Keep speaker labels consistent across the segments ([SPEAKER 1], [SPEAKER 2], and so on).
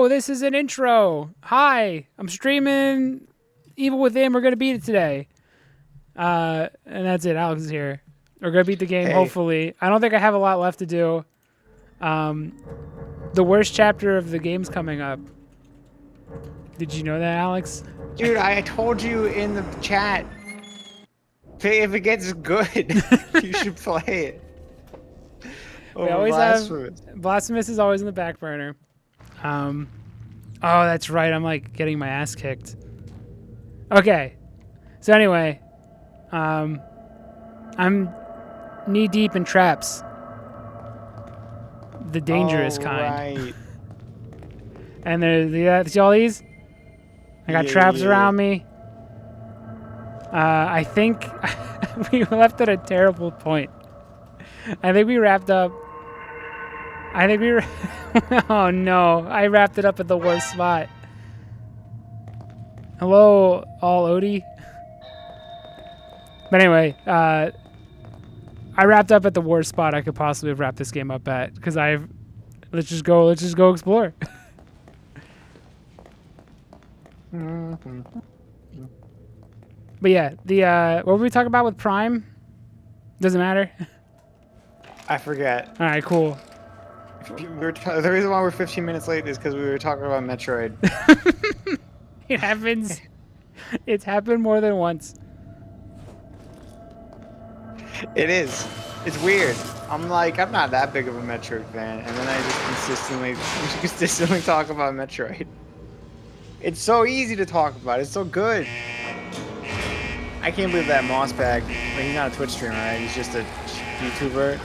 [SPEAKER 1] this is an intro. Hi, I'm streaming Evil Within. We're going to beat it today. And that's it. Alex is here. We're going to beat the game, hopefully. I don't think I have a lot left to do. The worst chapter of the game's coming up. Did you know that, Alex?
[SPEAKER 2] Dude, I told you in the chat. If it gets good, you should play it.
[SPEAKER 1] We always Blasphemous. Blasphemous is always in the back burner. Oh, that's right. I'm like getting my ass kicked. Okay. So anyway, I'm knee deep in traps. The dangerous kind.
[SPEAKER 2] Right.
[SPEAKER 1] And there's see all these? I got traps around me. I think we left at a terrible point. I think we wrapped up. Oh no, I wrapped it up at the worst spot. Hello, all Odie. But anyway, I wrapped up at the worst spot I could possibly have wrapped this game up at, because let's just go explore. But yeah, what were we talking about with Prime? Doesn't matter.
[SPEAKER 2] I forget.
[SPEAKER 1] All right, cool.
[SPEAKER 2] The reason why we're 15 minutes late is because we were talking about Metroid.
[SPEAKER 1] It happens. It's happened more than once.
[SPEAKER 2] It is. It's weird. I'm not that big of a Metroid fan, and then I just consistently talk about Metroid. It's so easy to talk about. It's so good. I can't believe that Mossbag. He's not a Twitch streamer, right? He's just a YouTuber.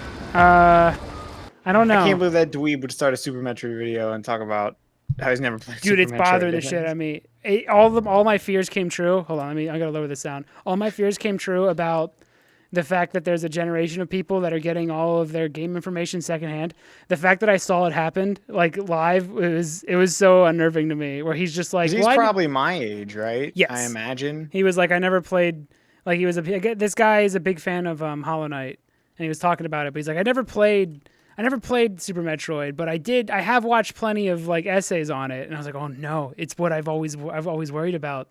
[SPEAKER 1] I don't know.
[SPEAKER 2] I can't believe that dweeb would start a Super Metroid video and talk about how he's never played.
[SPEAKER 1] Dude,
[SPEAKER 2] Super
[SPEAKER 1] it's
[SPEAKER 2] Metroid.
[SPEAKER 1] bothering the shit out of me. All my fears came true. Hold on, I gotta lower the sound. All my fears came true about the fact that there's a generation of people that are getting all of their game information secondhand. The fact that I saw it happen like live, it was so unnerving to me. Where he's just like,
[SPEAKER 2] he's probably my age, right?
[SPEAKER 1] Yes,
[SPEAKER 2] I imagine.
[SPEAKER 1] He was like, I never played. Like this guy is a big fan of Hollow Knight, and he was talking about it. But he's like, I never played Super Metroid, but I have watched plenty of like essays on it, and I was like, oh no, it's what I've always worried about.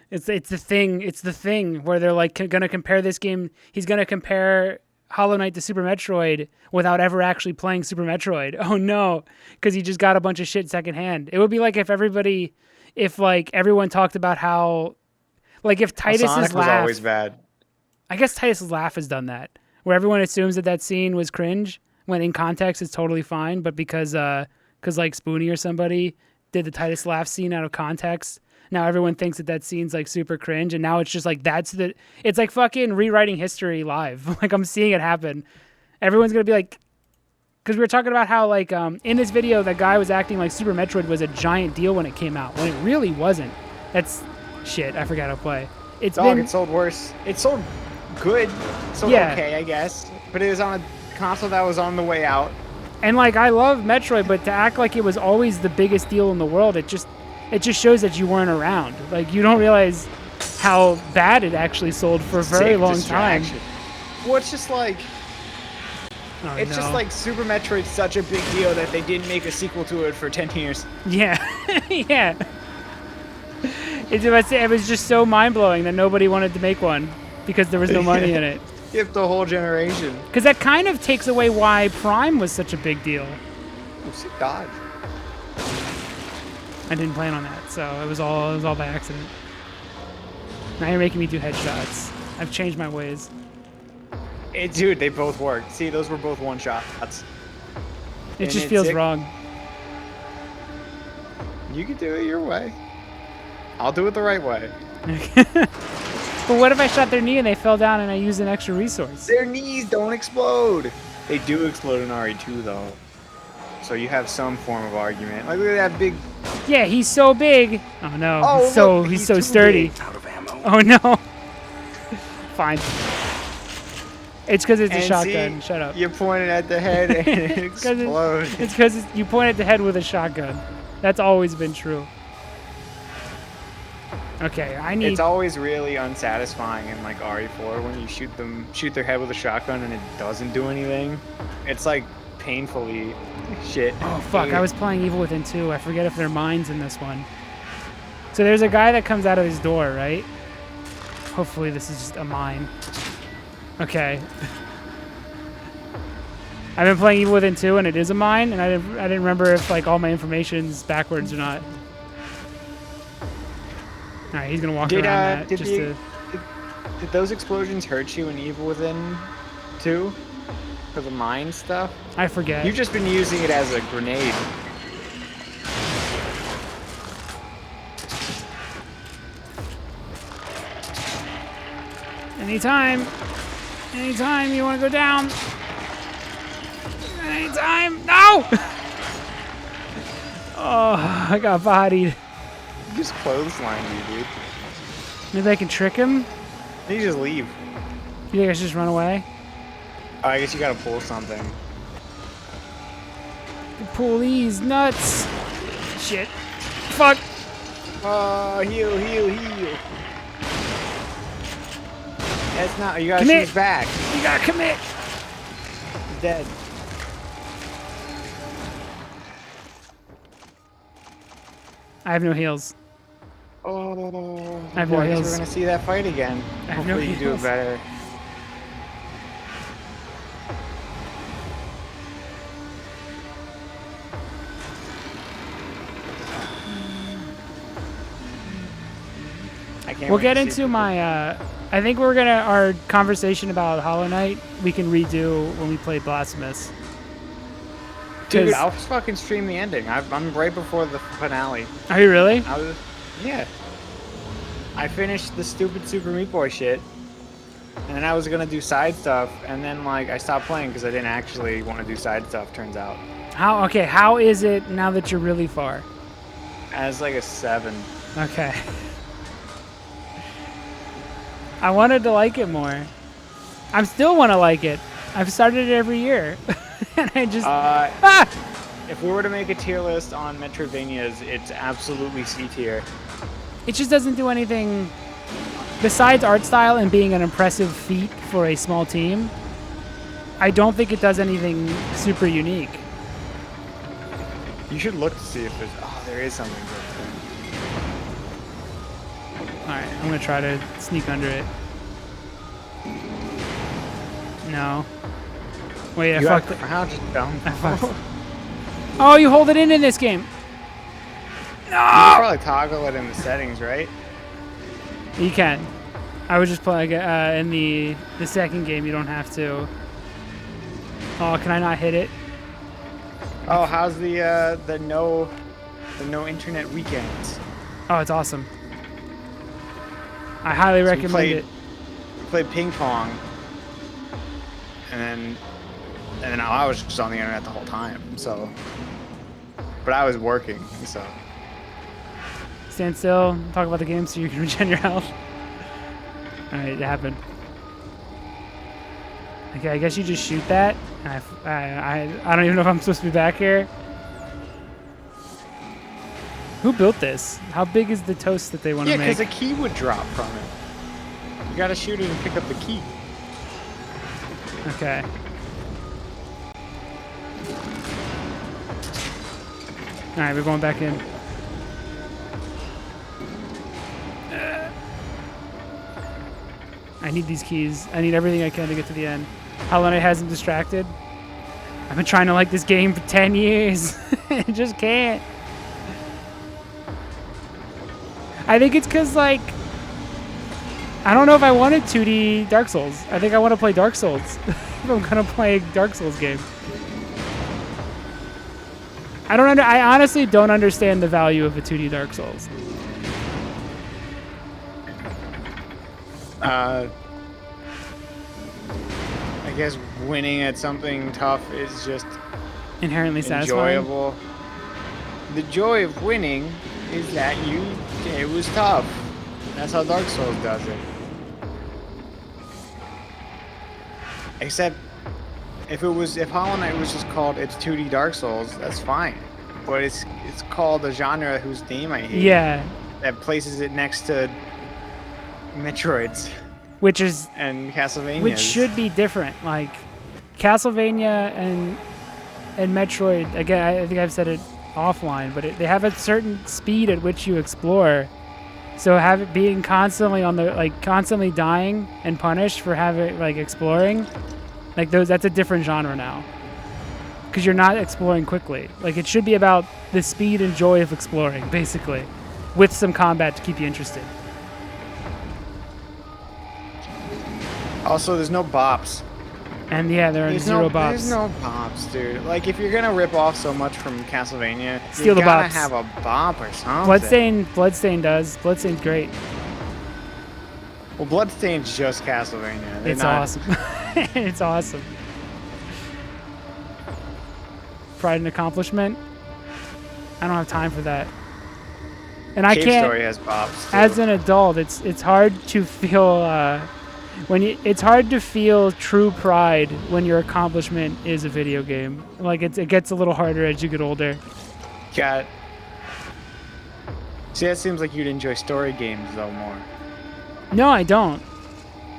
[SPEAKER 1] It's the thing where they're like gonna compare this game. He's gonna compare Hollow Knight to Super Metroid without ever actually playing Super Metroid. Oh no, because he just got a bunch of shit secondhand. It would be like if everyone talked about how, like if Titus's
[SPEAKER 2] Sonic was always bad.
[SPEAKER 1] I guess Titus's laugh has done that, where everyone assumes that scene was cringe when in context it's totally fine, but because like Spoonie or somebody did the Titus laugh scene out of context. Now everyone thinks that scene's like super cringe, and now it's just like it's like fucking rewriting history live. Like I'm seeing it happen. Everyone's gonna be like, because we were talking about how like in this video that guy was acting like Super Metroid was a giant deal when it came out, when it really wasn't. That's shit. I forgot how to play.
[SPEAKER 2] It sold worse. It sold good. Sold okay, I guess. But it was on a console that was on the way out.
[SPEAKER 1] And like I love Metroid, but to act like it was always the biggest deal in the world, it just shows that you weren't around. Like, you don't realize how bad it actually sold for a very long time.
[SPEAKER 2] Well, it's just like... just like Super Metroid's such a big deal that they didn't make a sequel to it for 10 years.
[SPEAKER 1] Yeah. Yeah. It was just so mind-blowing that nobody wanted to make one because there was no money in it.
[SPEAKER 2] Skip the whole generation.
[SPEAKER 1] Because that kind of takes away why Prime was such a big deal.
[SPEAKER 2] Oh, sick dodge.
[SPEAKER 1] I didn't plan on that, so it was all by accident. Now you're making me do headshots. I've changed my ways.
[SPEAKER 2] Dude, they both worked. See, those were both one-shots.
[SPEAKER 1] It just feels wrong.
[SPEAKER 2] You can do it your way. I'll do it the right way.
[SPEAKER 1] But what if I shot their knee and they fell down and I used an extra resource?
[SPEAKER 2] Their knees don't explode. They do explode in RE2, though. So you have some form of argument. Like, look at that big...
[SPEAKER 1] Yeah, he's so big. Oh, no. Oh, he's so sturdy.
[SPEAKER 2] Out of ammo.
[SPEAKER 1] Oh, no. Fine. It's because it's a shotgun. Shut up.
[SPEAKER 2] You pointed at the head and it explodes.
[SPEAKER 1] It's because you point at the head with a shotgun. That's always been true. Okay, It's
[SPEAKER 2] always really unsatisfying in like RE4 when you shoot their head with a shotgun and it doesn't do anything. It's like painfully shit.
[SPEAKER 1] Oh fuck! I was playing Evil Within 2. I forget if there are mines in this one. So there's a guy that comes out of his door, right? Hopefully this is just a mine. Okay. I've been playing Evil Within 2 and it is a mine, and I didn't remember if like all my information's backwards or not. All right, he's gonna walk around that just to.
[SPEAKER 2] Did those explosions hurt you in Evil Within 2? For the mine stuff?
[SPEAKER 1] I forget.
[SPEAKER 2] You've just been using it as a grenade.
[SPEAKER 1] Anytime you want to go down. Anytime. No! Oh, I got bodied.
[SPEAKER 2] You just clothesline you, dude.
[SPEAKER 1] Maybe I can trick him?
[SPEAKER 2] You just leave.
[SPEAKER 1] You think I should just run away?
[SPEAKER 2] Oh, I guess you gotta pull something.
[SPEAKER 1] Pull these nuts. Shit. Fuck.
[SPEAKER 2] Oh, heal. That's not. You gotta
[SPEAKER 1] Commit.
[SPEAKER 2] shoot his back.
[SPEAKER 1] You gotta commit.
[SPEAKER 2] He's dead.
[SPEAKER 1] I have no heals.
[SPEAKER 2] Oh,
[SPEAKER 1] I have no
[SPEAKER 2] I guess
[SPEAKER 1] heals.
[SPEAKER 2] we're gonna see that fight again.
[SPEAKER 1] I have no
[SPEAKER 2] Hopefully you do it
[SPEAKER 1] heals.
[SPEAKER 2] better. I can't
[SPEAKER 1] We'll
[SPEAKER 2] wait
[SPEAKER 1] get
[SPEAKER 2] to see
[SPEAKER 1] into
[SPEAKER 2] people-
[SPEAKER 1] my. I think we're gonna our conversation about Hollow Knight. We can redo when we play Blasphemous.
[SPEAKER 2] Dude,
[SPEAKER 1] 'Cause-
[SPEAKER 2] I'll just fucking stream the ending. I'm right before the finale.
[SPEAKER 1] Are you really?
[SPEAKER 2] Yeah. I finished the stupid Super Meat Boy shit, and then I was gonna do side stuff, and then like I stopped playing because I didn't actually want to do side stuff. Turns out,
[SPEAKER 1] How? Okay. How is it now that you're really far?
[SPEAKER 2] as like a 7.
[SPEAKER 1] Okay. I wanted to like it more. I still want to like it. I've started it every year, and I just
[SPEAKER 2] If we were to make a tier list on Metroidvanias, it's absolutely C tier.
[SPEAKER 1] It just doesn't do anything besides art style and being an impressive feat for a small team. I don't think it does anything super unique.
[SPEAKER 2] You should look to see if there's. Oh, there is something good.
[SPEAKER 1] All right, I'm gonna try to sneak under it. No. Wait, I fucked it.
[SPEAKER 2] How just dumb.
[SPEAKER 1] I fucked. Oh, you hold it in this game.
[SPEAKER 2] You can probably toggle it in the settings, right?
[SPEAKER 1] You can. I was just playing in the second game. You don't have to. Oh, can I not hit it?
[SPEAKER 2] Oh, how's the no internet weekends?
[SPEAKER 1] Oh, it's awesome. I highly
[SPEAKER 2] So we
[SPEAKER 1] recommend it.
[SPEAKER 2] played ping pong, and then I was just on the internet the whole time. So, but I was working, so.
[SPEAKER 1] Stand still. Talk about the game so you can regen your health. All right, it happened. Okay, I guess you just shoot that. And I don't even know if I'm supposed to be back here. Who built this? How big is the toast that they want to
[SPEAKER 2] Yeah,
[SPEAKER 1] make?
[SPEAKER 2] because a key would drop from it. You gotta shoot it and pick up the key.
[SPEAKER 1] Okay. All right, we're going back in. I need these keys. I need everything I can to get to the end. Hollow Knight hasn't distracted. I've been trying to like this game for 10 years. I just can't. I think it's because, like, I don't know if I wanted 2D Dark Souls. I think I want to play Dark Souls. If I'm going to play a Dark Souls game. I honestly don't understand the value of a 2D Dark Souls.
[SPEAKER 2] I guess winning at something tough is just
[SPEAKER 1] Inherently satisfying.
[SPEAKER 2] enjoyable. The joy of winning is that it was tough. That's how Dark Souls does it. Except if Hollow Knight was just called it's 2D Dark Souls, that's fine. But it's called a genre whose name I hate.
[SPEAKER 1] Yeah,
[SPEAKER 2] That places it next to Metroids
[SPEAKER 1] which is
[SPEAKER 2] and Castlevania.
[SPEAKER 1] which should be different. Like Castlevania and in Metroid, again, I think I've said it offline, but they have a certain speed at which you explore. So have it being constantly on the constantly dying and punished for having exploring, that's a different genre now. Because you're not exploring quickly. It should be about the speed and joy of exploring, basically, with some combat to keep you interested.
[SPEAKER 2] Also, there's no bops.
[SPEAKER 1] And yeah, there are zero bops.
[SPEAKER 2] There's no bops, dude. If you're gonna rip off so much from Castlevania,
[SPEAKER 1] Steal the
[SPEAKER 2] gotta
[SPEAKER 1] bops.
[SPEAKER 2] have a bop or something.
[SPEAKER 1] Bloodstain does. Bloodstain's great.
[SPEAKER 2] Well, Bloodstain's just Castlevania.
[SPEAKER 1] It's awesome. It's awesome. Pride and accomplishment. I don't have time for that. And I
[SPEAKER 2] Cave
[SPEAKER 1] can't.
[SPEAKER 2] Story has bops too.
[SPEAKER 1] As an adult, it's hard to feel it's hard to feel true pride when your accomplishment is a video game. It gets a little harder as you get older.
[SPEAKER 2] Got. See, that seems like you'd enjoy story games though more.
[SPEAKER 1] No, I don't,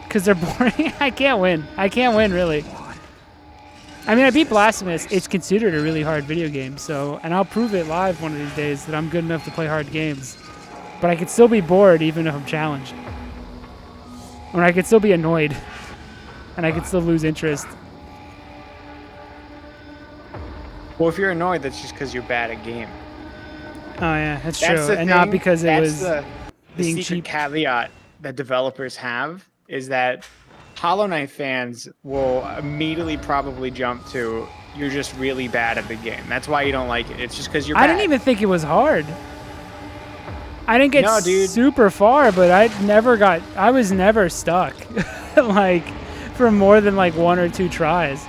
[SPEAKER 1] because they're boring. I can't win. I can't win really. I mean, I beat Blasphemous. It's considered a really hard video game, and I'll prove it live one of these days that I'm good enough to play hard games. But I could still be bored even if I'm challenged. Or I could still be annoyed, and I could still lose interest.
[SPEAKER 2] Well, if you're annoyed, that's just because you're bad at game.
[SPEAKER 1] Oh yeah, that's
[SPEAKER 2] That's
[SPEAKER 1] true,
[SPEAKER 2] the
[SPEAKER 1] and not
[SPEAKER 2] thing.
[SPEAKER 1] because it
[SPEAKER 2] That's
[SPEAKER 1] was
[SPEAKER 2] the
[SPEAKER 1] being
[SPEAKER 2] secret
[SPEAKER 1] cheap.
[SPEAKER 2] caveat that developers have is that Hollow Knight fans will immediately probably jump to you're just really bad at the game. That's why you don't like it. It's just because you're bad.
[SPEAKER 1] I didn't even think it was hard. I didn't get
[SPEAKER 2] No, dude.
[SPEAKER 1] super far, but I was never stuck, for more than 1 or 2 tries.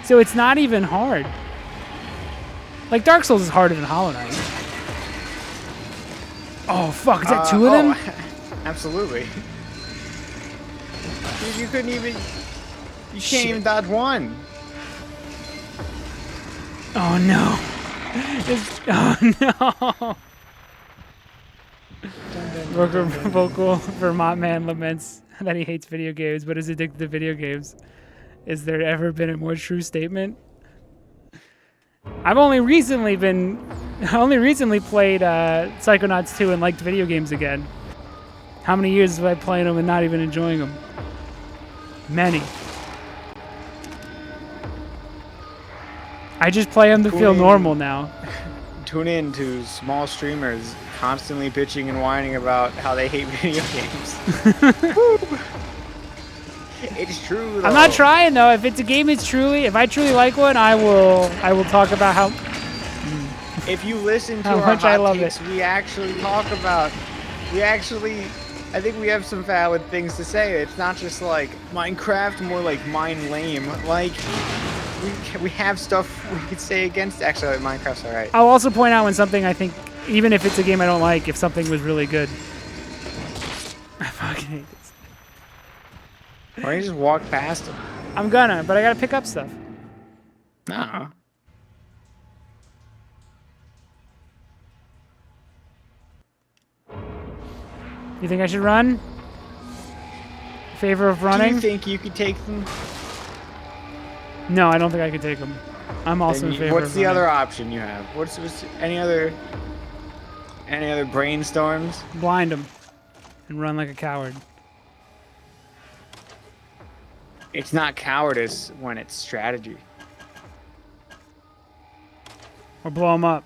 [SPEAKER 1] So it's not even hard. Dark Souls is harder than Hollow Knight. Oh fuck, is that 2 of them?
[SPEAKER 2] Absolutely. Dude, you couldn't even. You can't even dodge one.
[SPEAKER 1] Oh no. Oh no. Vocal Vermont man laments that he hates video games but is addicted to video games. Is there ever been a more true statement? I've only recently played Psychonauts 2 and liked video games again. How many years have I played them and not even enjoying them? Many. I just play them to feel normal now.
[SPEAKER 2] Tune in to small streamers constantly bitching and whining about how they hate video games. It's true though.
[SPEAKER 1] I'm not trying though. If it's a game if I truly like one, I will talk about how
[SPEAKER 2] If you listen to
[SPEAKER 1] how
[SPEAKER 2] our
[SPEAKER 1] much I
[SPEAKER 2] hot
[SPEAKER 1] love
[SPEAKER 2] takes,
[SPEAKER 1] it.
[SPEAKER 2] we actually talk about. I think we have some valid things to say. It's not just Minecraft, more mine lame. We have stuff we could say against. Actually, Minecraft's alright.
[SPEAKER 1] I'll also point out when something I think, even if it's a game I don't like, if something was really good. I fucking hate this.
[SPEAKER 2] Why don't you just walk past them?
[SPEAKER 1] I'm gonna, but I gotta pick up stuff.
[SPEAKER 2] No.
[SPEAKER 1] You think I should run? In favor of running?
[SPEAKER 2] Do you think you could take them?
[SPEAKER 1] No, I don't think I could take them. I'm also in favor
[SPEAKER 2] What's
[SPEAKER 1] of
[SPEAKER 2] the
[SPEAKER 1] running.
[SPEAKER 2] other option you have? What's any other brainstorms?
[SPEAKER 1] Blind them and run like a coward.
[SPEAKER 2] It's not cowardice when it's strategy.
[SPEAKER 1] Or blow them up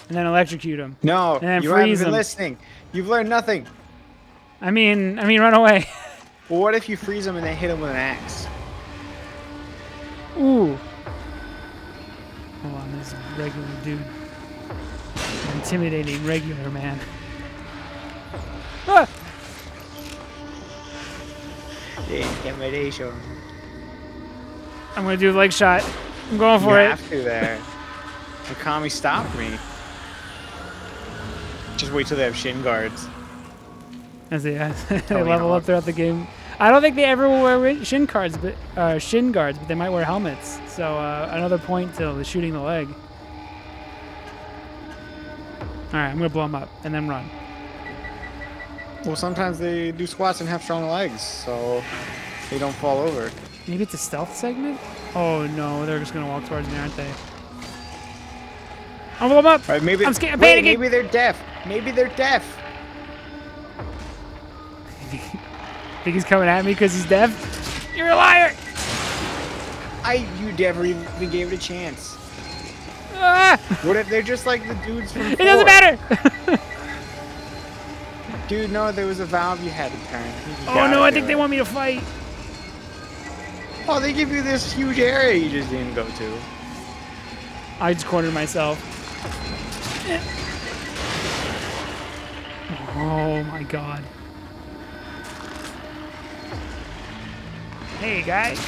[SPEAKER 1] and then electrocute them.
[SPEAKER 2] No,
[SPEAKER 1] And then
[SPEAKER 2] you haven't
[SPEAKER 1] freeze
[SPEAKER 2] been
[SPEAKER 1] them.
[SPEAKER 2] listening. You've learned nothing.
[SPEAKER 1] I mean, run away.
[SPEAKER 2] Well, what if you freeze them and then hit them with an axe?
[SPEAKER 1] Ooh. Hold on, this regular dude. Intimidating regular man. Ah!
[SPEAKER 2] The intimidation.
[SPEAKER 1] I'm gonna do a leg shot. I'm going
[SPEAKER 2] You
[SPEAKER 1] for it.
[SPEAKER 2] have to there. Mikami stopped me. Just wait till they have shin guards.
[SPEAKER 1] As they
[SPEAKER 2] Tony
[SPEAKER 1] level
[SPEAKER 2] Hawk.
[SPEAKER 1] up throughout the game. I don't think they ever wear shin guards, but they might wear helmets. So another point till the shooting the leg. All right, I'm gonna blow them up and then run.
[SPEAKER 2] Well, sometimes they do squats and have strong legs, so they don't fall over.
[SPEAKER 1] Maybe it's a stealth segment? Oh no, they're just gonna walk towards me, aren't they? I'm gonna blow them up!
[SPEAKER 2] Right, maybe,
[SPEAKER 1] I'm scared. I'm
[SPEAKER 2] wait,
[SPEAKER 1] panicking!
[SPEAKER 2] maybe they're deaf. Maybe they're deaf.
[SPEAKER 1] Think he's coming at me because he's deaf? You're a liar!
[SPEAKER 2] You never even gave it a chance.
[SPEAKER 1] Ah!
[SPEAKER 2] What if they're just like the dudes from
[SPEAKER 1] It doesn't
[SPEAKER 2] 4?
[SPEAKER 1] matter!
[SPEAKER 2] Dude, no, there was a valve you had to turn. You just
[SPEAKER 1] Oh
[SPEAKER 2] gotta
[SPEAKER 1] no, I
[SPEAKER 2] do
[SPEAKER 1] think they
[SPEAKER 2] it.
[SPEAKER 1] want me to fight.
[SPEAKER 2] Oh, they give you this huge area you just didn't go to.
[SPEAKER 1] I just cornered myself. Oh my god. Hey guys.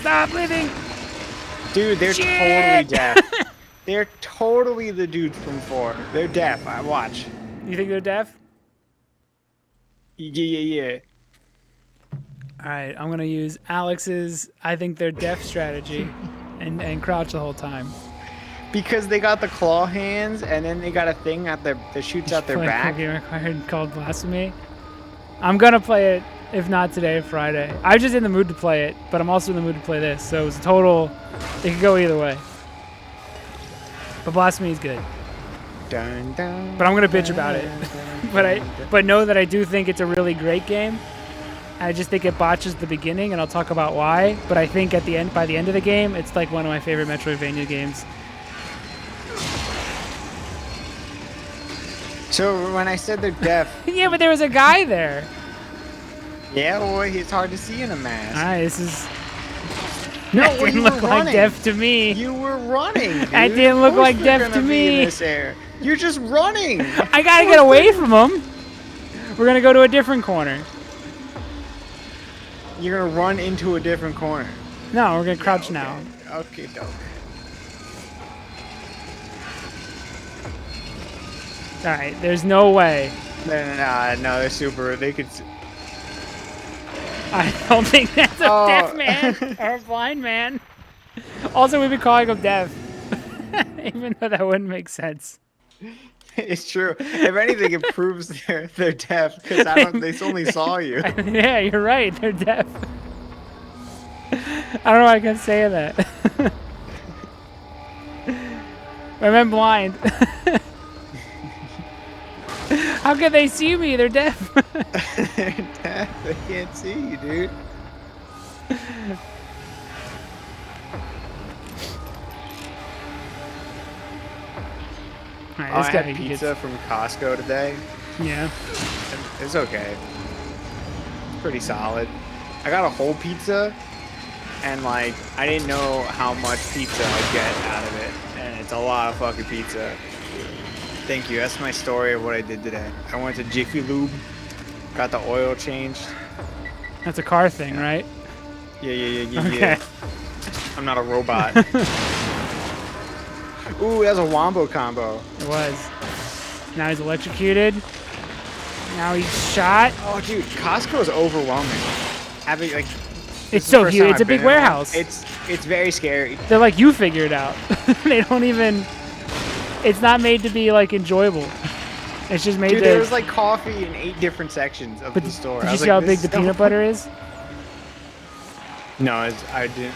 [SPEAKER 1] Stop living!
[SPEAKER 2] Dude, they're
[SPEAKER 1] Shit!
[SPEAKER 2] totally deaf. They're totally the dudes from 4. They're deaf. I watch.
[SPEAKER 1] You think they're deaf?
[SPEAKER 2] Yeah.
[SPEAKER 1] Alright, I'm gonna use Alex's I think they're deaf strategy and crouch the whole time.
[SPEAKER 2] Because they got the claw hands, and then they got a thing that shoots out their
[SPEAKER 1] Play a
[SPEAKER 2] back.
[SPEAKER 1] game required called Blasphemy. I'm gonna play it, if not today, Friday. I was just in the mood to play it, but I'm also in the mood to play this, so it was a total. It could go either way. But Blasphemy is good.
[SPEAKER 2] Dun, dun,
[SPEAKER 1] But I'm gonna bitch about it.
[SPEAKER 2] dun,
[SPEAKER 1] But know that I do think it's a really great game. I just think it botches the beginning, and I'll talk about why. But I think at the end, by the end of the game, it's like one of my favorite Metroidvania games.
[SPEAKER 2] So when I said they're deaf,
[SPEAKER 1] Yeah, but there was a guy there.
[SPEAKER 2] yeah, well, it's hard to see in a mask.
[SPEAKER 1] Alright, this is.
[SPEAKER 2] No,
[SPEAKER 1] That
[SPEAKER 2] well,
[SPEAKER 1] didn't
[SPEAKER 2] you
[SPEAKER 1] look
[SPEAKER 2] were
[SPEAKER 1] like
[SPEAKER 2] running.
[SPEAKER 1] deaf to me.
[SPEAKER 2] You were running. Dude.
[SPEAKER 1] That didn't look
[SPEAKER 2] Of course
[SPEAKER 1] like
[SPEAKER 2] they're
[SPEAKER 1] deaf
[SPEAKER 2] gonna
[SPEAKER 1] to
[SPEAKER 2] be in
[SPEAKER 1] me.
[SPEAKER 2] this area. You're just running.
[SPEAKER 1] I gotta get away from him. We're gonna go to a different corner.
[SPEAKER 2] You're gonna run into a different corner.
[SPEAKER 1] No, we're gonna crouch
[SPEAKER 2] Okay.
[SPEAKER 1] now.
[SPEAKER 2] Okay, dope.
[SPEAKER 1] Alright, there's no way.
[SPEAKER 2] No, they're super. They could.
[SPEAKER 1] I don't think that's a
[SPEAKER 2] Oh.
[SPEAKER 1] deaf man or a blind man. Also, we've been calling him deaf. Even though that wouldn't make sense.
[SPEAKER 2] It's true. If anything, it proves they're deaf because they only saw you.
[SPEAKER 1] Yeah, you're right. They're deaf. I don't know why I kept saying that. I meant blind. How can they see me? They're deaf.
[SPEAKER 2] They're deaf. They can't see you, dude.
[SPEAKER 1] Alright,
[SPEAKER 2] I
[SPEAKER 1] this guy
[SPEAKER 2] had
[SPEAKER 1] gets.
[SPEAKER 2] pizza from Costco today.
[SPEAKER 1] Yeah.
[SPEAKER 2] It's okay. It's pretty solid. I got a whole pizza, and like I didn't know how much pizza I'd get out of it, and it's a lot of fucking pizza. Thank you. That's my story of what I did today. I went to Jiffy Lube, got the oil changed.
[SPEAKER 1] That's a car thing, right?
[SPEAKER 2] Yeah.
[SPEAKER 1] Okay.
[SPEAKER 2] I'm not a robot. Ooh, that's a wombo combo.
[SPEAKER 1] It was. Now he's electrocuted. Now he's shot.
[SPEAKER 2] Oh, dude, Costco is overwhelming. Having like,
[SPEAKER 1] It's
[SPEAKER 2] this is the
[SPEAKER 1] so
[SPEAKER 2] first
[SPEAKER 1] huge.
[SPEAKER 2] time
[SPEAKER 1] It's a
[SPEAKER 2] I've
[SPEAKER 1] big
[SPEAKER 2] been in one.
[SPEAKER 1] warehouse.
[SPEAKER 2] It's very scary.
[SPEAKER 1] They're like, you figure it out. They don't even. It's not made to be like enjoyable. It's just made
[SPEAKER 2] Dude,
[SPEAKER 1] to.
[SPEAKER 2] there was like coffee in 8 different sections of
[SPEAKER 1] But
[SPEAKER 2] the store.
[SPEAKER 1] did
[SPEAKER 2] I
[SPEAKER 1] you
[SPEAKER 2] was
[SPEAKER 1] see
[SPEAKER 2] like,
[SPEAKER 1] how
[SPEAKER 2] this
[SPEAKER 1] big
[SPEAKER 2] is
[SPEAKER 1] the
[SPEAKER 2] so
[SPEAKER 1] peanut butter is?
[SPEAKER 2] No, I didn't.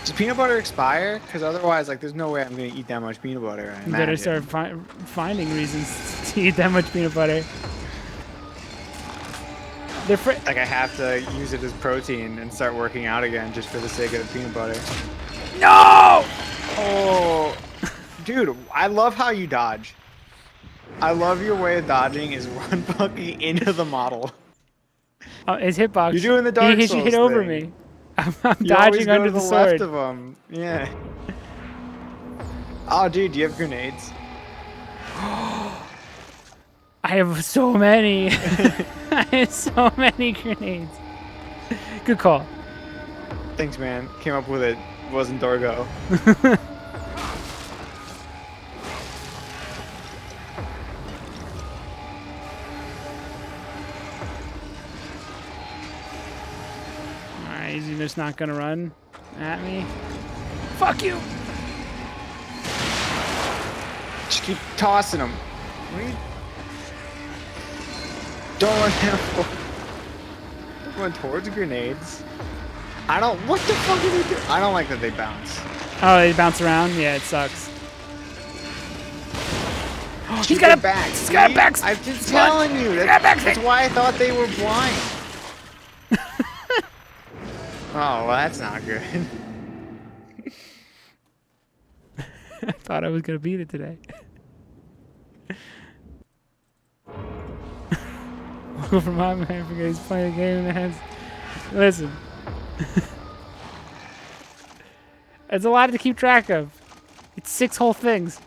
[SPEAKER 2] Does peanut butter expire? Because otherwise, like, there's no way I'm gonna eat that much peanut butter. I
[SPEAKER 1] You better
[SPEAKER 2] imagine.
[SPEAKER 1] start finding reasons to eat that much peanut butter. They're
[SPEAKER 2] Like, I have to use it as protein and start working out again just for the sake of the peanut butter.
[SPEAKER 1] No!
[SPEAKER 2] Oh, dude, I love how you dodge. I love your way of dodging is run fucking into the model.
[SPEAKER 1] His hitbox.
[SPEAKER 2] You're doing the Dark
[SPEAKER 1] He
[SPEAKER 2] Souls
[SPEAKER 1] hit over
[SPEAKER 2] thing.
[SPEAKER 1] me. I'm
[SPEAKER 2] You always
[SPEAKER 1] dodging
[SPEAKER 2] go
[SPEAKER 1] under
[SPEAKER 2] to
[SPEAKER 1] the
[SPEAKER 2] left
[SPEAKER 1] sword.
[SPEAKER 2] of them. Yeah. Oh, dude, do you have grenades?
[SPEAKER 1] I have so many. I have so many grenades. Good call.
[SPEAKER 2] Thanks, man. Came up with it. Wasn't Dorgo.
[SPEAKER 1] Alright, is he just not gonna run at me? Fuck you!
[SPEAKER 2] Just keep tossing them. What are you... Don't run down for. Run towards grenades. I don't. What the fuck are they doing? I don't like that they bounce.
[SPEAKER 1] Oh, they bounce around? Yeah, it sucks.
[SPEAKER 2] He's got a back.
[SPEAKER 1] He's got a back.
[SPEAKER 2] I've been telling you. That's why I thought they were blind. Oh, well, that's not good.
[SPEAKER 1] I thought I was gonna beat it today. Go from my man because he's playing a game that has. Listen, it's a lot to keep track of. It's 6 whole things.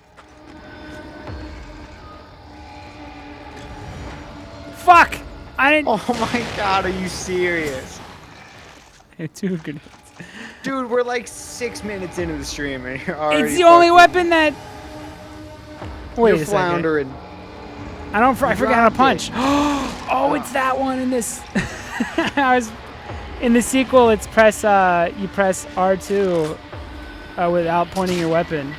[SPEAKER 1] Fuck! I didn't.
[SPEAKER 2] Oh my god, are you serious?
[SPEAKER 1] I had 2 grenades.
[SPEAKER 2] Dude, we're like 6 minutes into the stream and you're already.
[SPEAKER 1] It's the only weapon that. Wait
[SPEAKER 2] you're
[SPEAKER 1] a second.
[SPEAKER 2] floundering.
[SPEAKER 1] I forgot how to punch.
[SPEAKER 2] It.
[SPEAKER 1] Oh, it's that one in this. In the sequel. It's you press R2 without pointing your weapon.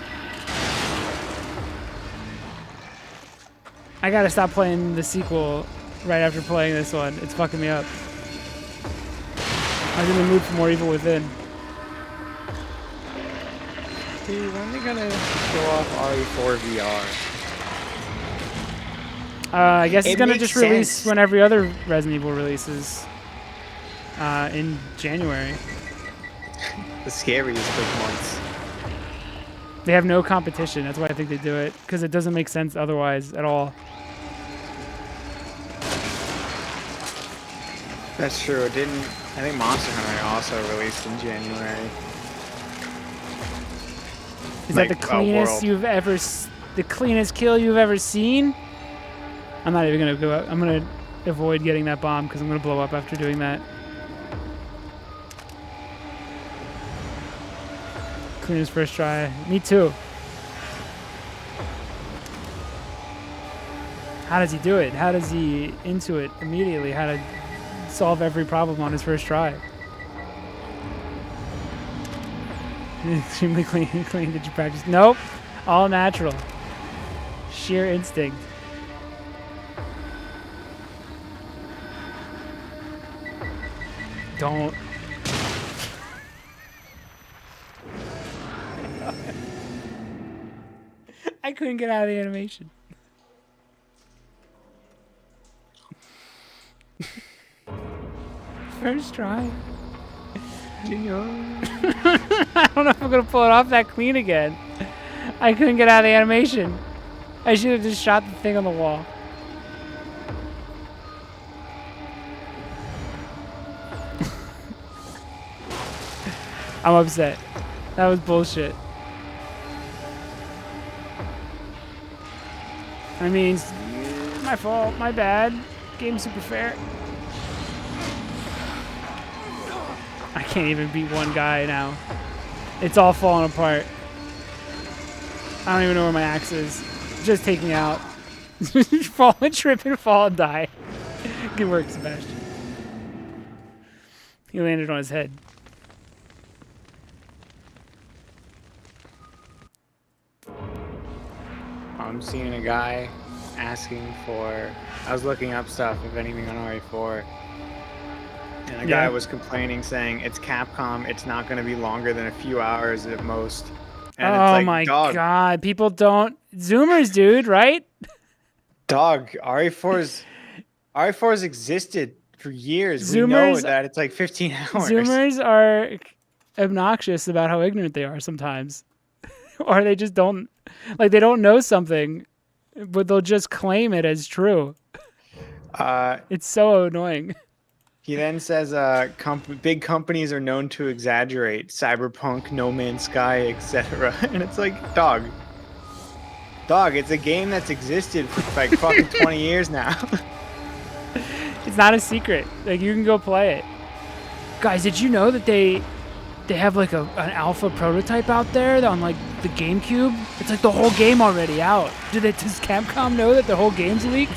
[SPEAKER 1] I gotta stop playing the sequel right after playing this one. It's fucking me up. I was in the mood for more Evil Within.
[SPEAKER 2] Dude, when are they gonna show off RE4 VR?
[SPEAKER 1] I guess it's gonna
[SPEAKER 2] makes
[SPEAKER 1] just release
[SPEAKER 2] sense.
[SPEAKER 1] when every other Resident Evil releases in January.
[SPEAKER 2] The scariest of months.
[SPEAKER 1] They have no competition. That's why I think they do it, because it doesn't make sense otherwise at all.
[SPEAKER 2] That's true. It didn't. I think Monster Hunter also released in January.
[SPEAKER 1] Is
[SPEAKER 2] Like,
[SPEAKER 1] that the cleanest the cleanest kill you've ever seen? I'm not even gonna go up. I'm gonna avoid getting that bomb because I'm gonna blow up after doing that. Cleanest first try. Me too. How does he do it? How does he into it immediately? How to solve every problem on his first try? Extremely clean. Did you practice? Nope. All natural. Sheer instinct. Don't. I couldn't get out of the animation. First try. I don't know if I'm gonna pull it off that clean again. I couldn't get out of the animation. I should have just shot the thing on the wall. I'm upset. That was bullshit. I mean, my fault, my bad. Game's super fair. I can't even beat one guy now. It's all falling apart. I don't even know where my axe is. Just take me out. Fall and trip and fall and die. Good work, Sebastian. He landed on his head.
[SPEAKER 2] I'm seeing a guy asking for. I was looking up stuff, if anything, on RE4. And a guy was complaining, saying it's Capcom. It's not going to be longer than a few hours at most. And
[SPEAKER 1] oh
[SPEAKER 2] it's like,
[SPEAKER 1] my
[SPEAKER 2] dog,
[SPEAKER 1] god! People don't Zoomers, dude. Right?
[SPEAKER 2] Dog, RE4's existed for years. We know
[SPEAKER 1] Zoomers-
[SPEAKER 2] that it's like 15 hours.
[SPEAKER 1] Zoomers are obnoxious about how ignorant they are sometimes, or they just don't they don't know something, but they'll just claim it as true. It's so annoying.
[SPEAKER 2] He then says, big companies are known to exaggerate. Cyberpunk, No Man's Sky, etc. And it's like, dog, it's a game that's existed for like fucking 20 years now.
[SPEAKER 1] It's not a secret. Like, you can go play it. Guys, did you know that they have like an alpha prototype out there on like the GameCube? It's like the whole game already out. Does Capcom know that the whole game's leaked?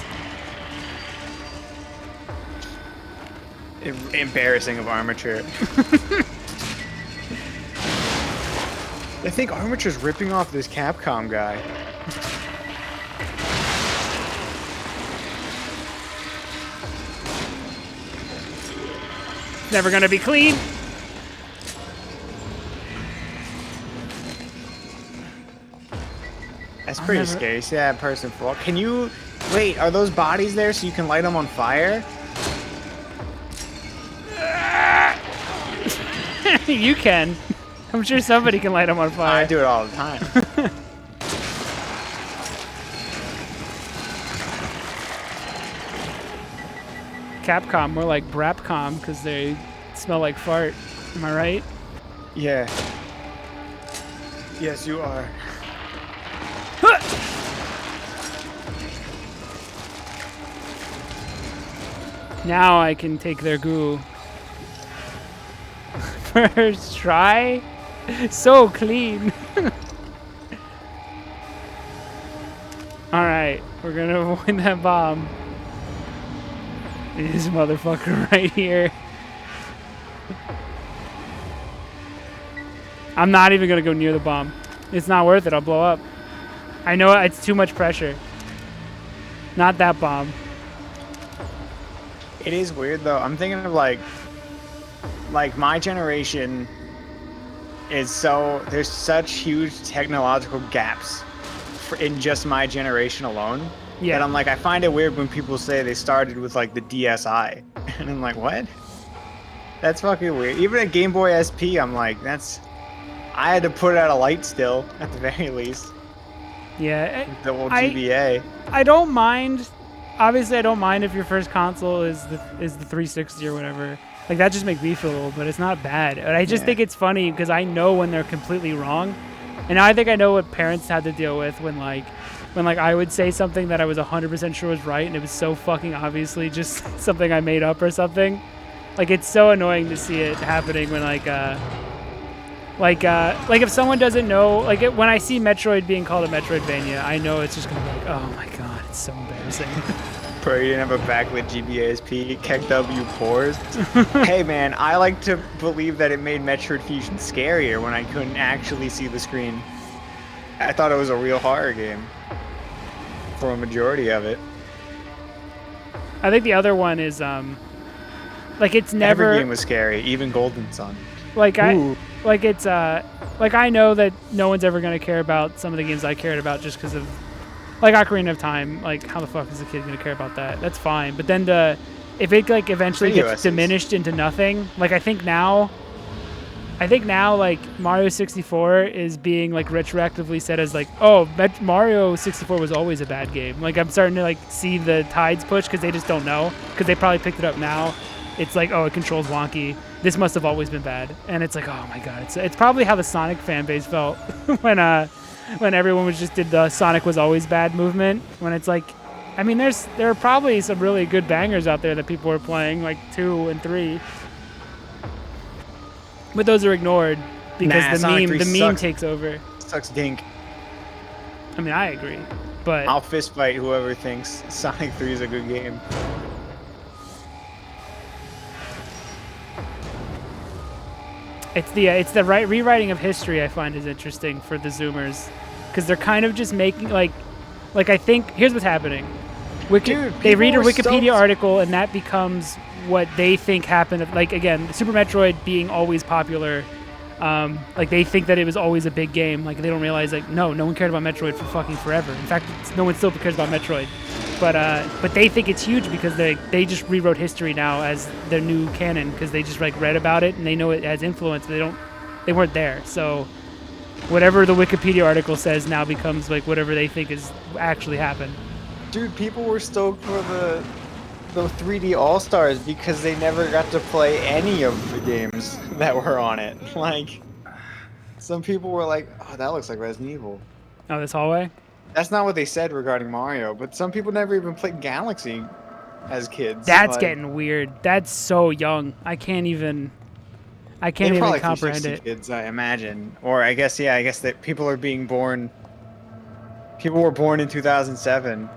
[SPEAKER 2] Embarrassing of Armature. I think Armature's ripping off this Capcom guy.
[SPEAKER 1] Never gonna be clean.
[SPEAKER 2] That's pretty scary. See that person fall? Can you... Wait, are those bodies there so you can light them on fire?
[SPEAKER 1] You can. I'm sure somebody can light them on fire.
[SPEAKER 2] I do it all the time.
[SPEAKER 1] Capcom, more like Brapcom, because they smell like fart. Am I right?
[SPEAKER 2] Yeah. Yes, you are.
[SPEAKER 1] Now I can take their goo. First try? So clean. Alright, we're gonna avoid that bomb. This motherfucker right here. I'm not even gonna go near the bomb. It's not worth it, I'll blow up. I know it's too much pressure. Not that bomb.
[SPEAKER 2] It is weird though. I'm thinking of like my generation is so, there's such huge technological gaps in just my generation alone.
[SPEAKER 1] Yeah.
[SPEAKER 2] And I'm like, I find it weird when people say they started with like the DSi. And I'm like, what? That's fucking weird. Even a Game Boy SP, I'm like, I had to put out a light still, at the very least.
[SPEAKER 1] Yeah.
[SPEAKER 2] The old GBA.
[SPEAKER 1] I don't mind. Obviously, I don't mind if your first console is the 360 or whatever. Like, that just makes me feel old, but it's not bad. And I just think it's funny because I know when they're completely wrong. And I think I know what parents had to deal with when I would say something that I was 100% sure was right and it was so fucking obviously just something I made up or something. Like, it's so annoying to see it happening when like if someone doesn't know, when I see Metroid being called a Metroidvania, I know it's just gonna be like, oh my god, it's so embarrassing.
[SPEAKER 2] Bro, you didn't have a backlit GBA SP, Keck W pores. Hey man, I like to believe that it made Metroid Fusion scarier when I couldn't actually see the screen. I thought it was a real horror game for a majority of it.
[SPEAKER 1] I think the other one is it's never.
[SPEAKER 2] Every game was scary, even Golden Sun.
[SPEAKER 1] I know that no one's ever gonna care about some of the games I cared about just because of Ocarina of Time. Like, how the fuck is a kid gonna care about that? That's fine. But then if it eventually gets diminished into nothing, I think now Mario 64 is being retroactively said as Mario 64 was always a bad game. I'm starting to see the tides push because they just don't know, because they probably picked it up now. It's it controls wonky. This must have always been bad. And it's oh my god. It's probably how the Sonic fan base felt when everyone did the Sonic was always bad movement. When it's there are probably some really good bangers out there that people are playing, 2 and 3. But those are ignored because the meme takes over.
[SPEAKER 2] Sucks dink.
[SPEAKER 1] I mean, I agree, but
[SPEAKER 2] I'll fist fight whoever thinks Sonic 3 is a good game.
[SPEAKER 1] It's the rewriting of history I find is interesting for the Zoomers, because they're kind of just making I think here's what's happening. They read a Wikipedia article and that becomes what they think happened. Again, Super Metroid being always popular, they think that it was always a big game. They don't realize no one cared about Metroid for fucking forever. In fact, no one still cares about Metroid. But they think it's huge because they just rewrote history now as their new canon, because they just read about it and they know it has influence. They weren't there, so whatever the Wikipedia article says now becomes whatever they think is actually happened.
[SPEAKER 2] Dude, people were stoked for the 3D All-Stars because they never got to play any of the games that were on it. Some people were like, oh, that looks like Resident Evil.
[SPEAKER 1] Oh, this hallway?
[SPEAKER 2] That's not what they said regarding Mario, but some people never even played Galaxy as kids.
[SPEAKER 1] That's getting weird. That's so young. I can't even comprehend it.
[SPEAKER 2] Kids, I imagine. Or I guess that people are being born. People were born in 2007.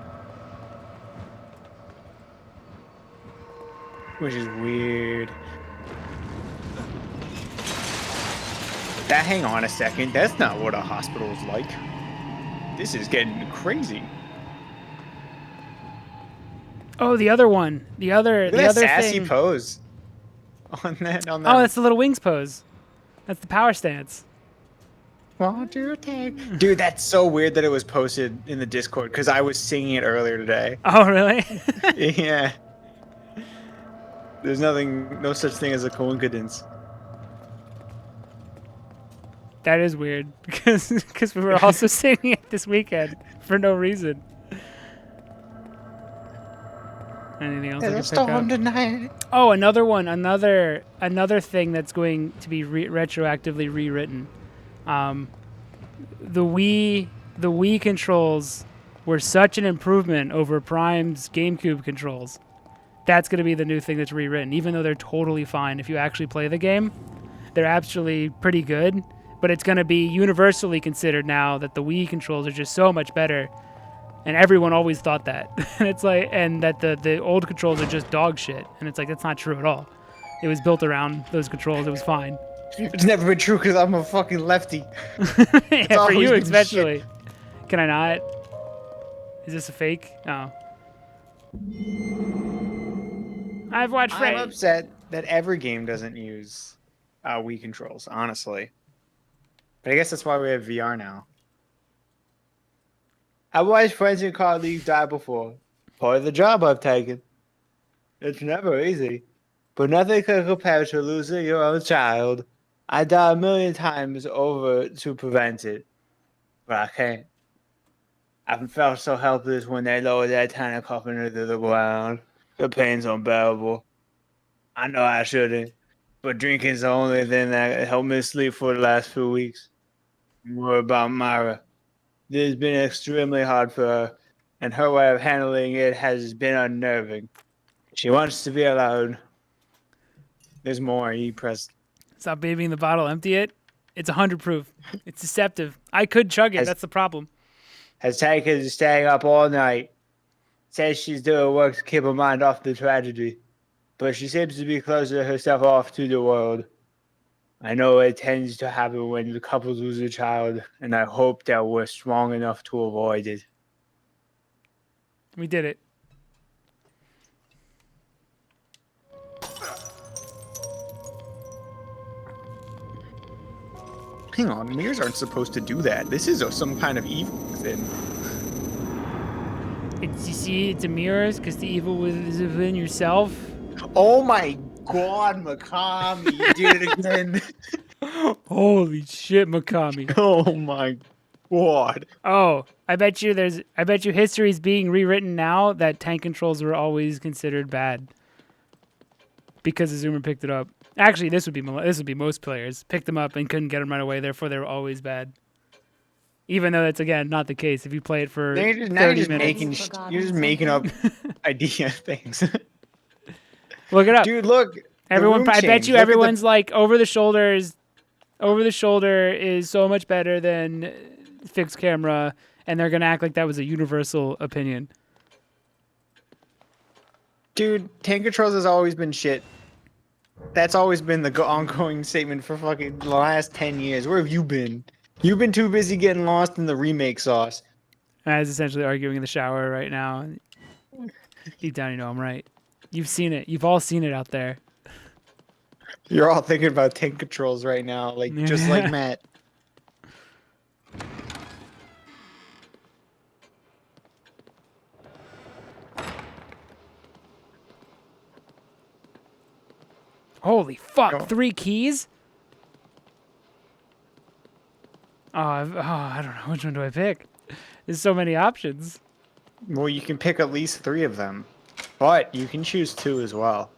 [SPEAKER 2] Which is weird. Hang on a second. That's not what a hospital is like. This is getting crazy.
[SPEAKER 1] Oh, the other one. The other
[SPEAKER 2] sassy
[SPEAKER 1] thing.
[SPEAKER 2] pose on that. On
[SPEAKER 1] Oh,
[SPEAKER 2] that.
[SPEAKER 1] that's the little wings pose. That's the power stance.
[SPEAKER 2] Want to take. Dude, that's so weird that it was posted in the Discord because I was singing it earlier today.
[SPEAKER 1] Oh, really?
[SPEAKER 2] Yeah. There's no such thing as a coincidence.
[SPEAKER 1] That is weird because we were also singing it this weekend for no reason. Anything else I can pick up?
[SPEAKER 2] Tonight.
[SPEAKER 1] Oh, another one. Another thing that's going to be retroactively rewritten. The Wii controls were such an improvement over Prime's GameCube controls. That's going to be the new thing that's rewritten, even though they're totally fine. If you actually play the game, they're actually pretty good, but it's going to be universally considered now that the Wii controls are just so much better, and everyone always thought that. And it's like, and that the old controls are just dog shit, and it's like, that's not true at all. It was built around those controls. It was fine.
[SPEAKER 2] It's never been true because I'm a fucking lefty.
[SPEAKER 1] Yeah, for
[SPEAKER 2] always
[SPEAKER 1] you
[SPEAKER 2] been
[SPEAKER 1] especially.
[SPEAKER 2] shit.
[SPEAKER 1] Can I not? Is this a fake? Oh. I've watched
[SPEAKER 2] I'm
[SPEAKER 1] Frey.
[SPEAKER 2] upset that every game doesn't use Wii controls, honestly. But I guess that's why we have VR now. I've watched friends in car league die before. Part of the job I've taken. It's never easy. But nothing can compare to losing your own child. I died a million times over to prevent it. But I can't. I felt so helpless when they lowered that tiny coffin into the ground. The pain's unbearable. I know I shouldn't, but drinking's the only thing that helped me sleep for the last few weeks. More about Myra. This has been extremely hard for her, and her way of handling it has been unnerving. She wants to be alone. There's more. You press.
[SPEAKER 1] Stop babying the bottle, empty it. It's 100 proof. It's deceptive. I could chug it. That's the problem.
[SPEAKER 2] Has taken to staying up all night. Says she's doing work to keep her mind off the tragedy, but she seems to be closing herself off to the world. I know it tends to happen when the couples lose a child, and I hope that we're strong enough to avoid it.
[SPEAKER 1] We did it.
[SPEAKER 2] Hang on, mirrors aren't supposed to do that. This is some kind of evil thing.
[SPEAKER 1] You see, it's a mirrors because the evil is within yourself.
[SPEAKER 2] Oh my god, Makami, you did it again.
[SPEAKER 1] Holy shit, Makami.
[SPEAKER 2] Oh my god.
[SPEAKER 1] Oh, I bet you history's being rewritten now that tank controls were always considered bad because the Zoomer picked it up. Actually, this would be most players picked them up and couldn't get them right away. Therefore, they were always bad. Even though that's again not the case. If you play it for 30 minutes,
[SPEAKER 2] you're just making up idea things.
[SPEAKER 1] Look it up,
[SPEAKER 2] dude. Look,
[SPEAKER 1] everyone. I bet you everyone's like over the shoulder is so much better than fixed camera, and they're gonna act like that was a universal opinion.
[SPEAKER 2] Dude, tank controls has always been shit. That's always been the ongoing statement for fucking the last 10 years. Where have you been? You've been too busy getting lost in the remake sauce.
[SPEAKER 1] I was essentially arguing in the shower right now. Deep down, you know I'm right. You've seen it. You've all seen it out there.
[SPEAKER 2] You're all thinking about tank controls right now, like just like Matt.
[SPEAKER 1] Holy fuck!
[SPEAKER 2] Oh.
[SPEAKER 1] 3 keys? I don't know. Which one do I pick? There's so many options.
[SPEAKER 2] Well, you can pick at least 3 of them, but you can choose 2 as well.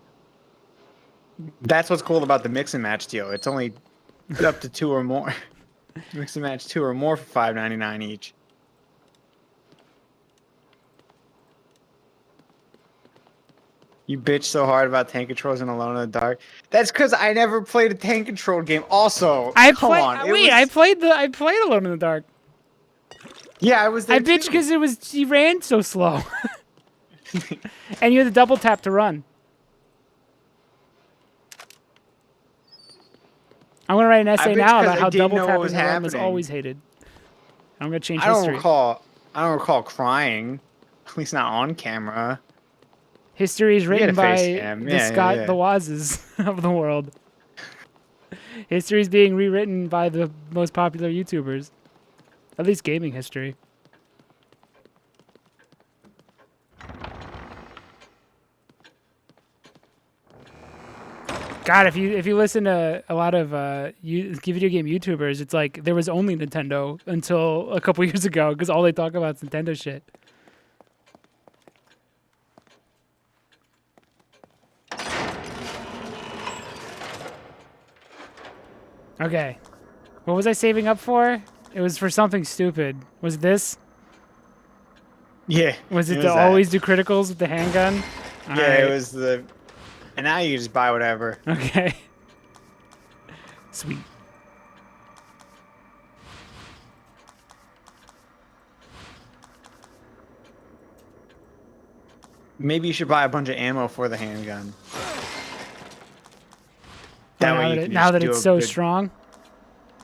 [SPEAKER 2] That's what's cool about the mix and match deal. It's only up to 2 or more. Mix and match 2 or more for $5.99 each. You bitch so hard about tank controls and Alone in the Dark. That's because I never played a tank control game. Also, I played
[SPEAKER 1] Alone in the Dark.
[SPEAKER 2] Yeah, I was there
[SPEAKER 1] I bitched because he ran so slow. And you had the double tap to run. I'm gonna write an essay now about how double tapping to run was always hated. I'm gonna change history.
[SPEAKER 2] I don't recall crying, at least not on camera.
[SPEAKER 1] History is written
[SPEAKER 2] a
[SPEAKER 1] by
[SPEAKER 2] face cam.
[SPEAKER 1] the
[SPEAKER 2] Yeah,
[SPEAKER 1] Scott
[SPEAKER 2] yeah.
[SPEAKER 1] the Wazes of the world. History is being rewritten by the most popular YouTubers. At least gaming history. God, if you listen to a lot of video game YouTubers, it's like there was only Nintendo until a couple years ago because all they talk about is Nintendo shit. Okay, what was I saving up for? It was for something stupid. Was it this?
[SPEAKER 2] Yeah.
[SPEAKER 1] Was it to
[SPEAKER 2] that.
[SPEAKER 1] always do criticals with the handgun? All
[SPEAKER 2] Yeah,
[SPEAKER 1] right.
[SPEAKER 2] it was the. And now you just buy whatever.
[SPEAKER 1] Okay. Sweet.
[SPEAKER 2] Maybe you should buy a bunch of ammo for the handgun. That way you can
[SPEAKER 1] now
[SPEAKER 2] just
[SPEAKER 1] that
[SPEAKER 2] do
[SPEAKER 1] it's
[SPEAKER 2] a
[SPEAKER 1] so
[SPEAKER 2] good-
[SPEAKER 1] strong.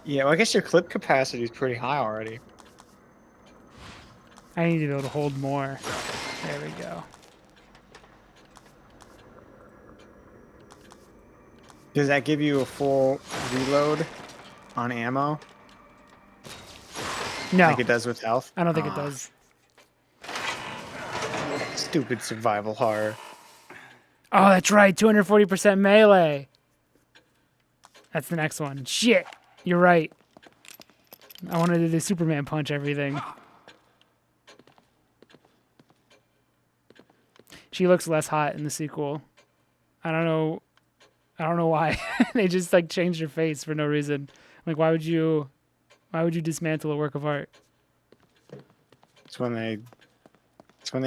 [SPEAKER 2] Yeah, well, I guess your clip capacity is pretty high already.
[SPEAKER 1] I need to be able to hold more. There we go.
[SPEAKER 2] Does that give you a full reload on ammo?
[SPEAKER 1] No,
[SPEAKER 2] Like it does with health?
[SPEAKER 1] I don't think it does.
[SPEAKER 2] Stupid survival horror.
[SPEAKER 1] Oh, that's right. 240% melee. That's the next one. Shit. You're right. I wanted to do Superman punch everything. She looks less hot in the sequel. I don't know why. They just like changed her face for no reason. Like why would you dismantle a work of art?
[SPEAKER 2] It's when they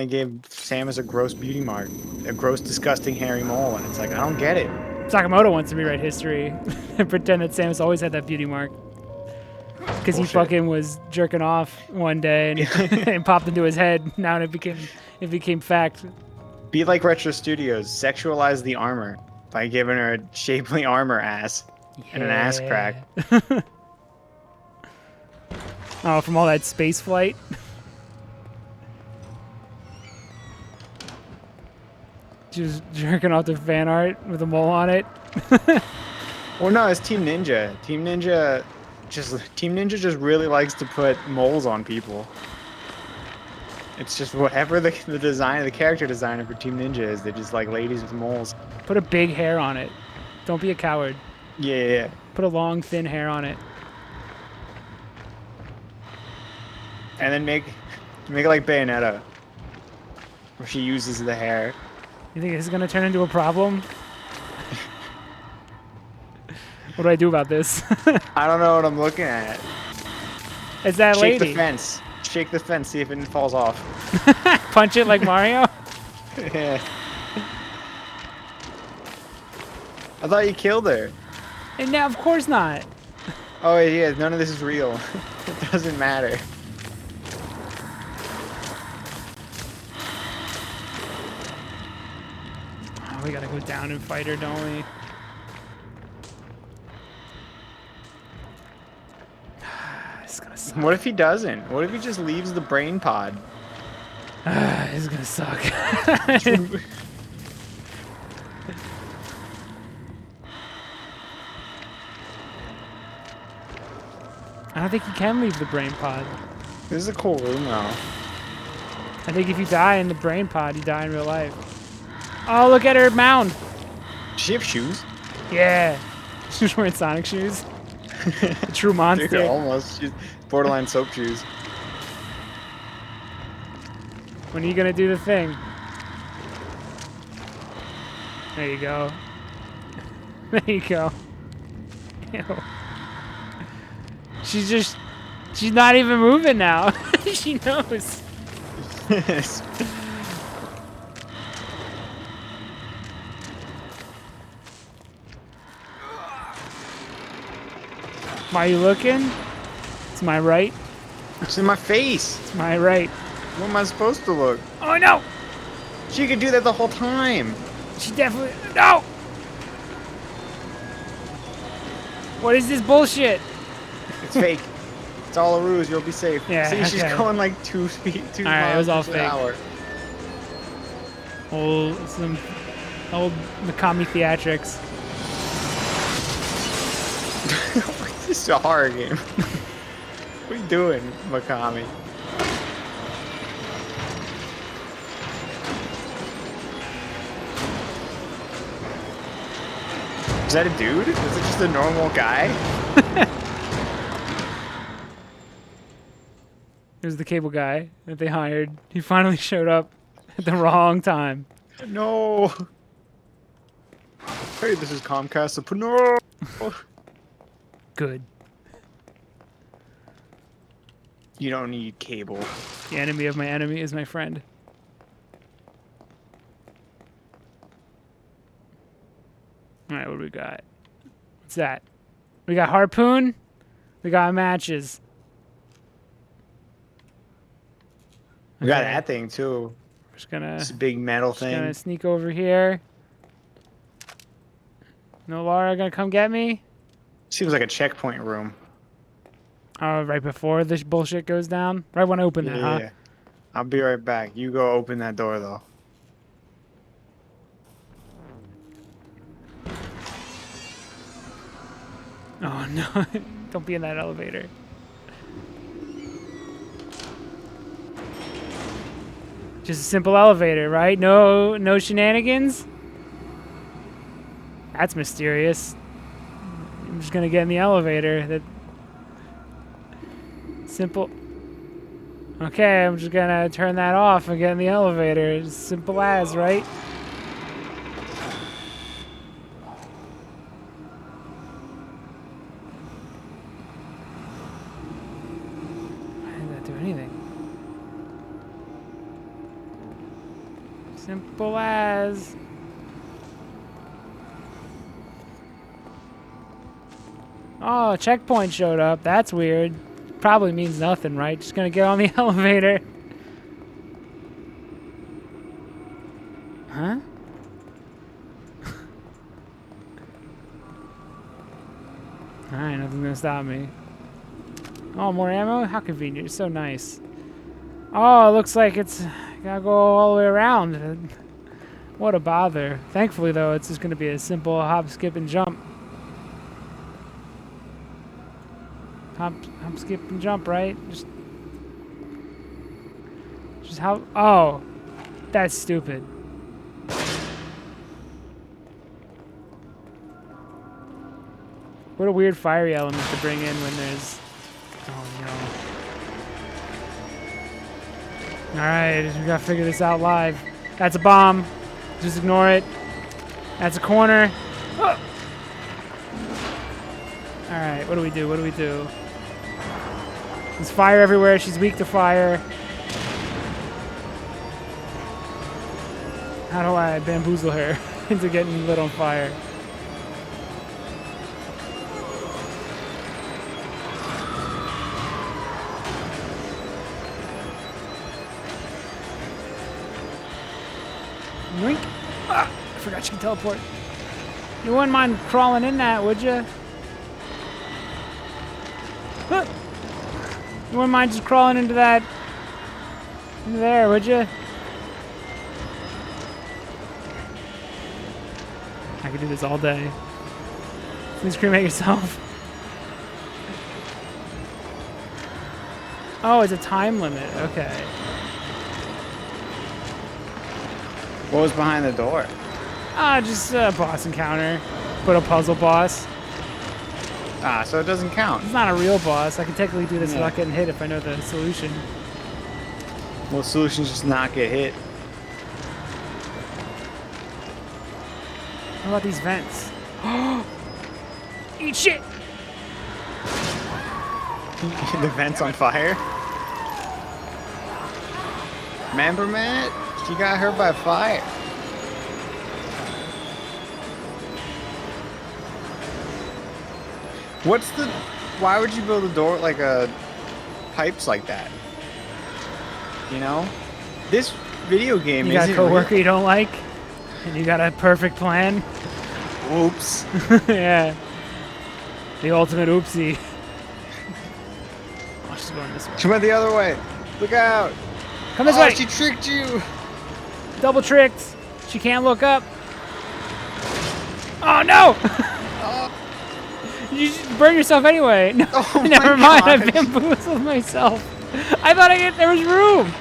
[SPEAKER 2] gave Samus a gross beauty mark. A gross, disgusting, hairy mole, and it's like, I don't get it.
[SPEAKER 1] Sakamoto wants to rewrite history and pretend that Samus always had that beauty mark. Because he
[SPEAKER 2] Bullshit.
[SPEAKER 1] fucking was jerking off one day and it popped into his head. Now it became fact.
[SPEAKER 2] Be like Retro Studios, sexualize the armor by giving her a shapely armor ass and an ass crack.
[SPEAKER 1] Oh, from all that space flight. Just jerking off to fan art with a mole on it.
[SPEAKER 2] Well, no, it's Team Ninja. Team Ninja just really likes to put moles on people. It's just whatever the character designer for Team Ninja is. They just like ladies with moles.
[SPEAKER 1] Put a big hair on it. Don't be a coward.
[SPEAKER 2] Yeah.
[SPEAKER 1] Put a long, thin hair on it.
[SPEAKER 2] And then make it like Bayonetta, where she uses the hair.
[SPEAKER 1] You think this is gonna turn into a problem? What do I do about this?
[SPEAKER 2] I don't know what I'm looking at.
[SPEAKER 1] It's that
[SPEAKER 2] Shake
[SPEAKER 1] lady.
[SPEAKER 2] the fence. Shake the fence. See if it falls off.
[SPEAKER 1] Punch it like Mario?
[SPEAKER 2] Yeah. I thought you killed her.
[SPEAKER 1] And now, of course not.
[SPEAKER 2] Oh yeah, none of this is real. It doesn't matter.
[SPEAKER 1] Oh, we gotta go down and fight her, don't we? This is gonna suck.
[SPEAKER 2] What if he doesn't? What if he just leaves the brain pod?
[SPEAKER 1] This is gonna suck. I don't think you can leave the brain pod.
[SPEAKER 2] This is a cool room though.
[SPEAKER 1] I think if you die in the brain pod, you die in real life. Oh, look at her mound.
[SPEAKER 2] Does she have shoes?
[SPEAKER 1] Yeah. She's wearing Sonic shoes. A true monster.
[SPEAKER 2] Dude, almost. She's borderline soap shoes.
[SPEAKER 1] When are you gonna do the thing? There you go. There you go. Ew. She's not even moving now. She knows. Why are you looking? It's my right.
[SPEAKER 2] It's in my face.
[SPEAKER 1] It's my right.
[SPEAKER 2] What am I supposed to look?
[SPEAKER 1] Oh no!
[SPEAKER 2] She could do that the whole time.
[SPEAKER 1] She definitely no. What is this bullshit?
[SPEAKER 2] It's fake. It's all a ruse. You'll be safe.
[SPEAKER 1] Yeah,
[SPEAKER 2] See, she's
[SPEAKER 1] okay.
[SPEAKER 2] going like 2 feet, 2
[SPEAKER 1] All right, it was all
[SPEAKER 2] miles per
[SPEAKER 1] fake.
[SPEAKER 2] hour.
[SPEAKER 1] Some old Mikami theatrics.
[SPEAKER 2] This is a horror game. What are you doing, Mikami? Is that a dude? Is it just a normal guy?
[SPEAKER 1] There's the cable guy that they hired. He finally showed up at the wrong time.
[SPEAKER 2] No. Hey, this is Comcast. No.
[SPEAKER 1] Good.
[SPEAKER 2] You don't need cable.
[SPEAKER 1] The enemy of my enemy is my friend. All right, what do we got? What's that? We got harpoon. We got matches.
[SPEAKER 2] We got
[SPEAKER 1] Okay.
[SPEAKER 2] that thing too.
[SPEAKER 1] Just gonna,
[SPEAKER 2] This big metal
[SPEAKER 1] just
[SPEAKER 2] thing.
[SPEAKER 1] gonna sneak over here. No Laura gonna come get me?
[SPEAKER 2] Seems like a checkpoint room.
[SPEAKER 1] Oh, right before this bullshit goes down? Right when I open that, huh?
[SPEAKER 2] Yeah. I'll be right back. You go open that door though.
[SPEAKER 1] Oh no, don't be in that elevator. Just a simple elevator, right? No shenanigans? That's mysterious. I'm just gonna get in the elevator. That simple. Okay, I'm just gonna turn that off and get in the elevator. It's simple as, right? Why didn't that do anything? Simple as. Oh, a checkpoint showed up. That's weird. Probably means nothing, right? Just gonna get on the elevator. Huh? Alright, nothing's gonna stop me. Oh, more ammo? How convenient. It's so nice. Oh, it looks like it's gotta go all the way around. What a bother. Thankfully, though, it's just gonna be a simple hop, skip, and jump. Hop, skip, and jump, right? Just how... Oh, that's stupid. What a weird fiery element to bring in when there's... Oh, no. Alright, we gotta figure this out live. That's a bomb. Just ignore it. That's a corner. Oh. Alright, what do we do? What do we do? There's fire everywhere. She's weak to fire. How do I bamboozle her into getting lit on fire? Yoink. Ah, I forgot you can teleport. You wouldn't mind crawling in that, would you? Huh. You wouldn't mind just crawling into that... into there, would you? I could do this all day. Please cremate yourself. Oh, it's a time limit. Okay.
[SPEAKER 2] What was behind the door?
[SPEAKER 1] Ah, just a boss encounter. But a puzzle boss.
[SPEAKER 2] Ah, so it doesn't count.
[SPEAKER 1] It's not a real boss. I can technically do this
[SPEAKER 2] Yeah.
[SPEAKER 1] without getting hit if I know the solution.
[SPEAKER 2] Well, the solution's just not get hit.
[SPEAKER 1] What about these vents? Eat shit!
[SPEAKER 2] The vent's on fire. Remember, Matt? She got hurt by fire. What's the... Why would you build a door like a... pipes like that? You know? This video game
[SPEAKER 1] You got a
[SPEAKER 2] isn't
[SPEAKER 1] coworker
[SPEAKER 2] real.
[SPEAKER 1] you don't like? And you got a perfect plan?
[SPEAKER 2] Oops.
[SPEAKER 1] Yeah. The ultimate oopsie. Oh, she's going this way.
[SPEAKER 2] She went the other way. Look out.
[SPEAKER 1] Come this
[SPEAKER 2] Oh,
[SPEAKER 1] way!
[SPEAKER 2] she tricked you.
[SPEAKER 1] Double tricked! She can't look up. Oh no! You just burn yourself anyway. No,
[SPEAKER 2] Oh
[SPEAKER 1] never
[SPEAKER 2] my
[SPEAKER 1] mind. I
[SPEAKER 2] gosh.
[SPEAKER 1] bamboozled myself. I thought there was room.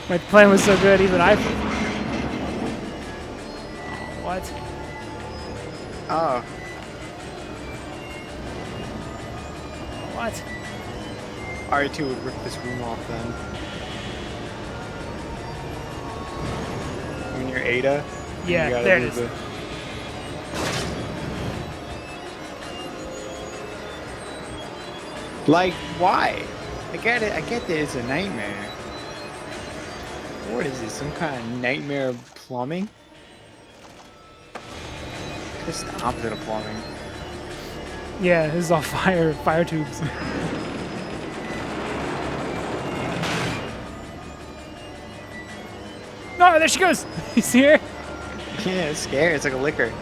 [SPEAKER 1] My plan was so good, even I. What?
[SPEAKER 2] Oh.
[SPEAKER 1] What?
[SPEAKER 2] RE2 would rip this room off then. When you're Ada.
[SPEAKER 1] Yeah,
[SPEAKER 2] you gotta
[SPEAKER 1] there it
[SPEAKER 2] lose
[SPEAKER 1] is.
[SPEAKER 2] it. Like, why? I get it. I get that it's a nightmare. What is this? Some kind of nightmare plumbing? It's the opposite of plumbing.
[SPEAKER 1] Yeah, this is all fire tubes. No, there she goes. You see her?
[SPEAKER 2] Yeah, it's scary. It's like a liquor.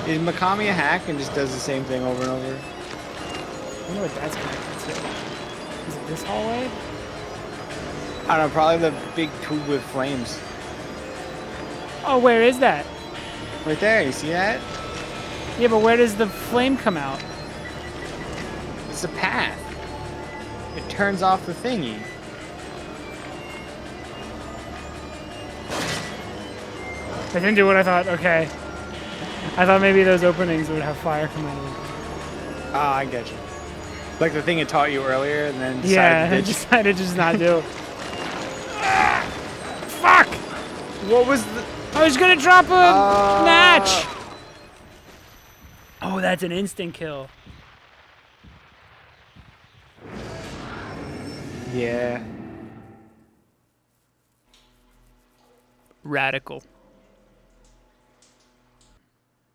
[SPEAKER 2] Is Mikami a hack and just does the same thing over and over?
[SPEAKER 1] I wonder what that's connected to. Is it this hallway?
[SPEAKER 2] I don't know, probably the big tube with flames.
[SPEAKER 1] Oh, where is that?
[SPEAKER 2] Right there, you see that?
[SPEAKER 1] Yeah, but where does the flame come out?
[SPEAKER 2] It's a path. It turns off the thingy.
[SPEAKER 1] I didn't do what I thought. Okay. I thought maybe those openings would have fire coming out of them.
[SPEAKER 2] Ah, I get you. Like the thing it taught you earlier and then decided
[SPEAKER 1] Yeah,
[SPEAKER 2] to
[SPEAKER 1] I
[SPEAKER 2] ditch.
[SPEAKER 1] decided to just not do. Fuck!
[SPEAKER 2] What was the...
[SPEAKER 1] I was gonna drop a match! Oh, that's an instant kill.
[SPEAKER 2] Yeah.
[SPEAKER 1] Radical.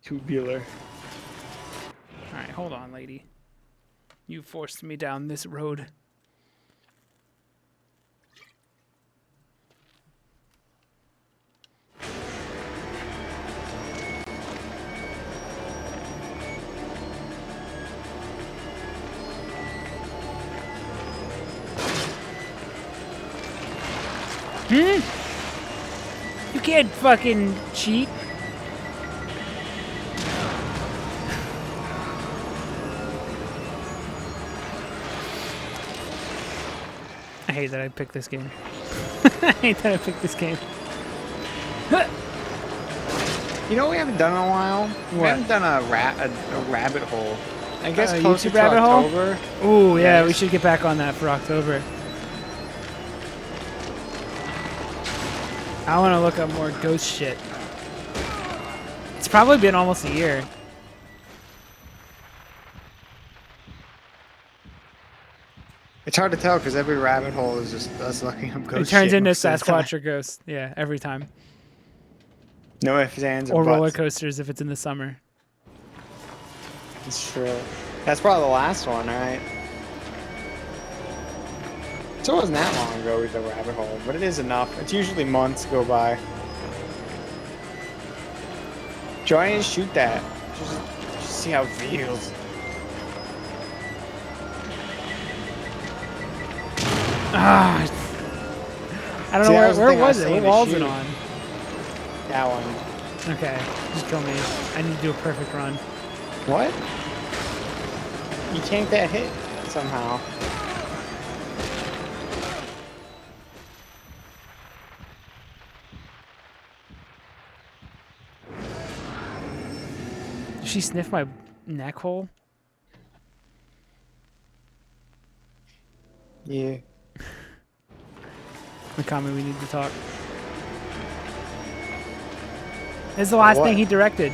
[SPEAKER 2] Tubular.
[SPEAKER 1] Alright, hold on, lady. You forced me down this road. You can't fucking cheat. I hate that I picked this game. I hate that I picked this game.
[SPEAKER 2] You know what we haven't done in a while? We
[SPEAKER 1] What?
[SPEAKER 2] haven't done a rabbit hole. I guess
[SPEAKER 1] A
[SPEAKER 2] closer
[SPEAKER 1] YouTube
[SPEAKER 2] to
[SPEAKER 1] rabbit hole?
[SPEAKER 2] October.
[SPEAKER 1] Ooh, yeah, we
[SPEAKER 2] Yes.
[SPEAKER 1] should get back on that for October. I want to look up more ghost shit. It's probably been almost a year.
[SPEAKER 2] It's hard to tell because every rabbit hole is just us looking up ghost
[SPEAKER 1] It turns
[SPEAKER 2] shit
[SPEAKER 1] into
[SPEAKER 2] most of the time.
[SPEAKER 1] Sasquatch or ghost. Yeah, every time.
[SPEAKER 2] No ifs, ands,
[SPEAKER 1] Or
[SPEAKER 2] or
[SPEAKER 1] roller
[SPEAKER 2] buts.
[SPEAKER 1] coasters if it's in the summer.
[SPEAKER 2] It's true. That's probably the last one, right? So it wasn't that long ago with the rabbit hole, but it is enough. It's usually months go by. Try and shoot that. Just see how it feels.
[SPEAKER 1] Ah, I don't
[SPEAKER 2] See,
[SPEAKER 1] know
[SPEAKER 2] that was the
[SPEAKER 1] where
[SPEAKER 2] thing I
[SPEAKER 1] was
[SPEAKER 2] was
[SPEAKER 1] it? What
[SPEAKER 2] saying to
[SPEAKER 1] wall is it
[SPEAKER 2] shoot.
[SPEAKER 1] on?
[SPEAKER 2] That one.
[SPEAKER 1] Okay, just kill me. I need to do a perfect run.
[SPEAKER 2] What? You can't get hit somehow.
[SPEAKER 1] Did she sniff my neck hole?
[SPEAKER 2] Yeah.
[SPEAKER 1] Mikami, we need to talk. This is the last
[SPEAKER 2] What?
[SPEAKER 1] thing he directed.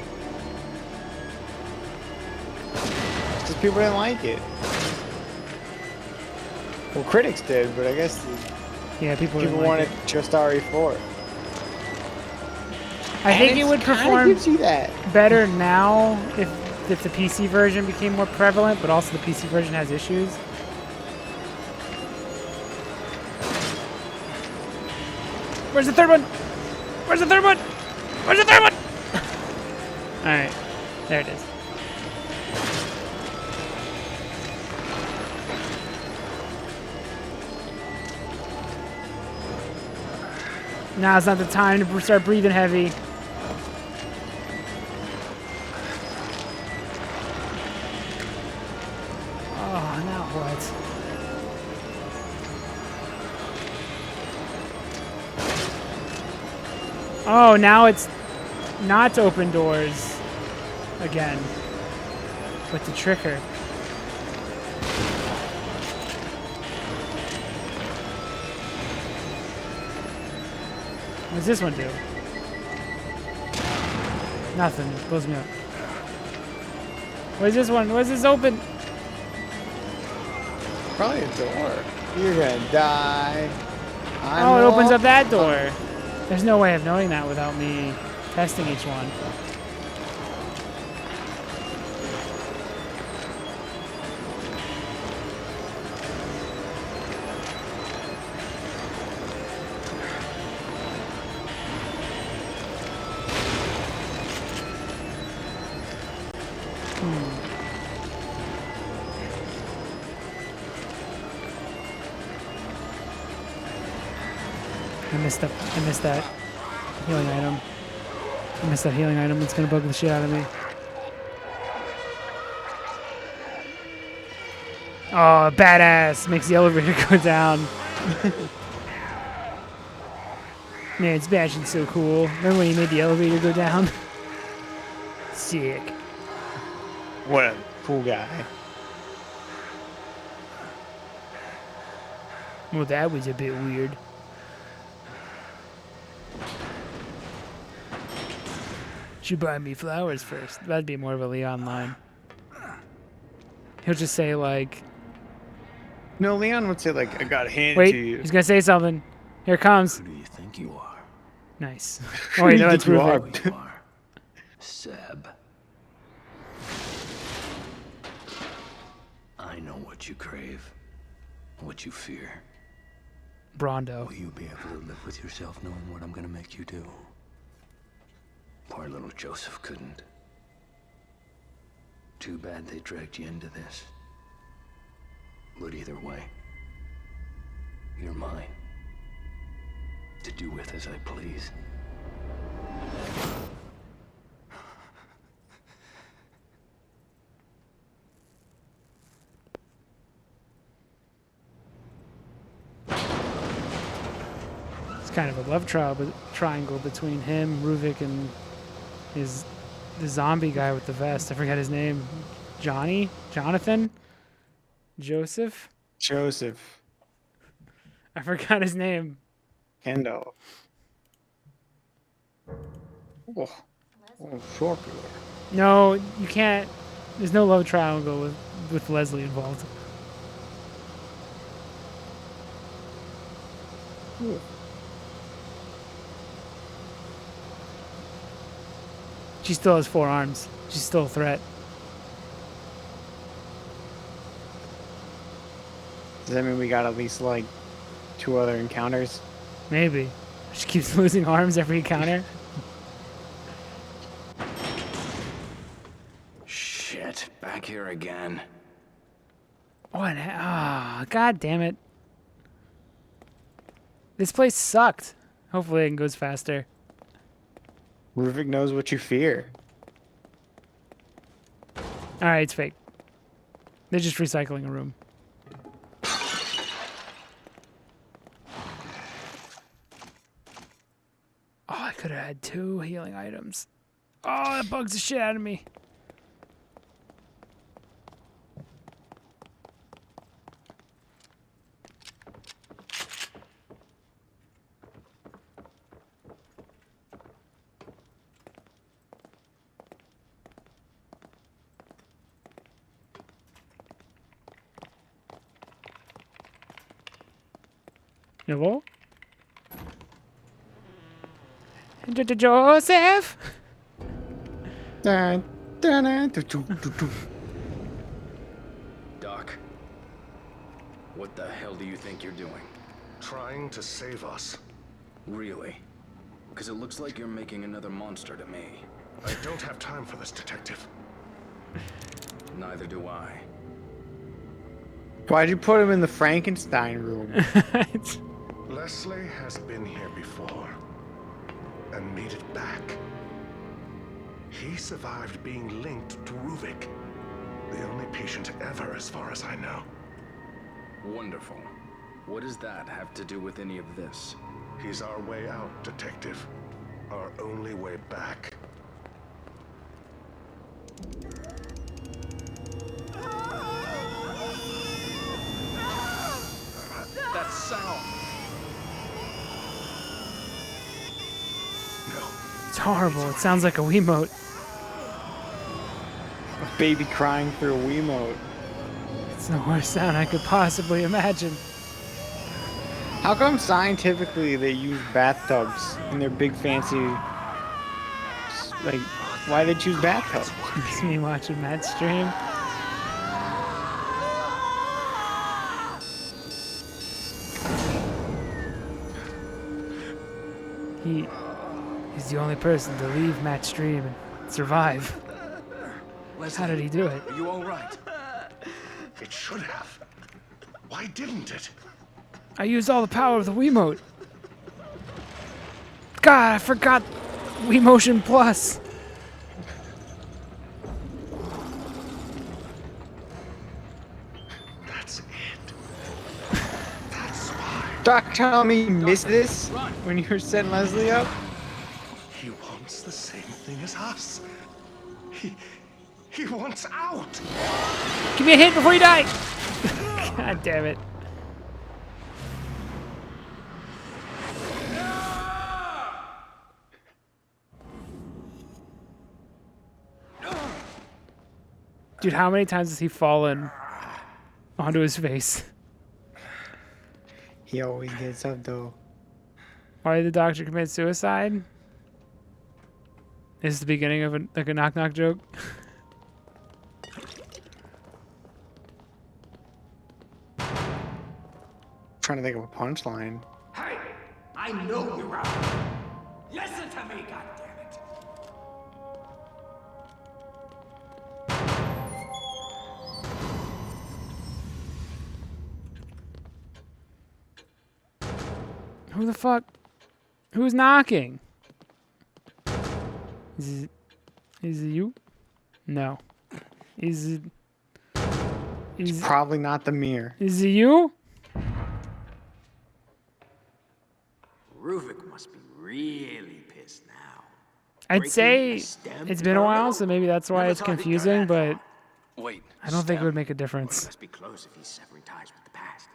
[SPEAKER 2] Just people didn't like it. Well, critics did, but I guess
[SPEAKER 1] Yeah, people
[SPEAKER 2] people
[SPEAKER 1] didn't like
[SPEAKER 2] wanted
[SPEAKER 1] it.
[SPEAKER 2] just RE4.
[SPEAKER 1] I think it would perform
[SPEAKER 2] gives you that.
[SPEAKER 1] better now if the PC version became more prevalent, but also the PC version has issues. Where's the third one? Where's the third one? Where's the third one? All right, there it is. Now's not the time to start breathing heavy. Oh, now what? Oh, now it's not to open doors again, but to trick her. What does this one do? Nothing. It blows me up. What is this one? What does this open?
[SPEAKER 2] Probably a door. You're gonna die.
[SPEAKER 1] Oh, it opens up that door. There's no way of knowing that without me testing each one. I missed that healing item. I missed that healing item. It's gonna bug the shit out of me. Oh, badass! Makes the elevator go down. Man, Sebastian's so cool. Remember when he made the elevator go down? Sick.
[SPEAKER 2] What a cool guy.
[SPEAKER 1] Well, that was a bit weird. Should buy me flowers first. That'd be more of a Leon line. He'll just say like,
[SPEAKER 2] No, Leon would say like, I gotta hand it
[SPEAKER 1] wait,
[SPEAKER 2] to you.
[SPEAKER 1] he's gonna say something. Here it comes.
[SPEAKER 3] Who do you think you are?
[SPEAKER 1] Nice. Oh wait, no, it's
[SPEAKER 2] You are.
[SPEAKER 1] Ruvik.
[SPEAKER 3] You are Seb. I know what you crave, what you fear.
[SPEAKER 1] Brondo.
[SPEAKER 3] Will you be able to live with yourself knowing what I'm gonna make you do? Poor little Joseph couldn't. Too bad they dragged you into this. But either way, you're mine. To do with as I please.
[SPEAKER 1] It's kind of a love triangle between him, Ruvik, and the zombie guy with the vest. I forget his name. Johnny? Jonathan? Joseph?
[SPEAKER 2] Joseph.
[SPEAKER 1] I forgot his name.
[SPEAKER 2] Kendall. Oh, short people.
[SPEAKER 1] No, you can't. There's no love triangle with Leslie involved. She still has 4 arms. She's still a threat.
[SPEAKER 2] Does that mean we got at least like 2 other encounters?
[SPEAKER 1] Maybe. She keeps losing arms every encounter.
[SPEAKER 3] Shit, back here again.
[SPEAKER 1] What? Ah, god damn it. This place sucked. Hopefully it goes faster.
[SPEAKER 2] Ruvik knows what you fear.
[SPEAKER 1] Alright, it's fake. They're just recycling a room. Oh, I could have had 2 healing items. Oh, that bugs the shit out of me. Hello? Joseph?
[SPEAKER 2] Dun, dun, dun, dun, dun, dun, dun.
[SPEAKER 3] Doc, what the hell do you think you're doing?
[SPEAKER 4] Trying to save us.
[SPEAKER 3] Really? Because it looks like you're making another monster to me.
[SPEAKER 4] I don't have time for this, Detective.
[SPEAKER 3] Neither do I.
[SPEAKER 2] Why'd you put him in the Frankenstein room?
[SPEAKER 4] Leslie has been here before. and made it back. He survived being linked to Ruvik. The only patient ever, as far as I know.
[SPEAKER 5] Wonderful. What does that have to do with any of this?
[SPEAKER 4] He's our way out, Detective. Our only way back.
[SPEAKER 5] That sound!
[SPEAKER 4] No.
[SPEAKER 1] It's horrible. It sounds like a Wiimote.
[SPEAKER 2] A baby crying for a Wiimote.
[SPEAKER 1] It's the worst sound I could possibly imagine.
[SPEAKER 2] How come scientifically they use bathtubs in their big fancy... Like, why they choose bathtubs?
[SPEAKER 1] It's me watching Matt stream. He's the only person to leave Matt's stream and survive. How did he do it?
[SPEAKER 5] Are you all right?
[SPEAKER 4] It should have. Why didn't it?
[SPEAKER 1] I used all the power of the Wiimote. God, I forgot Wiimotion Plus.
[SPEAKER 4] That's it. That's why.
[SPEAKER 2] Doc, tell me you missed this when you were setting Leslie up?
[SPEAKER 4] He wants the same thing as us. He wants out.
[SPEAKER 1] Give me a hit before you die. God damn it. Dude, how many times has he fallen onto his face?
[SPEAKER 2] He always gets up though.
[SPEAKER 1] Why did the doctor commit suicide? Is this the beginning of a knock knock joke?
[SPEAKER 2] Trying to think of a punchline.
[SPEAKER 6] Hey, I know you're out. Listen to me, goddammit.
[SPEAKER 1] Who the fuck? Who's knocking? Is it you? No. Is it
[SPEAKER 2] Probably not the mirror.
[SPEAKER 1] is it you?
[SPEAKER 6] Ruvik must be really pissed now.
[SPEAKER 1] I'd
[SPEAKER 6] Breaking
[SPEAKER 1] say
[SPEAKER 6] a stem
[SPEAKER 1] it's been a while,
[SPEAKER 6] terminal?
[SPEAKER 1] so maybe that's why
[SPEAKER 6] Never
[SPEAKER 1] it's
[SPEAKER 6] thought he'd go
[SPEAKER 1] confusing,
[SPEAKER 6] that
[SPEAKER 1] but
[SPEAKER 6] far.
[SPEAKER 5] Wait.
[SPEAKER 1] I don't think it
[SPEAKER 5] Stem?
[SPEAKER 1] would make a
[SPEAKER 6] Well, it
[SPEAKER 1] difference.
[SPEAKER 6] must be close if he's severing ties with the past.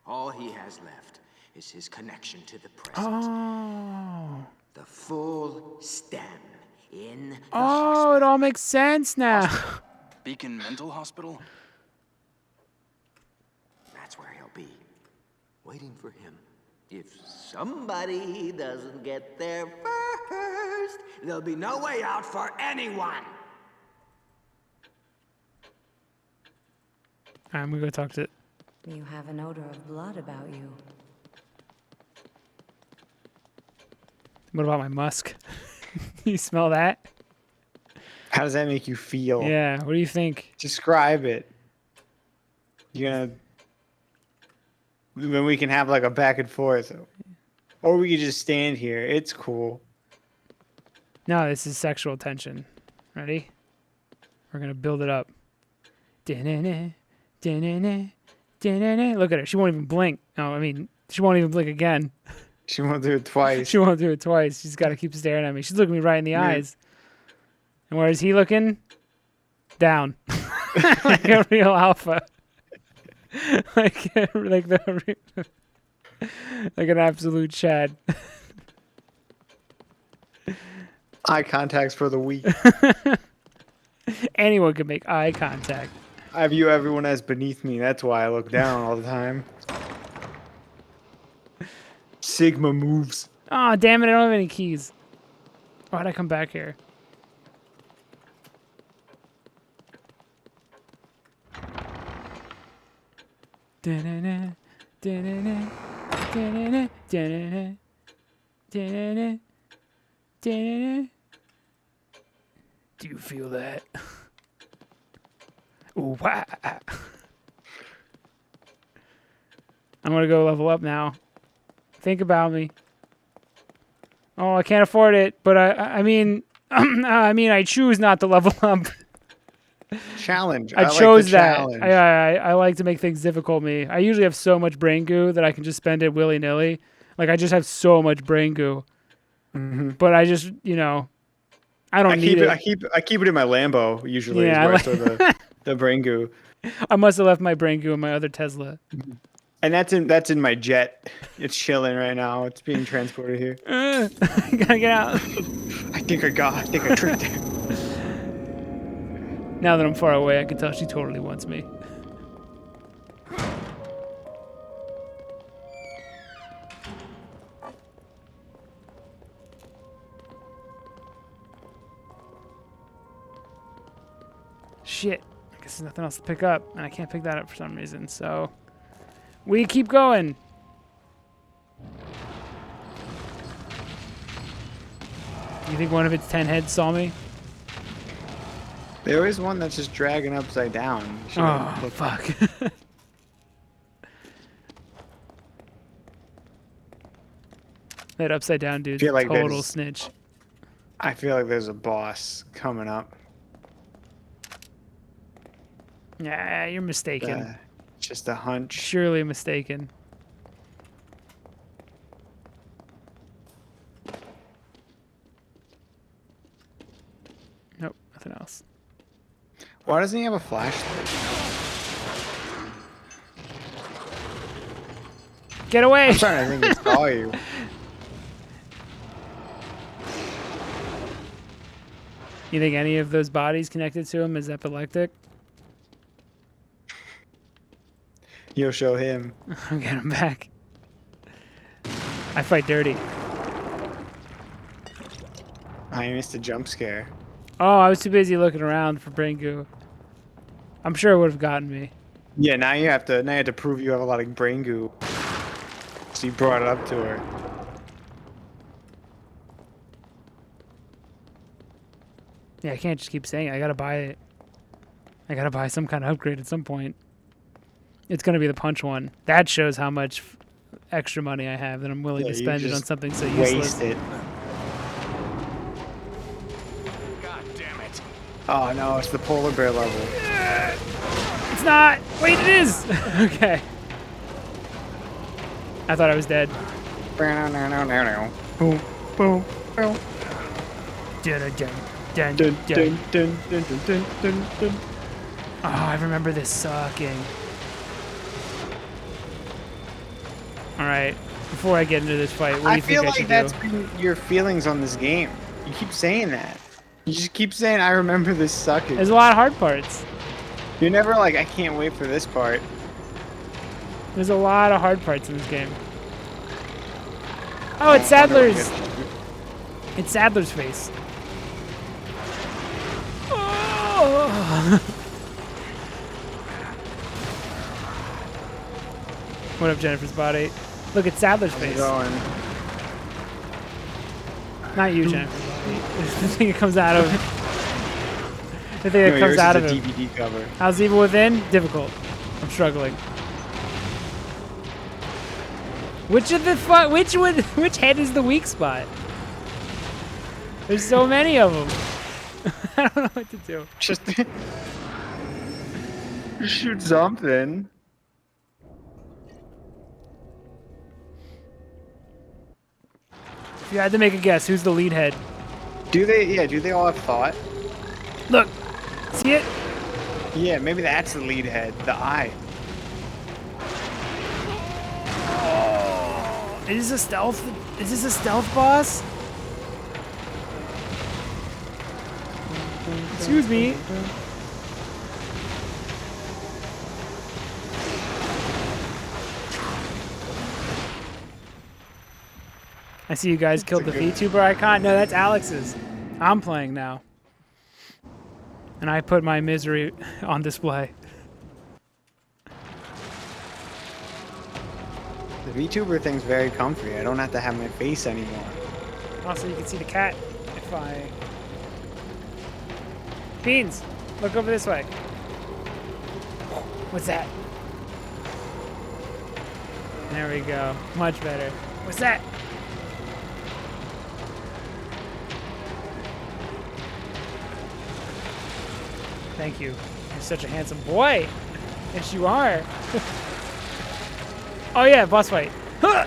[SPEAKER 6] All he has left is his connection to the present.
[SPEAKER 1] Oh.
[SPEAKER 6] The full stem in the
[SPEAKER 1] Oh, it all makes sense now.
[SPEAKER 5] Beacon Mental Hospital?
[SPEAKER 6] That's where he'll be, waiting for him. If somebody doesn't get there first, there'll be no way out for anyone.
[SPEAKER 1] I'm gonna go talk to.
[SPEAKER 7] You have an odor of blood about you.
[SPEAKER 1] What about my musk? You smell that?
[SPEAKER 2] How does that make you feel?
[SPEAKER 1] Yeah. What do you think?
[SPEAKER 2] Describe it. You're gonna... Then we can have like a back and forth. Or we could just stand here. It's cool.
[SPEAKER 1] No, this is sexual tension. Ready? We're gonna build it up. Da-na-na, da-na-na, da-na-na. Look at her. She won't even blink. No, I mean, she won't even blink again.
[SPEAKER 2] She won't do it twice.
[SPEAKER 1] She won't do it twice. She's got to keep staring at me. She's looking me right in the eyes. And where is he looking? Down. Like a real alpha. like the like an absolute Chad.
[SPEAKER 2] Eye contacts for the weak.
[SPEAKER 1] Anyone can make eye contact.
[SPEAKER 2] I view everyone as beneath me. That's why I look down all the time. Sigma moves.
[SPEAKER 1] Oh, damn it. I don't have any keys. Why'd I come back here? Da-na-na, da-na-na, da-na-na, da-na-na, da-na-na, da-na-na. Do you feel that? Ooh, wah. I'm gonna go level up now. Think about me. Oh, I can't afford it, but I mean, I choose not to level up.
[SPEAKER 2] Challenge.
[SPEAKER 1] I
[SPEAKER 2] like the
[SPEAKER 1] chose that.
[SPEAKER 2] challenge.
[SPEAKER 1] I like to make things difficult. Me. I usually have so much brain goo that I can just spend it willy nilly. Like I just have so much brain goo. But I just, I don't need it.
[SPEAKER 2] I keep it in my Lambo usually.
[SPEAKER 1] Yeah,
[SPEAKER 2] Is where I store the brain goo,
[SPEAKER 1] I must have left my brain goo in my other Tesla.
[SPEAKER 2] and that's in my jet. It's chilling right now. It's being transported here.
[SPEAKER 1] I gotta get out.
[SPEAKER 2] I think I tricked her.
[SPEAKER 1] Now that I'm far away, I can tell she totally wants me. Shit. I guess there's nothing else to pick up, and I can't pick that up for some reason, so we keep going. You think one of its 10 heads saw me?
[SPEAKER 2] There is one that's just dragging upside down. You should
[SPEAKER 1] Oh,
[SPEAKER 2] look-
[SPEAKER 1] fuck. That upside down dude's
[SPEAKER 2] Feel
[SPEAKER 1] a
[SPEAKER 2] like
[SPEAKER 1] total
[SPEAKER 2] there's-
[SPEAKER 1] snitch.
[SPEAKER 2] I feel like there's a boss coming up.
[SPEAKER 1] Yeah, you're mistaken.
[SPEAKER 2] Just a hunch.
[SPEAKER 1] Surely mistaken. Nope, nothing else.
[SPEAKER 2] Why doesn't he have a flashlight?
[SPEAKER 1] Get away!
[SPEAKER 2] I'm trying to think he saw you.
[SPEAKER 1] You think any of those bodies connected to him is epileptic?
[SPEAKER 2] You'll show him.
[SPEAKER 1] I'll get him back. I fight dirty.
[SPEAKER 2] I missed a jump scare.
[SPEAKER 1] Oh, I was too busy looking around for brain goo. I'm sure it would have gotten me.
[SPEAKER 2] Yeah, now you have to prove you have a lot of brain goo. So you brought it up to her.
[SPEAKER 1] Yeah, I can't just keep saying it. I gotta buy it. I gotta buy some kind of upgrade at some point. It's gonna be the punch one. That shows how much extra money I have that I'm willing
[SPEAKER 2] Yeah,
[SPEAKER 1] to
[SPEAKER 2] you
[SPEAKER 1] spend it on
[SPEAKER 2] just
[SPEAKER 1] something so useless.
[SPEAKER 2] Waste it.
[SPEAKER 4] God damn it.
[SPEAKER 2] Oh no, it's the polar bear level.
[SPEAKER 1] It's not! Wait, it is! Okay. I thought I was dead.
[SPEAKER 2] Boom, boom, boom.
[SPEAKER 1] Dun, dun, dun,
[SPEAKER 2] Dun,
[SPEAKER 1] dun.
[SPEAKER 2] dun, dun, dun, dun, dun, dun, dun.
[SPEAKER 1] Oh, I remember this sucking. Alright, before I get into this fight, what do
[SPEAKER 2] I
[SPEAKER 1] you
[SPEAKER 2] feel
[SPEAKER 1] think I
[SPEAKER 2] like
[SPEAKER 1] should
[SPEAKER 2] that's
[SPEAKER 1] do?
[SPEAKER 2] been your feelings on this game. You keep saying that. You just keep saying, I remember this sucking.
[SPEAKER 1] There's a lot of hard parts.
[SPEAKER 2] You're never like, I can't wait for this part.
[SPEAKER 1] There's a lot of hard parts in this game. Oh, it's Sadler's. It's Sadler's face. Oh. What up, Jennifer's body? Look, it's Sadler's face.
[SPEAKER 2] Going.
[SPEAKER 1] Not you, Jennifer's body. The thing that comes out of. The thing that
[SPEAKER 2] No,
[SPEAKER 1] comes
[SPEAKER 2] yours
[SPEAKER 1] out
[SPEAKER 2] is
[SPEAKER 1] of
[SPEAKER 2] a
[SPEAKER 1] him.
[SPEAKER 2] DVD cover.
[SPEAKER 1] How's Evil Within? Difficult. I'm struggling. Which of the which head is the weak spot? There's so many of them. I don't know what to do.
[SPEAKER 2] Just shoot something.
[SPEAKER 1] If you had to make a guess, who's the lead head?
[SPEAKER 2] Do they all have thought?
[SPEAKER 1] Look, see it?
[SPEAKER 2] Yeah, maybe that's the lead head, the eye.
[SPEAKER 1] Is this a stealth? Is this a stealth boss? Excuse me. I see you guys killed the VTuber icon. No, that's Alex's. I'm playing now. And I put my misery on display.
[SPEAKER 2] The VTuber thing's very comfy. I don't have to have my face anymore.
[SPEAKER 1] Also, you can see the cat if I... Beans, look over this way. What's that? There we go. Much better. What's that? Thank you. You're such a handsome boy. Yes, you are. Oh yeah, boss fight. Huh!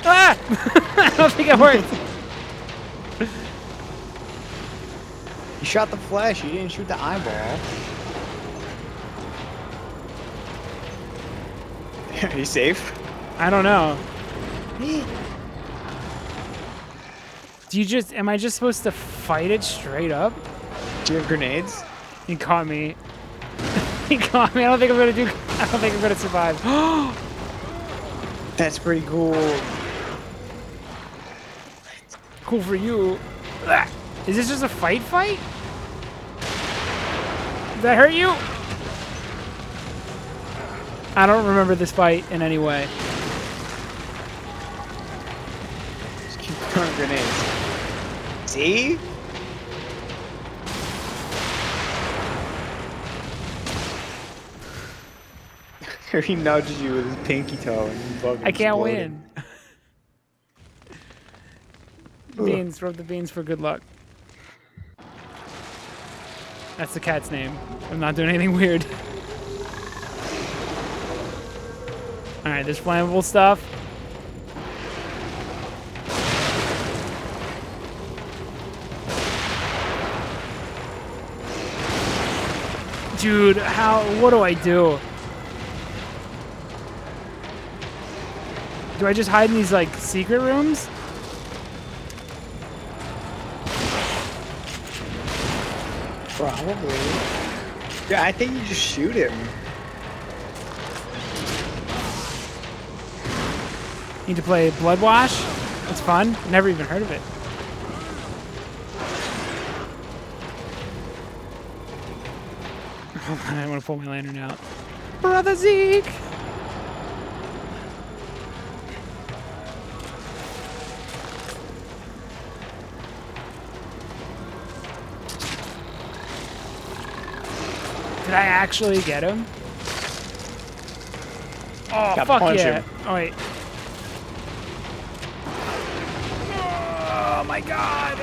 [SPEAKER 1] Ah! I don't think it worked.
[SPEAKER 2] You shot the flesh. You didn't shoot the eyeball. Are you safe?
[SPEAKER 1] I don't know. Do you just? Am I just supposed to fight it straight up?
[SPEAKER 2] Do you have grenades?
[SPEAKER 1] He caught me. He caught me. I don't think I'm gonna survive.
[SPEAKER 2] That's pretty cool.
[SPEAKER 1] Cool for you. Ah! Is this just a fight? Did that hurt you? I don't remember this fight in any way.
[SPEAKER 2] Just keep throwing grenades. See? He nudges you with his pinky toe and you fucking
[SPEAKER 1] I can't
[SPEAKER 2] explode.
[SPEAKER 1] win. Beans, rub the beans for good luck. That's the cat's name. I'm not doing anything weird. Alright, there's flammable stuff. Dude, what do I do? Do I just hide in these, like, secret rooms?
[SPEAKER 2] Probably. Yeah, I think you just shoot him.
[SPEAKER 1] Need to play Blood Wash? It's fun. Never even heard of it. Hold on, I want to pull my lantern out. Brother Zeke! Did I actually get him? Oh,
[SPEAKER 2] Gotta
[SPEAKER 1] fuck
[SPEAKER 2] punch
[SPEAKER 1] yeah.
[SPEAKER 2] him.
[SPEAKER 1] Oh, wait. Oh, my God.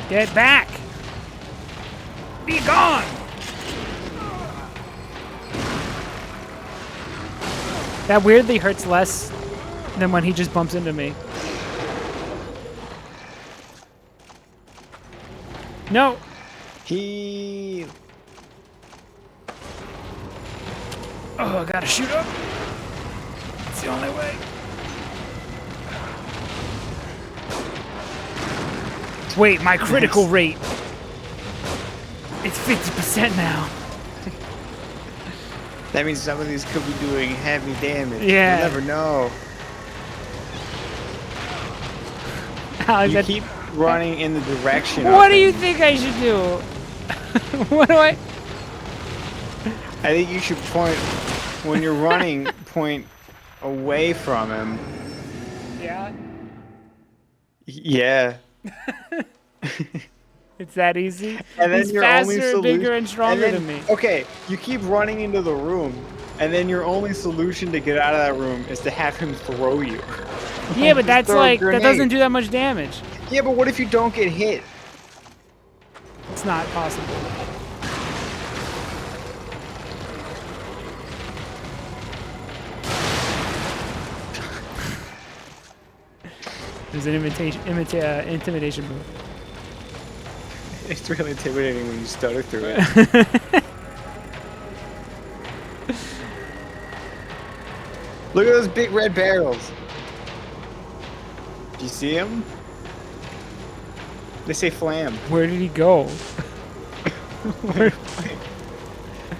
[SPEAKER 1] Get back! Be gone! That weirdly hurts less than when he just bumps into me. No!
[SPEAKER 2] He...
[SPEAKER 1] Oh, I gotta shoot up. It's the only way. Wait, my critical rate. It's 50% now.
[SPEAKER 2] That means some of these could be doing heavy damage.
[SPEAKER 1] Yeah.
[SPEAKER 2] You never know.
[SPEAKER 1] Alex,
[SPEAKER 2] You keep running in the direction
[SPEAKER 1] what
[SPEAKER 2] of
[SPEAKER 1] do you
[SPEAKER 2] him.
[SPEAKER 1] think I should do? What do I...
[SPEAKER 2] I think you should point, when you're running, point away from him.
[SPEAKER 1] Yeah?
[SPEAKER 2] Yeah.
[SPEAKER 1] It's that easy?
[SPEAKER 2] And then
[SPEAKER 1] He's
[SPEAKER 2] your
[SPEAKER 1] faster,
[SPEAKER 2] only solution,
[SPEAKER 1] bigger, and stronger
[SPEAKER 2] and then-
[SPEAKER 1] than me.
[SPEAKER 2] Okay, you keep running into the room, and then your only solution to get out of that room is to have him throw you.
[SPEAKER 1] Yeah, but
[SPEAKER 2] Just
[SPEAKER 1] that's
[SPEAKER 2] throw a
[SPEAKER 1] like, that
[SPEAKER 2] grenade.
[SPEAKER 1] doesn't do that much damage.
[SPEAKER 2] Yeah, but what if you don't get hit?
[SPEAKER 1] It's not possible. There's an intimidation move.
[SPEAKER 2] It's really intimidating when you stutter through it. Look at those big red barrels. Do you see them? They say flam.
[SPEAKER 1] Where did he go? Where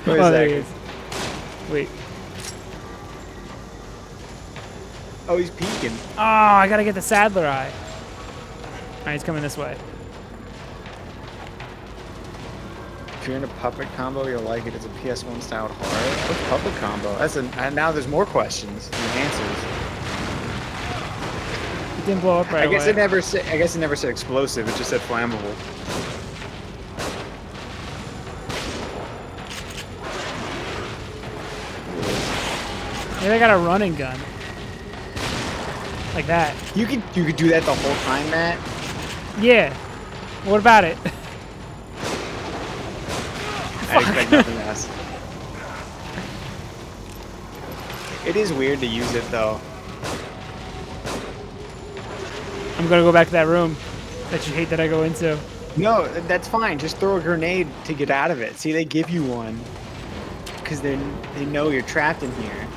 [SPEAKER 2] Where
[SPEAKER 1] oh,
[SPEAKER 2] is
[SPEAKER 1] there
[SPEAKER 2] that?
[SPEAKER 1] he is. Wait.
[SPEAKER 2] Oh, he's peeking.
[SPEAKER 1] Oh, I gotta get the Sadler eye. Alright, he's coming this way.
[SPEAKER 2] If you're in a puppet combo, you'll like it. It's a PS1 style horror. What's puppet combo? And now there's more questions than answers.
[SPEAKER 1] It didn't blow up right
[SPEAKER 2] I guess
[SPEAKER 1] away.
[SPEAKER 2] it never said. I guess it never said explosive. It just said flammable.
[SPEAKER 1] Maybe I got a running gun. Like that.
[SPEAKER 2] You could do that the whole time, Matt.
[SPEAKER 1] Yeah. What about it?
[SPEAKER 2] I expect nothing less. It is weird to use it though.
[SPEAKER 1] I'm gonna go back to that room that you hate that I go into.
[SPEAKER 2] No, that's fine. Just throw a grenade to get out of it. See, they give you one because they know you're trapped in here.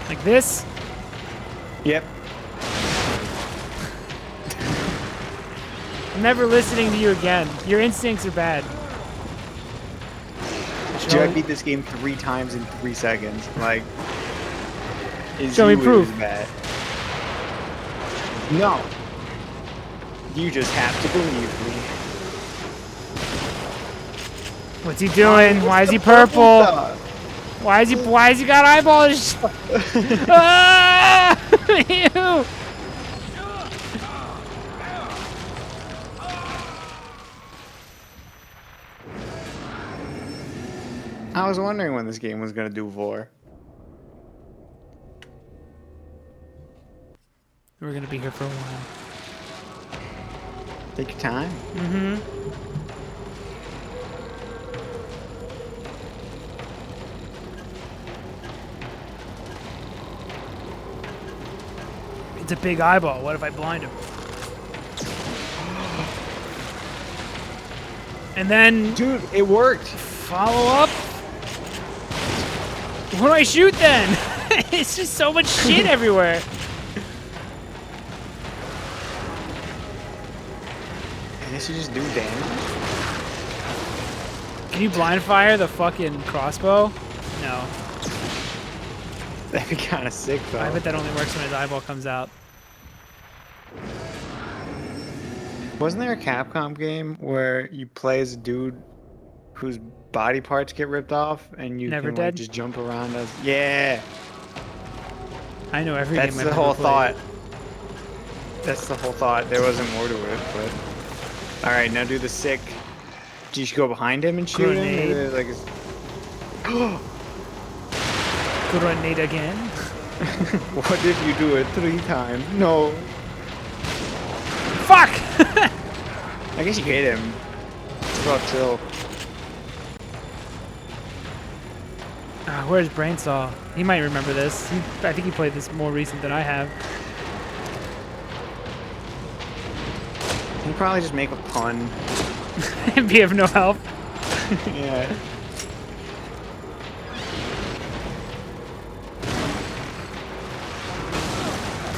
[SPEAKER 1] Like this?
[SPEAKER 2] Yep.
[SPEAKER 1] I'm never listening to you again. Your instincts are bad.
[SPEAKER 2] Dude, I beat this game 3 times in 3 seconds. Like,
[SPEAKER 1] Show me proof.
[SPEAKER 2] Bad. No. You just have to believe me.
[SPEAKER 1] What's he doing? Why is he purple? Why is he got eyeballs? Ah! Ew!
[SPEAKER 2] I was wondering when this game was gonna do vor.
[SPEAKER 1] We're gonna be here for a while.
[SPEAKER 2] Take your time.
[SPEAKER 1] Mm-hmm. It's a big eyeball. What if I blind him? And then
[SPEAKER 2] Dude, it worked.
[SPEAKER 1] follow up. What do I shoot then? It's just so much shit everywhere.
[SPEAKER 2] I guess you just do damage.
[SPEAKER 1] Can you blind fire the fucking crossbow? No.
[SPEAKER 2] That'd be kind of sick though.
[SPEAKER 1] I bet that only works when his eyeball comes out.
[SPEAKER 2] Wasn't there a Capcom game where you play as a dude whose body parts get ripped off and you
[SPEAKER 1] Never
[SPEAKER 2] can
[SPEAKER 1] Dead?
[SPEAKER 2] like, just jump around as yeah.
[SPEAKER 1] I know every
[SPEAKER 2] That's
[SPEAKER 1] game I've
[SPEAKER 2] the
[SPEAKER 1] ever
[SPEAKER 2] whole
[SPEAKER 1] played.
[SPEAKER 2] thought. That's the whole thought. There wasn't more to it, but all right, now do the sick. Do you go behind him and shoot
[SPEAKER 1] Grenade.
[SPEAKER 2] him? Like,
[SPEAKER 1] Grenade again.
[SPEAKER 2] what if you do it 3 times? No.
[SPEAKER 1] Fuck!
[SPEAKER 2] I guess you hit him. It's about chill.
[SPEAKER 1] Where's Brainsaw? He might remember this. I think he played this more recent than I have.
[SPEAKER 2] You probably just make a pun.
[SPEAKER 1] And be of no help.
[SPEAKER 2] Yeah.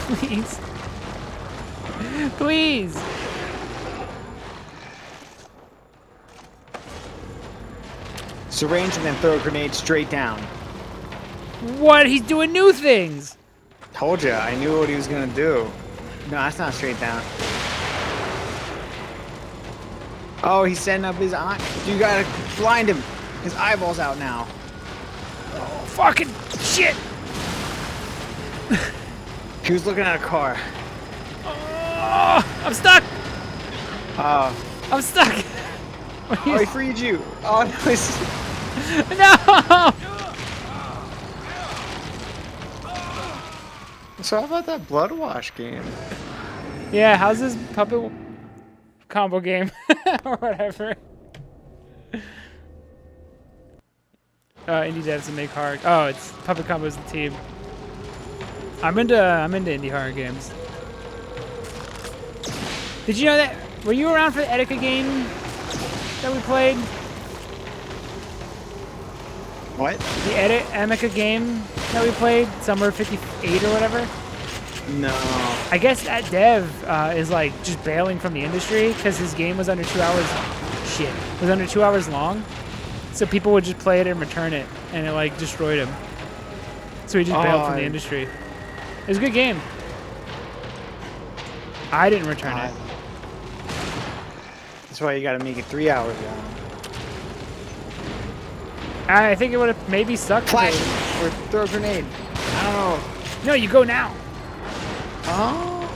[SPEAKER 1] Please. Please.
[SPEAKER 2] Syringe and then throw a grenade straight down.
[SPEAKER 1] What? He's doing new things.
[SPEAKER 2] Told ya, I knew what he was gonna do. No, that's not straight down. Oh, he's setting up his eye. You gotta blind him. His eyeball's out now.
[SPEAKER 1] Oh, fucking shit.
[SPEAKER 2] He was looking at a car.
[SPEAKER 1] Oh, I'm stuck.
[SPEAKER 2] Oh,
[SPEAKER 1] I'm stuck.
[SPEAKER 2] oh, he freed you. Oh, no, it's...
[SPEAKER 1] No.
[SPEAKER 2] So how about that Blood Wash game?
[SPEAKER 1] Yeah, how's this puppet combo game or whatever? Indie devs and make hard. Oh, it's puppet combo's the team. I'm into indie horror games. Did you know that? Were you around for the Etika game that we played?
[SPEAKER 2] What?
[SPEAKER 1] The Etika game that we played, Summer 58 or whatever?
[SPEAKER 2] No.
[SPEAKER 1] I guess that dev is like just bailing from the industry because his game was under 2 hours. Shit, it was under 2 hours long. So people would just play it and return it, and it like destroyed him. So he just bailed from the industry. It was a good game. I didn't return it.
[SPEAKER 2] That's why you gotta make it 3 hours long.
[SPEAKER 1] I think it would have maybe sucked.
[SPEAKER 2] Flash or throw a grenade. I don't know.
[SPEAKER 1] No, you go now.
[SPEAKER 2] Oh,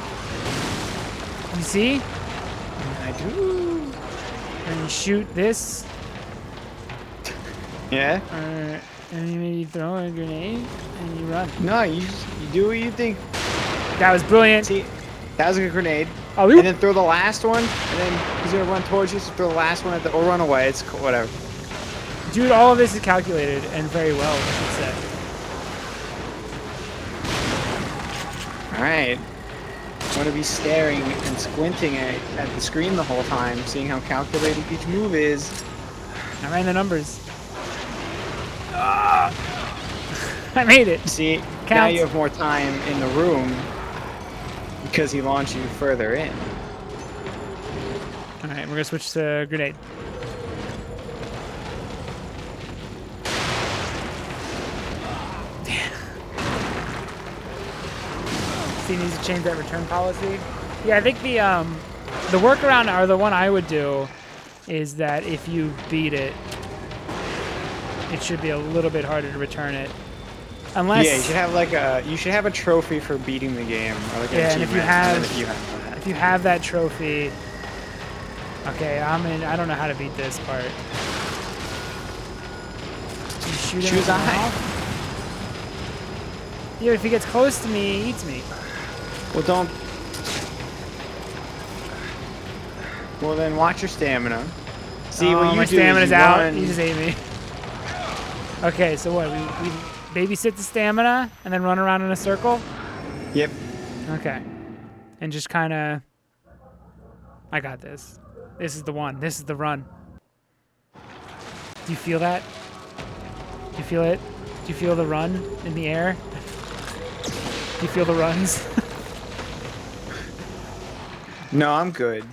[SPEAKER 1] You see?
[SPEAKER 2] I do.
[SPEAKER 1] And you shoot this.
[SPEAKER 2] Yeah?
[SPEAKER 1] Or and then maybe you throw a grenade and you run.
[SPEAKER 2] No, you do what you think.
[SPEAKER 1] That was brilliant.
[SPEAKER 2] See, that was a good grenade.
[SPEAKER 1] Oh,
[SPEAKER 2] And then throw the last one, and then he's gonna run towards you, so throw the last one at the, or run away. It's cool, whatever.
[SPEAKER 1] dude, all of this is calculated and very well, I should say.
[SPEAKER 2] Alright. I'm gonna be staring and squinting at the screen the whole time, seeing how calculated each move is.
[SPEAKER 1] I ran the numbers. Ah! I made it.
[SPEAKER 2] See, now
[SPEAKER 1] Counts.
[SPEAKER 2] you have more time in the room because he launched you further in.
[SPEAKER 1] All right, we're gonna switch to grenade. Damn. He needs to change that return policy. Yeah, I think the workaround, or the one I would do, is that if you beat it, it should be a little bit harder to return it. Unless
[SPEAKER 2] Yeah, you should have a trophy for beating the game, or like an
[SPEAKER 1] Yeah, and if you
[SPEAKER 2] achievement,
[SPEAKER 1] have-
[SPEAKER 2] and then if you have that.
[SPEAKER 1] if you have that trophy. Okay, I don't know how to beat this part. You shoot him
[SPEAKER 2] Choose
[SPEAKER 1] in the
[SPEAKER 2] eye.
[SPEAKER 1] mouth? Yeah, if he gets close to me, he eats me.
[SPEAKER 2] Well, don't. Well, then watch your stamina. See, what you
[SPEAKER 1] my
[SPEAKER 2] do
[SPEAKER 1] stamina's
[SPEAKER 2] is you
[SPEAKER 1] out.
[SPEAKER 2] run.
[SPEAKER 1] He just ate me. Okay, so what? We babysit the stamina and then run around in a circle?
[SPEAKER 2] Yep.
[SPEAKER 1] Okay. And just kind of... I got this. This is the one. This is the run. Do you feel that? Do you feel it? Do you feel the run in the air? Do you feel the runs?
[SPEAKER 2] No, I'm good.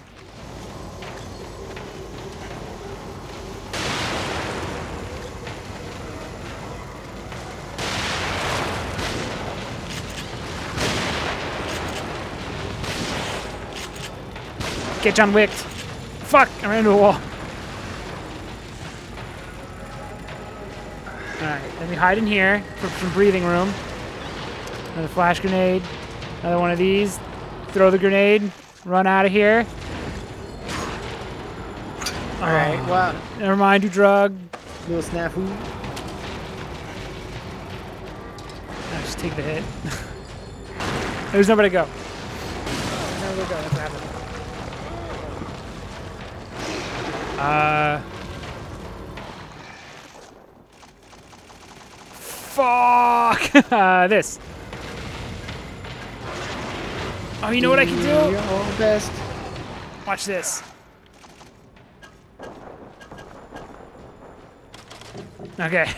[SPEAKER 1] Get John Wicked. Fuck! I ran into a wall. Alright, then we hide in here for some breathing room. Another flash grenade. Another one of these. Throw the grenade. Run out of here.
[SPEAKER 2] Alright, well,
[SPEAKER 1] Never mind, you drug.
[SPEAKER 2] little snafu.
[SPEAKER 1] I just take the hit. There's nowhere to go. There's nowhere to go. That's what happened. Fuck! This. Oh, you know what I can do?
[SPEAKER 2] Your own best.
[SPEAKER 1] Watch this. Okay.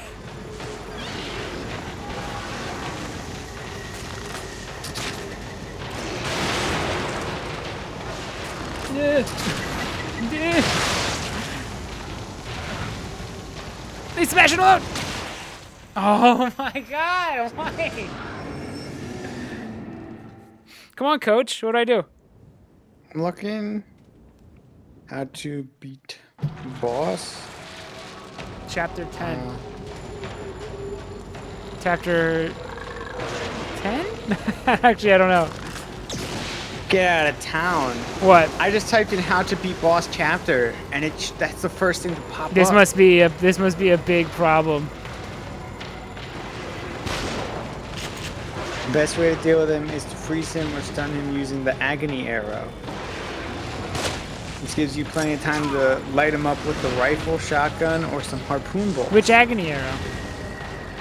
[SPEAKER 1] They smash it out! Oh my god, why? Come on, coach. What do I do?
[SPEAKER 2] I'm looking. How to beat boss.
[SPEAKER 1] Chapter 10. Chapter 10? Actually, I don't know.
[SPEAKER 2] Get out of town.
[SPEAKER 1] What?
[SPEAKER 2] I just typed in how to beat boss chapter, and that's the first thing to pop
[SPEAKER 1] This
[SPEAKER 2] up.
[SPEAKER 1] must be a big problem.
[SPEAKER 2] The best way to deal with him is to freeze him or stun him using the agony arrow. This gives you plenty of time to light him up with the rifle, shotgun, or some harpoon bolts.
[SPEAKER 1] Which agony arrow?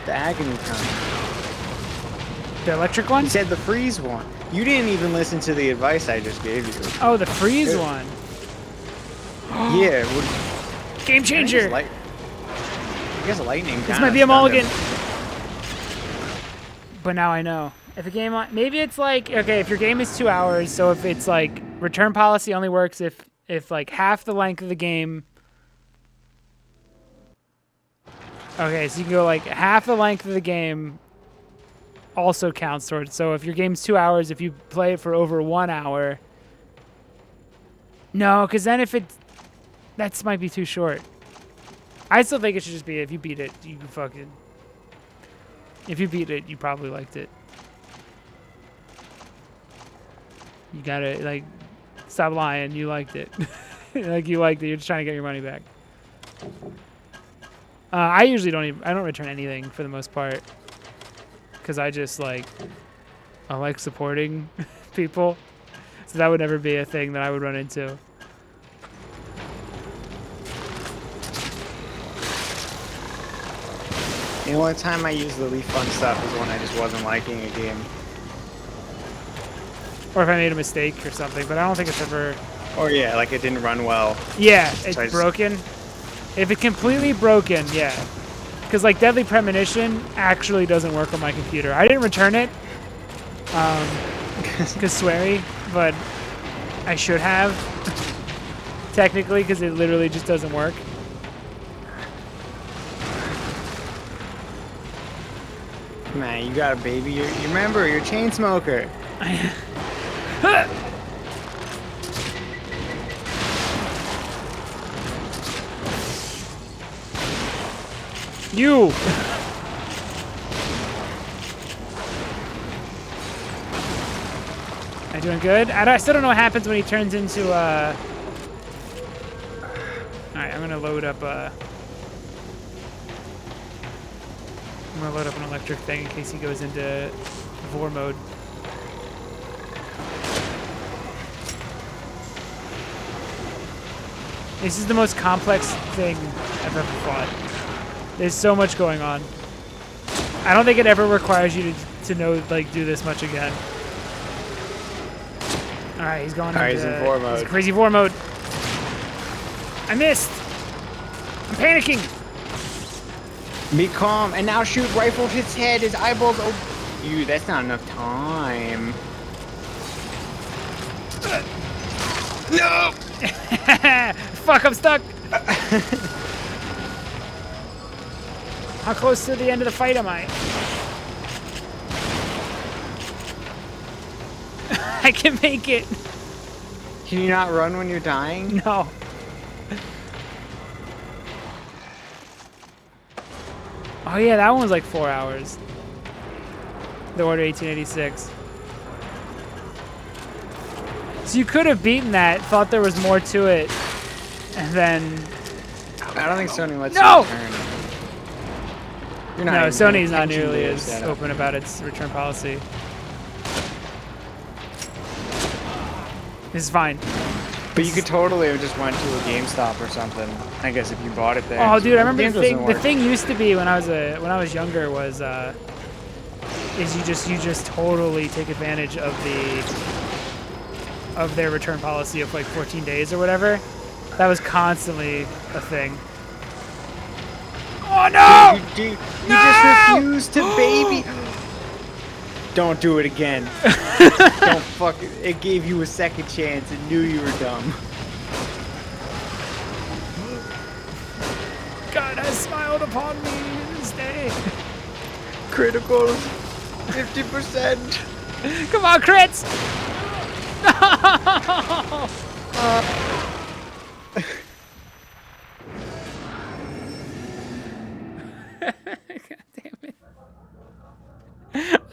[SPEAKER 2] The agony kind.
[SPEAKER 1] The electric one?
[SPEAKER 2] He said the freeze one. You didn't even listen to the advice I just gave you.
[SPEAKER 1] Oh, the freeze one.
[SPEAKER 2] Yeah.
[SPEAKER 1] Game changer.
[SPEAKER 2] I guess lightning.
[SPEAKER 1] This
[SPEAKER 2] kinda
[SPEAKER 1] might be a
[SPEAKER 2] stunned
[SPEAKER 1] mulligan.
[SPEAKER 2] him.
[SPEAKER 1] But now I know. If a game, maybe it's like, okay, if your game is 2 hours, so if it's like return policy only works if like half the length of the game. Okay, so you can go like half the length of the game also counts towards. So if your game's 2 hours, if you play it for over 1 hour. No, because then if that might be too short. I still think it should just be if you beat it, you can fucking. If you beat it, you probably liked it. You gotta, like, stop lying. You liked it. Like, you liked it. You're just trying to get your money back. I usually I don't return anything for the most part. Because I just I like supporting people. So that would never be a thing that I would run into.
[SPEAKER 2] The only time I use the refund stuff is when I just wasn't liking a game.
[SPEAKER 1] Or if I made a mistake or something, but I don't think it's ever...
[SPEAKER 2] Or yeah, like it didn't run well.
[SPEAKER 1] Yeah, it's
[SPEAKER 2] So I just-
[SPEAKER 1] broken. If it's completely broken, yeah. Because like Deadly Premonition actually doesn't work on my computer. I didn't return it, because sweary, but I should have, technically, because it literally just doesn't work.
[SPEAKER 2] Man, you got a baby. You remember, you're a chain smoker.
[SPEAKER 1] You! Am I doing good? I still don't know what happens when he turns into, Alright, I'm gonna load up, I'm gonna load up an electric thing in case he goes into Vor mode. This is the most complex thing I've ever fought. There's so much going on. I don't think it ever requires you to know, do this much again. Alright, he's going
[SPEAKER 2] Alright, he's in Vor mode.
[SPEAKER 1] He's crazy Vor mode. I missed! I'm panicking!
[SPEAKER 2] Be calm and now shoot. Rifle his head. His eyeballs. Oh, you. That's not enough time. No.
[SPEAKER 1] Fuck! I'm stuck. How close to the end of the fight am I? I can make it.
[SPEAKER 2] Can you not run when you're dying?
[SPEAKER 1] No. Oh yeah, that one was like 4 hours. The Order 1886. So you could have beaten that, thought there was more to it, and then...
[SPEAKER 2] I don't think Sony lets
[SPEAKER 1] No!
[SPEAKER 2] you return. You're
[SPEAKER 1] No,
[SPEAKER 2] even
[SPEAKER 1] Sony's
[SPEAKER 2] paying
[SPEAKER 1] not
[SPEAKER 2] attention to
[SPEAKER 1] nearly
[SPEAKER 2] your
[SPEAKER 1] as
[SPEAKER 2] setup.
[SPEAKER 1] open about its return policy. This is fine.
[SPEAKER 2] But you could totally have just went to a GameStop or something. I guess if you bought it there.
[SPEAKER 1] Oh, dude, I remember
[SPEAKER 2] Game
[SPEAKER 1] the
[SPEAKER 2] doesn't
[SPEAKER 1] thing. The
[SPEAKER 2] work.
[SPEAKER 1] thing used to be when I was younger was is you just totally take advantage of their return policy of like 14 days or whatever. That was constantly a thing. Oh no!
[SPEAKER 2] You
[SPEAKER 1] No!
[SPEAKER 2] just refused to baby. Don't do it again. Don't fuck it. It gave you a second chance and knew you were dumb.
[SPEAKER 1] God has smiled upon me this day.
[SPEAKER 2] Criticals, 50%.
[SPEAKER 1] Come on, crits! No! God damn it.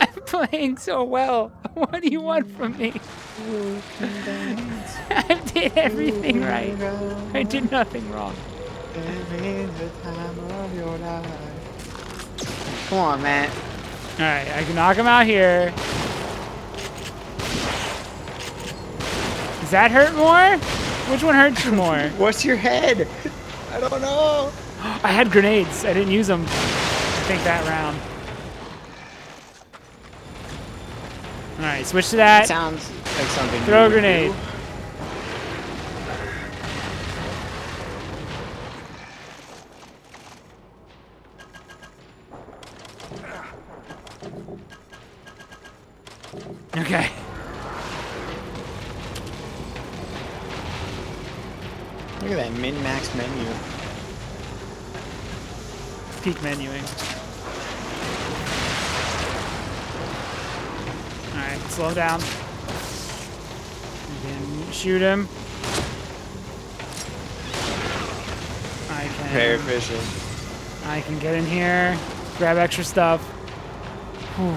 [SPEAKER 1] I'm playing so well. What do you want from me? I did everything right. I did nothing wrong.
[SPEAKER 2] Come on, man.
[SPEAKER 1] Alright, I can knock him out here. Does that hurt more? Which one hurts you more?
[SPEAKER 2] What's your head? I don't know.
[SPEAKER 1] I had grenades. I didn't use them, I think, that round. Alright, switch to that.
[SPEAKER 2] Sounds like something.
[SPEAKER 1] Throw a
[SPEAKER 2] you would
[SPEAKER 1] grenade.
[SPEAKER 2] do.
[SPEAKER 1] Okay.
[SPEAKER 2] Look at that min-max menu.
[SPEAKER 1] Peak menuing. Alright, slow down. You can shoot him.
[SPEAKER 2] Very efficient.
[SPEAKER 1] I can get in here, grab extra stuff. Whew.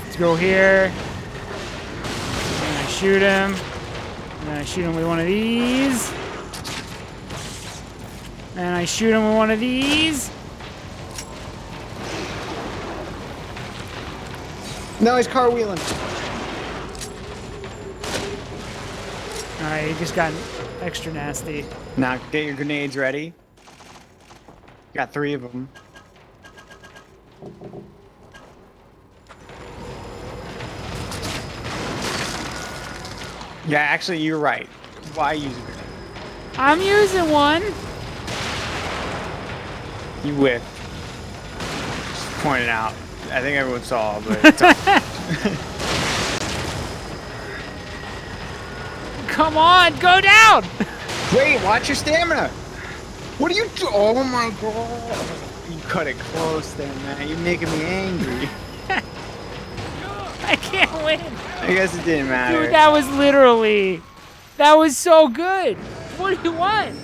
[SPEAKER 1] Let's go here. shoot him. And I shoot him with one of these. And I shoot him with one of these.
[SPEAKER 2] No, he's cartwheeling.
[SPEAKER 1] Alright, he just got extra nasty.
[SPEAKER 2] Now get your grenades ready. Got 3 of them. Yeah, actually, you're right. Why use a grenade?
[SPEAKER 1] I'm using one.
[SPEAKER 2] You whiffed. Just pointing out. I think everyone saw, but it's all right.
[SPEAKER 1] Come on, go down.
[SPEAKER 2] Wait, watch your stamina. What are you doing? Oh my god. You cut it close there, man. You're making me angry.
[SPEAKER 1] I can't win.
[SPEAKER 2] I guess it didn't matter.
[SPEAKER 1] Dude, that was literally... That was so good. What do you want?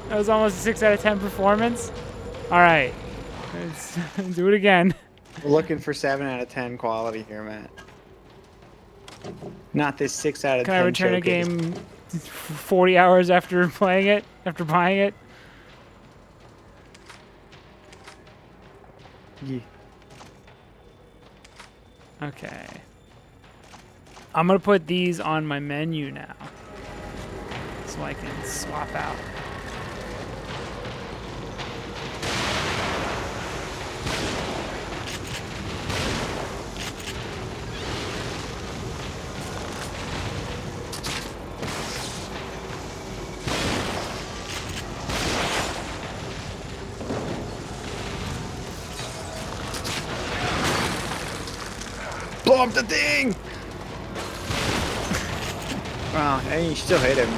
[SPEAKER 1] That was almost a 6 out of 10 performance. All right, let's do it again.
[SPEAKER 2] We're looking for 7 out of 10 quality here, Matt. Not this 6 out of 10.
[SPEAKER 1] Can I return
[SPEAKER 2] showcase.
[SPEAKER 1] a game 40 hours after playing it, after buying it?
[SPEAKER 2] Yeah.
[SPEAKER 1] Okay. I'm gonna put these on my menu now, so I can swap out.
[SPEAKER 2] Blow up the thing! Wow, hey, you still hit him.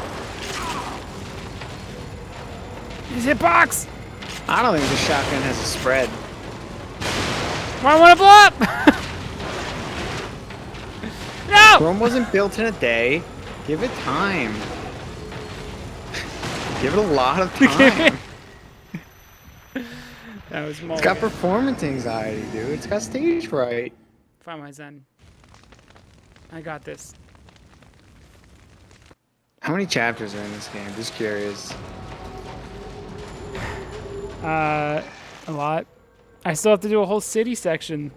[SPEAKER 1] His hitbox!
[SPEAKER 2] I don't think the shotgun has a spread.
[SPEAKER 1] I want to blow up! No!
[SPEAKER 2] Rome wasn't built in a day. Give it time. Give it a lot of time.
[SPEAKER 1] That was
[SPEAKER 2] It's got performance anxiety, dude. It's got stage fright.
[SPEAKER 1] Find my Zen. I got this.
[SPEAKER 2] How many chapters are in this game? Just curious.
[SPEAKER 1] A lot. I still have to do a whole city section,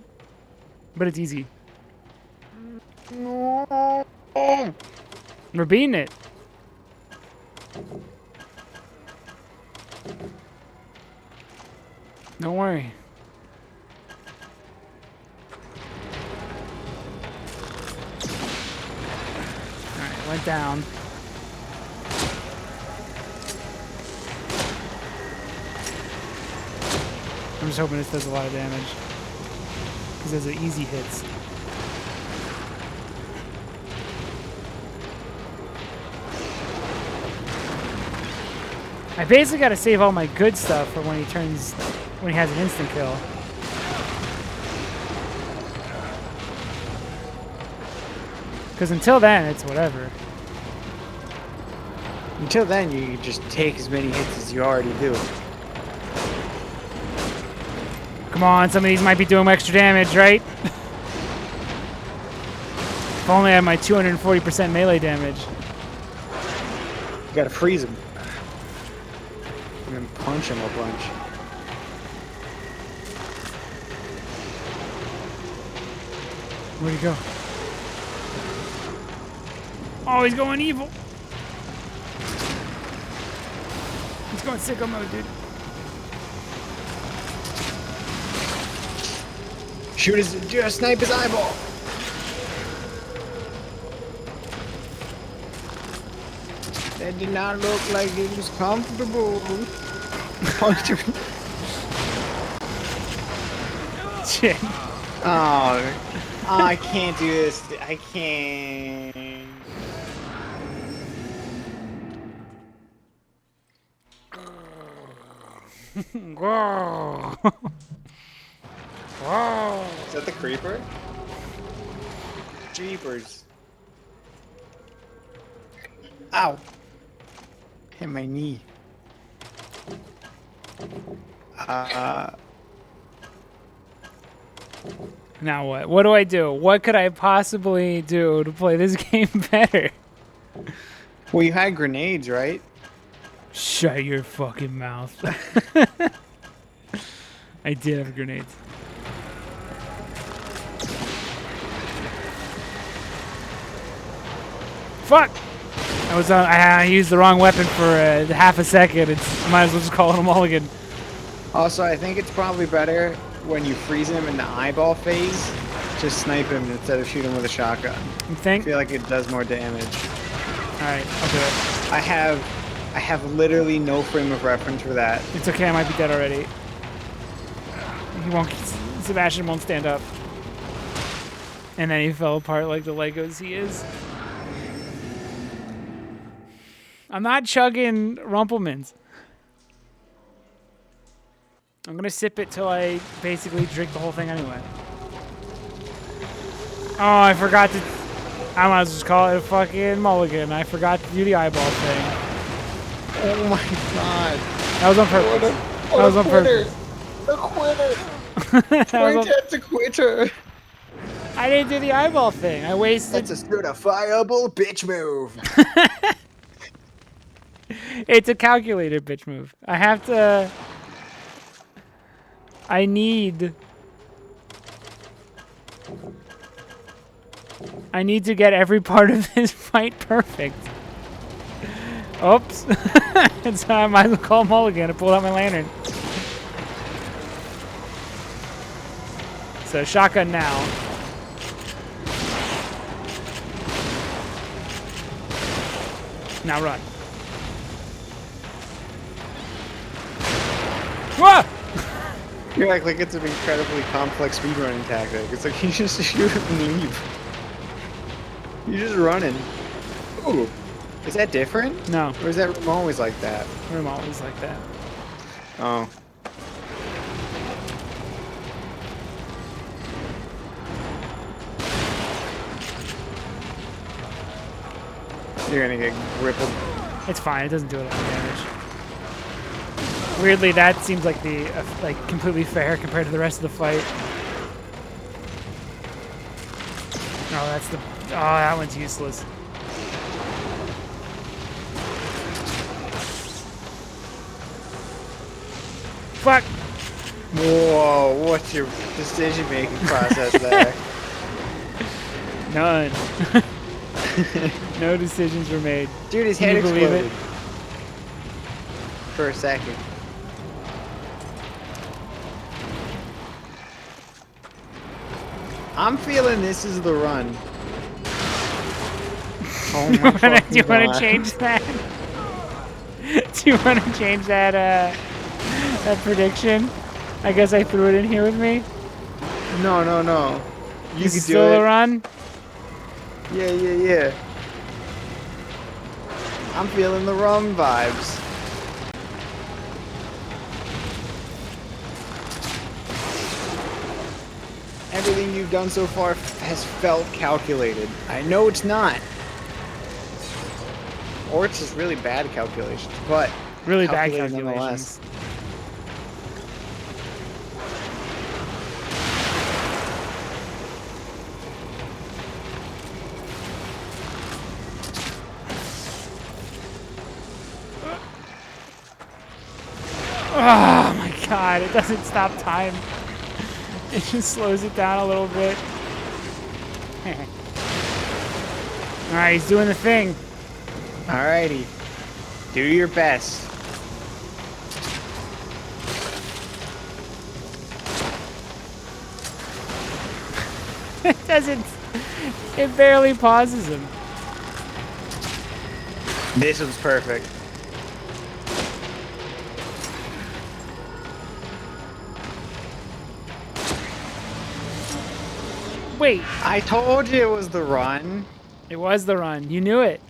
[SPEAKER 1] but it's easy.
[SPEAKER 2] No.
[SPEAKER 1] We're beating it. Don't worry. Alright, went down. I'm just hoping this does a lot of damage. Because those are easy hits. I basically got to save all my good stuff for when he has an instant kill. Because until then, it's whatever.
[SPEAKER 2] Until then, you just take as many hits as you already do.
[SPEAKER 1] Come on, some of these might be doing extra damage, right? If only I had my 240% melee damage.
[SPEAKER 2] You gotta freeze him. And then punch him a bunch.
[SPEAKER 1] Where'd he go? Oh, he's going evil. He's going sicko mode, dude.
[SPEAKER 2] Shoot his, just snipe his eyeball. That did not look like it was comfortable. Punch him.
[SPEAKER 1] Shit.
[SPEAKER 2] Oh, I can't do this. I can't.
[SPEAKER 1] Whoa. Whoa.
[SPEAKER 2] Is that the creeper? Jeepers. Ow. Hit my knee.
[SPEAKER 1] Now what? What do I do? What could I possibly do to play this game better?
[SPEAKER 2] Well, you had grenades, right?
[SPEAKER 1] Shut your fucking mouth. I did have grenades. Fuck! I used the wrong weapon for half a second. Might as well just call it a mulligan.
[SPEAKER 2] Also, I think it's probably better when you freeze him in the eyeball phase, just snipe him instead of shoot him with a shotgun.
[SPEAKER 1] You
[SPEAKER 2] I
[SPEAKER 1] think?
[SPEAKER 2] feel like it does more damage.
[SPEAKER 1] Alright, I'll do it.
[SPEAKER 2] I have literally no frame of reference for that.
[SPEAKER 1] It's okay, I might be dead already. He won't. Sebastian won't stand up. And then he fell apart like the Legos he is. I'm not chugging Rumplemans. I'm gonna sip it till I basically drink the whole thing anyway. Oh, I forgot to. I might as well just call it a fucking mulligan. I forgot to do the eyeball thing.
[SPEAKER 2] Oh my god.
[SPEAKER 1] That was on purpose. That was on purpose.
[SPEAKER 2] A quitter.
[SPEAKER 1] That was on-
[SPEAKER 2] That's a quitter.
[SPEAKER 1] I didn't do the eyeball thing. I wasted.
[SPEAKER 6] That's a certifiable bitch move.
[SPEAKER 1] It's a calculated bitch move. I have to. I need to get every part of this fight perfect. Oops. So I might as well call mulligan and pull out my lantern. So shotgun now. Now run. Whoa!
[SPEAKER 2] You act like it's an incredibly complex speedrunning tactic. It's like you just shoot and leave. You're just running. Ooh. Is that different?
[SPEAKER 1] No,
[SPEAKER 2] Or is that room always like that?
[SPEAKER 1] I'm always like that.
[SPEAKER 2] Oh. You're gonna get rippled.
[SPEAKER 1] It's fine. It doesn't do a lot of damage. Weirdly, that seems like the like completely fair compared to the rest of the fight. Oh, that's the. Oh, that one's useless. Fuck.
[SPEAKER 2] Whoa, what's your decision-making process there?
[SPEAKER 1] None. No decisions were made.
[SPEAKER 2] Dude, his
[SPEAKER 1] Can
[SPEAKER 2] head
[SPEAKER 1] you believe it?
[SPEAKER 2] exploded. For a second. I'm feeling this is the run. Oh my
[SPEAKER 1] Do
[SPEAKER 2] fucking
[SPEAKER 1] you want
[SPEAKER 2] God.
[SPEAKER 1] to change that? Do you want to change that that prediction? I guess I threw it in here with me.
[SPEAKER 2] No, no, no. You
[SPEAKER 1] Is
[SPEAKER 2] can
[SPEAKER 1] it
[SPEAKER 2] do
[SPEAKER 1] still
[SPEAKER 2] it.
[SPEAKER 1] a run?
[SPEAKER 2] Yeah, yeah, yeah. I'm feeling the rum vibes. Everything you've done so far has felt calculated. I know it's not. Or it's just really bad calculations, but
[SPEAKER 1] Really bad
[SPEAKER 2] calculated nonetheless.
[SPEAKER 1] calculations. Oh my god, it doesn't stop time. It just slows it down a little bit. Alright, he's doing the thing.
[SPEAKER 2] Alrighty. Do your best.
[SPEAKER 1] It doesn't. It barely pauses him.
[SPEAKER 2] This was perfect.
[SPEAKER 1] Wait,
[SPEAKER 2] I told you it was the run.
[SPEAKER 1] it was the run. You knew it.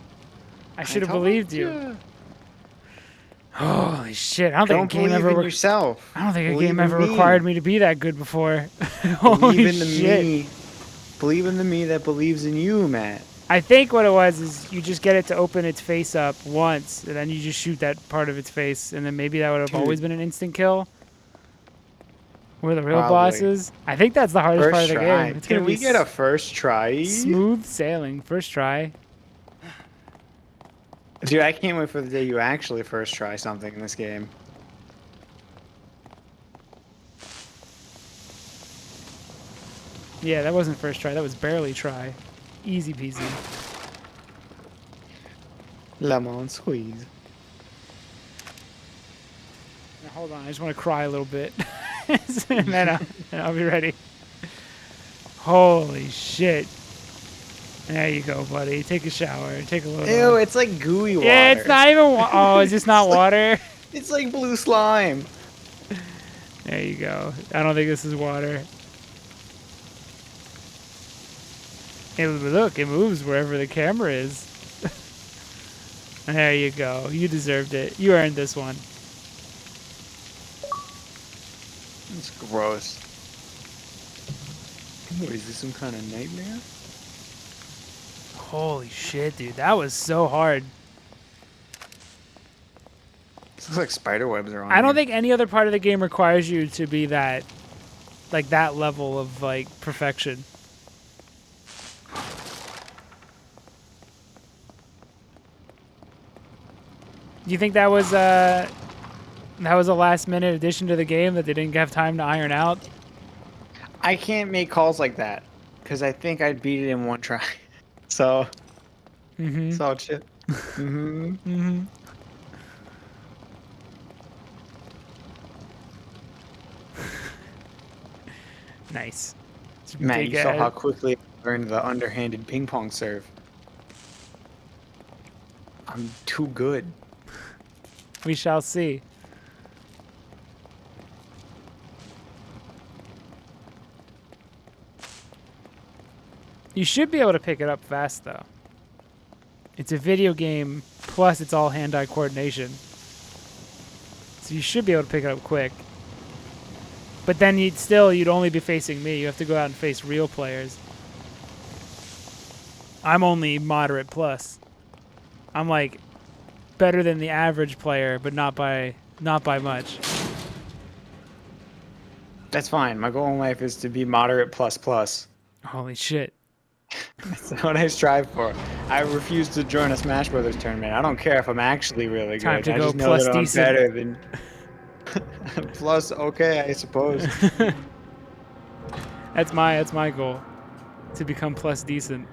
[SPEAKER 1] I should have believed you. Holy shit! I don't
[SPEAKER 2] Don't
[SPEAKER 1] think a game
[SPEAKER 2] believe
[SPEAKER 1] ever.
[SPEAKER 2] in yourself.
[SPEAKER 1] I don't think a
[SPEAKER 2] Believe
[SPEAKER 1] game
[SPEAKER 2] in
[SPEAKER 1] ever
[SPEAKER 2] me.
[SPEAKER 1] required me to be that good before. Holy
[SPEAKER 2] Believe in the
[SPEAKER 1] shit!
[SPEAKER 2] me. Believe in the me that believes in you, Matt.
[SPEAKER 1] I think what it was is you just get it to open its face up once, and then you just shoot that part of its face, and then maybe that would have
[SPEAKER 2] Dude.
[SPEAKER 1] always been an instant kill. Where the real
[SPEAKER 2] Probably.
[SPEAKER 1] boss is. I think that's the hardest part of
[SPEAKER 2] First
[SPEAKER 1] the
[SPEAKER 2] try.
[SPEAKER 1] game. It's
[SPEAKER 2] Can
[SPEAKER 1] gonna
[SPEAKER 2] we
[SPEAKER 1] be
[SPEAKER 2] get a first try?
[SPEAKER 1] smooth sailing. First try.
[SPEAKER 2] Dude, I can't wait for the day you actually first try something in this game.
[SPEAKER 1] Yeah, that wasn't first try. That was barely try. Easy peasy.
[SPEAKER 2] Lemon squeeze.
[SPEAKER 1] Now, hold on. I just want to cry a little bit. and then I'll be ready. Holy shit. There you go, buddy. Take a shower. Take a little.
[SPEAKER 2] Ew, it's like gooey water.
[SPEAKER 1] Yeah, it's not even. Oh, is this not water?
[SPEAKER 2] It's like blue slime.
[SPEAKER 1] There you go. I don't think this is water. Look, it moves wherever the camera is. There you go. You deserved it. You earned this one.
[SPEAKER 2] It's gross. What is this, some kind of nightmare?
[SPEAKER 1] Holy shit, dude. That was so hard.
[SPEAKER 2] This looks like spider webs are on
[SPEAKER 1] I don't
[SPEAKER 2] here.
[SPEAKER 1] think any other part of the game requires you to be that, like, that level of, like, perfection. Do you think that was a last minute addition to the game that they didn't have time to iron out?
[SPEAKER 2] I can't make calls like that because I think I'd beat it in one try. So, it's all shit.
[SPEAKER 1] Nice. It's
[SPEAKER 2] Matt,
[SPEAKER 1] big
[SPEAKER 2] you saw
[SPEAKER 1] ass-
[SPEAKER 2] how quickly I learned the underhanded ping pong serve. I'm too good.
[SPEAKER 1] We shall see. You should be able to pick it up fast, though. It's a video game, plus it's all hand-eye coordination. So you should be able to pick it up quick. But then you'd only be facing me. You have to go out and face real players. I'm only moderate plus. I'm like better than the average player, but not by much.
[SPEAKER 2] That's fine. My goal in life is to be moderate plus plus.
[SPEAKER 1] Holy shit.
[SPEAKER 2] That's what I strive for. I refuse to join a Smash Brothers tournament. I don't care if I'm actually really
[SPEAKER 1] Time
[SPEAKER 2] good.
[SPEAKER 1] to
[SPEAKER 2] I
[SPEAKER 1] go
[SPEAKER 2] just know
[SPEAKER 1] plus
[SPEAKER 2] that I'm
[SPEAKER 1] decent.
[SPEAKER 2] better than plus. Okay, I suppose.
[SPEAKER 1] That's my goal. To become plus decent.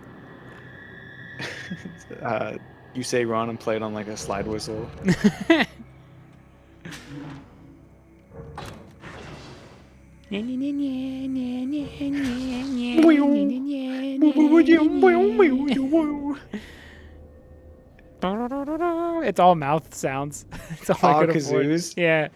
[SPEAKER 2] You say run and play it on like a slide whistle.
[SPEAKER 1] It's all mouth sounds. It's all I could afford.
[SPEAKER 2] kazoos?
[SPEAKER 1] Yeah.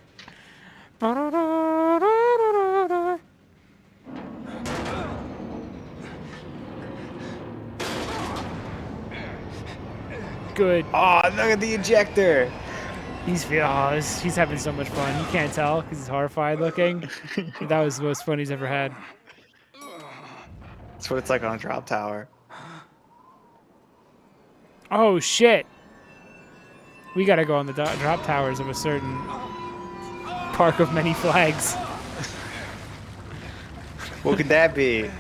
[SPEAKER 1] Good.
[SPEAKER 2] Oh, look at the ejector.
[SPEAKER 1] He's having so much fun. You can't tell because he's horrified looking. That was the most fun he's ever had.
[SPEAKER 2] That's what it's like on a drop tower.
[SPEAKER 1] Oh shit! We gotta go on the drop towers of a certain park of many flags.
[SPEAKER 2] What could that be?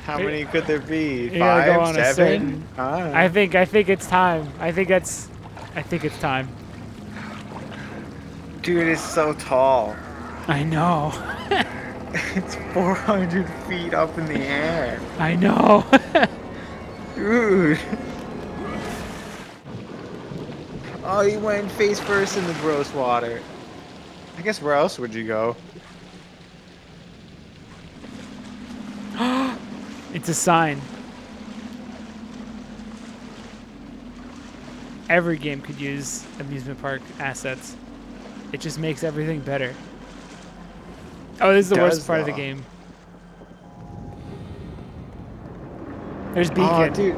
[SPEAKER 2] How many could there be?
[SPEAKER 1] You gotta go on
[SPEAKER 2] 5,
[SPEAKER 1] a
[SPEAKER 2] 7? I don't know.
[SPEAKER 1] I think it's time. I think it's time.
[SPEAKER 2] Dude, it's so tall.
[SPEAKER 1] I know.
[SPEAKER 2] It's 400 feet up in the air.
[SPEAKER 1] I know.
[SPEAKER 2] Dude. Oh, you went face first in the gross water. I guess where else would you go?
[SPEAKER 1] It's a sign. Every game could use amusement park assets. It just makes everything better. Oh, this is the worst
[SPEAKER 2] Does,
[SPEAKER 1] part of the
[SPEAKER 2] though.
[SPEAKER 1] game. There's Beacon.
[SPEAKER 2] Oh, dude.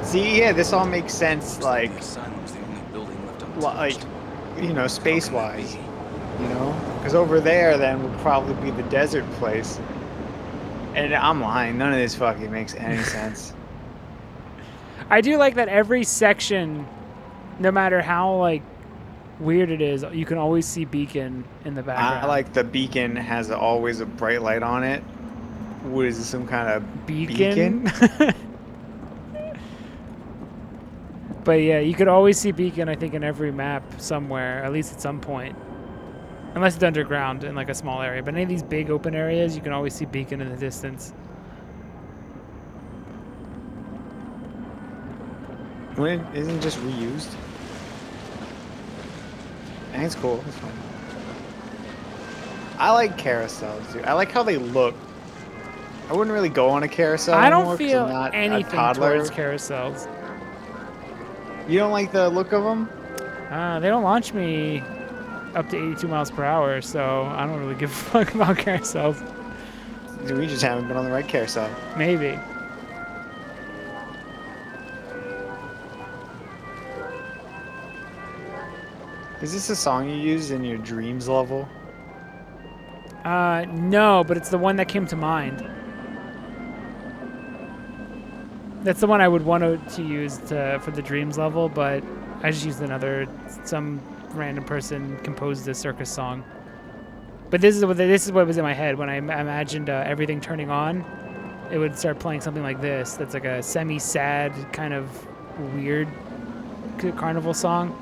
[SPEAKER 2] See, yeah, this all makes sense, like, you know, space-wise. You know? Because over there, then, would probably be the desert place. And I'm lying. None of this fucking makes any sense.
[SPEAKER 1] I do like that every section, no matter how like weird it is, you can always see Beacon in the background.
[SPEAKER 2] I like the beacon has always a bright light on it. What is this, some kind of
[SPEAKER 1] Beacon. But yeah, you could always see Beacon, I think, in every map somewhere, at least at some point. Unless it's underground in like a small area. But any of these big open areas, you can always see Beacon in the distance.
[SPEAKER 2] When isn't it just reused? I think it's cool. It's fun. I like carousels, dude. I like how they look. I wouldn't really go on a carousel
[SPEAKER 1] I
[SPEAKER 2] anymore
[SPEAKER 1] don't
[SPEAKER 2] 'cause
[SPEAKER 1] feel
[SPEAKER 2] I'm not a
[SPEAKER 1] anything
[SPEAKER 2] toddler.
[SPEAKER 1] towards carousels.
[SPEAKER 2] You don't like the look of them?
[SPEAKER 1] They don't launch me up to 82 miles per hour, so I don't really give a fuck about carousels.
[SPEAKER 2] We just haven't been on the right carousel.
[SPEAKER 1] Maybe.
[SPEAKER 2] Is this a song you use in your dreams level?
[SPEAKER 1] No, but it's the one that came to mind. That's the one I would want to use for the dreams level, but I just used some random person composed this circus song. But this is what was in my head when I imagined everything turning on. It would start playing something like this. That's like a semi-sad kind of weird carnival song.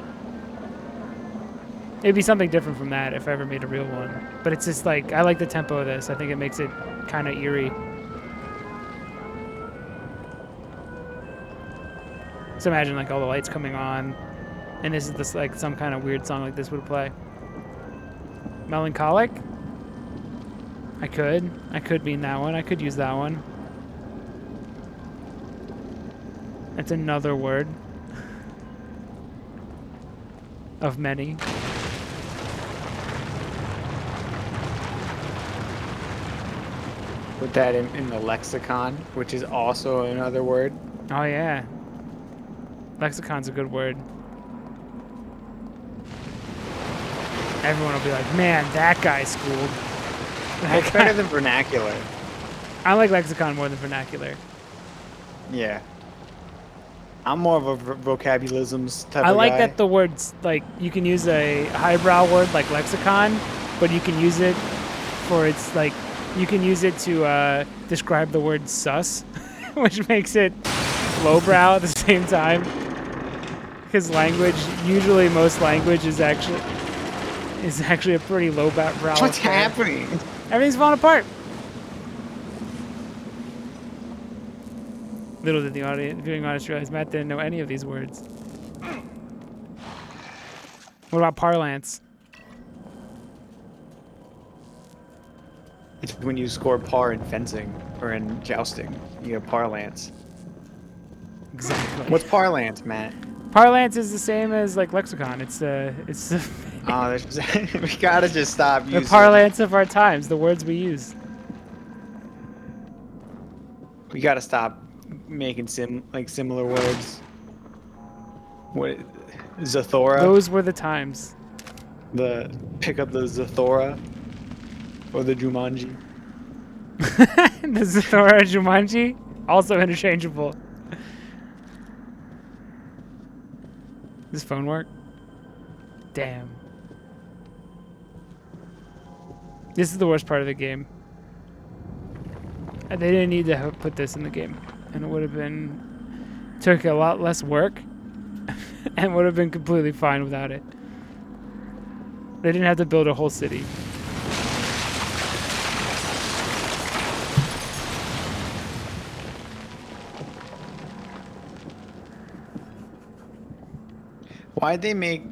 [SPEAKER 1] It'd be something different from that if I ever made a real one. But it's just like, I like the tempo of this. I think it makes it kind of eerie. So imagine like all the lights coming on, and this is just like some kind of weird song like this would play. Melancholic? I could mean that one. I could use that one. That's another word of many.
[SPEAKER 2] Put that in the lexicon, which is also another word.
[SPEAKER 1] Oh yeah. Lexicon's a good word. Everyone will be like, man, that guy's schooled.
[SPEAKER 2] It's better than vernacular.
[SPEAKER 1] I like lexicon more than vernacular.
[SPEAKER 2] Yeah. I'm more of a vocabulisms type
[SPEAKER 1] I
[SPEAKER 2] of
[SPEAKER 1] like
[SPEAKER 2] guy.
[SPEAKER 1] that the words, like, you can use a highbrow word like lexicon, but you can use it for its, like, you can use it to describe the word sus, which makes it lowbrow at the same time. Because usually most language is actually a pretty lowbrow.
[SPEAKER 2] What's happening?
[SPEAKER 1] Everything's falling apart. Little did the viewing audience realize Matt didn't know any of these words. What about parlance?
[SPEAKER 2] It's when you score par in fencing or in jousting. You get parlance.
[SPEAKER 1] Exactly.
[SPEAKER 2] What's parlance, Matt?
[SPEAKER 1] Parlance is the same as like lexicon. It's
[SPEAKER 2] Oh, we gotta just stop
[SPEAKER 1] the
[SPEAKER 2] using.
[SPEAKER 1] parlance of our times, the words we use.
[SPEAKER 2] We gotta stop making similar words. What? Zathora.
[SPEAKER 1] Those were the times.
[SPEAKER 2] Pick up the Zathora or the Jumanji.
[SPEAKER 1] The Zathora Jumanji, also interchangeable. Does phone work? Damn. This is the worst part of the game. They didn't need to put this in the game, and it would have took a lot less work, and would have been completely fine without it. They didn't have to build a whole city.
[SPEAKER 2] Why'd they make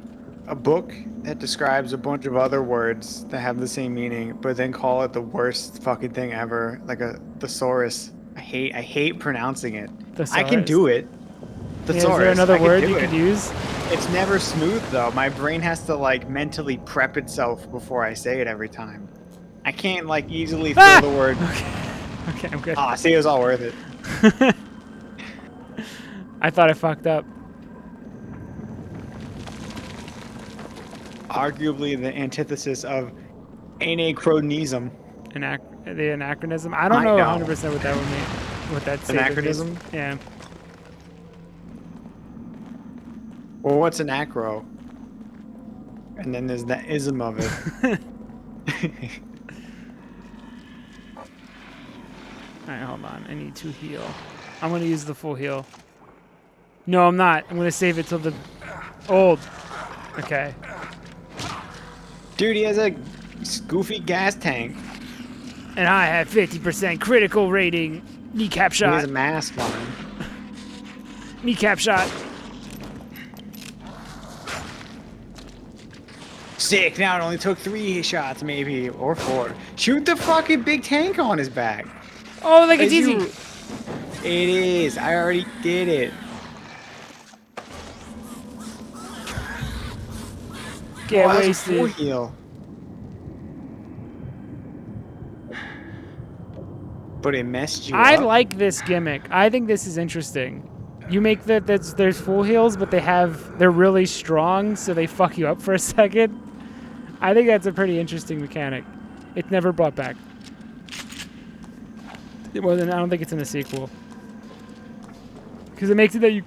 [SPEAKER 2] a book that describes a bunch of other words that have the same meaning, but then call it the worst fucking thing ever, like a thesaurus? I hate pronouncing it. I can
[SPEAKER 1] Thesaurus?
[SPEAKER 2] do it.
[SPEAKER 1] Yeah,
[SPEAKER 2] Thesaurus.
[SPEAKER 1] is there another
[SPEAKER 2] I can
[SPEAKER 1] word
[SPEAKER 2] do
[SPEAKER 1] you
[SPEAKER 2] it.
[SPEAKER 1] could use?
[SPEAKER 2] It's never smooth though. My brain has to like mentally prep itself before I say it every time. I can't like easily throw the word.
[SPEAKER 1] Okay, I'm good.
[SPEAKER 2] Ah, see, it was all worth it.
[SPEAKER 1] I thought I fucked up.
[SPEAKER 2] Arguably the antithesis of anachronism.
[SPEAKER 1] The anachronism. I don't
[SPEAKER 2] I
[SPEAKER 1] know
[SPEAKER 2] know.
[SPEAKER 1] 100% what that would mean. What that statement is.
[SPEAKER 2] Anachronism?
[SPEAKER 1] Yeah.
[SPEAKER 2] Well, what's an acro? And then there's the ism of it.
[SPEAKER 1] Alright, hold on. I need to heal. I'm gonna use the full heal. No, I'm not. I'm gonna save it till the old. Okay.
[SPEAKER 2] Dude, he has a goofy gas tank.
[SPEAKER 1] And I have 50% critical rating. Kneecap
[SPEAKER 2] He has
[SPEAKER 1] shot.
[SPEAKER 2] a mask on.
[SPEAKER 1] Kneecap shot.
[SPEAKER 2] Sick. Now it only took 3 shots, maybe, or 4. Shoot the fucking big tank on his back.
[SPEAKER 1] Oh, like it's
[SPEAKER 2] As
[SPEAKER 1] easy.
[SPEAKER 2] you- It is. I already did it.
[SPEAKER 1] Get
[SPEAKER 2] Oh, that's a full
[SPEAKER 1] wasted.
[SPEAKER 2] heal. But it messed you
[SPEAKER 1] I
[SPEAKER 2] up.
[SPEAKER 1] like this gimmick. I think this is interesting. You make there's full heals, but they're really strong, so they fuck you up for a second. I think that's a pretty interesting mechanic. It's never brought back. Well, then I don't think it's in the sequel. Because it makes it that you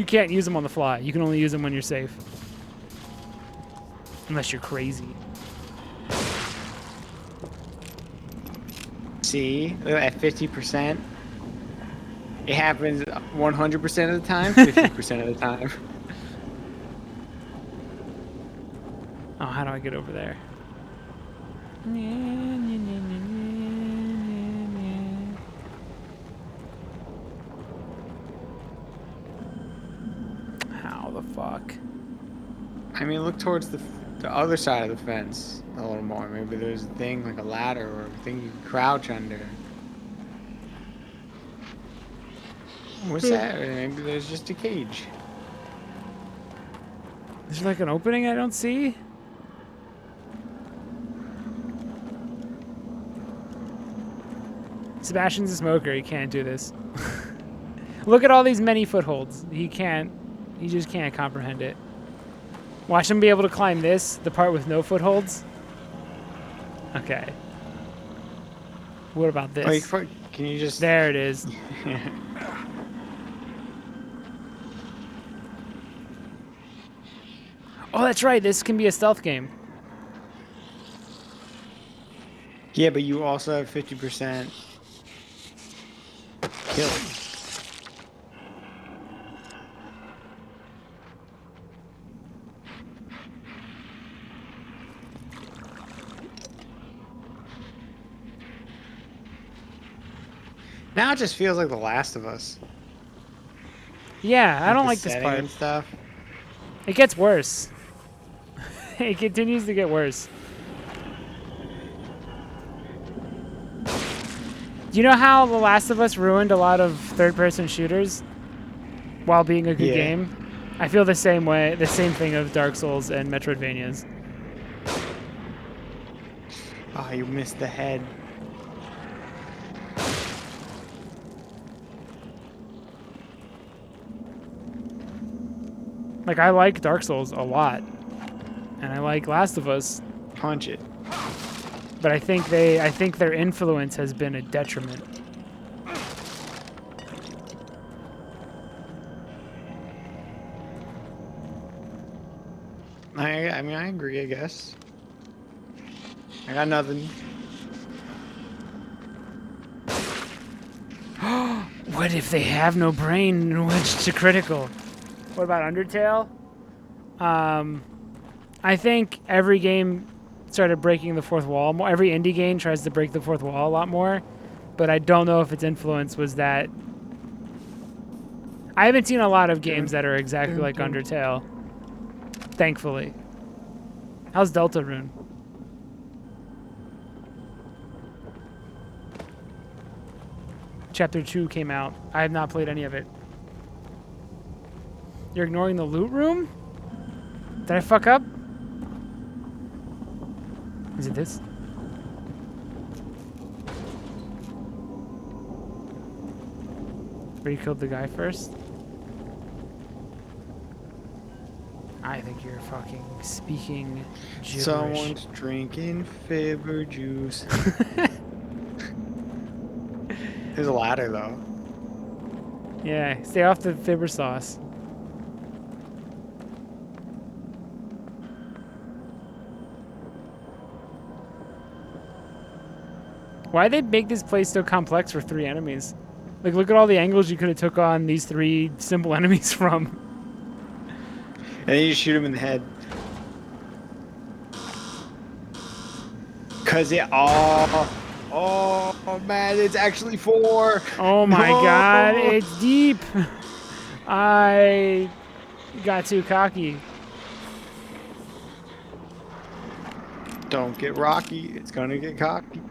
[SPEAKER 1] can't use them on the fly. You can only use them when you're safe. Unless you're crazy.
[SPEAKER 2] See, at 50%, it happens 100% of the time, 50% of the time.
[SPEAKER 1] Oh, how do I get over there? How the fuck?
[SPEAKER 2] I mean, look towards the other side of the fence a little more. Maybe there's a thing like a ladder or a thing you can crouch under. What's that? Or maybe there's just a cage.
[SPEAKER 1] Is there like an opening I don't see? Sebastian's a smoker. He can't do this. Look at all these many footholds. He just can't comprehend it. Watch him be able to climb this, the part with no footholds. Okay. What about this?
[SPEAKER 2] Wait, can you just...
[SPEAKER 1] There it is. Oh, that's right. This can be a stealth game.
[SPEAKER 2] Yeah, but you also have 50% kill. Now it just feels like The Last of Us.
[SPEAKER 1] Yeah, I don't
[SPEAKER 2] the
[SPEAKER 1] like this
[SPEAKER 2] setting
[SPEAKER 1] part.
[SPEAKER 2] and stuff.
[SPEAKER 1] It gets worse. It continues to get worse. Do you know how The Last of Us ruined a lot of third-person shooters while being a good
[SPEAKER 2] Yeah.
[SPEAKER 1] game? I feel the same way, the same thing of Dark Souls and Metroidvanias.
[SPEAKER 2] Oh, you missed the head.
[SPEAKER 1] Like, I like Dark Souls a lot, and I like Last of Us,
[SPEAKER 2] Punch it.
[SPEAKER 1] but I think their influence has been a detriment.
[SPEAKER 2] I mean, I agree, I guess. I got nothing.
[SPEAKER 1] What if they have no brain in which to critical? What about Undertale? I think every game started breaking the fourth wall more. Every indie game tries to break the fourth wall a lot more, but I don't know if its influence was that. I haven't seen a lot of games that are exactly like Undertale, thankfully. How's Deltarune? Chapter 2 came out. I have not played any of it. You're ignoring the loot room? Did I fuck up? Is it this? Where you killed the guy first? I think you're fucking speaking gibberish.
[SPEAKER 2] Someone's drinking fibber juice. There's a ladder, though.
[SPEAKER 1] Yeah, stay off the fibber sauce. Why'd they make this place so complex for 3 enemies? Like, look at all the angles you could have took on these 3 simple enemies from.
[SPEAKER 2] And then you shoot him in the head. Cause it oh man, it's actually 4.
[SPEAKER 1] Oh my
[SPEAKER 2] No!
[SPEAKER 1] god, it's deep. I got too cocky.
[SPEAKER 2] Don't get rocky. It's gonna get cocky.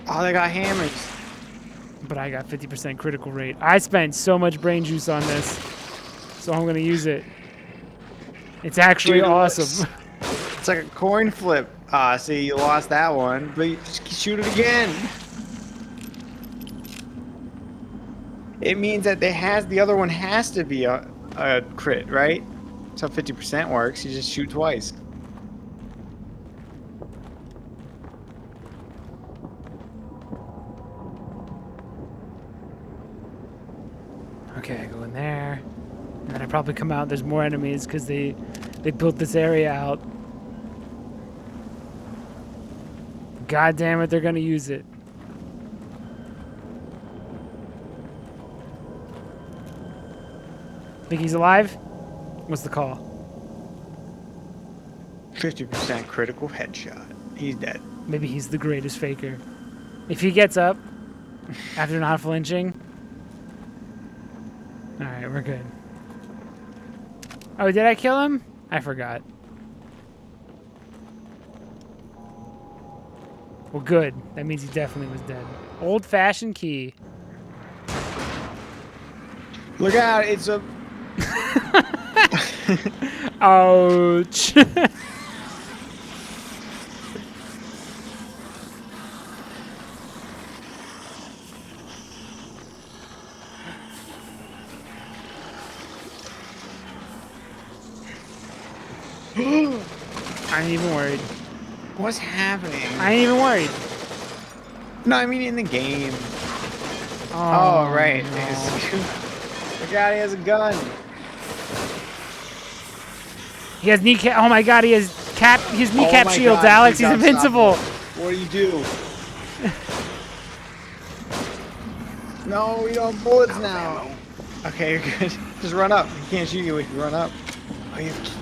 [SPEAKER 2] Oh, they got hammers.
[SPEAKER 1] But I got 50% critical rate. I spent so much brain juice on this, so I'm gonna use it. It's actually
[SPEAKER 2] Dude,
[SPEAKER 1] awesome.
[SPEAKER 2] It's like a coin flip. See, you lost that one, but you just shoot it again. It means that the other one has to be a crit, right? That's how 50% works. You just shoot twice.
[SPEAKER 1] Okay, I go in there, and then I probably come out. There's more enemies because they built this area out. God damn it, they're gonna use it. Think he's alive? What's the call?
[SPEAKER 2] 50% critical headshot. He's dead.
[SPEAKER 1] Maybe he's the greatest faker. If he gets up after not flinching. Alright, we're good. Oh, did I kill him? I forgot. Well, good. That means he definitely was dead. Old-fashioned key.
[SPEAKER 2] Look out! It's a.
[SPEAKER 1] Ouch. I ain't even worried.
[SPEAKER 2] What's happening?
[SPEAKER 1] I ain't even worried.
[SPEAKER 2] No, I mean in the game.
[SPEAKER 1] Oh,
[SPEAKER 2] Oh, right.
[SPEAKER 1] no.
[SPEAKER 2] Look out! He has a gun.
[SPEAKER 1] He has kneecap. Oh my god, he has his
[SPEAKER 2] Oh
[SPEAKER 1] kneecap
[SPEAKER 2] my
[SPEAKER 1] shields,
[SPEAKER 2] God,
[SPEAKER 1] Alex.
[SPEAKER 2] he's
[SPEAKER 1] He's invincible.
[SPEAKER 2] unstoppable. What do you do? No, we don't have bullets now. Okay, you're good. Just run up. He can't shoot you if you run up. Oh, you have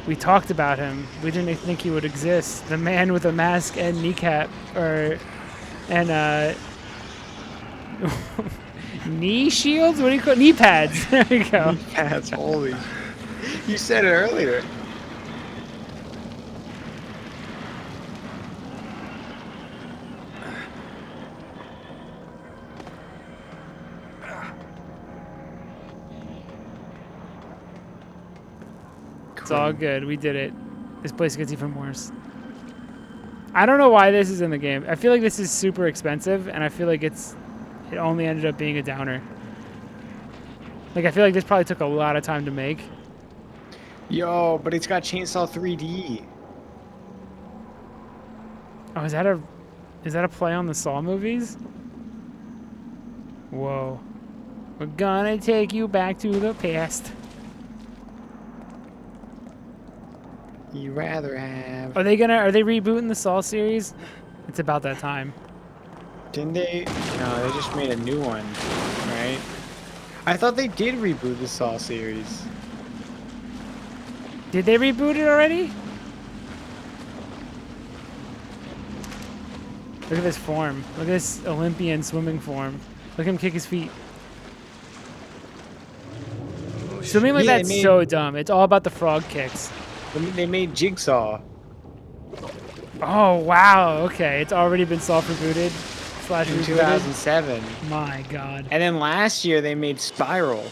[SPEAKER 1] We talked about him. We didn't think he would exist. The man with a mask and kneecap, knee shields? What do you call knee pads? There you go.
[SPEAKER 2] That's holy. You said it earlier.
[SPEAKER 1] It's all good. We did it. This place gets even worse. I don't know why this is in the game. I feel like this is super expensive, and I feel like it only ended up being a downer. Like, I feel like this probably took a lot of time to make.
[SPEAKER 2] Yo, but it's got Chainsaw 3D.
[SPEAKER 1] Oh, is that a play on the Saw movies? Whoa. We're gonna take you back to the past.
[SPEAKER 2] You rather have.
[SPEAKER 1] Are they rebooting the Saw series? It's about that time.
[SPEAKER 2] Didn't they? No, they just made a new one, right? I thought they did reboot the Saw series.
[SPEAKER 1] Did they reboot it already? Look at this form. Look at this Olympian swimming form. Look at him kick his feet. Swimming like
[SPEAKER 2] Yeah,
[SPEAKER 1] that's so dumb. It's all about the frog kicks.
[SPEAKER 2] They made Jigsaw.
[SPEAKER 1] Oh, wow. Okay. It's already been soft rebooted. /
[SPEAKER 2] In
[SPEAKER 1] rebooted.
[SPEAKER 2] 2007.
[SPEAKER 1] My God.
[SPEAKER 2] And then last year they made Spiral.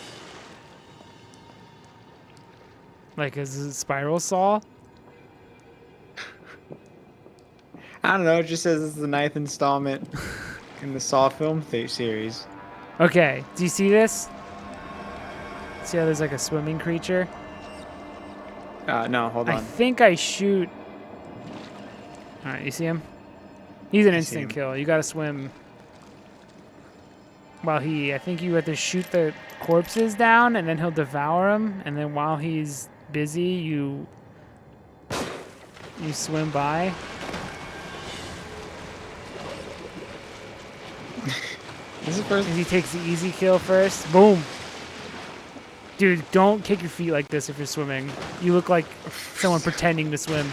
[SPEAKER 1] Like a spiral saw?
[SPEAKER 2] I don't know, it just says it's the 9th installment in the Saw film series.
[SPEAKER 1] Okay. Do you see this? See how there's like a swimming creature?
[SPEAKER 2] No, hold
[SPEAKER 1] I
[SPEAKER 2] on.
[SPEAKER 1] think I shoot. All right, you see him? He's an
[SPEAKER 2] I see
[SPEAKER 1] instant
[SPEAKER 2] him.
[SPEAKER 1] kill. You gotta swim. While I think you have to shoot the corpses down, and then he'll devour them. And then while he's busy, you swim by.
[SPEAKER 2] This is first.
[SPEAKER 1] And he takes the easy kill first. Boom. Dude, don't kick your feet like this if you're swimming. You look like someone pretending to swim.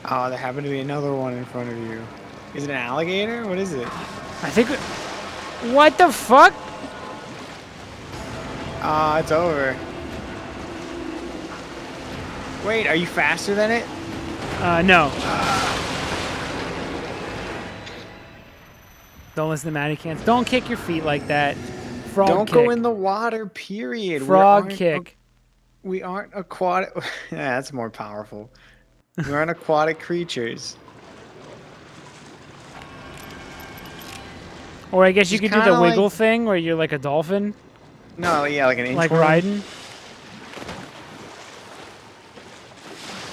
[SPEAKER 2] Oh, there happened to be another one in front of you. Is it an alligator? What is it?
[SPEAKER 1] I think. What the fuck?
[SPEAKER 2] Ah, it's over. Wait, are you faster than it?
[SPEAKER 1] No. Don't listen to Maddie. Don't kick your feet like that. Frog
[SPEAKER 2] Don't
[SPEAKER 1] kick.
[SPEAKER 2] go in the water, period.
[SPEAKER 1] Frog kick.
[SPEAKER 2] We aren't aquatic. Yeah, that's more powerful. We aren't aquatic creatures.
[SPEAKER 1] Or I guess you
[SPEAKER 2] He's
[SPEAKER 1] could do the
[SPEAKER 2] kinda
[SPEAKER 1] wiggle
[SPEAKER 2] like-
[SPEAKER 1] thing where you're like a dolphin,
[SPEAKER 2] No, yeah, like an inchworm.
[SPEAKER 1] like riding.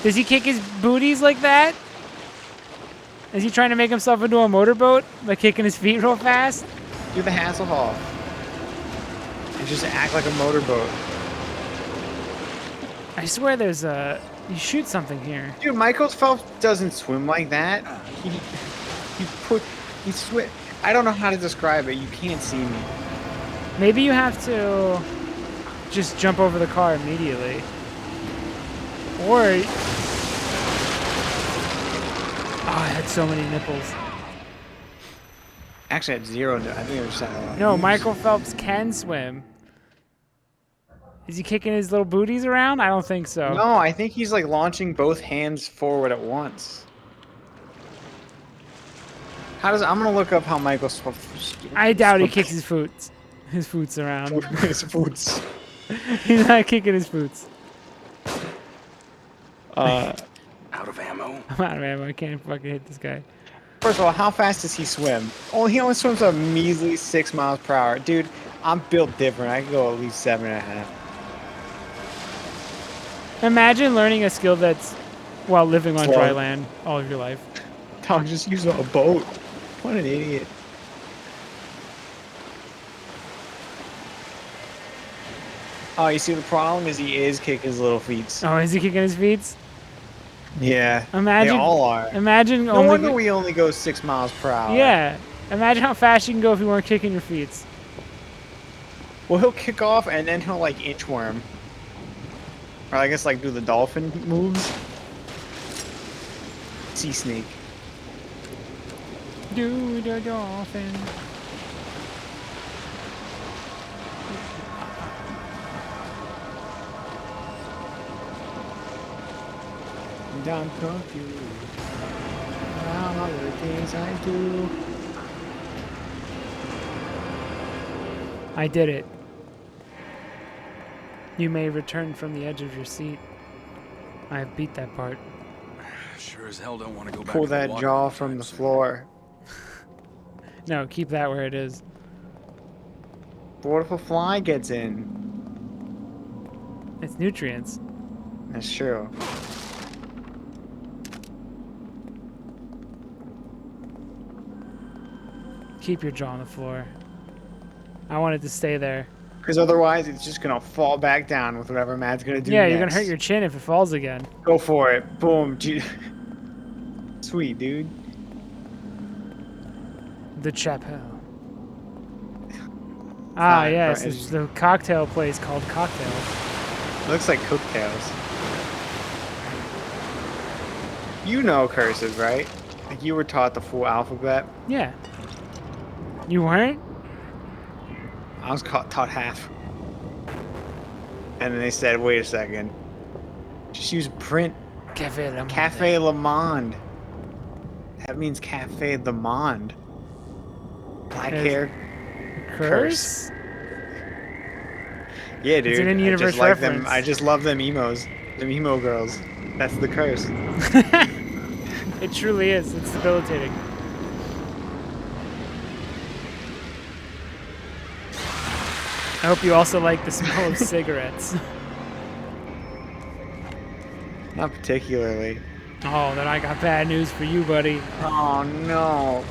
[SPEAKER 1] Does he kick his booties like that? Is he trying to make himself into a motorboat by kicking his feet real fast?
[SPEAKER 2] Do the Hasselhoff. And just act like a motorboat.
[SPEAKER 1] I swear there's a... You shoot something here.
[SPEAKER 2] Dude, Michael Phelps doesn't swim like that. He swim. I don't know how to describe it. You can't see me.
[SPEAKER 1] Maybe you have to just jump over the car immediately. Or... Oh, I had so many nipples.
[SPEAKER 2] Actually, at zero, I think it was just
[SPEAKER 1] No, Michael Phelps can swim. Is he kicking his little booties around? I don't think so.
[SPEAKER 2] No, I think he's like launching both hands forward at once. How does I'm gonna look up how Michael Phelps.
[SPEAKER 1] I doubt he kicks his foots. His foots around.
[SPEAKER 2] his boots.
[SPEAKER 1] He's not kicking his foots.
[SPEAKER 5] Out of ammo.
[SPEAKER 1] I'm out of ammo. I can't fucking hit this guy.
[SPEAKER 2] First of all, how fast does he swim? Oh, he only swims a measly 6 miles per hour. Dude, I'm built different. I can go at least 7.5.
[SPEAKER 1] Imagine learning a skill that's while living on
[SPEAKER 2] Slow.
[SPEAKER 1] dry land all of your life.
[SPEAKER 2] Dog, just use a boat. What an idiot. Oh, you see, the problem is he is kicking his little feet.
[SPEAKER 1] Oh, is he kicking his feet?
[SPEAKER 2] Yeah.
[SPEAKER 1] Imagine.
[SPEAKER 2] They all are.
[SPEAKER 1] Imagine
[SPEAKER 2] No
[SPEAKER 1] only.
[SPEAKER 2] wonder we only go 6 miles per hour.
[SPEAKER 1] Yeah. Imagine how fast you can go if you weren't kicking your feet.
[SPEAKER 2] Well, he'll kick off and then he'll like inchworm. Or I guess like do the dolphin moves. Sea snake.
[SPEAKER 1] Do the dolphin.
[SPEAKER 2] And I'm confused about all the things I do.
[SPEAKER 1] I did it. You may return from the edge of your seat. I have beat that part.
[SPEAKER 5] Sure as hell don't want to go back
[SPEAKER 2] Pull
[SPEAKER 5] to the
[SPEAKER 2] that
[SPEAKER 5] water
[SPEAKER 2] jaw
[SPEAKER 5] anytime
[SPEAKER 2] from the
[SPEAKER 5] soon.
[SPEAKER 2] floor.
[SPEAKER 1] No, keep that where it is.
[SPEAKER 2] But what if a fly gets in?
[SPEAKER 1] It's nutrients.
[SPEAKER 2] That's true.
[SPEAKER 1] Keep your jaw on the floor. I want it to stay there.
[SPEAKER 2] Because otherwise it's just gonna fall back down with whatever Matt's gonna do
[SPEAKER 1] Yeah, you're gonna
[SPEAKER 2] next.
[SPEAKER 1] hurt your chin if it falls again.
[SPEAKER 2] Go for it. Boom. Sweet, dude.
[SPEAKER 1] The Chapelle. Ah,
[SPEAKER 2] Fine,
[SPEAKER 1] yes,
[SPEAKER 2] right.
[SPEAKER 1] it's the cocktail place called Cocktails.
[SPEAKER 2] Looks like cooktails. You know cursive, right? Like you were taught the full alphabet.
[SPEAKER 1] Yeah. You weren't?
[SPEAKER 2] I was taught half. And then they said, wait a second. Just use print.
[SPEAKER 1] Cafe Le Monde.
[SPEAKER 2] Cafe Le Monde. That means Cafe Le Monde. Black
[SPEAKER 1] Is-
[SPEAKER 2] hair.
[SPEAKER 1] Curse?
[SPEAKER 2] Yeah, dude.
[SPEAKER 1] It's an
[SPEAKER 2] I
[SPEAKER 1] in-universe
[SPEAKER 2] just like them.
[SPEAKER 1] reference.
[SPEAKER 2] I just love them emos. Them emo girls. That's the curse.
[SPEAKER 1] It truly is. It's debilitating. I hope you also like the smell of cigarettes.
[SPEAKER 2] Not particularly.
[SPEAKER 1] Oh, then I got bad news for you, buddy.
[SPEAKER 2] Oh no.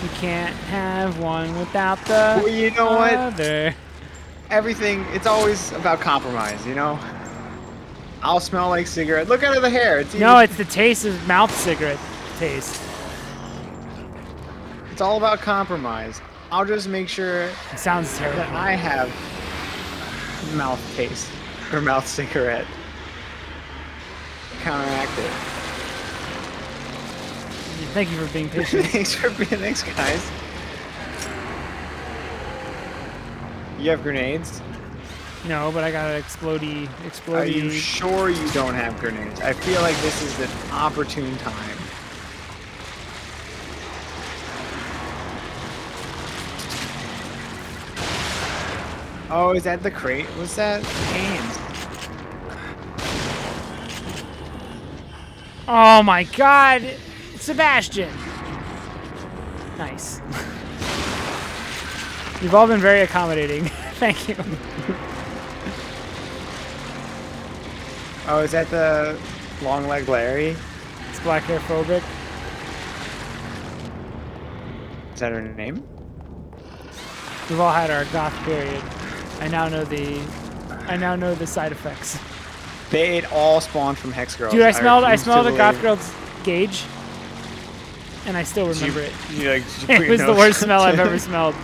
[SPEAKER 1] You can't have one without the
[SPEAKER 2] Well, you know what?
[SPEAKER 1] other.
[SPEAKER 2] Everything, it's always about compromise, you know? I'll smell like cigarette. Look under the hair. It's
[SPEAKER 1] No,
[SPEAKER 2] even-
[SPEAKER 1] it's the taste of mouth cigarette taste.
[SPEAKER 2] it's all about compromise. I'll just make sure
[SPEAKER 1] It sounds
[SPEAKER 2] that
[SPEAKER 1] terrible.
[SPEAKER 2] I have mouth taste or mouth cigarette. Counteract it.
[SPEAKER 1] Thank you for being patient.
[SPEAKER 2] Thanks, guys. You have grenades?
[SPEAKER 1] No, but I got an explodey.
[SPEAKER 2] Are you sure you don't have grenades? I feel like this is an opportune time. Oh, is that the crate? What's that? Hands.
[SPEAKER 1] Oh my God, Sebastian! Nice. You've all been very accommodating. Thank you.
[SPEAKER 2] Oh, is that the long leg Larry?
[SPEAKER 1] It's black hair phobic.
[SPEAKER 2] Is that her name?
[SPEAKER 1] We've all had our goth period. I now know the side effects.
[SPEAKER 2] It all spawned from Hex Girls.
[SPEAKER 1] Dude, I smelled
[SPEAKER 2] refuse to
[SPEAKER 1] the goth
[SPEAKER 2] believe-
[SPEAKER 1] girl's gauge, and I still remember it.
[SPEAKER 2] You, like, did you put
[SPEAKER 1] It
[SPEAKER 2] your
[SPEAKER 1] was the
[SPEAKER 2] nose
[SPEAKER 1] worst
[SPEAKER 2] up
[SPEAKER 1] smell
[SPEAKER 2] to
[SPEAKER 1] I've
[SPEAKER 2] it?
[SPEAKER 1] ever smelled.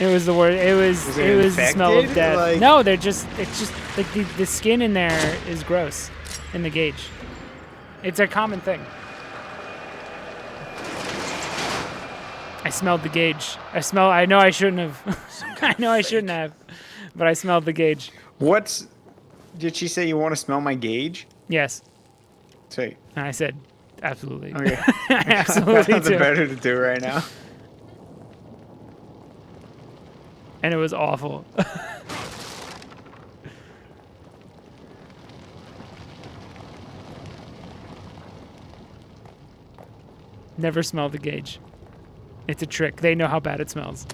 [SPEAKER 1] It was the worst. It was
[SPEAKER 2] it
[SPEAKER 1] the smell of
[SPEAKER 2] infected?
[SPEAKER 1] death.
[SPEAKER 2] Like-
[SPEAKER 1] No, it's just like the skin in there is gross in the gauge. It's a common thing. I smelled the gauge. I know I shouldn't have. I know I shouldn't have, but I smelled the gauge.
[SPEAKER 2] What's... Did she say you want to smell my gauge?
[SPEAKER 1] Yes,
[SPEAKER 2] Sweet.
[SPEAKER 1] and I said absolutely.
[SPEAKER 2] Okay.
[SPEAKER 1] I absolutely
[SPEAKER 2] Nothing
[SPEAKER 1] do.
[SPEAKER 2] better to do right now.
[SPEAKER 1] And it was awful. Never smell the gauge. It's a trick. They know how bad it smells.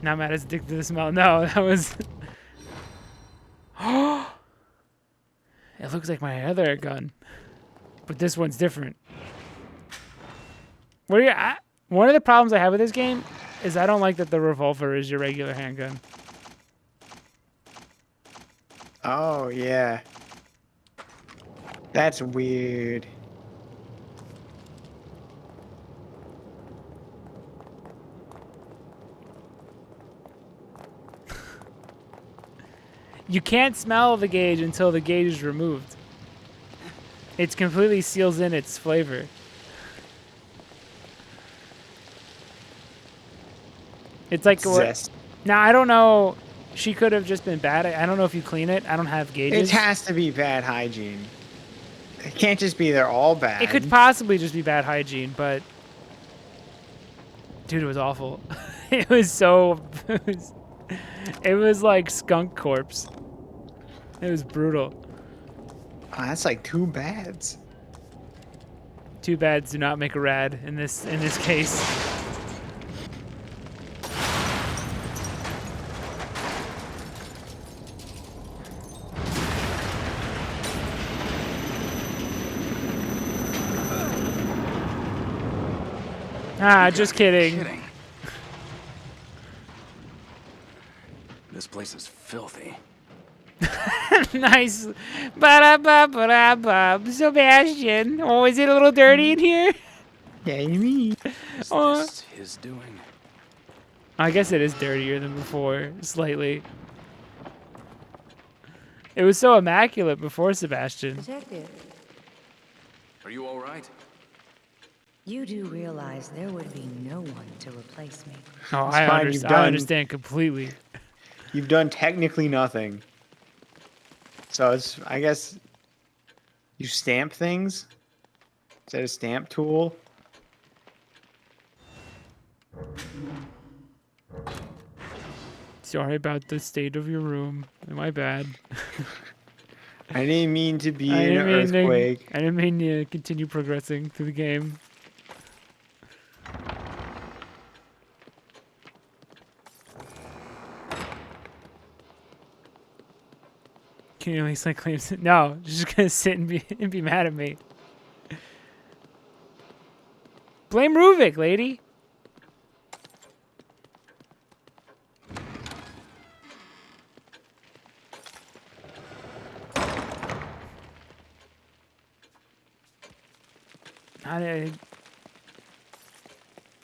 [SPEAKER 1] Now Matt is addicted to the smell. No, that was... It looks like my other gun. But this one's different. One of the problems I have with this game is I don't like that the revolver is your regular handgun.
[SPEAKER 2] Oh, yeah. That's weird.
[SPEAKER 1] You can't smell the gauge until the gauge is removed. It completely seals in its flavor. It's like what?
[SPEAKER 2] Zest.
[SPEAKER 1] Now I don't know. She could have just been bad. I don't know if you clean it. I don't have gauges.
[SPEAKER 2] It has to be bad hygiene. It can't just be they're all bad.
[SPEAKER 1] It could possibly just be bad hygiene, but dude, it was awful. It was so. It was like skunk corpse. It was brutal.
[SPEAKER 2] Oh, that's like 2 bads.
[SPEAKER 1] Too bad do not make a rad in this case. Ah, just kidding.
[SPEAKER 5] This place is filthy.
[SPEAKER 1] Nice. Ba-da-ba-ba-da-ba. Sebastian. Oh, is it a little dirty in here?
[SPEAKER 2] Yeah, you mean?
[SPEAKER 5] Is
[SPEAKER 1] Oh.
[SPEAKER 5] this his doing?
[SPEAKER 1] I guess it is dirtier than before, slightly. It was so immaculate before Sebastian.
[SPEAKER 7] Detective,
[SPEAKER 5] Are you all right?
[SPEAKER 7] you do realize there would be no one to replace me.
[SPEAKER 1] Oh,
[SPEAKER 2] It's
[SPEAKER 1] I,
[SPEAKER 2] fine, you've
[SPEAKER 1] I
[SPEAKER 2] done-
[SPEAKER 1] understand completely.
[SPEAKER 2] You've done technically nothing. So it's, I guess, you stamp things? Is that a stamp tool?
[SPEAKER 1] Sorry about the state of your room. My bad.
[SPEAKER 2] I didn't mean to be
[SPEAKER 1] I
[SPEAKER 2] an
[SPEAKER 1] didn't mean to-
[SPEAKER 2] earthquake.
[SPEAKER 1] I didn't mean to continue progressing through the game. Can you at least like claim? No, she's just gonna sit and be mad at me. Blame Ruvik, lady.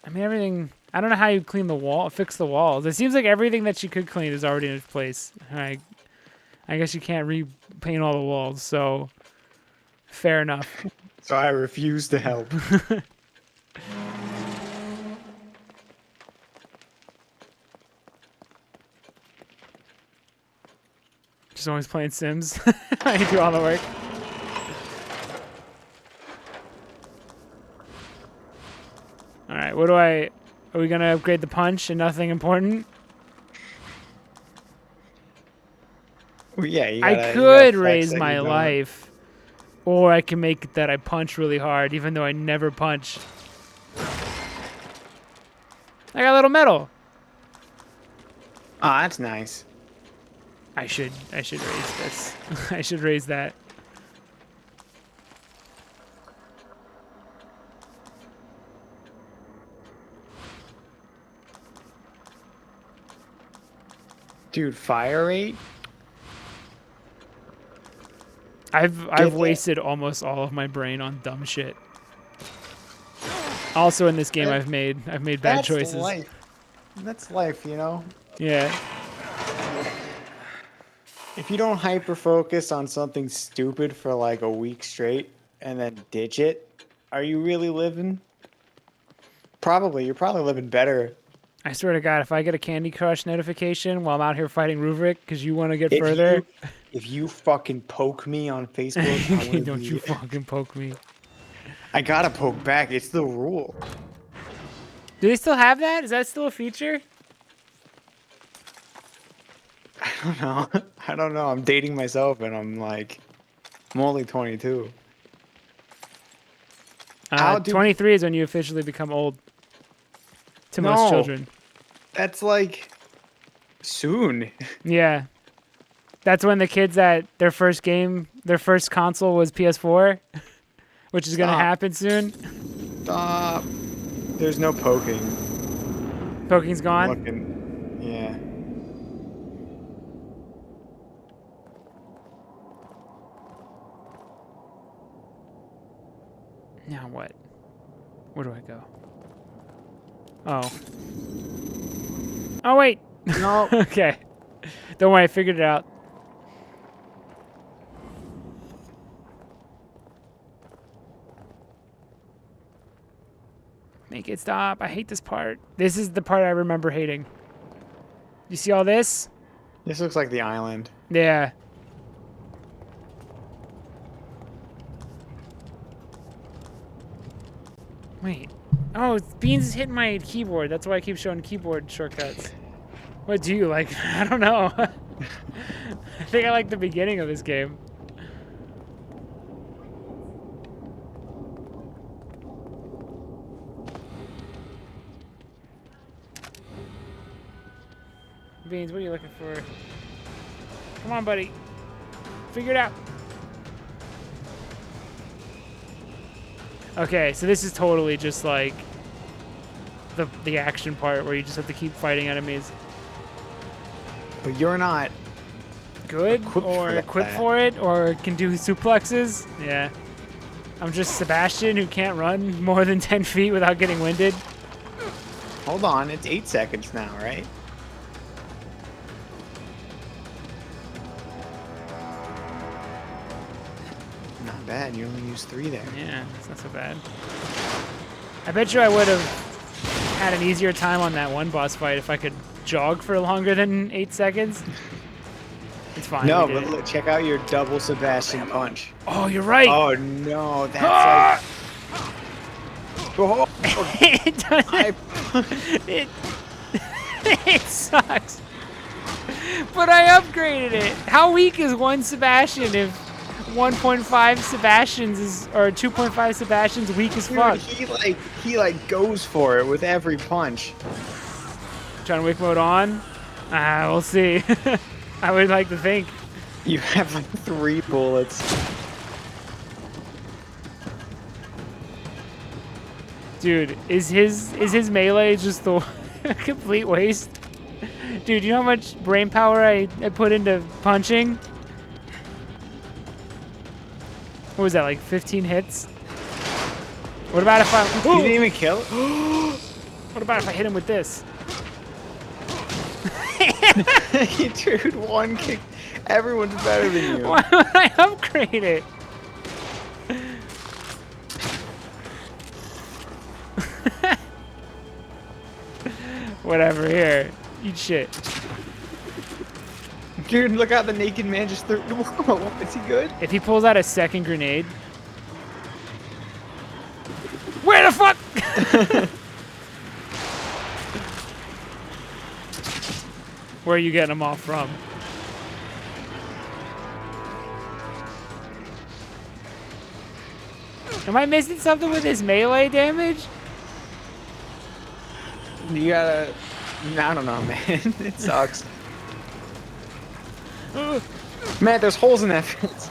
[SPEAKER 1] I mean, everything. I don't know how you clean the wall, fix the walls. It seems like everything that you could clean is already in its place. I guess you can't repaint all the walls, so fair enough.
[SPEAKER 2] So I refuse to help.
[SPEAKER 1] Just always playing Sims. I do all the work. All right, what do I? Are we gonna upgrade the punch and nothing important?
[SPEAKER 2] Well, yeah, you
[SPEAKER 1] I
[SPEAKER 2] gotta
[SPEAKER 1] could
[SPEAKER 2] flex
[SPEAKER 1] raise
[SPEAKER 2] that
[SPEAKER 1] my
[SPEAKER 2] you don't.
[SPEAKER 1] life, or I can make it that I punch really hard, even though I never punch. I got a little medal.
[SPEAKER 2] Oh, that's nice.
[SPEAKER 1] I should raise this. I should raise that.
[SPEAKER 2] Dude, fire rate?
[SPEAKER 1] I've wasted almost all of my brain on dumb shit. Also in this game I've made bad
[SPEAKER 2] That's
[SPEAKER 1] choices.
[SPEAKER 2] life. That's life, you know?
[SPEAKER 1] Yeah.
[SPEAKER 2] If you don't hyper focus on something stupid for like a week straight and then ditch it, are you really living? Probably. You're probably living better.
[SPEAKER 1] I swear to God, if I get a Candy Crush notification while I'm out here fighting Ruvik because you want to get
[SPEAKER 2] If
[SPEAKER 1] further,
[SPEAKER 2] if you fucking poke me on Facebook, I wanna
[SPEAKER 1] don't
[SPEAKER 2] be-
[SPEAKER 1] you fucking poke me.
[SPEAKER 2] I gotta poke back. It's the rule.
[SPEAKER 1] Do they still have that? Is that still a feature?
[SPEAKER 2] I don't know. I don't know. I'm dating myself and I'm only 22. How do-
[SPEAKER 1] 23 is when you officially become old. To most
[SPEAKER 2] No.
[SPEAKER 1] children.
[SPEAKER 2] That's like soon.
[SPEAKER 1] Yeah. That's when the kids at their first console was PS4, which is going to
[SPEAKER 2] Stop.
[SPEAKER 1] happen soon.
[SPEAKER 2] Stop. There's no poking.
[SPEAKER 1] Poking's gone.
[SPEAKER 2] Looking. Yeah.
[SPEAKER 1] Now what? Where do I go? Oh. Oh, wait.
[SPEAKER 2] No.
[SPEAKER 1] Okay. Don't worry, I figured it out. Make it stop. I hate this part. This is the part I remember hating. You see all this?
[SPEAKER 2] This looks like the island.
[SPEAKER 1] Yeah. Wait. Oh, Beans is hitting my keyboard. That's why I keep showing keyboard shortcuts. What do you like? I don't know. I think I like the beginning of this game. Beans, what are you looking for? Come on, buddy. Figure it out. Okay, so this is totally just like the action part where you just have to keep fighting enemies.
[SPEAKER 2] But you're not.
[SPEAKER 1] Good
[SPEAKER 2] Equipped
[SPEAKER 1] or
[SPEAKER 2] for
[SPEAKER 1] equipped
[SPEAKER 2] that.
[SPEAKER 1] for it or can do suplexes. Yeah. I'm just Sebastian who can't run more than 10 feet without getting winded.
[SPEAKER 2] Hold on. It's 8 seconds now, right? Not bad. You only used 3 there.
[SPEAKER 1] Yeah, it's not so bad. I bet you I would have had an easier time on that one boss fight if I could jog for longer than 8 seconds. It's fine.
[SPEAKER 2] No,
[SPEAKER 1] we did
[SPEAKER 2] but
[SPEAKER 1] it.
[SPEAKER 2] look, check out your double Sebastian punch.
[SPEAKER 1] Oh, you're right.
[SPEAKER 2] Oh no, that's like. Oh,
[SPEAKER 1] It doesn't. It, it sucks. But I upgraded it. How weak is one Sebastian if 1.5 Sebastians is or 2.5 Sebastians weak as fuck?
[SPEAKER 2] dude, he goes for it with every punch.
[SPEAKER 1] John Wick mode on? We'll see. I would like to think.
[SPEAKER 2] You have like 3 bullets.
[SPEAKER 1] Dude, is his melee just the complete waste? Dude, you know how much brain power I put into punching? What was that, like 15 hits? What about if I...
[SPEAKER 2] You didn't even kill it?
[SPEAKER 1] What about if I hit him with this?
[SPEAKER 2] Dude, 1 kick. Everyone's better than you.
[SPEAKER 1] Why would I upgrade it? Whatever, here. Eat shit.
[SPEAKER 2] Dude, look out, the naked man just threw... Whoa, is he good?
[SPEAKER 1] If he pulls out a second grenade... Where the fuck? Where are you getting them off from? Am I missing something with his melee damage?
[SPEAKER 2] You gotta... I don't know, man. It sucks. Man, there's holes in that fence.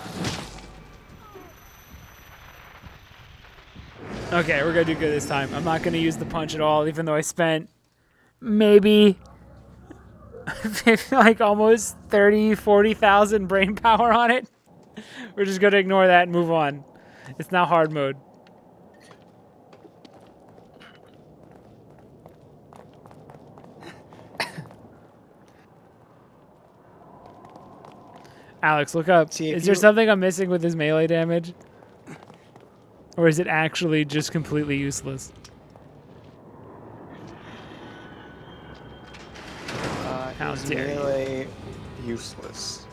[SPEAKER 1] Okay, we're gonna do good this time. I'm not gonna use the punch at all, even though I spent maybe like almost 40,000 brain power on it. We're just gonna ignore that and move on. It's now hard mode. Alex, look up.
[SPEAKER 2] See, if
[SPEAKER 1] Is there
[SPEAKER 2] you-
[SPEAKER 1] something I'm missing with his melee damage? Or is it actually just completely useless? How
[SPEAKER 2] Is
[SPEAKER 1] dare you.
[SPEAKER 2] melee useless?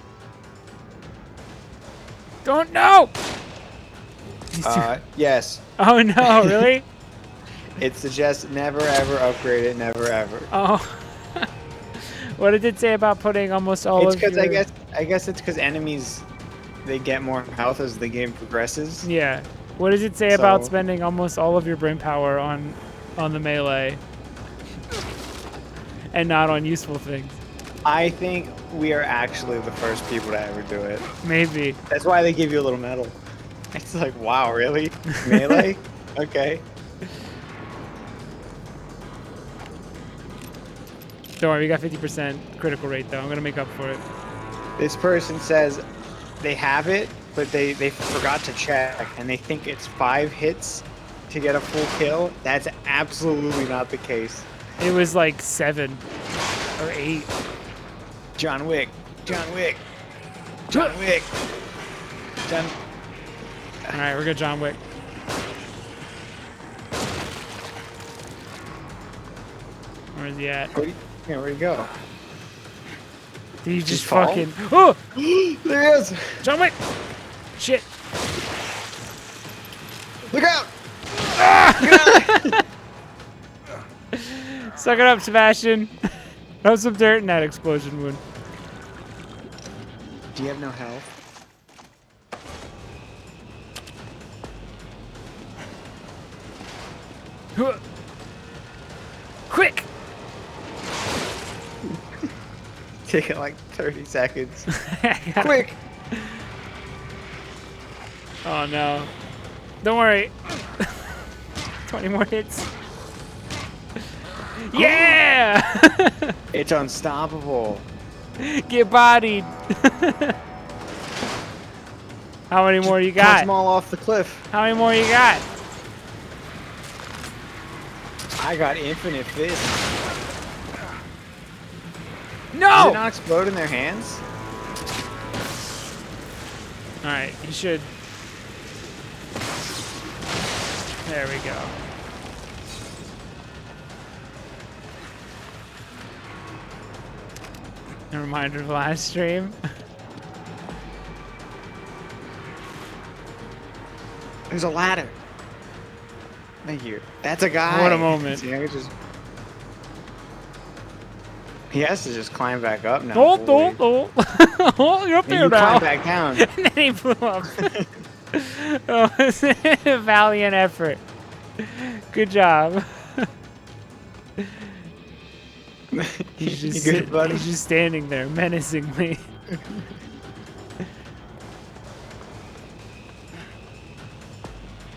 [SPEAKER 1] Don't know!
[SPEAKER 2] Yes.
[SPEAKER 1] Oh no, really?
[SPEAKER 2] It suggests never ever upgrade it, never ever.
[SPEAKER 1] Oh. What did it say about putting almost all
[SPEAKER 2] It's
[SPEAKER 1] of
[SPEAKER 2] because
[SPEAKER 1] your...
[SPEAKER 2] I guess it's because enemies, they get more health as the game progresses.
[SPEAKER 1] Yeah. What does it say about
[SPEAKER 2] So-
[SPEAKER 1] spending almost all of your brain power on the melee and not on useful things?
[SPEAKER 2] I think we are actually the first people to ever do it.
[SPEAKER 1] Maybe.
[SPEAKER 2] That's why they give you a little medal. It's like, wow, really? Melee? Okay.
[SPEAKER 1] Don't worry, we got 50% critical rate though. I'm gonna make up for it.
[SPEAKER 2] This person says they have it, but they forgot to check, and they think it's 5 hits to get a full kill. That's absolutely not the case.
[SPEAKER 1] It was like 7 or 8.
[SPEAKER 2] John Wick. John Wick. John Wick. John...
[SPEAKER 1] All right, we're good, John Wick. Where is he at?
[SPEAKER 2] Where'd he go?
[SPEAKER 1] Did he just
[SPEAKER 2] fall?
[SPEAKER 1] fucking... Oh!
[SPEAKER 2] There he is!
[SPEAKER 1] John Wick! Shit.
[SPEAKER 2] Look out!
[SPEAKER 1] Suck it up, Sebastian. Throw some dirt in that explosion wound.
[SPEAKER 2] Do you have no health?
[SPEAKER 1] Quick!
[SPEAKER 2] Take it like 30 seconds.
[SPEAKER 1] Quick!
[SPEAKER 2] Quick!
[SPEAKER 1] Oh no. Don't worry. 20 more hits. Yeah!
[SPEAKER 2] It's unstoppable.
[SPEAKER 1] Get bodied. How many more you
[SPEAKER 2] Punch
[SPEAKER 1] got?
[SPEAKER 2] them all off the cliff.
[SPEAKER 1] How many more you got?
[SPEAKER 2] I got infinite fists. Does
[SPEAKER 1] No!
[SPEAKER 2] it not explode in their hands?
[SPEAKER 1] Alright, you should. There we go. A reminder of the last stream.
[SPEAKER 2] There's a ladder. Thank you. That's a guy.
[SPEAKER 1] What a moment.
[SPEAKER 2] See, I could just... He has to just climb back up now.
[SPEAKER 1] Don't.
[SPEAKER 2] boy.
[SPEAKER 1] Oh, you're up
[SPEAKER 2] And
[SPEAKER 1] there
[SPEAKER 2] you
[SPEAKER 1] now.
[SPEAKER 2] climb back down.
[SPEAKER 1] And then he blew up. Oh, it's a valiant effort. Good job. He's just,
[SPEAKER 2] You good, buddy?
[SPEAKER 1] he's just standing there menacingly.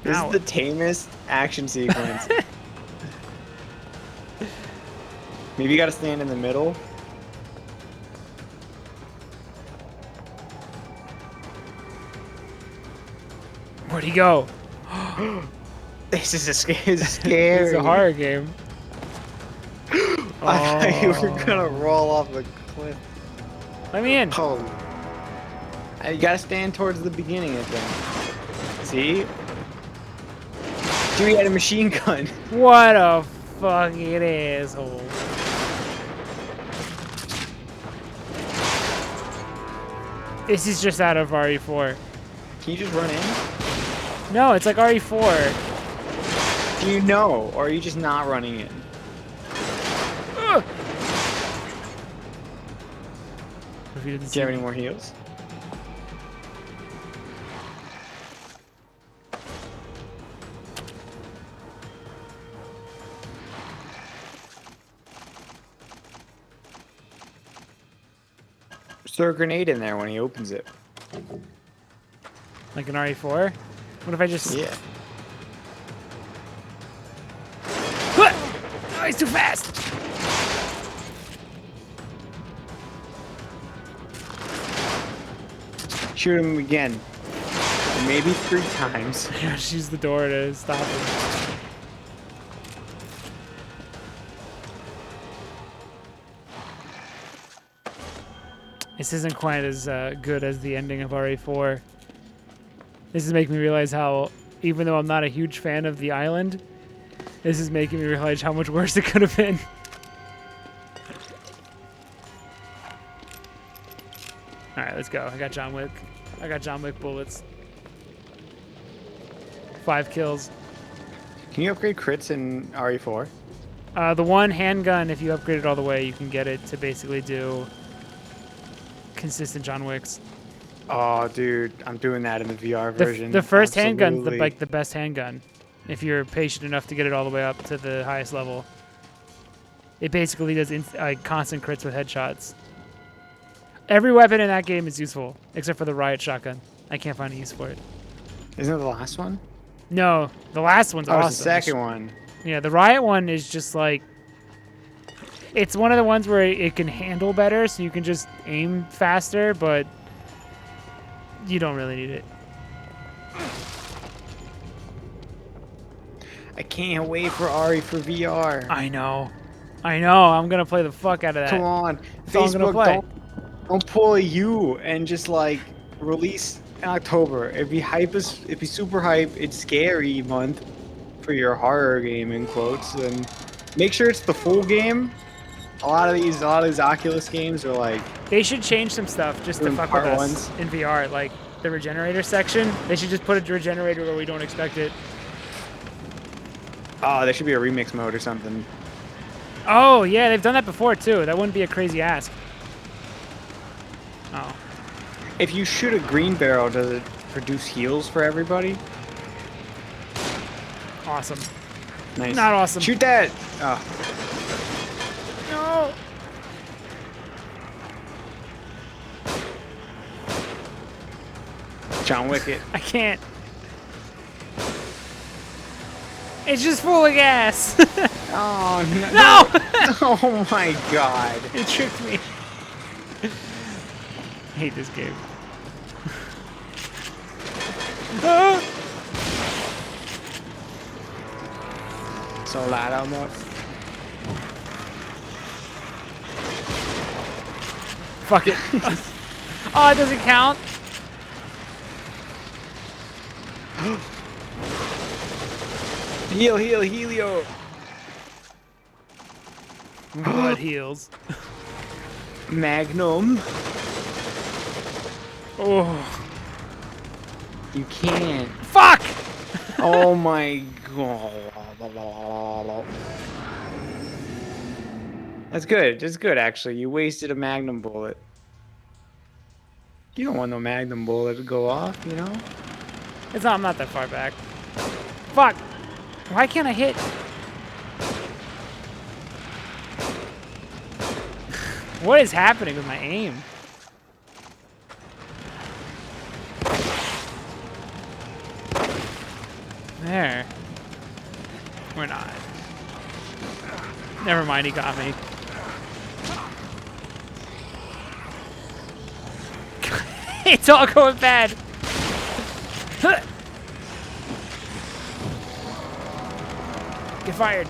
[SPEAKER 2] This
[SPEAKER 1] Ow.
[SPEAKER 2] is the tamest action sequence. Maybe you gotta stand in the middle.
[SPEAKER 1] Where'd he go?
[SPEAKER 2] This is scary.
[SPEAKER 1] It's a horror game.
[SPEAKER 2] I thought you were
[SPEAKER 1] Oh.
[SPEAKER 2] gonna roll off the cliff.
[SPEAKER 1] Let me in.
[SPEAKER 2] Oh. You gotta stand towards the beginning, I think. See? Dude, he had a machine gun.
[SPEAKER 1] What a fucking asshole. This is just out of RE4.
[SPEAKER 2] Can you just run in?
[SPEAKER 1] No, it's like RE4.
[SPEAKER 2] Do you know, or are you just not running in?
[SPEAKER 1] Ugh. If you didn't
[SPEAKER 2] Do you have
[SPEAKER 1] see
[SPEAKER 2] any
[SPEAKER 1] me.
[SPEAKER 2] more heals? Is there a grenade in there when he opens it?
[SPEAKER 1] Like an RE4? What if I just...
[SPEAKER 2] Yeah.
[SPEAKER 1] Oh, he's too fast!
[SPEAKER 2] Shoot him again. Maybe 3 times.
[SPEAKER 1] I gotta use the door to stop him. This isn't quite as good as the ending of RE4. This is making me realize how, even though I'm not a huge fan of the island, this is making me realize how much worse it could have been. Alright, let's go. I got John Wick. I got John Wick bullets. 5 kills.
[SPEAKER 2] Can you upgrade crits in RE4?
[SPEAKER 1] The one handgun, if you upgrade it all the way, you can get it to basically do consistent John Wicks.
[SPEAKER 2] Oh, dude, I'm doing that in the VR version.
[SPEAKER 1] The first handgun's
[SPEAKER 2] Absolutely.
[SPEAKER 1] like the best handgun, if you're patient enough to get it all the way up to the highest level. It basically does constant crits with headshots. Every weapon in that game is useful, except for the riot shotgun. I can't find a use for it.
[SPEAKER 2] Isn't it the last one?
[SPEAKER 1] No, the last one's
[SPEAKER 2] Oh,
[SPEAKER 1] awesome.
[SPEAKER 2] it's the second one.
[SPEAKER 1] Yeah, the riot one is just like... It's one of the ones where it can handle better, so you can just aim faster, but you don't really need it.
[SPEAKER 2] I can't wait for RE for VR.
[SPEAKER 1] I know. I'm gonna play the fuck out of that.
[SPEAKER 2] Come on,
[SPEAKER 1] That's all I'm gonna
[SPEAKER 2] Facebook,
[SPEAKER 1] play.
[SPEAKER 2] don't pull a U and just like release in October. It'd be super hype. It's scary month for your horror game in quotes, and make sure it's the full game. A lot of these Oculus games are like
[SPEAKER 1] They should change some stuff just to
[SPEAKER 2] Doing
[SPEAKER 1] fuck with
[SPEAKER 2] part
[SPEAKER 1] us
[SPEAKER 2] ones.
[SPEAKER 1] in VR, like the regenerator section. They should just put a regenerator where we don't expect it.
[SPEAKER 2] oh, there should be a remix mode or something.
[SPEAKER 1] Oh yeah, they've done that before too. That wouldn't be a crazy ask. Oh,
[SPEAKER 2] If you shoot a green barrel, does it produce heals for everybody?
[SPEAKER 1] awesome.
[SPEAKER 2] Nice.
[SPEAKER 1] Not awesome.
[SPEAKER 2] Shoot that! Oh.
[SPEAKER 1] No.
[SPEAKER 2] John Wick.
[SPEAKER 1] I can't. It's just full of gas.
[SPEAKER 2] Oh no!
[SPEAKER 1] No!
[SPEAKER 2] Oh my god!
[SPEAKER 1] It tricked me. I hate this game. Ah!
[SPEAKER 2] So loud almost.
[SPEAKER 1] Fuck it. Oh, it doesn't count.
[SPEAKER 2] Heal, Helio!
[SPEAKER 1] Blood heals.
[SPEAKER 2] Magnum.
[SPEAKER 1] Oh,
[SPEAKER 2] You can't.
[SPEAKER 1] fuck!
[SPEAKER 2] Oh my god. That's good. That's good, actually. You wasted a Magnum bullet. You don't want no Magnum bullet to go off, you know?
[SPEAKER 1] It's not. I'm not that far back. Fuck! Why can't I hit? What is happening with my aim? There. We're not. Never mind, he got me. It's all going bad. Get fired.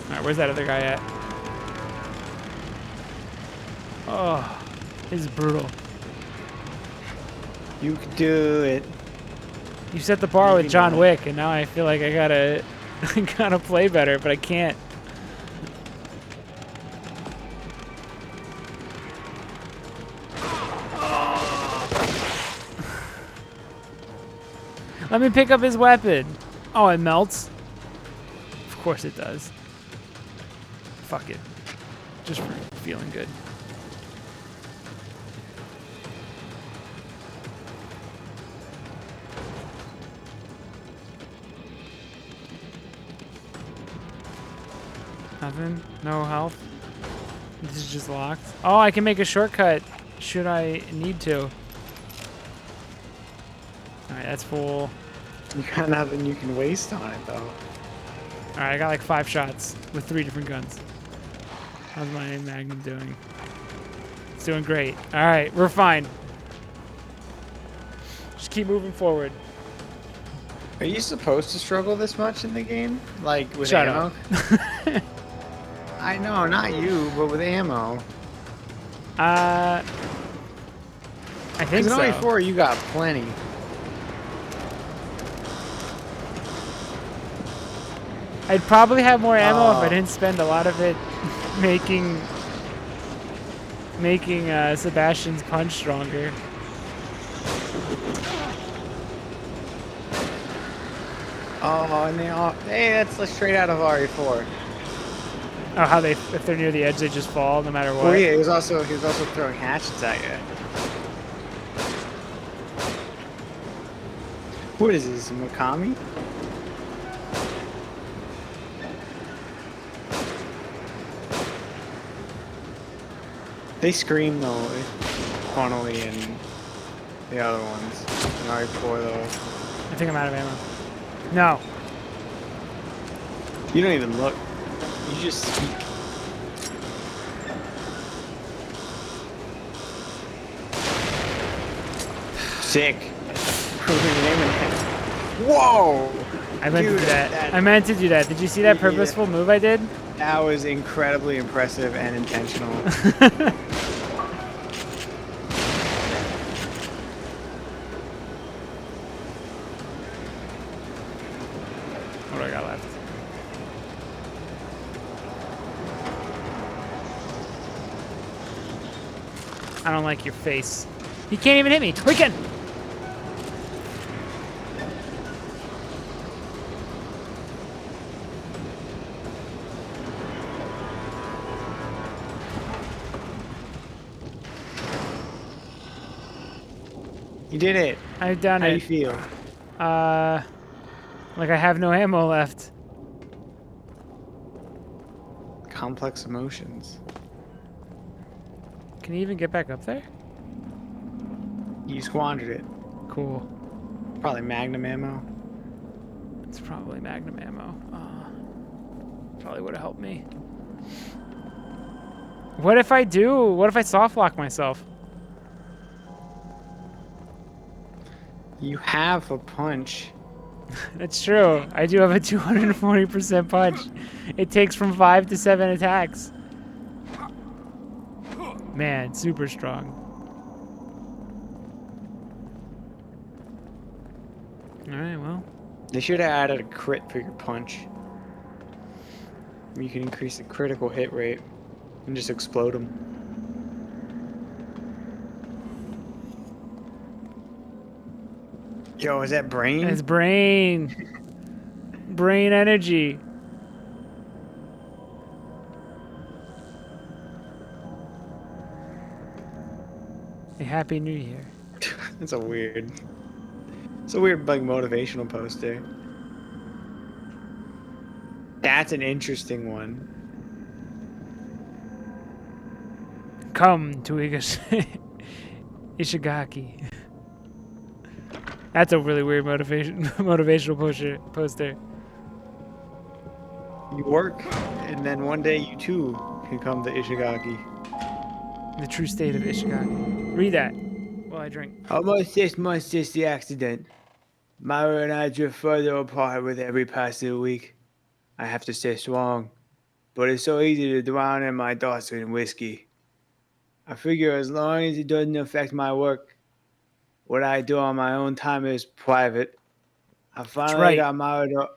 [SPEAKER 1] Alright, where's that other guy at? Oh, this is brutal.
[SPEAKER 2] You could do it.
[SPEAKER 1] You set the bar with
[SPEAKER 2] Maybe
[SPEAKER 1] John
[SPEAKER 2] not.
[SPEAKER 1] Wick, and now I feel like I gotta, I gotta play better, but I can't. Let me pick up his weapon. Oh, it melts? Of course it does. Fuck it. Just for feeling good. Nothing? No health? This is just locked? Oh, I can make a shortcut. Should I need to? Alright, that's full.
[SPEAKER 2] You got nothing you can waste on it, though.
[SPEAKER 1] Alright, I got like 5 shots with 3 different guns. How's my Magnum doing? It's doing great. Alright, we're fine. Just keep moving forward.
[SPEAKER 2] Are you supposed to struggle this much in the game? Like, with
[SPEAKER 1] Shut
[SPEAKER 2] ammo?
[SPEAKER 1] up.
[SPEAKER 2] I know, not you, but with ammo.
[SPEAKER 1] I think
[SPEAKER 2] Because in
[SPEAKER 1] so.
[SPEAKER 2] OE4, you got plenty.
[SPEAKER 1] I'd probably have more ammo if I
[SPEAKER 2] Oh.
[SPEAKER 1] didn't spend a lot of it making Sebastian's punch stronger.
[SPEAKER 2] Oh, and they all... Hey, that's like straight out of RE4.
[SPEAKER 1] Oh, how if they're near the edge, they just fall no matter what.
[SPEAKER 2] Oh yeah, he was also throwing hatchets at you. What is this, Mikami? They scream though, funnily, and the other ones. In RE4 though.
[SPEAKER 1] I think I'm out of ammo. No.
[SPEAKER 2] You don't even look. You just speak. Sick. Whoa!
[SPEAKER 1] I meant to
[SPEAKER 2] Dude,
[SPEAKER 1] do that. I meant to do that. Did you see that
[SPEAKER 2] Yeah.
[SPEAKER 1] purposeful move I did?
[SPEAKER 2] That was incredibly impressive and intentional.
[SPEAKER 1] What do I got left? I don't like your face. He can't even hit me. Weekend.
[SPEAKER 2] You did it.
[SPEAKER 1] I've done
[SPEAKER 2] How do you
[SPEAKER 1] it.
[SPEAKER 2] feel?
[SPEAKER 1] Like I have no ammo left.
[SPEAKER 2] Complex emotions.
[SPEAKER 1] Can you even get back up there?
[SPEAKER 2] You squandered it.
[SPEAKER 1] Cool.
[SPEAKER 2] Probably Magnum ammo.
[SPEAKER 1] It's probably Magnum ammo. Probably would have helped me. What if I do? What if I soft lock myself?
[SPEAKER 2] You have a punch.
[SPEAKER 1] That's true. I do have a 240% punch. It takes from 5 to 7 attacks. Man, super strong. Alright, well.
[SPEAKER 2] They should have added a crit for your punch. You can increase the critical hit rate and just explode them. Yo, is that brain?
[SPEAKER 1] It's brain. Brain energy. A happy new year.
[SPEAKER 2] It's a weird like motivational poster. That's an interesting one.
[SPEAKER 1] Come to Ishigaki. That's a really weird motivational poster.
[SPEAKER 2] You work, and then one day you too can come to Ishigaki.
[SPEAKER 1] The true state of Ishigaki. Read that while I drink.
[SPEAKER 2] Almost 6 months since the accident. Myra and I drift further apart with every passing week. I have to stay strong, but it's so easy to drown in my thoughts in whiskey. I figure as long as it doesn't affect my work, what I do on my own time is private. I finally
[SPEAKER 1] right.
[SPEAKER 2] got Myra to...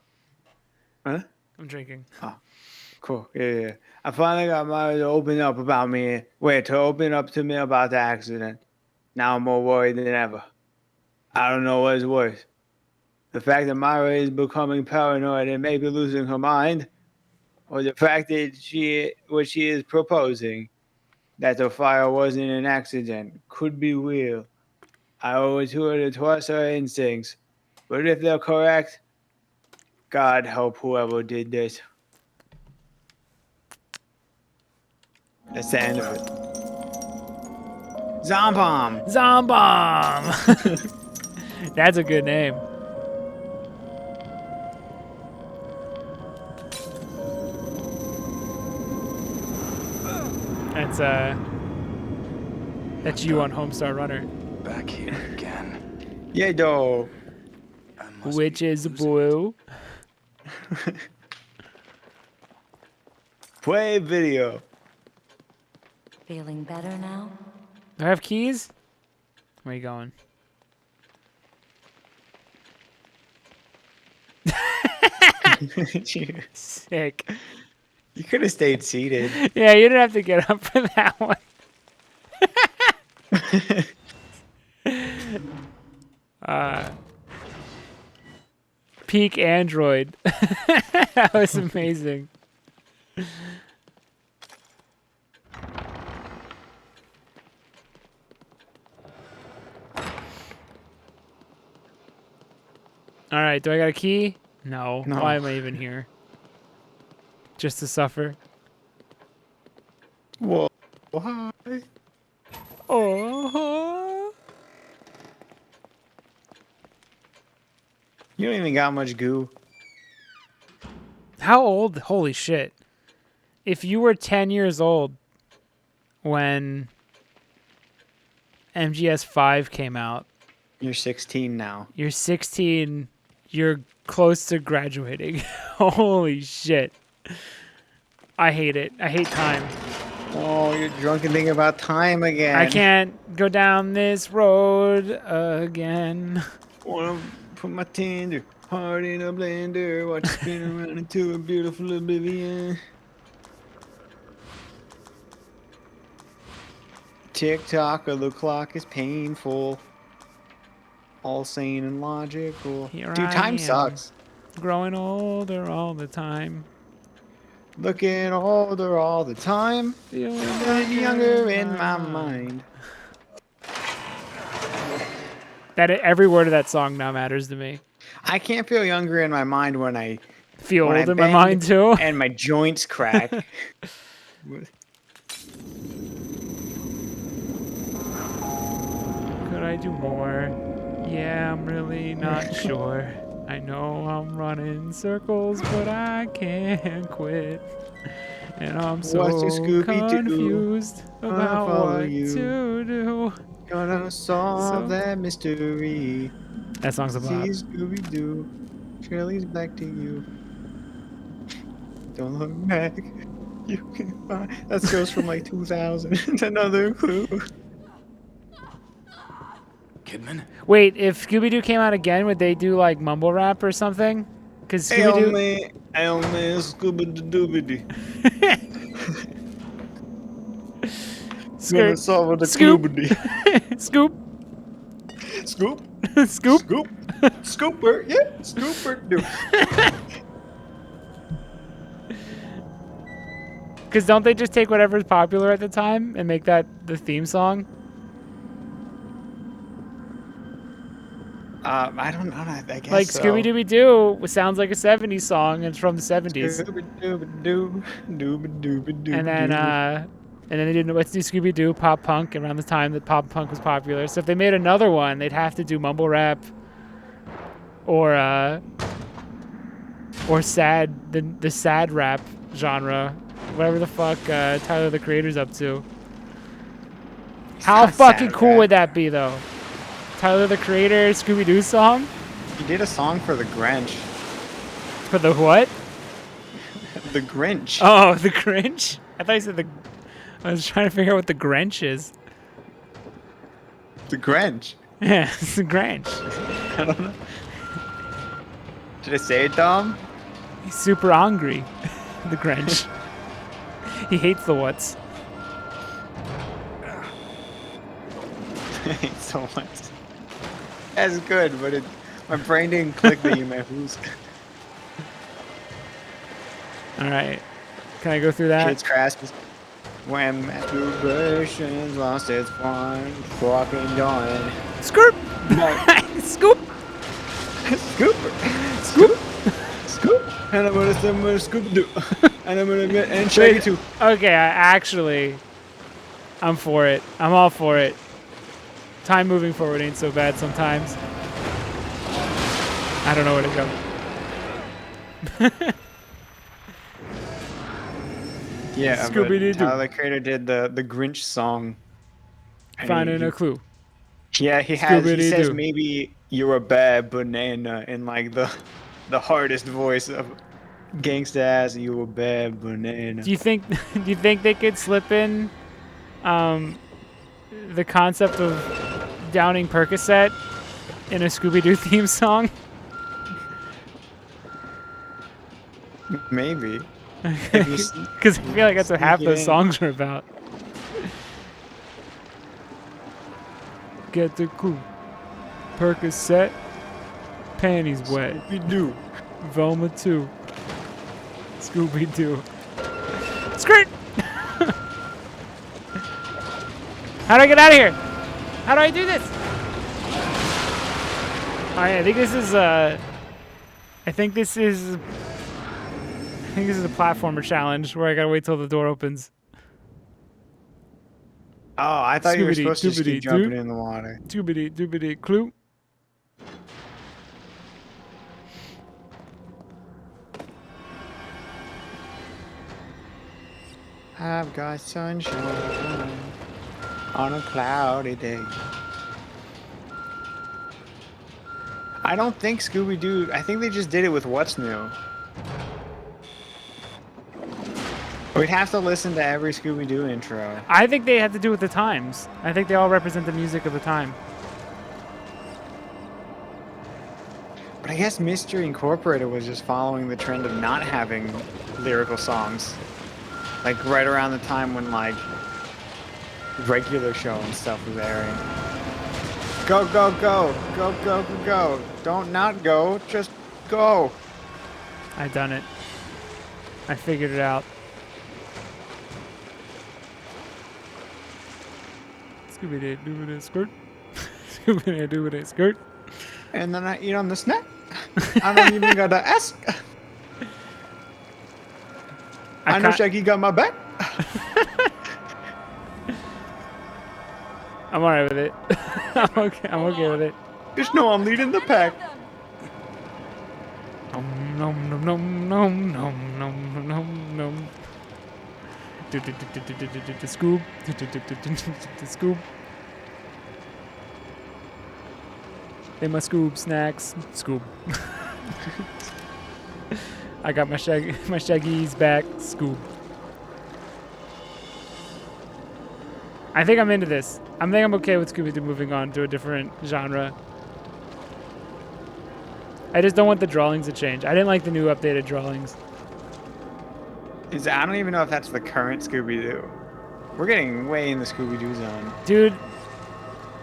[SPEAKER 2] Huh?
[SPEAKER 1] I'm drinking.
[SPEAKER 2] Cool. Yeah. I finally got Myra to open up about me. To open up to me about the accident. Now I'm more worried than ever. I don't know what is worse. The fact that Myra is becoming paranoid and maybe losing her mind, or the fact that she is proposing, that the fire wasn't an accident, could be real. I owe it to her to trust her instincts. But if they're correct, God help whoever did this. That's the end of it. Zombomb!
[SPEAKER 1] Zombomb! That's a good name. That's you on Homestar Runner.
[SPEAKER 5] Back here again.
[SPEAKER 2] Yeah, though.
[SPEAKER 1] Which is blue.
[SPEAKER 2] Play video.
[SPEAKER 7] Feeling better now?
[SPEAKER 1] Do I have keys? Where are you going? Sick.
[SPEAKER 2] You could have stayed seated.
[SPEAKER 1] Yeah, you didn't have to get up for that one. Peak Android. That was amazing. All right, do I got a key? No.
[SPEAKER 2] No.
[SPEAKER 1] Why am I even here? Just to suffer?
[SPEAKER 2] Whoa. Hi.
[SPEAKER 1] Oh.
[SPEAKER 2] You don't even got much goo.
[SPEAKER 1] How old? Holy shit. If you were 10 years old when MGS5 came out,
[SPEAKER 2] You're 16 now.
[SPEAKER 1] you're 16, you're close to graduating. Holy shit. I hate it. I hate time.
[SPEAKER 2] Oh, you're drunk and thinking about time again.
[SPEAKER 1] I can't go down this road again.
[SPEAKER 2] Wanna put my tender heart in a blender, watch it spin around into a beautiful oblivion. Tick-tock of the clock is painful. All sane and logical.
[SPEAKER 1] Here
[SPEAKER 2] Dude,
[SPEAKER 1] I
[SPEAKER 2] time
[SPEAKER 1] am.
[SPEAKER 2] sucks.
[SPEAKER 1] Growing older all the time.
[SPEAKER 2] Looking older all the time.
[SPEAKER 1] Feeling
[SPEAKER 2] Feeling younger in my mind.
[SPEAKER 1] That every word of that song now matters to me.
[SPEAKER 2] I can't feel younger in my mind when I
[SPEAKER 1] Feel
[SPEAKER 2] when I
[SPEAKER 1] old in my
[SPEAKER 2] bend
[SPEAKER 1] mind too.
[SPEAKER 2] and my joints crack.
[SPEAKER 1] Could I do more? Yeah, I'm really not sure. I know I'm running circles, but I can't quit. And I'm so
[SPEAKER 2] What's a Scooby-Doo?
[SPEAKER 1] confused about
[SPEAKER 2] follow
[SPEAKER 1] what
[SPEAKER 2] you.
[SPEAKER 1] to do.
[SPEAKER 2] Gonna solve
[SPEAKER 1] So-
[SPEAKER 2] that mystery.
[SPEAKER 1] That song's a
[SPEAKER 2] See
[SPEAKER 1] bop.
[SPEAKER 2] Scooby-Doo. Shirley's back to you. Don't look back. You can find. That goes from like 2000. It's another clue.
[SPEAKER 5] Kidman?
[SPEAKER 1] Wait, if Scooby-Doo came out again, would they do like mumble rap or something? Because Scooby-Doo...
[SPEAKER 2] Elme, Scooby-Doo.
[SPEAKER 1] Skirt.
[SPEAKER 2] solve the
[SPEAKER 1] Scoop.
[SPEAKER 2] Scooby-Doo.
[SPEAKER 1] Scoop.
[SPEAKER 2] Scoop.
[SPEAKER 1] Scoop.
[SPEAKER 2] Scoop. Scooper. Yeah, Scooper. Dude.
[SPEAKER 1] Because don't they just take whatever's popular at the time and make that the theme song?
[SPEAKER 2] I don't know. I guess
[SPEAKER 1] Like
[SPEAKER 2] so.
[SPEAKER 1] Scooby Dooby Doo sounds like a 70s song and it's from the 70s.
[SPEAKER 2] Scooby-Dooby-Doo, Dooby-Dooby-Doo.
[SPEAKER 1] And then they did Let's Do Scooby Doo pop punk around the time that pop punk was popular. So if they made another one, they'd have to do mumble rap or sad the sad rap genre, whatever the fuck Tyler the Creator's up to. How
[SPEAKER 2] not
[SPEAKER 1] fucking
[SPEAKER 2] sad
[SPEAKER 1] cool
[SPEAKER 2] rap.
[SPEAKER 1] would that be though? Tyler the Creator Scooby Doo song
[SPEAKER 2] He did a song for the Grinch.
[SPEAKER 1] for the what?
[SPEAKER 2] The Grinch.
[SPEAKER 1] Oh, the Grinch. I thought you said the. I was trying to figure out what the Grinch is.
[SPEAKER 2] The Grinch.
[SPEAKER 1] Yeah, it's the Grinch.
[SPEAKER 2] I don't know. Did I say it, Dom?
[SPEAKER 1] He's super angry. The Grinch. He hates the what's.
[SPEAKER 2] So much. That's good, but my brain didn't click that you meant who's.
[SPEAKER 1] All right. Can I go through that?
[SPEAKER 2] Kids crash. When masturbation's lost its fun, fucking done.
[SPEAKER 1] Scoop. Scoop.
[SPEAKER 2] Scoop, scoop, scoop, and I'm gonna scoop do, and I'm gonna get and Shaggy too.
[SPEAKER 1] Okay, I'm for it. I'm all for it. Time moving forward ain't so bad sometimes. I don't know where to go.
[SPEAKER 2] Yeah,
[SPEAKER 1] Scooby-Doo.
[SPEAKER 2] but Tyler the Creator did the Grinch song. And
[SPEAKER 1] Finding
[SPEAKER 2] he-
[SPEAKER 1] a clue.
[SPEAKER 2] Yeah, he has. He says
[SPEAKER 1] Scooby-Doo.
[SPEAKER 2] maybe you're a bad banana in like the hardest voice of gangsta ass. You a bad banana.
[SPEAKER 1] Do you think they could slip in the concept of downing Percocet in a Scooby-Doo theme song?
[SPEAKER 2] Maybe. If you s-
[SPEAKER 1] Because I feel like that's what half
[SPEAKER 2] Sneak it
[SPEAKER 1] those
[SPEAKER 2] in.
[SPEAKER 1] songs are about. Get the clue. Percocet. Panties wet.
[SPEAKER 2] Scooby-Doo.
[SPEAKER 1] Velma 2. Scooby-Doo. Skirt! How do I get out of here? How do I do this? Alright, I think this is a platformer challenge where I gotta wait till the door opens.
[SPEAKER 2] Oh, I thought you were
[SPEAKER 1] Scooby-Doo,
[SPEAKER 2] supposed to just keep
[SPEAKER 1] Scooby-Doo.
[SPEAKER 2] jumping in the water.
[SPEAKER 1] Doobity doobity clue.
[SPEAKER 2] I've got sunshine on a cloudy day. I don't think Scooby-Doo. I think they just did it with What's New. We'd have to listen to every Scooby-Doo intro.
[SPEAKER 1] I think they have to do with the times. I think they all represent the music of the time.
[SPEAKER 2] But I guess Mystery Incorporated was just following the trend of not having lyrical songs. Like right around the time when like regular show and stuff was airing. Go, go, go, go, go, go, go. Don't not go, just go.
[SPEAKER 1] I done it. I figured it out. Scooby Doo skirt. Scooby Doo skirt.
[SPEAKER 2] And then I eat on the snack. I don't even gotta ask. I know
[SPEAKER 1] can't-
[SPEAKER 2] Shaggy got my back.
[SPEAKER 1] I'm alright with it. I'm okay with it.
[SPEAKER 2] Just know I'm leading the pack.
[SPEAKER 1] Nom nom nom nom nom nom nom nom nom. Scoob. Scoob. They my Scoob snacks. Scoob. I got my Shaggy's back. Scoob. I think I'm into this. I think I'm okay with Scooby-Doo moving on to a different genre. I just don't want the drawings to change. I didn't like the new updated drawings.
[SPEAKER 2] I don't even know if that's the current Scooby-Doo. We're getting way in the Scooby-Doo zone.
[SPEAKER 1] Dude,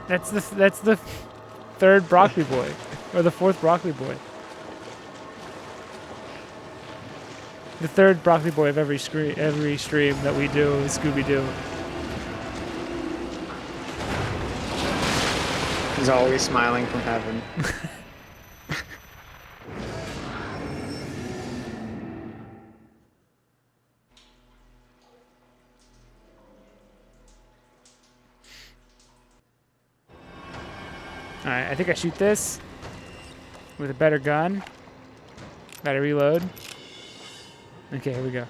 [SPEAKER 1] that's the third Broccoli Boy, or the fourth Broccoli Boy. The third Broccoli Boy of every stream that we do is Scooby-Doo.
[SPEAKER 2] He's always smiling from heaven.
[SPEAKER 1] Alright, I think I shoot this with a better gun. Gotta reload. Okay, here we go.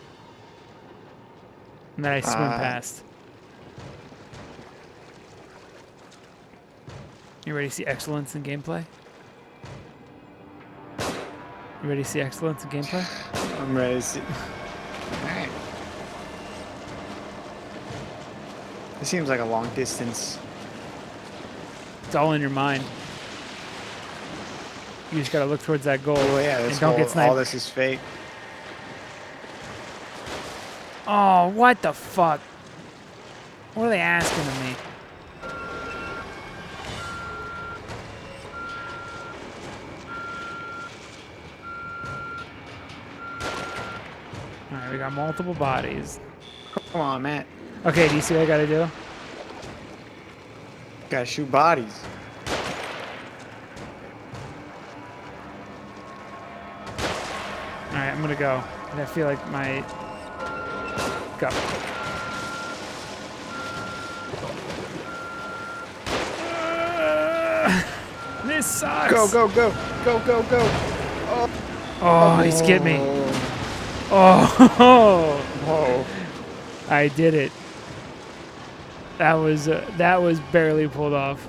[SPEAKER 1] And then I swim past. You ready to see excellence in gameplay? You ready to see excellence in gameplay?
[SPEAKER 2] I'm ready to see. Alright. It seems like a long distance.
[SPEAKER 1] It's all in your mind. You just gotta look towards that goal
[SPEAKER 2] Oh yeah,
[SPEAKER 1] and
[SPEAKER 2] this
[SPEAKER 1] don't
[SPEAKER 2] whole,
[SPEAKER 1] get sniped.
[SPEAKER 2] all this is fake.
[SPEAKER 1] Oh, what the fuck? What are they asking of me? Alright, we got multiple bodies.
[SPEAKER 2] Come on, Matt.
[SPEAKER 1] Okay, do you see what I gotta do?
[SPEAKER 2] Gotta shoot bodies.
[SPEAKER 1] Alright, I'm gonna go. And I feel like my... Go. This sucks!
[SPEAKER 2] Go, go, go, go, go, go.
[SPEAKER 1] Oh, he's getting me. Oh!
[SPEAKER 2] Whoa.
[SPEAKER 1] I did it. That was barely pulled off.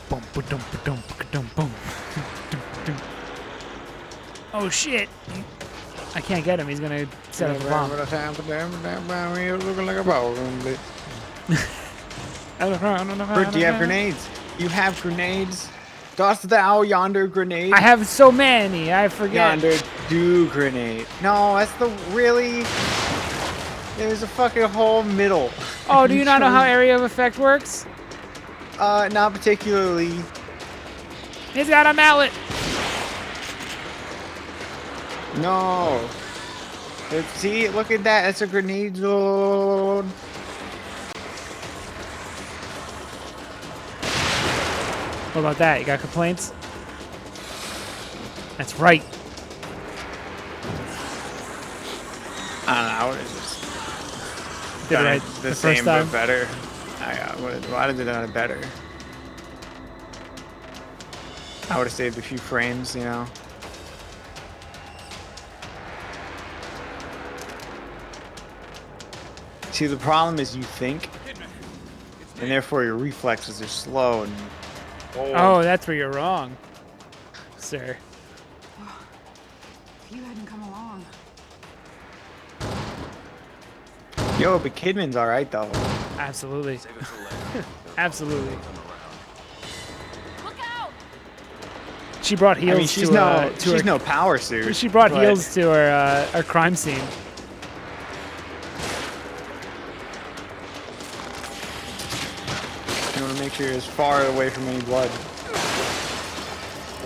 [SPEAKER 1] Boom, ba-dum, ba-dum, ba-dum, boom. Oh shit! I can't get him. He's gonna set up a bomb.
[SPEAKER 2] Looking like a ballroom. Bert, do you have grenades? You have grenades? Dost thou yonder grenade?
[SPEAKER 1] I have so many. I forget.
[SPEAKER 2] Yonder do grenade. No, that's the really. There's a fucking whole middle.
[SPEAKER 1] Oh, do you not know how area of effect works?
[SPEAKER 2] Not particularly.
[SPEAKER 1] He's got a mallet.
[SPEAKER 2] No. See, look at that. That's a grenade zone.
[SPEAKER 1] What about that? You got complaints? That's right.
[SPEAKER 2] I don't know. I would have just
[SPEAKER 1] Did it
[SPEAKER 2] done
[SPEAKER 1] right
[SPEAKER 2] it
[SPEAKER 1] the
[SPEAKER 2] the
[SPEAKER 1] first
[SPEAKER 2] same
[SPEAKER 1] time.
[SPEAKER 2] but better. Why did it done it better? I would have saved a few frames, you know. See, the problem is you think, and therefore your reflexes are slow and.
[SPEAKER 1] Oh, that's where you're wrong, sir.
[SPEAKER 8] If you hadn't come along.
[SPEAKER 2] Yo, but Kidman's all right though.
[SPEAKER 1] Absolutely. Absolutely.
[SPEAKER 8] Look out!
[SPEAKER 1] She brought heels
[SPEAKER 2] I mean, she's
[SPEAKER 1] to
[SPEAKER 2] she's
[SPEAKER 1] her,
[SPEAKER 2] no power suit.
[SPEAKER 1] She brought
[SPEAKER 2] but-
[SPEAKER 1] heels to her crime scene.
[SPEAKER 2] You want to make sure you're as far away from any blood.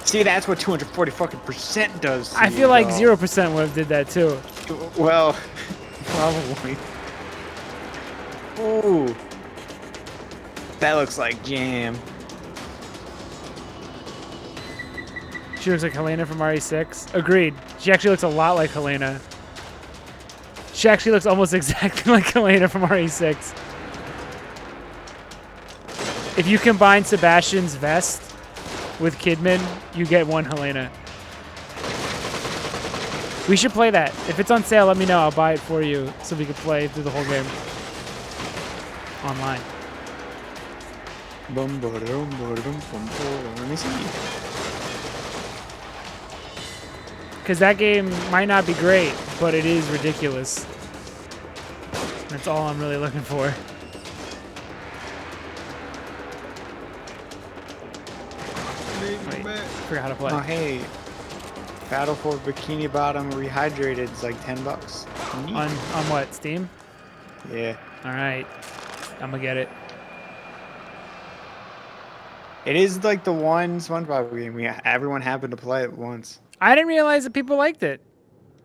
[SPEAKER 2] See, that's what 240 fucking % does. To
[SPEAKER 1] I feel like
[SPEAKER 2] though.
[SPEAKER 1] 0% would have did that too.
[SPEAKER 2] Well, probably. Ooh, that looks like jam.
[SPEAKER 1] She looks like Helena from RE6. Agreed. She actually looks a lot like Helena. She actually looks almost exactly like Helena from RE6. If you combine Sebastian's vest with Kidman, you get one Helena. We should play that. If it's on sale, let me know. I'll buy it for you so we can play through the whole game online.
[SPEAKER 2] Let me see.
[SPEAKER 1] Because that game might not be great, but it is ridiculous. That's all I'm really looking for. Wait, forgot how to play.
[SPEAKER 2] Oh hey, Battle for Bikini Bottom Rehydrated is like $10. Neat.
[SPEAKER 1] On what? Steam?
[SPEAKER 2] Yeah.
[SPEAKER 1] All right. I'm gonna get it.
[SPEAKER 2] It is like the one SpongeBob game everyone happened to play it once.
[SPEAKER 1] I didn't realize that people liked it.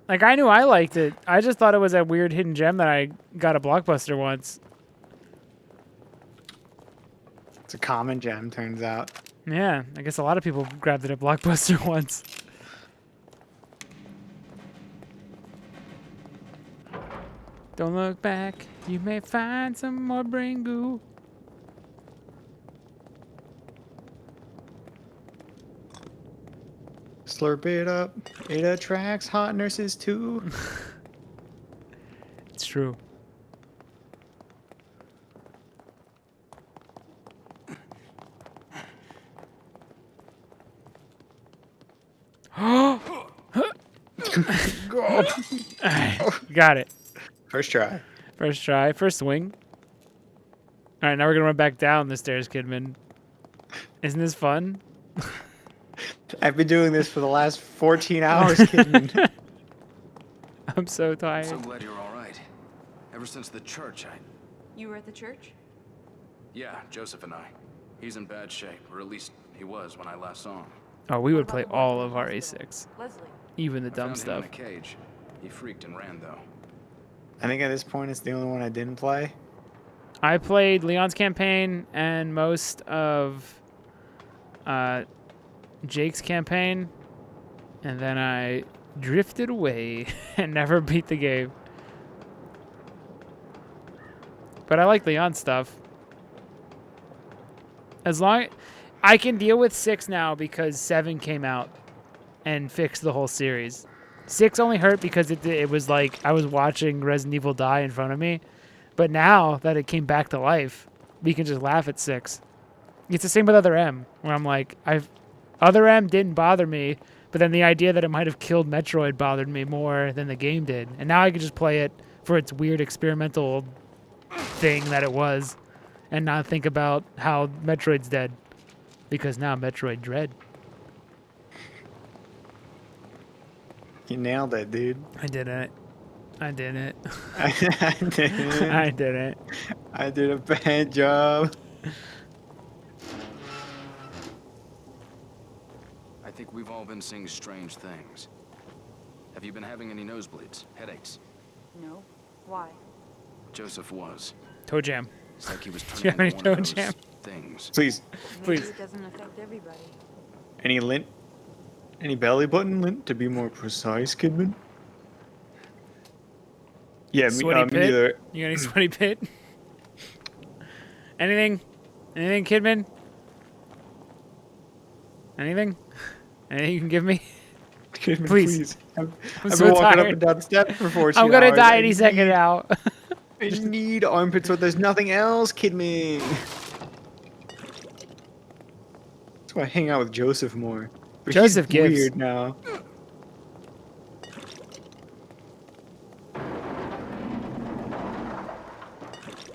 [SPEAKER 1] Like, I knew I liked it. I just thought it was a weird hidden gem that I got a Blockbuster once.
[SPEAKER 2] It's a common gem, turns out.
[SPEAKER 1] Yeah, I guess a lot of people grabbed it at Blockbuster once. Don't look back. You may find some more brain goo.
[SPEAKER 2] Slurp it up. It attracts hot nurses too.
[SPEAKER 1] It's true. Got it.
[SPEAKER 2] First try.
[SPEAKER 1] First try. First swing. All right, now we're going to run back down the stairs, Kidman. Isn't this fun?
[SPEAKER 2] I've been doing this for the last 14 hours, Kidman.
[SPEAKER 1] I'm so
[SPEAKER 5] I'm
[SPEAKER 1] tired.
[SPEAKER 5] so glad you're all right. Ever since the church,
[SPEAKER 8] You were at the church?
[SPEAKER 5] Yeah, Joseph and I. He's in bad shape, or at least he was when I last saw him.
[SPEAKER 1] Oh, we would play all of RA6.
[SPEAKER 8] Leslie.
[SPEAKER 1] Even the
[SPEAKER 5] I
[SPEAKER 1] dumb
[SPEAKER 5] found him
[SPEAKER 1] stuff.
[SPEAKER 5] in a cage. He freaked and ran, though.
[SPEAKER 2] I think at this point it's the only one I didn't play.
[SPEAKER 1] I played Leon's campaign and most of Jake's campaign, and then I drifted away and never beat the game. But I like Leon's stuff. As long I can deal with 6 now because 7 came out and fixed the whole series. 6 only hurt because it was like I was watching Resident Evil die in front of me. But now that it came back to life, we can just laugh at 6. It's the same with Other M, where I'm like, Other M didn't bother me, but then the idea that it might have killed Metroid bothered me more than the game did. And now I can just play it for its weird experimental thing that it was, and not think about how Metroid's dead, because now Metroid Dread.
[SPEAKER 2] You nailed it, dude.
[SPEAKER 1] I did it. I did it.
[SPEAKER 2] I didn't.
[SPEAKER 1] I did it.
[SPEAKER 2] I did a bad job.
[SPEAKER 5] I think we've all been seeing strange things. Have you been having any nosebleeds, headaches?
[SPEAKER 8] No. Why?
[SPEAKER 5] Joseph was.
[SPEAKER 1] Toe Jam.
[SPEAKER 5] It's like he was
[SPEAKER 1] Do you have
[SPEAKER 5] turning
[SPEAKER 1] any
[SPEAKER 5] into one of
[SPEAKER 1] toe
[SPEAKER 5] those
[SPEAKER 1] jam?
[SPEAKER 5] things.
[SPEAKER 2] Please.
[SPEAKER 8] Maybe
[SPEAKER 1] Please.
[SPEAKER 8] it doesn't affect everybody.
[SPEAKER 2] Any lint? Any belly button lint, to be more precise, Kidman? Yeah,
[SPEAKER 1] Sweaty
[SPEAKER 2] me
[SPEAKER 1] pit?
[SPEAKER 2] neither.
[SPEAKER 1] You got any sweaty pit? Anything? Anything, Kidman? Anything? Anything you can give me?
[SPEAKER 2] Kidman,
[SPEAKER 1] Please.
[SPEAKER 2] please. I've
[SPEAKER 1] so
[SPEAKER 2] been walking up
[SPEAKER 1] tired.
[SPEAKER 2] and down the steps for 14
[SPEAKER 1] I'm gonna
[SPEAKER 2] hours.
[SPEAKER 1] die any second now.
[SPEAKER 2] I need armpits, but there's nothing else, Kidman. That's why I hang out with Joseph more. But
[SPEAKER 1] Joseph
[SPEAKER 2] he's
[SPEAKER 1] gives.
[SPEAKER 2] weird now.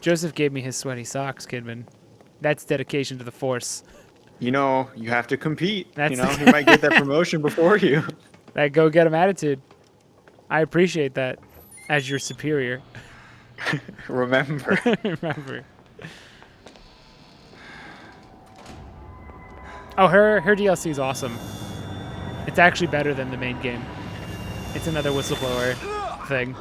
[SPEAKER 1] Joseph gave me his sweaty socks, Kidman. That's dedication to the Force.
[SPEAKER 2] You know, you have to compete.
[SPEAKER 1] That's-
[SPEAKER 2] You know, he might get that promotion before you.
[SPEAKER 1] That go get him attitude. I appreciate that as your superior.
[SPEAKER 2] Remember.
[SPEAKER 1] Remember. Oh, her DLC is awesome. It's actually better than the main game. It's another whistleblower thing.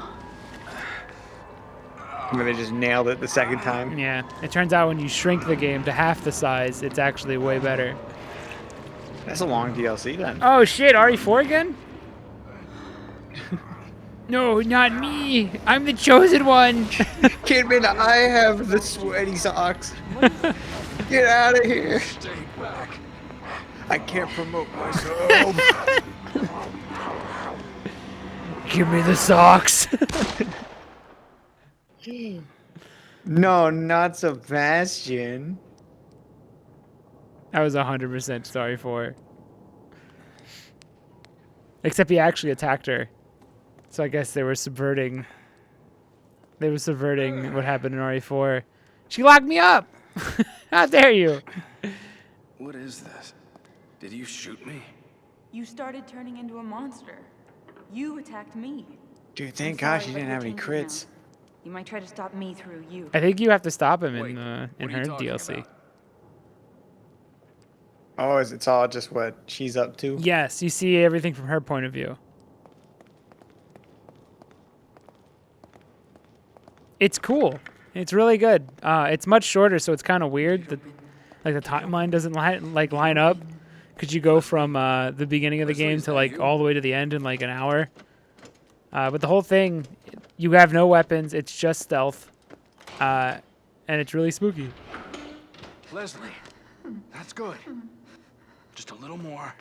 [SPEAKER 2] Where they just nailed it the second time.
[SPEAKER 1] Yeah, it turns out when you shrink the game to half the size, it's actually way better.
[SPEAKER 2] That's a long DLC then.
[SPEAKER 1] Oh shit, RE4 again? No, not me. I'm the chosen one.
[SPEAKER 2] Kidman, I have the sweaty socks. Get out of here.
[SPEAKER 3] Stay back.
[SPEAKER 2] I can't promote myself.
[SPEAKER 1] Give me the socks.
[SPEAKER 2] No, not Sebastian.
[SPEAKER 1] I was 100% sorry for her. Except he actually attacked her. So I guess they were subverting. They were subverting what happened in RE4. She locked me up. How dare you?
[SPEAKER 5] What is this? Did you shoot me?
[SPEAKER 8] You started turning into a monster. You attacked me.
[SPEAKER 2] Dude, thank
[SPEAKER 8] I'm
[SPEAKER 2] gosh
[SPEAKER 8] sorry,
[SPEAKER 2] you
[SPEAKER 8] but
[SPEAKER 2] didn't
[SPEAKER 8] you're
[SPEAKER 2] have any
[SPEAKER 8] changing
[SPEAKER 2] crits.
[SPEAKER 8] He might try to stop me through you.
[SPEAKER 1] I think you have to stop him
[SPEAKER 5] Wait,
[SPEAKER 1] in
[SPEAKER 5] what are
[SPEAKER 1] her
[SPEAKER 5] you talking
[SPEAKER 1] DLC.
[SPEAKER 5] about?
[SPEAKER 2] Oh, it's all just what she's up to?
[SPEAKER 1] Yes, you see everything from her point of view. It's cool. It's really good. It's much shorter, so it's kind of weird. Like the timeline doesn't line up, because you go from the beginning of the game to like all the way to the end in like an hour. But the whole thing, you have no weapons. It's just stealth, and it's really spooky.
[SPEAKER 5] Leslie, that's good. Just a little more.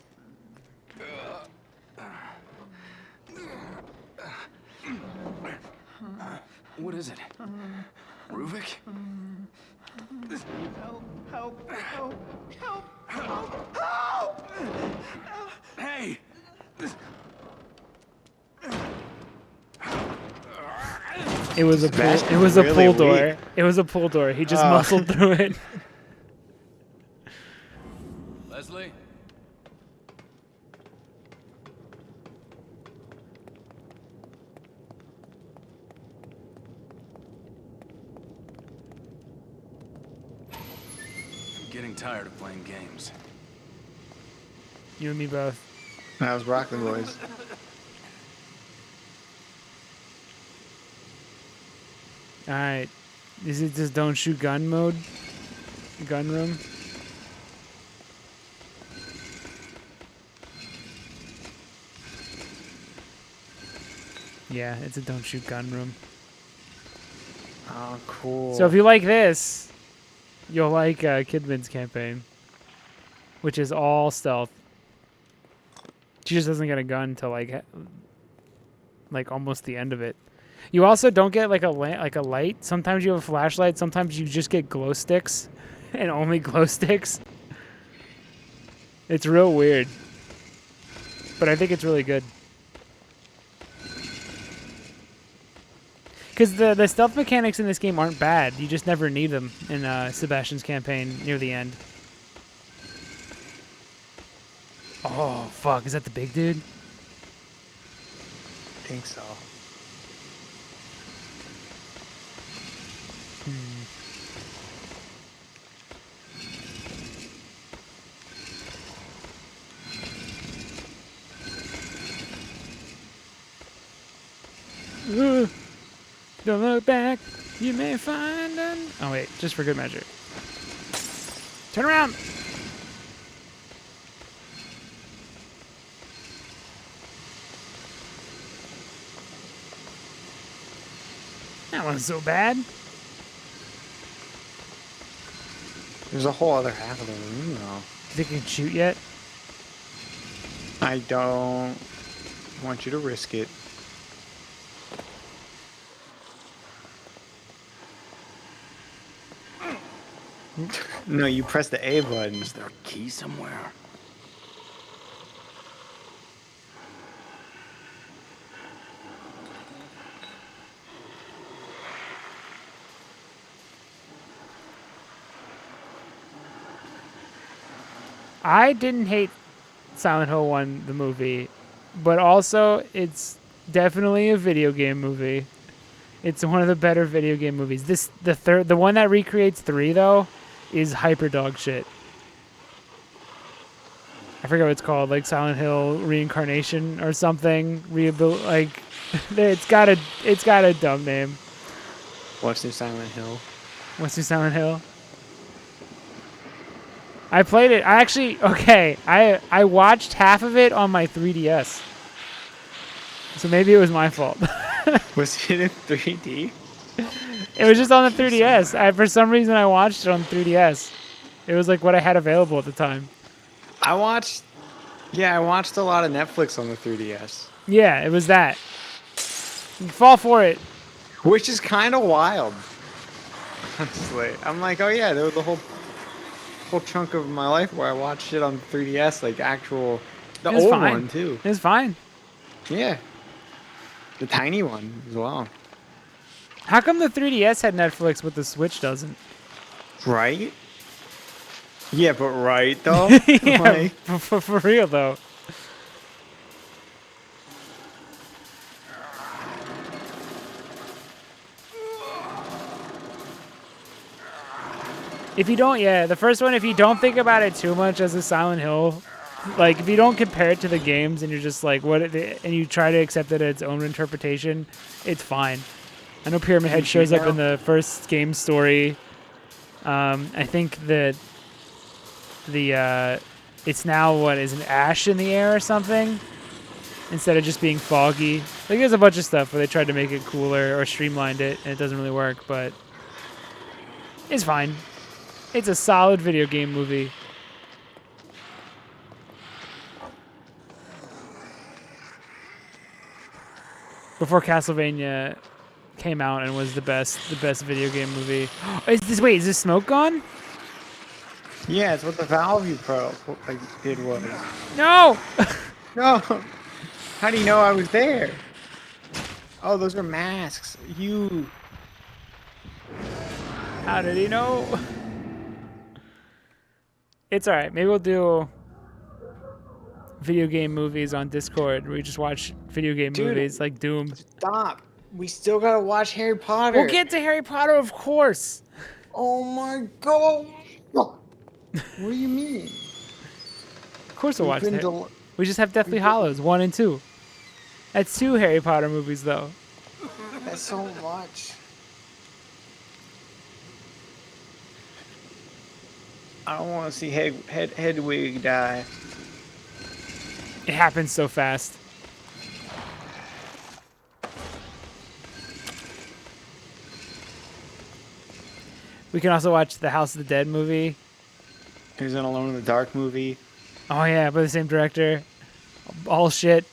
[SPEAKER 5] What is it? Ruvik? Help! Hey!
[SPEAKER 1] It was a pull.
[SPEAKER 2] Sebastian's
[SPEAKER 1] It was a
[SPEAKER 2] really
[SPEAKER 1] pull door.
[SPEAKER 2] weak.
[SPEAKER 1] It was a pull door. He just
[SPEAKER 2] Oh.
[SPEAKER 1] muscled through it.
[SPEAKER 5] Leslie? I'm getting tired of playing games.
[SPEAKER 1] You and me both.
[SPEAKER 2] That was Broccoli Boys.
[SPEAKER 1] All right. Is it just don't shoot gun mode? Gun room? Yeah, it's a don't shoot gun room.
[SPEAKER 2] Oh, cool.
[SPEAKER 1] So if you like this, you'll like Kidman's campaign, which is all stealth. She just doesn't get a gun till like almost the end of it. You also don't get like a light. Sometimes you have a flashlight. Sometimes you just get glow sticks, and only glow sticks. It's real weird, but I think it's really good. Because the stealth mechanics in this game aren't bad. You just never need them in Sebastian's campaign near the end. Oh, fuck. Is that the big dude?
[SPEAKER 2] I think so.
[SPEAKER 1] Don't look back. You may find an... Oh, wait. Just for good measure. Turn around. That wasn't so bad.
[SPEAKER 2] There's a whole other half of the room, though.
[SPEAKER 1] Think you can shoot yet?
[SPEAKER 2] I don't want you to risk it. No, you press the A button.
[SPEAKER 5] Is there a key somewhere?
[SPEAKER 1] I didn't hate Silent Hill 1, the movie, but also it's definitely a video game movie. It's one of the better video game movies. The one that recreates 3 though is hyper dog shit. I forget what it's called, like Silent Hill Reincarnation or something. It's got a dumb name.
[SPEAKER 2] What's new Silent Hill?
[SPEAKER 1] What's new Silent Hill? I played it. I watched half of it on my 3DS. So maybe it was my fault.
[SPEAKER 2] Was it in 3D?
[SPEAKER 1] It was just on the 3DS. For some reason, I watched it on 3DS. It was like what I had available at the time.
[SPEAKER 2] I watched a lot of Netflix on the 3DS.
[SPEAKER 1] Yeah, it was that. Fall for it.
[SPEAKER 2] Which is kind of wild. Honestly. I'm like, oh yeah, there was the whole chunk of my life where I watched shit on 3DS, like the
[SPEAKER 1] It was
[SPEAKER 2] old
[SPEAKER 1] fine.
[SPEAKER 2] one too.
[SPEAKER 1] It was fine.
[SPEAKER 2] Yeah. The tiny one as well.
[SPEAKER 1] How come the 3DS had Netflix but the Switch doesn't?
[SPEAKER 2] Right? Yeah, but right though?
[SPEAKER 1] Yeah,
[SPEAKER 2] Like,
[SPEAKER 1] for real though. If you don't, yeah, the first one, if you don't think about it too much as a Silent Hill, like if you don't compare it to the games and you're just like and you try to accept it as its own interpretation, it's fine. I know Pyramid Head shows up in the first game story. I think that it's now what is an ash in the air or something instead of just being foggy. Like there's a bunch of stuff where they tried to make it cooler or streamlined it and it doesn't really work, but it's fine. It's a solid video game movie. Before Castlevania came out and was the best video game movie. Is this smoke gone?
[SPEAKER 2] Yeah, it's what the Valve Pro did was.
[SPEAKER 1] No!
[SPEAKER 2] No! How do you know I was there? Oh, those are masks. You.
[SPEAKER 1] How did he know? It's alright. Maybe we'll do video game movies on Discord where we just watch video game movies like Doom.
[SPEAKER 2] Stop. We still gotta watch Harry Potter.
[SPEAKER 1] We'll get to Harry Potter, of course.
[SPEAKER 2] Oh my god. What do you mean?
[SPEAKER 1] Of course we'll watch it. We just have Deathly Hallows 1 and 2. That's 2 Harry Potter movies, though.
[SPEAKER 2] That's so much. I don't want to see Hedwig die.
[SPEAKER 1] It happens so fast. We can also watch the House of the Dead movie.
[SPEAKER 2] There's an Alone in the Dark movie.
[SPEAKER 1] Oh yeah, by the same director. All shit.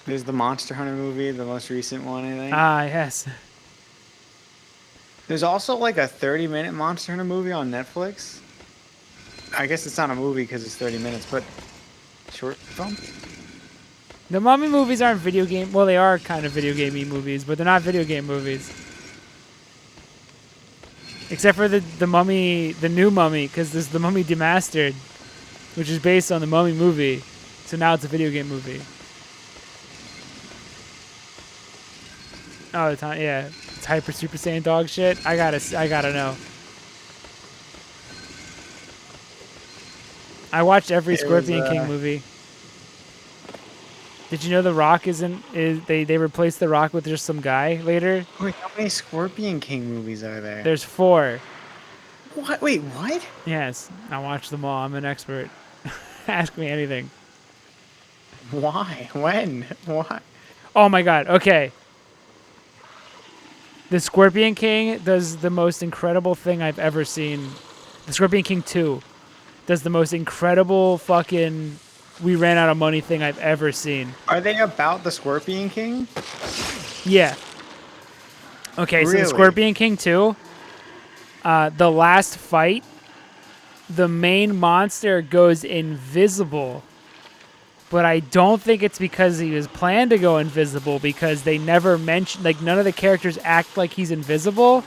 [SPEAKER 2] There's the Monster Hunter movie, the most recent one, I think.
[SPEAKER 1] Ah, yes.
[SPEAKER 2] There's also like a 30-minute Monster Hunter movie on Netflix. I guess it's not a movie because it's 30 minutes, but short film?
[SPEAKER 1] The Mummy movies aren't video game. Well, they are kind of video gamey movies, but they're not video game movies. Except for the Mummy, the new Mummy, because there's the Mummy Demastered, which is based on the Mummy movie. So now it's a video game movie. Oh, yeah, it's Hyper Super Saiyan dog shit. I gotta know. I watched every Scorpion King movie. Did you know The Rock they replaced The Rock with just some guy later?
[SPEAKER 2] Wait, how many Scorpion King movies are there?
[SPEAKER 1] There's 4.
[SPEAKER 2] What? Wait, what?
[SPEAKER 1] Yes, I watched them all. I'm an expert. Ask me anything.
[SPEAKER 2] Why? When? Why?
[SPEAKER 1] Oh my god, okay. The Scorpion King does the most incredible thing I've ever seen. The Scorpion King 2 does the most incredible fucking we ran out of money thing I've ever seen.
[SPEAKER 2] Are they about the Scorpion King?
[SPEAKER 1] Yeah. Okay,
[SPEAKER 2] Really?
[SPEAKER 1] so the Scorpion King 2, the last fight, the main monster goes invisible. But I don't think it's because he was planned to go invisible, because they never mention, like, none of the characters act like he's invisible.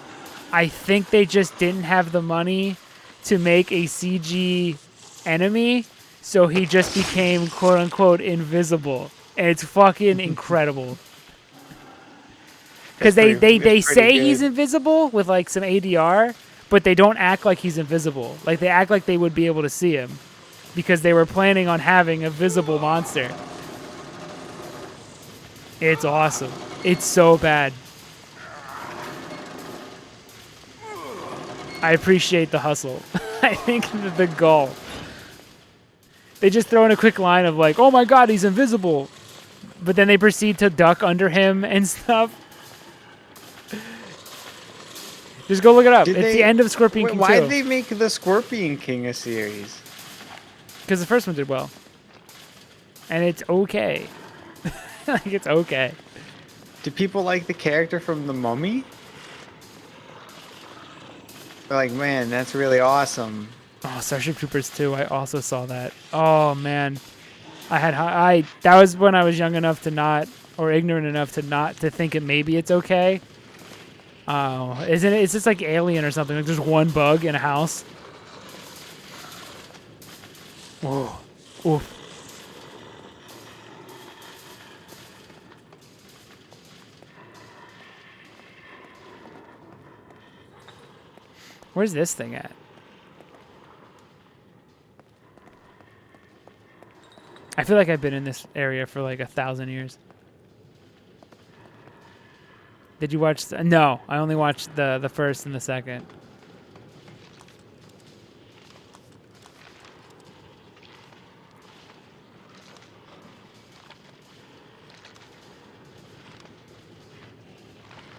[SPEAKER 1] I think they just didn't have the money to make a CG enemy, so he just became quote-unquote invisible. And it's fucking incredible. Because they say he's invisible with, like, some ADR, but they don't act like he's invisible. Like, they act like they would be able to see him, because they were planning on having a visible monster. It's awesome. It's so bad. I appreciate the hustle. I think the goal. They just throw in a quick line of like, oh my god, he's invisible. But then they proceed to duck under him and stuff. Just go look it up. It's the end of Scorpion King 2.
[SPEAKER 2] Why did they make the Scorpion King a series?
[SPEAKER 1] Because the first one did well. And it's okay. Like, it's okay.
[SPEAKER 2] Do people like the character from The Mummy? They're like, man, that's really awesome.
[SPEAKER 1] Oh, Starship Troopers 2. I also saw that. Oh, man. That was when I was young enough to not, or ignorant enough to think it maybe it's okay. Oh, isn't it? It's just like Alien or something. Like there's one bug in a house. Whoa. Oof. Where's this thing at? feel like I've been in this area for like 1,000 years. Did you watch? No, I only watched the first and the second.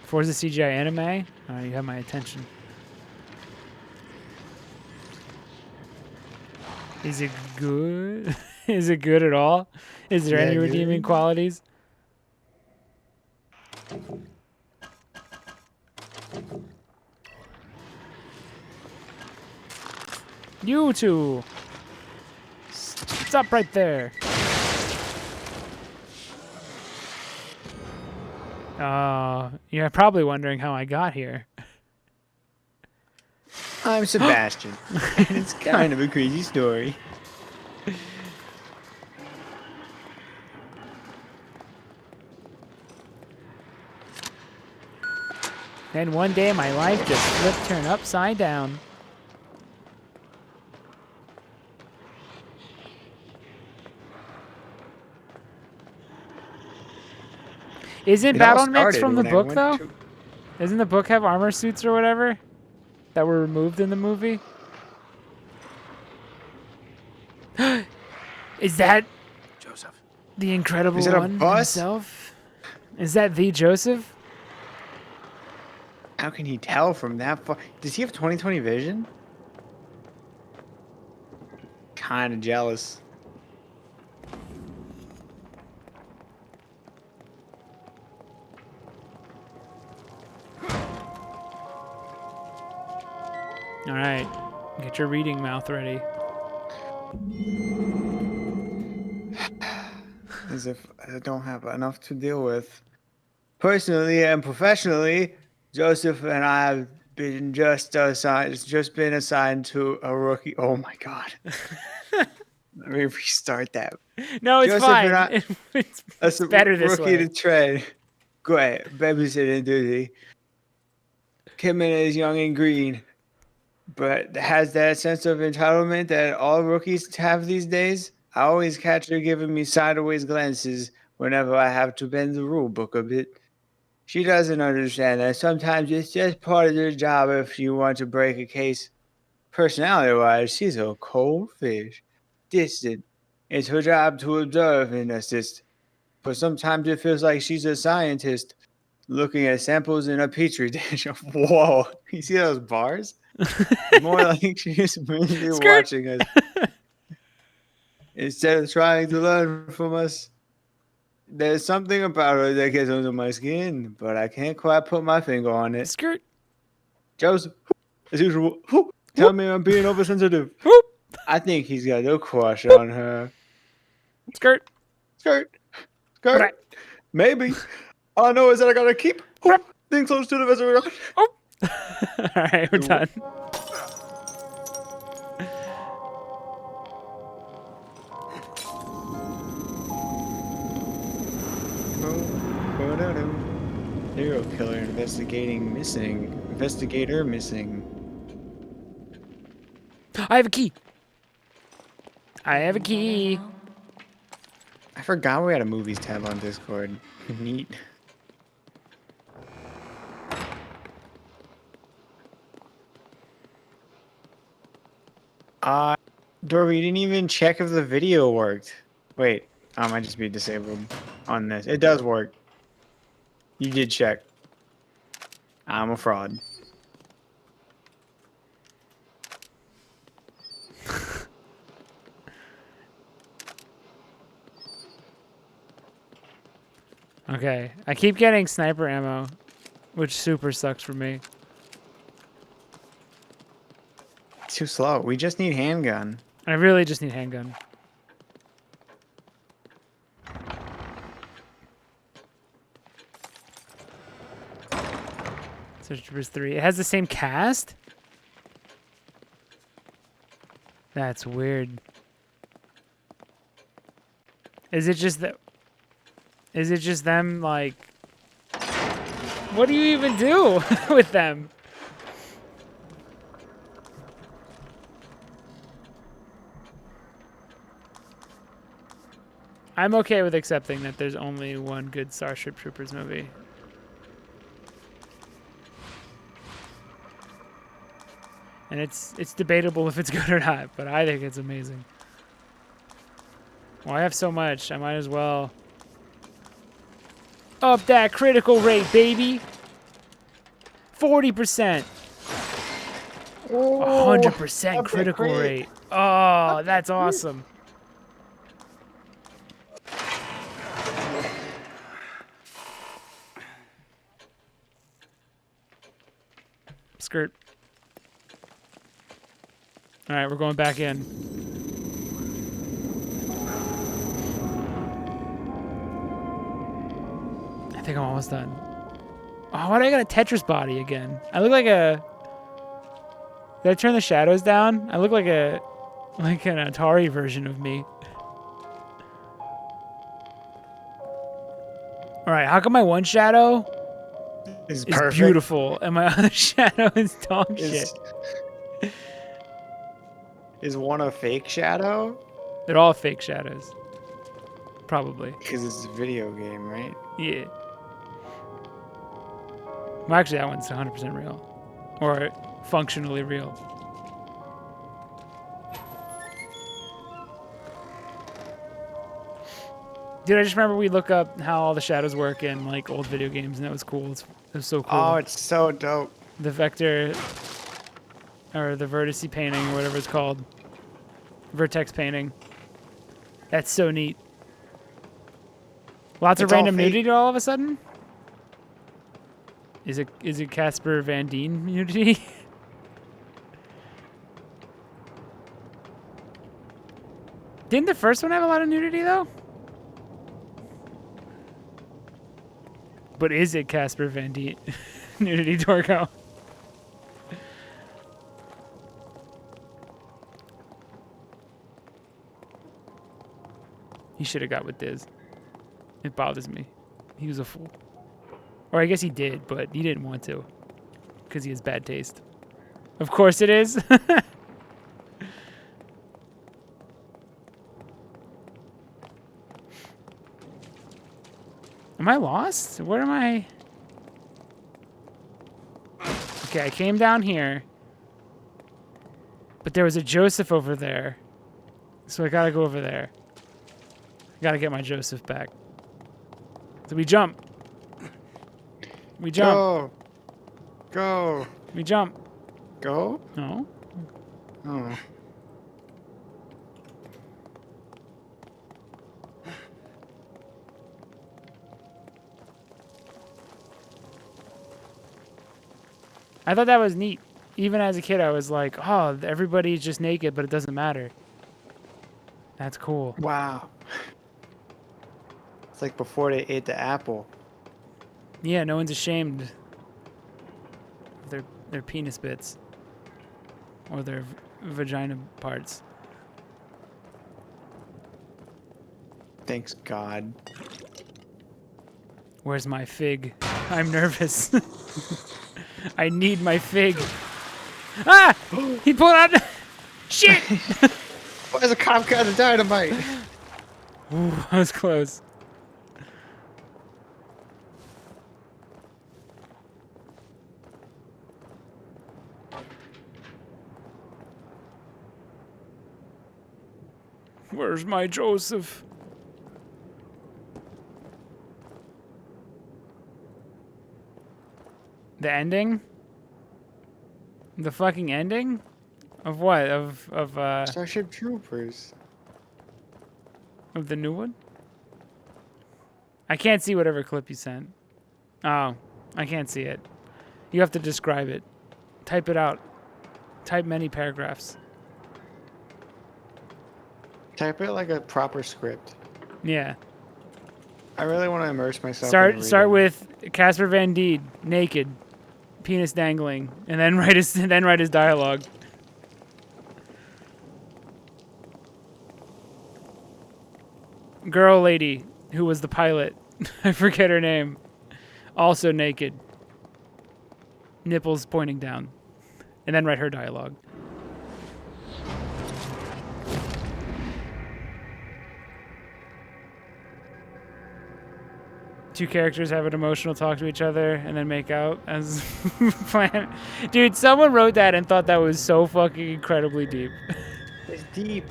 [SPEAKER 1] Forza CGI anime? Oh, you have my attention. Is it good? Is it good at all? Is there any redeeming qualities? You two! Stop right there! You're probably wondering how I got here.
[SPEAKER 2] I'm Sebastian. And it's kind of a crazy story.
[SPEAKER 1] Then one day my life just flipped turned upside down. Isn't
[SPEAKER 2] It all
[SPEAKER 1] Battle Mix
[SPEAKER 2] started
[SPEAKER 1] from the
[SPEAKER 2] when I
[SPEAKER 1] book
[SPEAKER 2] went
[SPEAKER 1] though?
[SPEAKER 2] to-
[SPEAKER 1] Doesn't the book have armor suits or whatever that were removed in the movie? Is that
[SPEAKER 5] Joseph.
[SPEAKER 1] the Incredible
[SPEAKER 2] Is it a
[SPEAKER 1] One
[SPEAKER 2] bus?
[SPEAKER 1] himself? Is that the Joseph?
[SPEAKER 2] How can he tell from that far? Does he have 20/20 vision? Kind of jealous.
[SPEAKER 1] All right, get your reading mouth ready.
[SPEAKER 2] As if I don't have enough to deal with. Personally and professionally, Joseph and I have been just been assigned to a rookie. Oh my god. Let me restart that.
[SPEAKER 1] No, it's
[SPEAKER 2] Joseph
[SPEAKER 1] fine.
[SPEAKER 2] and I-
[SPEAKER 1] It's better this
[SPEAKER 2] rookie
[SPEAKER 1] way.
[SPEAKER 2] to trade. Great. Babysitting duty. Kim is young and green, but has that sense of entitlement that all rookies have these days. I always catch her giving me sideways glances whenever I have to bend the rule book a bit. She doesn't understand that sometimes it's just part of their job if you want to break a case. Personality-wise, she's a cold fish. Distant. It's her job to observe and assist. But sometimes it feels like she's a scientist looking at samples in a petri dish. Whoa. You see those bars? More like she's really watching us. Instead of trying to learn from us. There's something about her that gets under my skin, but I can't quite put my finger on it.
[SPEAKER 1] Skirt.
[SPEAKER 2] Joseph, as usual, tell me I'm being oversensitive.
[SPEAKER 1] Whoop.
[SPEAKER 2] I think he's got a crush on her.
[SPEAKER 1] Skirt.
[SPEAKER 2] Skirt. Skirt.
[SPEAKER 1] Right.
[SPEAKER 2] Maybe. All I know is that I gotta keep things close to the vessel.
[SPEAKER 1] All right, we're done.
[SPEAKER 2] Serial killer investigator missing.
[SPEAKER 1] I have a key. I have a key.
[SPEAKER 2] I forgot we had a movies tab on Discord. Neat. Dory, you didn't even check if the video worked. Wait, I might just be disabled on this. It does work. You did check. I'm a fraud.
[SPEAKER 1] Okay, I keep getting sniper ammo, which super sucks for me.
[SPEAKER 2] It's too slow. We just need handgun.
[SPEAKER 1] I really just need handgun. Search Troopers 3. It has the same cast? That's weird. Is it just that? Is it just them, like... What do you even do with them? I'm okay with accepting that there's only one good Starship Troopers movie. And it's debatable if it's good or not, but I think it's amazing. Well, I have so much, I might as well up that critical rate, baby. 40%. 100% critical rate. Oh, that's awesome. Skirt. All right, we're going back in. I think I'm almost done. Oh, why do I got a Tetris body again? I look like a... Did I turn the shadows down? I look like an Atari version of me. All right, how come my one shadow is beautiful and my other shadow is dog shit?
[SPEAKER 2] Is one a fake shadow?
[SPEAKER 1] They're all fake shadows. Probably.
[SPEAKER 2] Because it's a video game, right?
[SPEAKER 1] Yeah. Well, actually, that one's 100% real. Or functionally real. Dude, I just remember we look up how all the shadows work in like old video games, and that was cool. It was so cool.
[SPEAKER 2] Oh, it's so dope.
[SPEAKER 1] The vector, or the vertice painting, or whatever it's called. Vertex painting. That's so neat. Lots of
[SPEAKER 2] It's all
[SPEAKER 1] random
[SPEAKER 2] fake.
[SPEAKER 1] nudity all of a sudden? Is it Casper Van Dien nudity? Didn't the first one have a lot of nudity though? But is it Casper Van Dien nudity, Torko? He should have got with Diz. It bothers me. He was a fool. Or I guess he did, but he didn't want to. Because he has bad taste. Of course it is. Am I lost? Where am I? Okay, I came down here. But there was a Joseph over there. So I gotta go over there. I gotta get my Joseph back. So we jump. We jump.
[SPEAKER 2] Go. Go.
[SPEAKER 1] We jump.
[SPEAKER 2] Go?
[SPEAKER 1] No.
[SPEAKER 2] Oh.
[SPEAKER 1] I thought that was neat. Even as a kid, I was like, oh, everybody's just naked, but it doesn't matter. That's cool.
[SPEAKER 2] Wow. It's like before they ate the apple.
[SPEAKER 1] Yeah, no one's ashamed of their penis bits. Or their vagina parts.
[SPEAKER 2] Thanks, God.
[SPEAKER 1] Where's my fig? I'm nervous. I need my fig. Ah! He pulled out... Shit!
[SPEAKER 2] Why is a cop got a dynamite?
[SPEAKER 1] Ooh, that was close. Where's my Joseph? The ending? The fucking ending? Of what? Of
[SPEAKER 2] Starship Troopers.
[SPEAKER 1] the new one? I can't see whatever clip you sent. Oh, I can't see it. You have to describe it. Type it out. Type many paragraphs.
[SPEAKER 2] Type it like a proper script.
[SPEAKER 1] Yeah.
[SPEAKER 2] I really want to immerse myself.
[SPEAKER 1] Start with Casper Van Dien, naked, penis dangling, and then write his dialogue. Girl lady who was the pilot. I forget her name. Also naked. Nipples pointing down. And then write her dialogue. two characters have an emotional talk to each other and then make out as plan. Dude, someone wrote that and thought that was so fucking incredibly deep.
[SPEAKER 2] It's deep.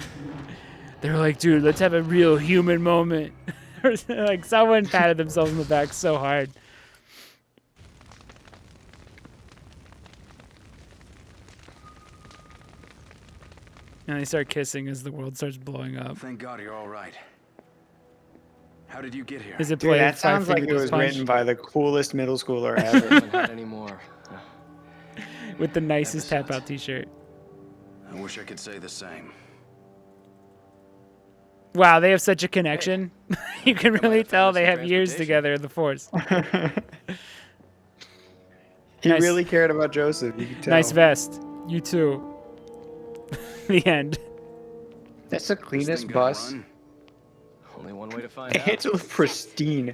[SPEAKER 1] They were like, dude, let's have a real human moment. Like someone patted themselves on the back so hard. And they start kissing as the world starts blowing up.
[SPEAKER 5] Thank God you're all right. How did you get here?
[SPEAKER 1] Is it
[SPEAKER 2] Dude,
[SPEAKER 1] played
[SPEAKER 2] that
[SPEAKER 1] Five
[SPEAKER 2] sounds like it
[SPEAKER 1] Finger
[SPEAKER 2] was
[SPEAKER 1] Punch
[SPEAKER 2] written by the coolest middle schooler ever.
[SPEAKER 3] Haven't had any more.
[SPEAKER 1] with the nicest tap
[SPEAKER 3] Episodes.
[SPEAKER 1] out t-shirt?
[SPEAKER 5] I wish I could say the same.
[SPEAKER 1] Wow, they have such a connection. You can
[SPEAKER 3] might
[SPEAKER 1] really
[SPEAKER 3] have
[SPEAKER 1] tell
[SPEAKER 3] found
[SPEAKER 1] they
[SPEAKER 3] some
[SPEAKER 1] have years
[SPEAKER 3] transportation.
[SPEAKER 1] together in the Force.
[SPEAKER 2] He
[SPEAKER 1] Nice.
[SPEAKER 2] really cared about Joseph. You could tell.
[SPEAKER 1] Nice vest. You too. The end.
[SPEAKER 2] That's the
[SPEAKER 5] This
[SPEAKER 2] cleanest
[SPEAKER 5] thing gonna
[SPEAKER 2] bus.
[SPEAKER 5] run?
[SPEAKER 3] Only one way to find out.
[SPEAKER 2] It's pristine.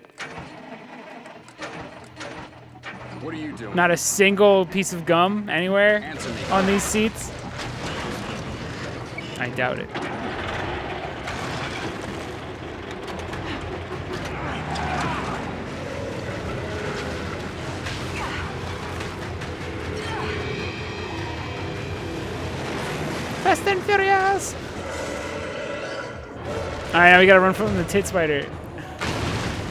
[SPEAKER 5] What are you doing?
[SPEAKER 1] Not a single piece of gum anywhere
[SPEAKER 5] Answer me.
[SPEAKER 1] on these seats. I doubt it. Fast and Furious! Alright, now we gotta run from the tit spider.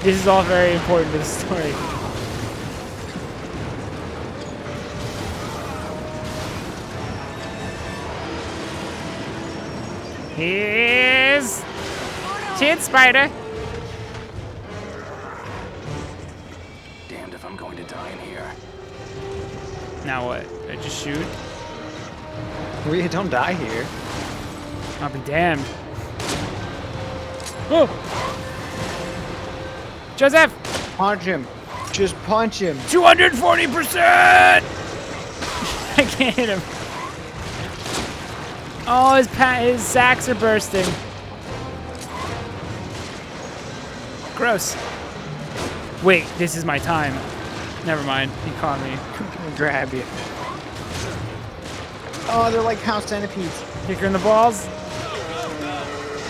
[SPEAKER 1] This is all very important to the story. Here's tit spider.
[SPEAKER 5] Damned if I'm going to die in here.
[SPEAKER 1] Now what? I just shoot?
[SPEAKER 2] We don't die here.
[SPEAKER 1] I'll be damned. Oh! Joseph!
[SPEAKER 2] Punch him. Just punch him.
[SPEAKER 1] 240%! I can't hit him. Oh, his sacks are bursting. Gross. Wait, this is my time. Never mind. He caught me.
[SPEAKER 2] Grab you. Oh, they're like house centipedes.
[SPEAKER 1] Kicker in the balls.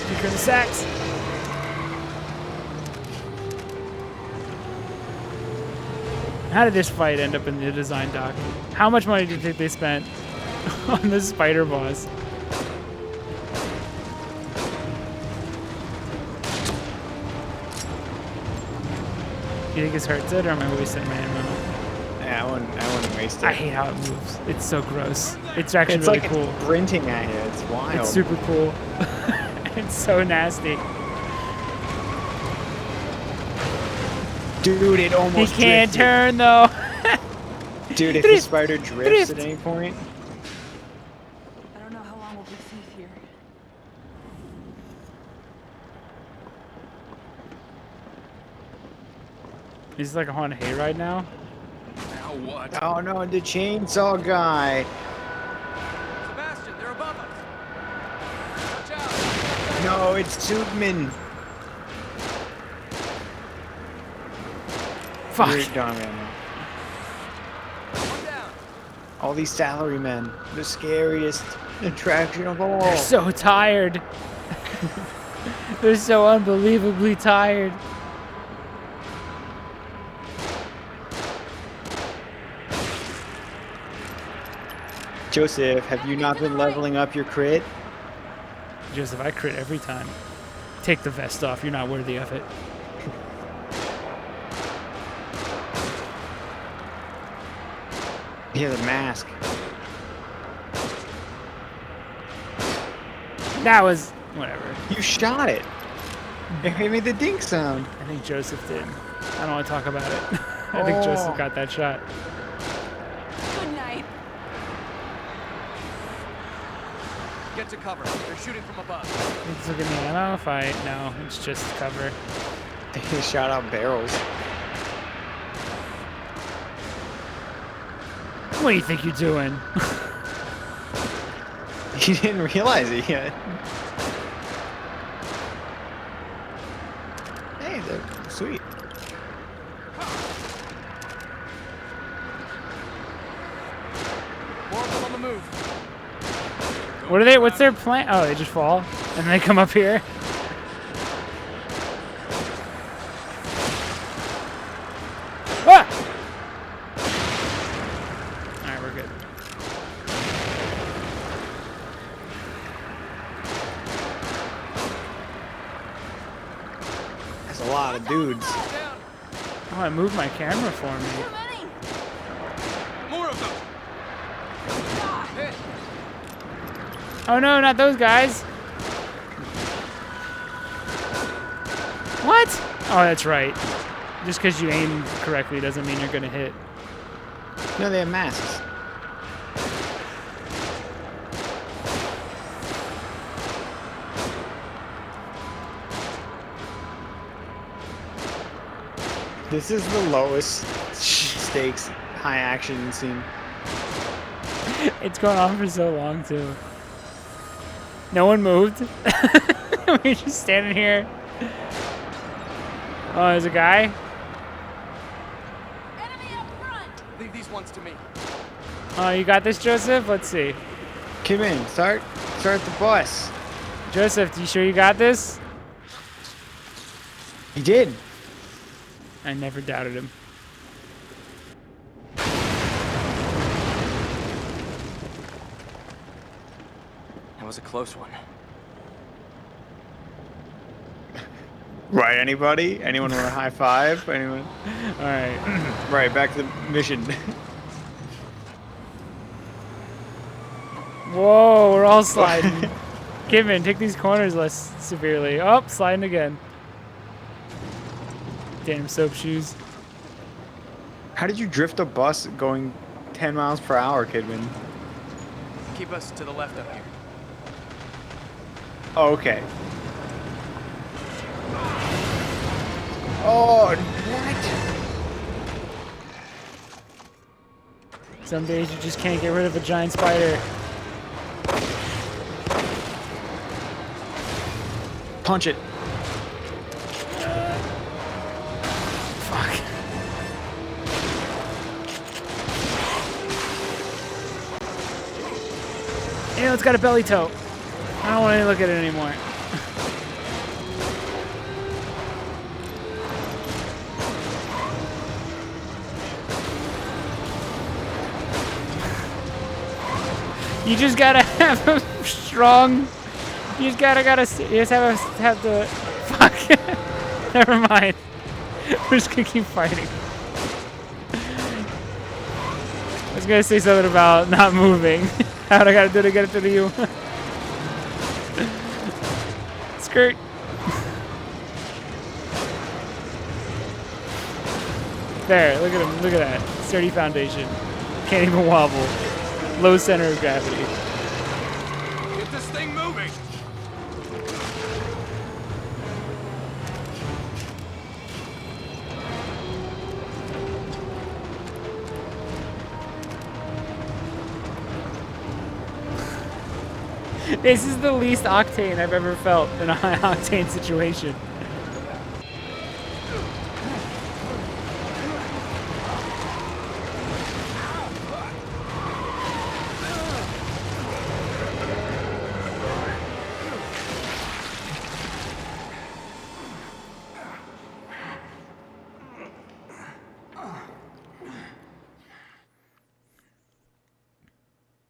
[SPEAKER 1] Kicker in the sacks. How did this fight end up in the design doc? How much money do you think they spent on the spider boss? You think this hurts it, or am I wasting my ammo?
[SPEAKER 2] Yeah, I wouldn't waste it.
[SPEAKER 1] I hate how it moves. It's so gross. It's actually
[SPEAKER 2] It's
[SPEAKER 1] really
[SPEAKER 2] like
[SPEAKER 1] cool.
[SPEAKER 2] it's sprinting at you. It's wild.
[SPEAKER 1] It's super cool. It's so nasty.
[SPEAKER 2] Dude, it
[SPEAKER 1] He
[SPEAKER 2] almost
[SPEAKER 1] can't
[SPEAKER 2] drifted.
[SPEAKER 1] turn though.
[SPEAKER 2] Dude, if the spider drifts at any point,
[SPEAKER 8] I don't know how long we'll be safe here.
[SPEAKER 1] He's like on a hayride now.
[SPEAKER 5] Now what?
[SPEAKER 2] oh no, the chainsaw guy.
[SPEAKER 3] Sebastian, they're above us. Watch out.
[SPEAKER 2] No, it's Superman.
[SPEAKER 1] Fuck.
[SPEAKER 2] You're done, man.
[SPEAKER 3] One down.
[SPEAKER 2] All these salary men, the scariest attraction of all.
[SPEAKER 1] They're so tired. They're so unbelievably tired.
[SPEAKER 2] Joseph, have you not been leveling up your crit?
[SPEAKER 1] Joseph, I crit every time. Take the vest off. You're not worthy of it.
[SPEAKER 2] Yeah, the mask.
[SPEAKER 1] That was whatever.
[SPEAKER 2] You shot it. It made the dink sound.
[SPEAKER 1] I think Joseph did. I don't want to talk about it. I think Joseph
[SPEAKER 2] Oh.
[SPEAKER 1] got that shot.
[SPEAKER 8] Good night.
[SPEAKER 3] Get to cover. They're shooting from above.
[SPEAKER 1] Let's look at the ammo fight. No, it's just cover.
[SPEAKER 2] They shot out barrels.
[SPEAKER 1] What do you think you're doing?
[SPEAKER 2] You didn't realize it yet. Hey, they're sweet.
[SPEAKER 3] More of them on the move.
[SPEAKER 1] What are they? What's their plan? Oh, they just fall and they come up here.
[SPEAKER 2] of dudes.
[SPEAKER 1] Oh, I moved my camera for me.
[SPEAKER 5] More of them.
[SPEAKER 1] Oh no, not those guys. What? Oh, that's right. Just because you aim correctly doesn't mean you're gonna hit.
[SPEAKER 2] No, they have masks. This is the lowest stakes, high action scene.
[SPEAKER 1] It's going on for so long too. No one moved. We're just standing here. Oh, there's a guy.
[SPEAKER 8] Enemy up front!
[SPEAKER 5] Leave these ones to me.
[SPEAKER 1] Oh, you got this, Joseph? Let's see.
[SPEAKER 2] Come in, start the bus.
[SPEAKER 1] Joseph, you sure you got this?
[SPEAKER 2] He did.
[SPEAKER 1] I never doubted him.
[SPEAKER 5] That was a close one.
[SPEAKER 2] Right, anybody? Anyone want a high five? Anyone?
[SPEAKER 1] All right.
[SPEAKER 2] Right, back to the mission.
[SPEAKER 1] Whoa, we're all sliding. Kidman, take these corners less severely. Oh, sliding again. Damn soap shoes.
[SPEAKER 2] How did you drift a bus going 10 miles per hour, Kidman?
[SPEAKER 5] Keep us to the left up here.
[SPEAKER 2] Oh, okay. Oh, what?
[SPEAKER 1] Some days you just can't get rid of a giant spider.
[SPEAKER 2] Punch it.
[SPEAKER 1] Fuck. Ew, it's got a belly toe. I don't want to look at it anymore. You just gotta have a strong. You just gotta. You just have the. Fuck. Never mind. We're just gonna keep fighting. I was gonna say something about not moving. How'd I gotta do to get it through to you? Skirt. There, look at him. Look at that. Sturdy foundation. Can't even wobble. Low center of gravity.
[SPEAKER 5] Get this thing moving.
[SPEAKER 1] This is the least octane I've ever felt in a high octane situation.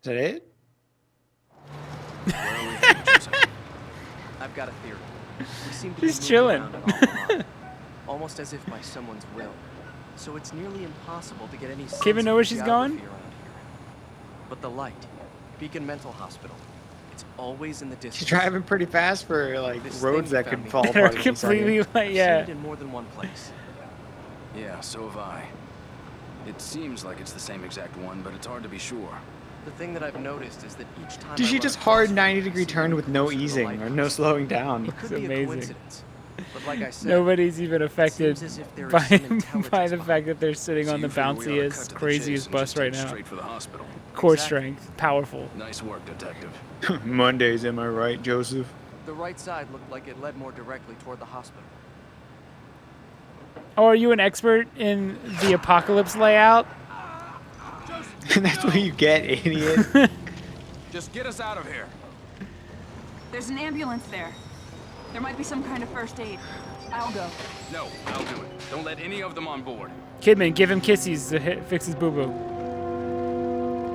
[SPEAKER 2] Is that it?
[SPEAKER 9] I've got a theory. We seem to
[SPEAKER 1] He's
[SPEAKER 9] be
[SPEAKER 1] chilling.
[SPEAKER 9] moving around an awful lot, almost as if by someone's will. So it's nearly impossible to get any sense
[SPEAKER 1] Kevin, know
[SPEAKER 9] of
[SPEAKER 1] where
[SPEAKER 9] the
[SPEAKER 1] she's
[SPEAKER 9] geography
[SPEAKER 1] going?
[SPEAKER 9] around here. But the light, Beacon Mental Hospital, it's always in the distance.
[SPEAKER 2] She's driving pretty fast for like
[SPEAKER 9] This
[SPEAKER 2] roads
[SPEAKER 9] thing
[SPEAKER 2] that
[SPEAKER 9] you
[SPEAKER 2] could
[SPEAKER 9] found me.
[SPEAKER 2] fall
[SPEAKER 1] They're
[SPEAKER 2] apart. any second.
[SPEAKER 1] completely like,
[SPEAKER 9] I've
[SPEAKER 1] yeah.
[SPEAKER 9] seen it in more than one place.
[SPEAKER 5] Yeah, so have I. It seems like it's the same exact one, but it's hard to be sure.
[SPEAKER 9] The thing that I've noticed is that each time
[SPEAKER 2] Did
[SPEAKER 9] I
[SPEAKER 2] she
[SPEAKER 9] run
[SPEAKER 2] just
[SPEAKER 9] across
[SPEAKER 2] hard
[SPEAKER 9] it,
[SPEAKER 2] 90-degree
[SPEAKER 9] I seem
[SPEAKER 2] turn
[SPEAKER 9] to
[SPEAKER 2] with
[SPEAKER 9] get
[SPEAKER 2] no
[SPEAKER 9] closer to the
[SPEAKER 2] easing or
[SPEAKER 9] lighthouse.
[SPEAKER 2] no slowing down?
[SPEAKER 9] It could
[SPEAKER 1] It's
[SPEAKER 9] be
[SPEAKER 1] amazing.
[SPEAKER 9] a coincidence, but like I said,
[SPEAKER 1] Nobody's even affected
[SPEAKER 9] seems as if there is
[SPEAKER 1] by,
[SPEAKER 9] some
[SPEAKER 1] by
[SPEAKER 9] intelligence
[SPEAKER 1] the fact
[SPEAKER 9] behind
[SPEAKER 1] that they're sitting
[SPEAKER 5] So
[SPEAKER 1] on the
[SPEAKER 5] you figure we ought to cut
[SPEAKER 1] bounciest,
[SPEAKER 5] to the
[SPEAKER 1] craziest
[SPEAKER 5] chase and
[SPEAKER 1] bus
[SPEAKER 5] just
[SPEAKER 1] right
[SPEAKER 5] take
[SPEAKER 1] now.
[SPEAKER 5] Straight for the hospital.
[SPEAKER 1] Core
[SPEAKER 9] Exactly.
[SPEAKER 1] strength, powerful.
[SPEAKER 5] Nice work, detective.
[SPEAKER 2] Mondays, am I right, Joseph?
[SPEAKER 9] the right side looked like it led more directly toward the hospital.
[SPEAKER 1] Oh, are you an expert in the apocalypse layout?
[SPEAKER 2] That's what you get, idiot.
[SPEAKER 5] Just get us out of here.
[SPEAKER 8] There's an ambulance there. There might be some kind of first aid. I'll go.
[SPEAKER 5] No, I'll do it. Don't let any of them on board.
[SPEAKER 1] Kidman, give him kissies to fix his boo-boo.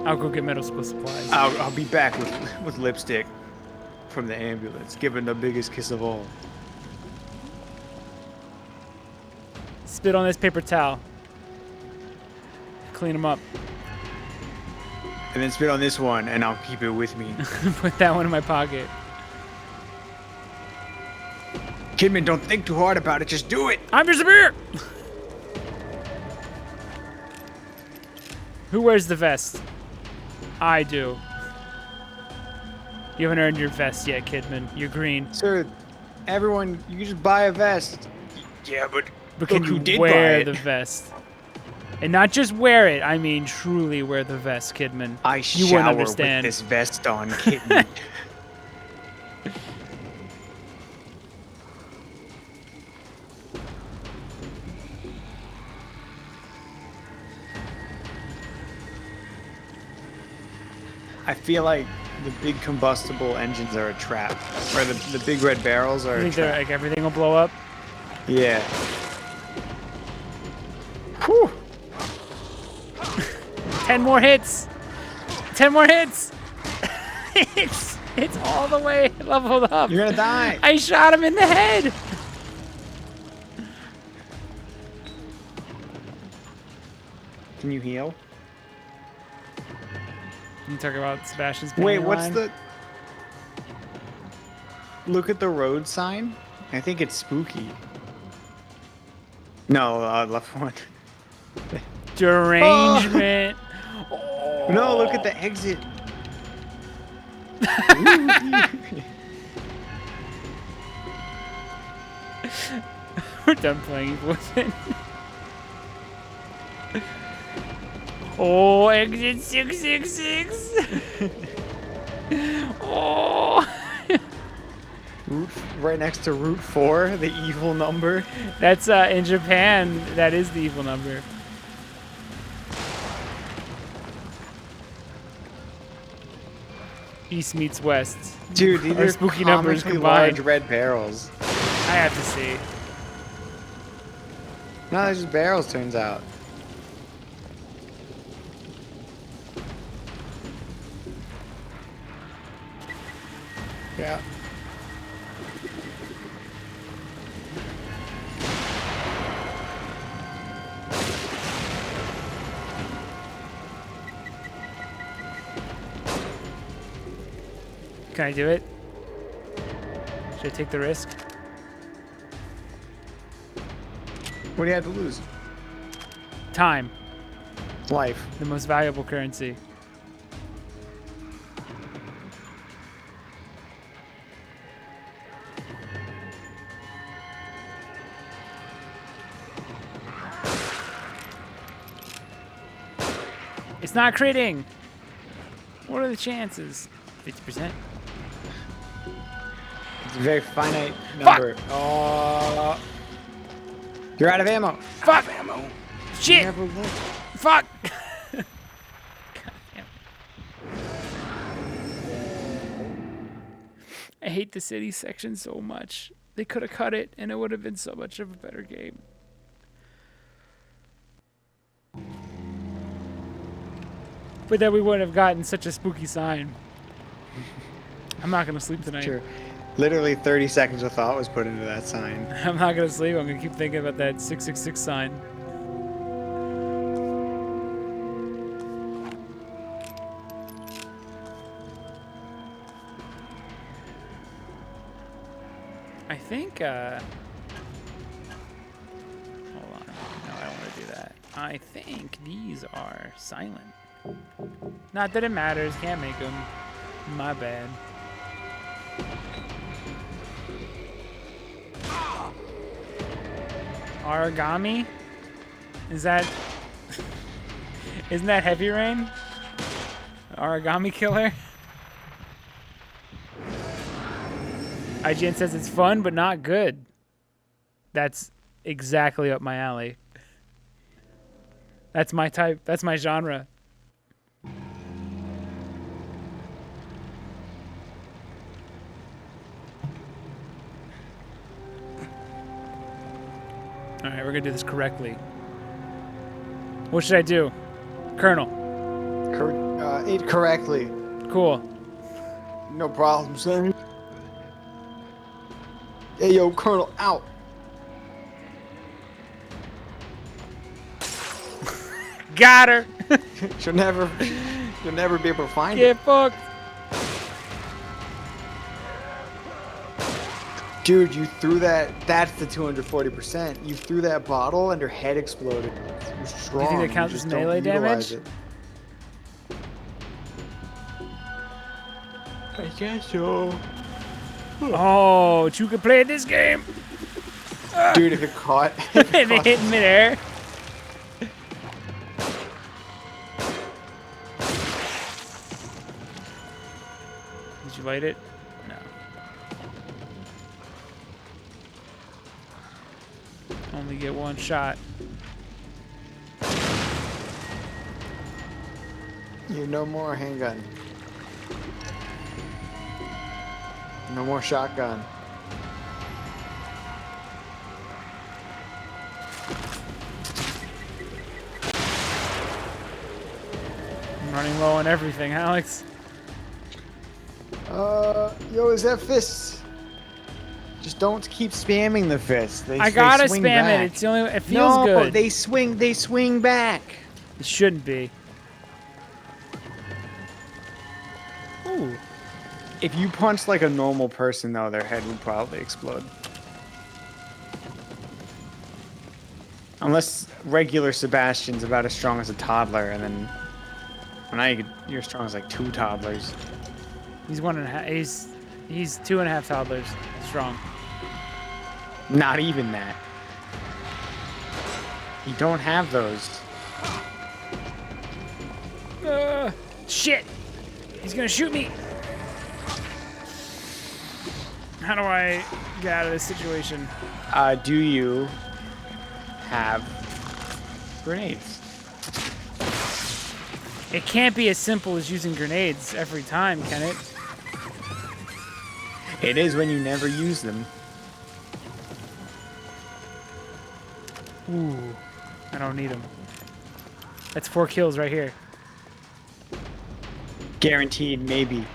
[SPEAKER 1] I'll go get medical supplies.
[SPEAKER 2] I'll be back with lipstick from the ambulance, giving the biggest kiss of all.
[SPEAKER 1] Spit on this paper towel. Clean them up.
[SPEAKER 2] And then spit on this one, and I'll keep it with me.
[SPEAKER 1] Put that one in my pocket.
[SPEAKER 2] Kidman, don't think too hard about it. Just do it.
[SPEAKER 1] I'm just a beer. Who wears the vest? I do. You haven't earned your vest yet, Kidman. You're green.
[SPEAKER 2] Sir, everyone, you can just buy a vest. Yeah, but
[SPEAKER 1] can
[SPEAKER 2] look who
[SPEAKER 1] you
[SPEAKER 2] did
[SPEAKER 1] wear
[SPEAKER 2] buy
[SPEAKER 1] the
[SPEAKER 2] it.
[SPEAKER 1] vest? And not just wear it, I mean truly wear the vest, Kidman.
[SPEAKER 2] I
[SPEAKER 1] You
[SPEAKER 2] shower
[SPEAKER 1] wouldn't understand.
[SPEAKER 2] with this vest on, Kidman. I feel like the big combustible engines are a trap, or the big red barrels are
[SPEAKER 1] I
[SPEAKER 2] a
[SPEAKER 1] think they're
[SPEAKER 2] trap.
[SPEAKER 1] like everything will blow up.
[SPEAKER 2] Yeah. Whew.
[SPEAKER 1] 10 more hits. 10 more hits. it's all the way leveled up.
[SPEAKER 2] You're gonna die.
[SPEAKER 1] I shot him in the head.
[SPEAKER 2] Can you heal?
[SPEAKER 1] You talk about Sebastian's
[SPEAKER 2] Wait,
[SPEAKER 1] panty
[SPEAKER 2] what's
[SPEAKER 1] line?
[SPEAKER 2] the... Look at the road sign. I think it's spooky. No, left one.
[SPEAKER 1] Derangement.
[SPEAKER 2] No, look at the exit.
[SPEAKER 1] We're done playing Evil Within. Oh, exit 666. Oh.
[SPEAKER 2] Right next to Route 4, the evil number.
[SPEAKER 1] That's in Japan. That is the evil number. East meets west.
[SPEAKER 2] Dude, these
[SPEAKER 1] Our
[SPEAKER 2] are
[SPEAKER 1] spooky numbers
[SPEAKER 2] comically
[SPEAKER 1] combined.
[SPEAKER 2] large red barrels.
[SPEAKER 1] I have to see.
[SPEAKER 2] No, they're just barrels, turns out. Yeah.
[SPEAKER 1] Can I do it? Should I take the risk?
[SPEAKER 2] What do you have to lose?
[SPEAKER 1] Time,
[SPEAKER 2] Life.
[SPEAKER 1] the most valuable currency. It's not critting. What are the chances? 50%.
[SPEAKER 2] It's a very finite number. Oh. You're out of ammo.
[SPEAKER 1] Fuck! Shit!
[SPEAKER 2] Never look.
[SPEAKER 1] Fuck! God damn. I hate the city section so much. They could have cut it and it would have been so much of a better game. But then we wouldn't have gotten such a spooky sign. I'm not gonna sleep tonight.
[SPEAKER 2] Sure. Literally 30 seconds of thought was put into that sign.
[SPEAKER 1] I'm not gonna sleep. I'm gonna keep thinking about that 666 sign. I think, hold on. No, I don't want to do that. I think these are silent. Not that it matters. Can't make them. My bad. Origami? Is that... Isn't that Heavy Rain? Origami Killer? IGN says it's fun, but not good. That's exactly up my alley. That's my type. That's my genre. All right, we're gonna do this correctly. What should I do? Colonel.
[SPEAKER 2] It correctly.
[SPEAKER 1] Cool.
[SPEAKER 2] No problem, son. Hey, yo, Colonel, out.
[SPEAKER 1] Got her.
[SPEAKER 2] she'll never be able to find
[SPEAKER 1] Get
[SPEAKER 2] it.
[SPEAKER 1] fucked.
[SPEAKER 2] Dude, you threw that. That's the 240%. You threw that bottle and her head exploded. You're strong.
[SPEAKER 1] that counts
[SPEAKER 2] just
[SPEAKER 1] as
[SPEAKER 2] don't
[SPEAKER 1] melee
[SPEAKER 2] utilize
[SPEAKER 1] damage?
[SPEAKER 2] it. I guess so.
[SPEAKER 1] Oh, you could play this game.
[SPEAKER 2] Dude, if it caught.
[SPEAKER 1] If it hit in midair. Did you light it? No. Only get one shot.
[SPEAKER 2] You no more handgun. No more shotgun.
[SPEAKER 1] I'm running low on everything, Alex.
[SPEAKER 2] Yo, is that fists? Just don't keep spamming the fists.
[SPEAKER 1] I gotta
[SPEAKER 2] swing
[SPEAKER 1] spam
[SPEAKER 2] back.
[SPEAKER 1] it. It's the only. It feels
[SPEAKER 2] no,
[SPEAKER 1] good.
[SPEAKER 2] they swing back.
[SPEAKER 1] It shouldn't be. Ooh.
[SPEAKER 2] If you punch like a normal person, though, their head would probably explode. Unless regular Sebastian's about as strong as a toddler, and then now you're as strong as like 2 toddlers.
[SPEAKER 1] He's 1.5. He's 2.5 toddlers strong.
[SPEAKER 2] Not even that. You don't have those.
[SPEAKER 1] Shit! He's gonna shoot me. How do I get out of this situation?
[SPEAKER 2] Do you have grenades?
[SPEAKER 1] It can't be as simple as using grenades every time, can it?
[SPEAKER 2] It is when you never use them.
[SPEAKER 1] Ooh, I don't need them. That's 4 kills right here.
[SPEAKER 2] Guaranteed, maybe.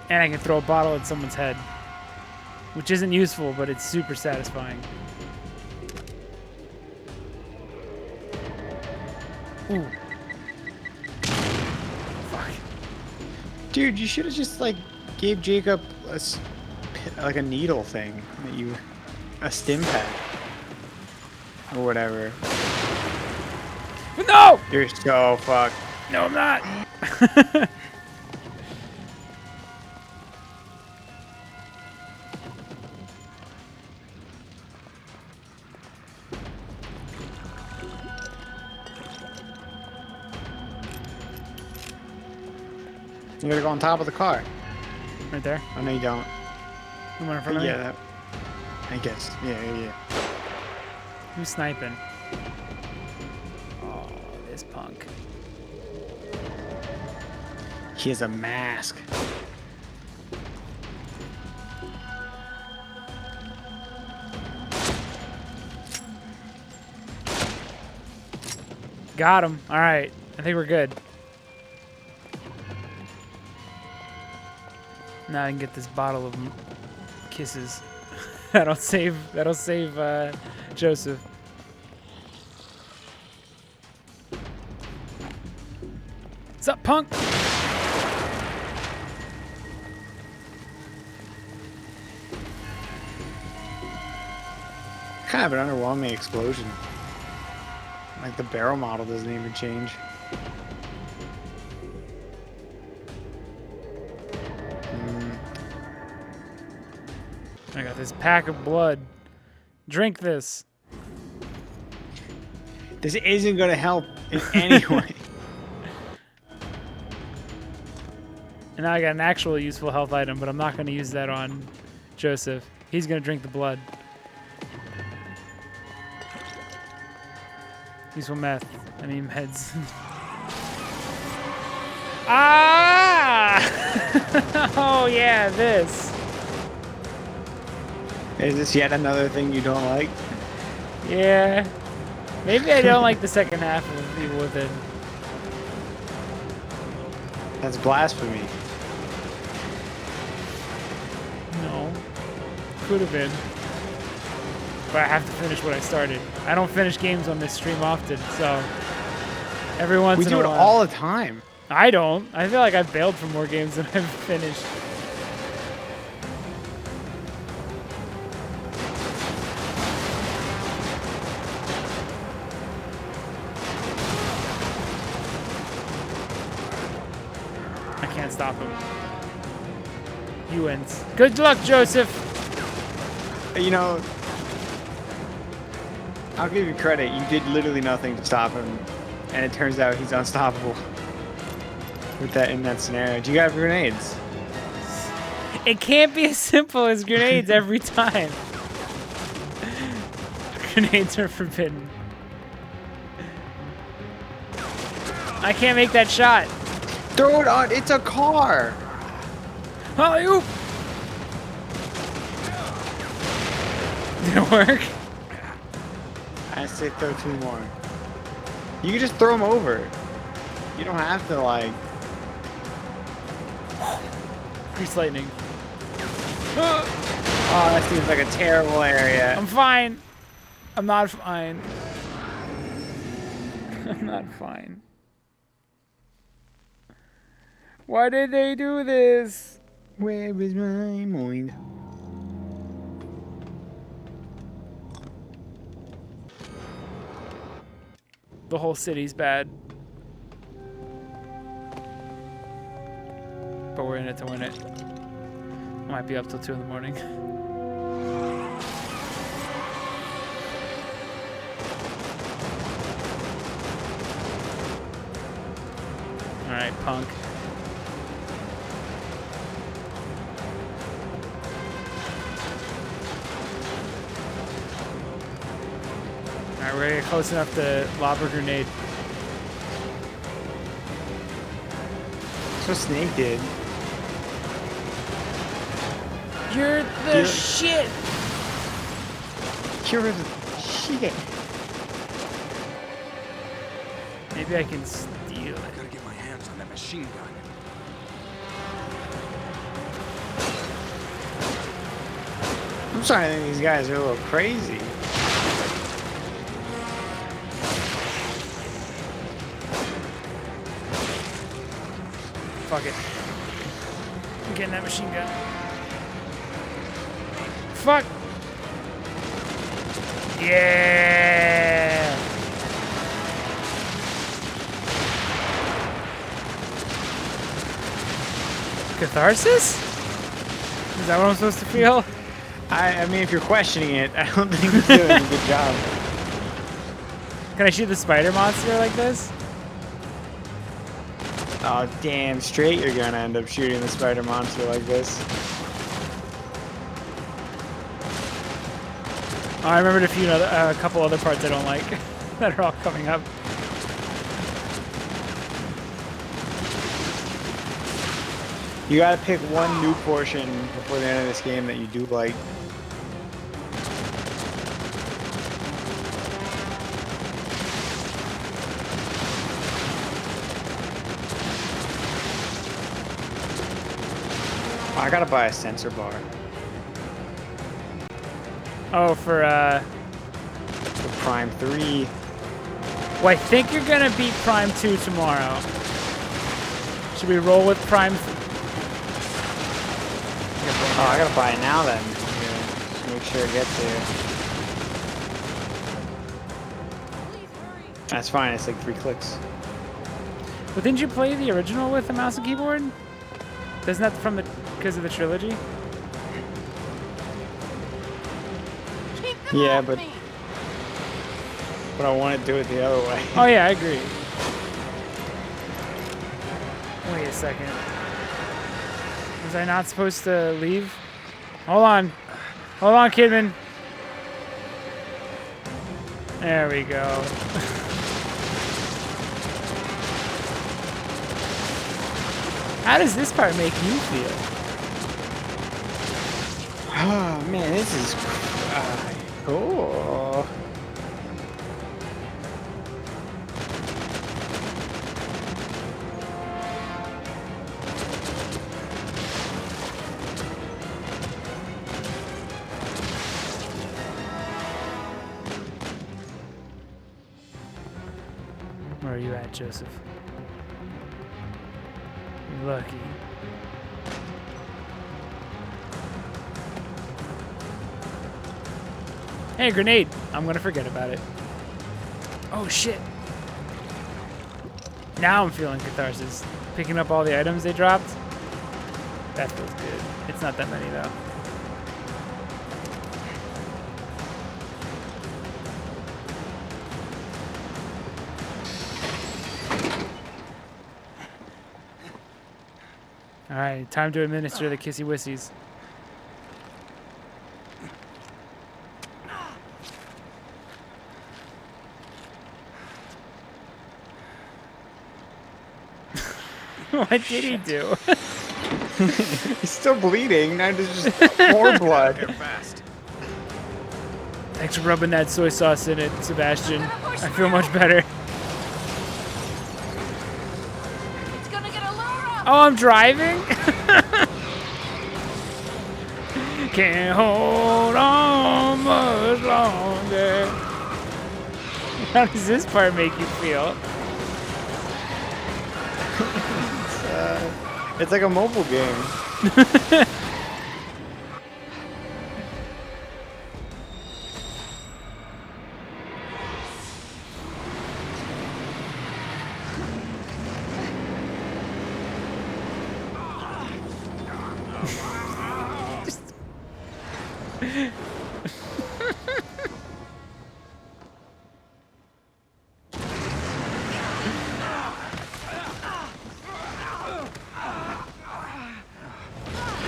[SPEAKER 1] And I can throw a bottle at someone's head. Which isn't useful, but it's super satisfying. Ooh. Fuck.
[SPEAKER 2] Dude, you should have just like gave Jacob like a needle thing that a stim pack or whatever.
[SPEAKER 1] No!
[SPEAKER 2] You're so fucked.
[SPEAKER 1] No, I'm not.
[SPEAKER 2] You gotta go on top of the car.
[SPEAKER 1] Right there.
[SPEAKER 2] Oh no, you don't.
[SPEAKER 1] The one in front of me?
[SPEAKER 2] Yeah, that. I guess. Yeah.
[SPEAKER 1] Who's sniping? Oh, this punk.
[SPEAKER 2] He has a mask.
[SPEAKER 1] Got him. All right. I think we're good. Now I can get this bottle of kisses. That'll save Joseph. What's up, punk?
[SPEAKER 2] Kind of an underwhelming explosion. Like the barrel model doesn't even change.
[SPEAKER 1] I got this pack of blood. Drink this.
[SPEAKER 2] This isn't gonna help in any way.
[SPEAKER 1] And now I got an actual useful health item, but I'm not going to use that on Joseph. He's going to drink the blood. Useful meth. I mean meds. Ah! Oh yeah, this.
[SPEAKER 2] Is this yet another thing you don't like?
[SPEAKER 1] Yeah. Maybe I don't like the second half of Evil Within.
[SPEAKER 2] That's blasphemy.
[SPEAKER 1] could have been. But I have to finish what I started. I don't finish games on this stream often, so every once
[SPEAKER 2] We
[SPEAKER 1] in
[SPEAKER 2] do
[SPEAKER 1] a
[SPEAKER 2] it
[SPEAKER 1] while.
[SPEAKER 2] all the time.
[SPEAKER 1] I don't. I feel like I've bailed from more games than I've finished. I can't stop him. You wins. Good luck, Joseph.
[SPEAKER 2] You know, I'll give you credit. You did literally nothing to stop him, and it turns out he's unstoppable with that in that scenario. Do you have grenades?
[SPEAKER 1] It can't be as simple as grenades every time. Grenades are forbidden. I can't make that shot.
[SPEAKER 2] Throw it on. It's a car.
[SPEAKER 1] Alley-oop. Did it work?
[SPEAKER 2] I say throw 2 more. You can just throw them over. You don't have to like.
[SPEAKER 1] Grease lightning.
[SPEAKER 2] Oh, that seems like a terrible area.
[SPEAKER 1] I'm fine. I'm not fine. I'm not fine. Why did they do this?
[SPEAKER 2] Where is my mind?
[SPEAKER 1] The whole city's bad. But we're in it to win it. I might be up till 2 in the morning. Alright, punk. Alright, we're gonna get close enough to lob a grenade.
[SPEAKER 2] That's what Snake did.
[SPEAKER 1] You're the shit!
[SPEAKER 2] You're the shit.
[SPEAKER 1] Maybe I can steal it.
[SPEAKER 5] Gotta get my hands on that machine gun.
[SPEAKER 2] I'm starting to think these guys are a little crazy.
[SPEAKER 1] Fuck it. I'm getting that machine gun. Fuck! Yeah! Catharsis? Is that what I'm supposed to feel?
[SPEAKER 2] I mean, if you're questioning it, I don't think he's doing a good job.
[SPEAKER 1] Can I shoot the spider monster like this?
[SPEAKER 2] Oh, damn straight you're gonna end up shooting the spider monster like this.
[SPEAKER 1] Oh, I remembered a couple other parts I don't like that are all coming up.
[SPEAKER 2] You gotta pick one new portion before the end of this game that you do like. Oh, I gotta buy a sensor bar
[SPEAKER 1] Oh, for
[SPEAKER 2] Prime 3.
[SPEAKER 1] well, I think you're gonna beat Prime 2 tomorrow. Should we roll with Prime?
[SPEAKER 2] Oh, I gotta buy it now then. Yeah, make sure it gets here. That's fine, it's like 3 clicks.
[SPEAKER 1] But didn't you play the original with a mouse and keyboard? Isn't that from because of the trilogy?
[SPEAKER 2] Yeah, but I want to do it the other way.
[SPEAKER 1] Oh yeah, I agree. Wait a second. Was I not supposed to leave? Hold on. Hold on, Kidman. There we go. How does this part make you feel?
[SPEAKER 2] Oh man, this is cool.
[SPEAKER 1] are you at, Joseph? You're lucky. Hey, grenade! I'm gonna forget about it. Oh shit! Now I'm feeling catharsis. Picking up all the items they dropped. That feels good. It's not that many though. Alright, time to administer the kissy wissies. What did he do?
[SPEAKER 2] He's still bleeding. Now there's just more blood.
[SPEAKER 1] Thanks for rubbing that soy sauce in it, Sebastian. I feel much better.
[SPEAKER 8] It's gonna get a Laura.
[SPEAKER 1] Oh, I'm driving? Can't hold on much longer. How does this part make you feel?
[SPEAKER 2] It's like a mobile game.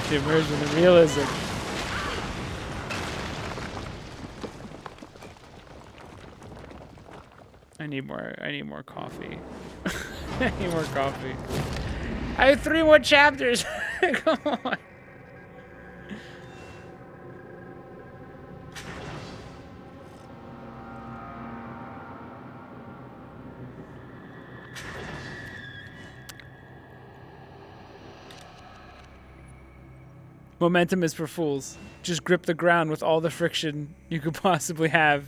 [SPEAKER 1] The immersion, the realism. I need more coffee. I need more coffee. I have 3 more chapters. Come on. Momentum is for fools. Just grip the ground with all the friction you could possibly have.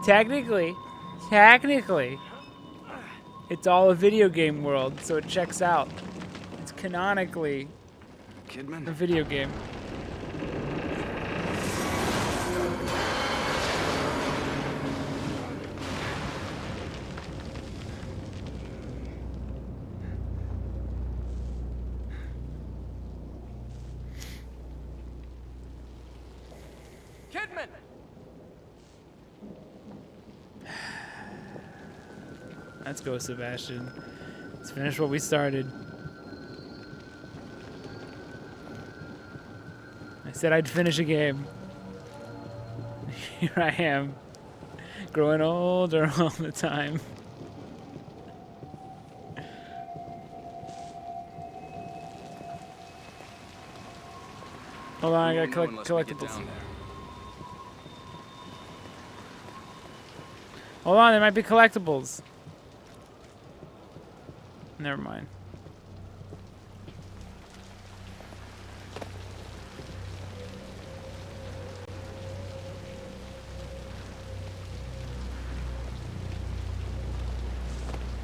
[SPEAKER 1] Technically, it's all a video game world, so it checks out. It's canonically
[SPEAKER 5] Kidman?
[SPEAKER 1] a video game.
[SPEAKER 9] Kidman!
[SPEAKER 1] Let's go, Sebastian. Let's finish what we started. I said I'd finish a game. Here I am, growing older all the time. Hold on, I gotta collect collectibles. Hold on, there might be collectibles. Never mind.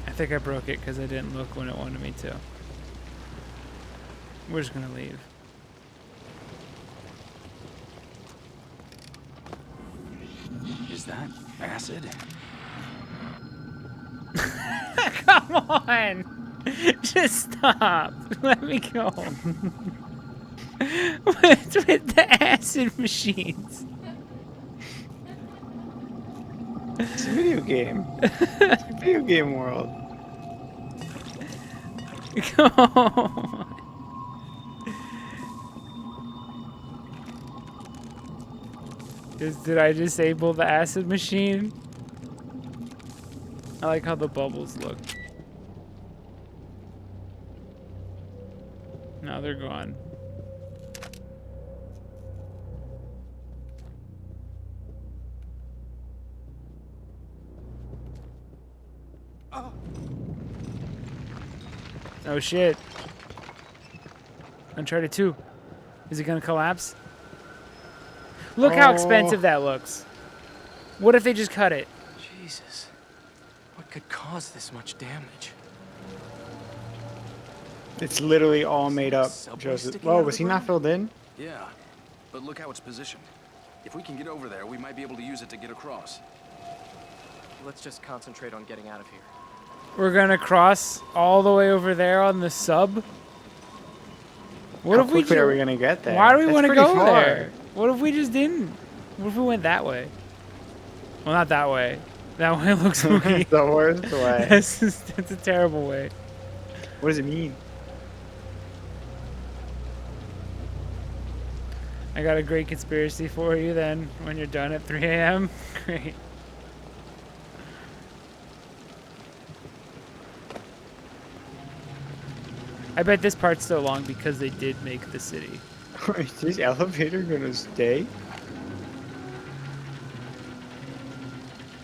[SPEAKER 1] I think I broke it because I didn't look when it wanted me to. We're just gonna leave.
[SPEAKER 5] Is that acid?
[SPEAKER 1] Come on! Just stop. Let me go. What's with the acid machines?
[SPEAKER 2] It's a video game. It's a video game world.
[SPEAKER 1] Come on. Did I disable the acid machine? I like how the bubbles look. Now they're gone. Oh shit. Uncharted 2. Is it gonna collapse? Look how expensive that looks. What if they just cut it?
[SPEAKER 9] Jesus. What could cause this much damage?
[SPEAKER 2] It's literally all made up,
[SPEAKER 9] Subway
[SPEAKER 2] Joseph.
[SPEAKER 9] sticking
[SPEAKER 2] Whoa,
[SPEAKER 9] out of
[SPEAKER 2] was
[SPEAKER 9] the
[SPEAKER 2] he not
[SPEAKER 9] ground?
[SPEAKER 2] filled in?
[SPEAKER 5] Yeah, but look how it's positioned. If we can get over there, we might be able to use it to get across.
[SPEAKER 9] Let's just concentrate on getting out of here.
[SPEAKER 1] We're gonna cross all the way over there on the sub. What
[SPEAKER 2] How
[SPEAKER 1] if we?
[SPEAKER 2] quickly are we gonna get there?
[SPEAKER 1] Why do we
[SPEAKER 2] That's
[SPEAKER 1] want to
[SPEAKER 2] pretty
[SPEAKER 1] go
[SPEAKER 2] far.
[SPEAKER 1] there? What if we just didn't? What if we went that way? Well, not that way. That way looks spooky.
[SPEAKER 2] The worst way.
[SPEAKER 1] That's a terrible way.
[SPEAKER 2] What does it mean?
[SPEAKER 1] I got a great conspiracy for you then when you're done at 3 a.m. Great. I bet this part's so long because they did make the city.
[SPEAKER 2] Is this elevator gonna stay?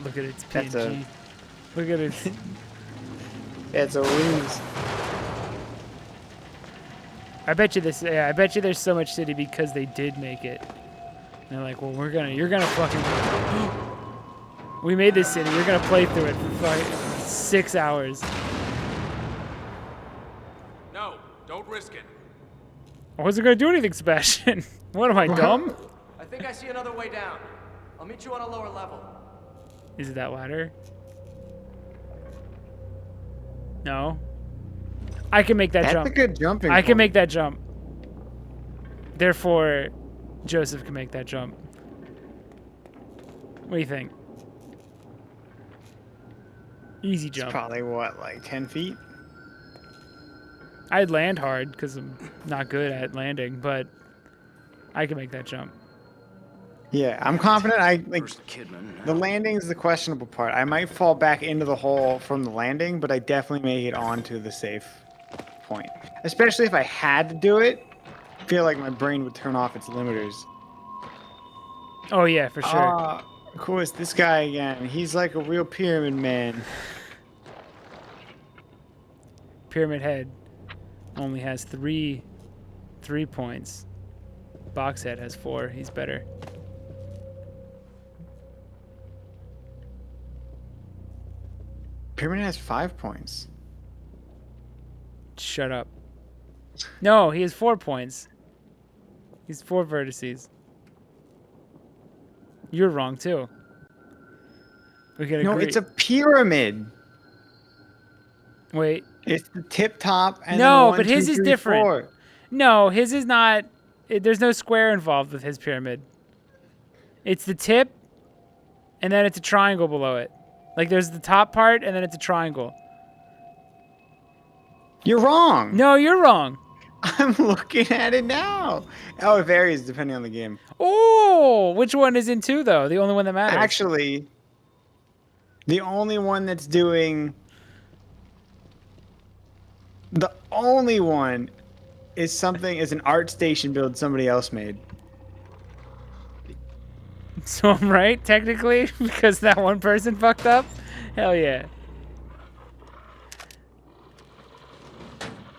[SPEAKER 1] Look at its
[SPEAKER 2] That's a-
[SPEAKER 1] PNG. Look at it.
[SPEAKER 2] It's a wings.
[SPEAKER 1] I bet you this. Yeah, I bet you there's so much city because they did make it. And they're like, well, you're gonna fucking. We made this city. You're gonna play through it for fucking 6 hours.
[SPEAKER 10] No, don't risk it.
[SPEAKER 1] I wasn't gonna do anything, Sebastian. What am I, dumb?
[SPEAKER 9] I think I see another way down. I'll meet you on a lower level.
[SPEAKER 1] Is it that ladder? No. I can make that
[SPEAKER 2] That's
[SPEAKER 1] jump.
[SPEAKER 2] a good jumping.
[SPEAKER 1] I can
[SPEAKER 2] point.
[SPEAKER 1] make that jump. Therefore, Joseph can make that jump. What do you think? Easy
[SPEAKER 2] It's
[SPEAKER 1] jump.
[SPEAKER 2] probably what, like 10 feet?
[SPEAKER 1] I'd land hard because I'm not good at landing, but I can make that jump.
[SPEAKER 2] Yeah, I'm confident.
[SPEAKER 5] First Kidman.
[SPEAKER 2] The landing's the questionable part. I might fall back into the hole from the landing, but I definitely make it onto the safe point. Especially if I had to do it, I feel like my brain would turn off its limiters.
[SPEAKER 1] Oh yeah, for sure.
[SPEAKER 2] Of course, this guy again. He's like a real pyramid man.
[SPEAKER 1] Pyramid Head only has three points. Boxhead has 4. He's better.
[SPEAKER 2] Pyramid has 5 points.
[SPEAKER 1] Shut up. No, he has 4 points. He's 4 vertices. You're wrong too. We can agree.
[SPEAKER 2] No, it's a pyramid.
[SPEAKER 1] Wait.
[SPEAKER 2] It's the tip top and
[SPEAKER 1] No,
[SPEAKER 2] then 1,
[SPEAKER 1] but his
[SPEAKER 2] 2,
[SPEAKER 1] is
[SPEAKER 2] 3,
[SPEAKER 1] different.
[SPEAKER 2] 4.
[SPEAKER 1] No, his is not. There's no square involved with his pyramid. It's the tip, and then it's a triangle below it. Like there's the top part, and then it's a triangle.
[SPEAKER 2] You're wrong.
[SPEAKER 1] No, you're wrong.
[SPEAKER 2] I'm looking at it now. Oh, it varies depending on the game.
[SPEAKER 1] Oh, which one is in 2 though? The only one that matters.
[SPEAKER 2] Actually, the only one that's doing... The only one is an art station build somebody else made.
[SPEAKER 1] So I'm right, technically, because that one person fucked up? Hell yeah.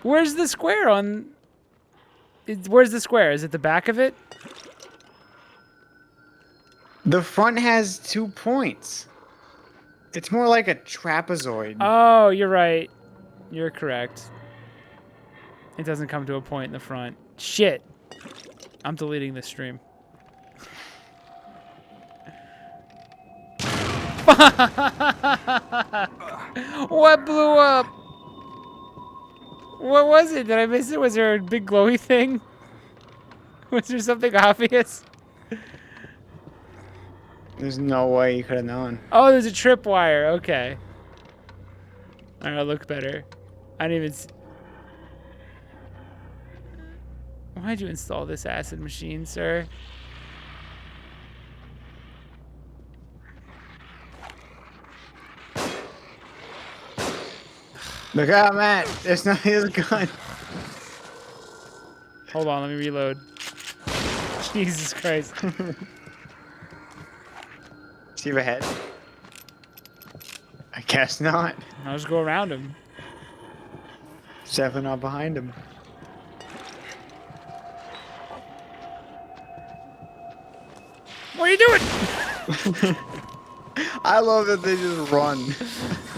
[SPEAKER 1] Where's the square on... Where's the square? Is it the back of it?
[SPEAKER 2] The front has 2 points. It's more like a trapezoid.
[SPEAKER 1] Oh, you're right. You're correct. It doesn't come to a point in the front. Shit. I'm deleting this stream. What blew up? What was it? Did I miss it? Was there a big glowy thing? Was there something obvious?
[SPEAKER 2] There's no way you could have known.
[SPEAKER 1] Oh, there's a tripwire. Okay. Alright, I'll look better. I didn't even... Why'd you install this acid machine, sir?
[SPEAKER 2] Look out, Matt. There's no his gun.
[SPEAKER 1] Hold on, let me reload. Jesus Christ.
[SPEAKER 2] See you ahead. I guess not.
[SPEAKER 1] I'll just go around him.
[SPEAKER 2] It's definitely not behind him.
[SPEAKER 1] What are you doing?
[SPEAKER 2] I love that they just run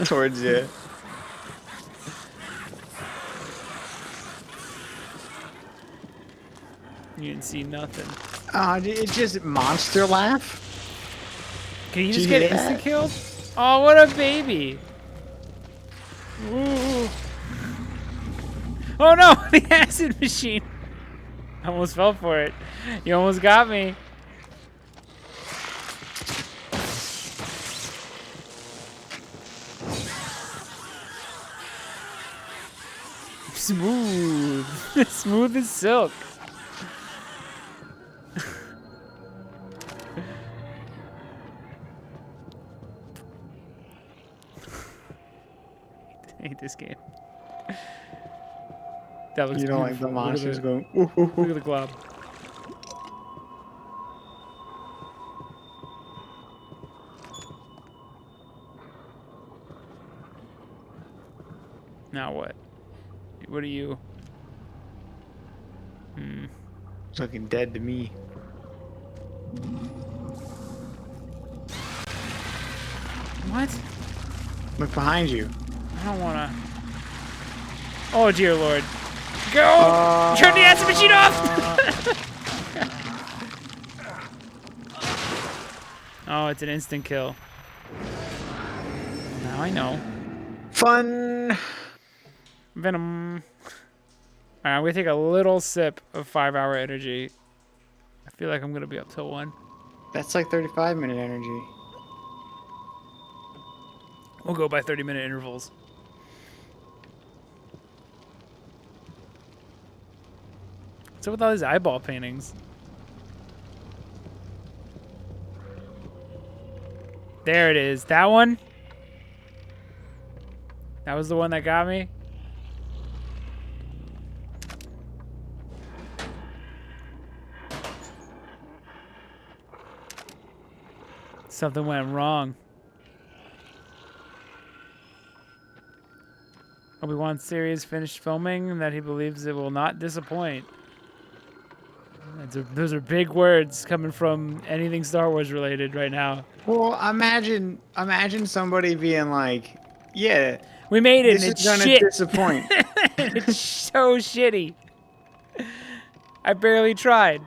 [SPEAKER 2] towards you.
[SPEAKER 1] You didn't see nothing.
[SPEAKER 2] It's just monster laugh.
[SPEAKER 1] Can you
[SPEAKER 2] Did
[SPEAKER 1] just
[SPEAKER 2] you
[SPEAKER 1] get
[SPEAKER 2] hear
[SPEAKER 1] instant
[SPEAKER 2] that?
[SPEAKER 1] killed? Oh, what a baby! Ooh. Oh no, the acid machine! I almost fell for it. You almost got me. Smooth. Smooth as silk. I hate this game. That looks
[SPEAKER 2] You don't like the
[SPEAKER 1] beautiful.
[SPEAKER 2] monsters
[SPEAKER 1] Look
[SPEAKER 2] going. Ooh, ooh,
[SPEAKER 1] at
[SPEAKER 2] ooh.
[SPEAKER 1] the glob. Now what? What are you?
[SPEAKER 2] It's looking dead to me.
[SPEAKER 1] What?
[SPEAKER 2] Look behind you.
[SPEAKER 1] I don't wanna. Oh dear lord. Go! Turn the acid machine off! Oh, it's an instant kill. Now I know.
[SPEAKER 2] Fun.
[SPEAKER 1] Venom. Alright, I'm gonna take a little sip of 5-hour energy. I feel like I'm gonna be up till 1.
[SPEAKER 2] That's like 35-minute energy.
[SPEAKER 1] We'll go by 30-minute intervals. What's up with all these eyeball paintings? There it is. That one? That was the one that got me? Something went wrong. Obi-Wan series finished filming and that he believes it will not disappoint. Those are big words coming from anything Star Wars related right now.
[SPEAKER 2] Well, imagine somebody being like, "Yeah,
[SPEAKER 1] We made it
[SPEAKER 2] this
[SPEAKER 1] and
[SPEAKER 2] is
[SPEAKER 1] it's
[SPEAKER 2] gonna
[SPEAKER 1] shit.
[SPEAKER 2] disappoint."
[SPEAKER 1] It's so shitty. I barely tried.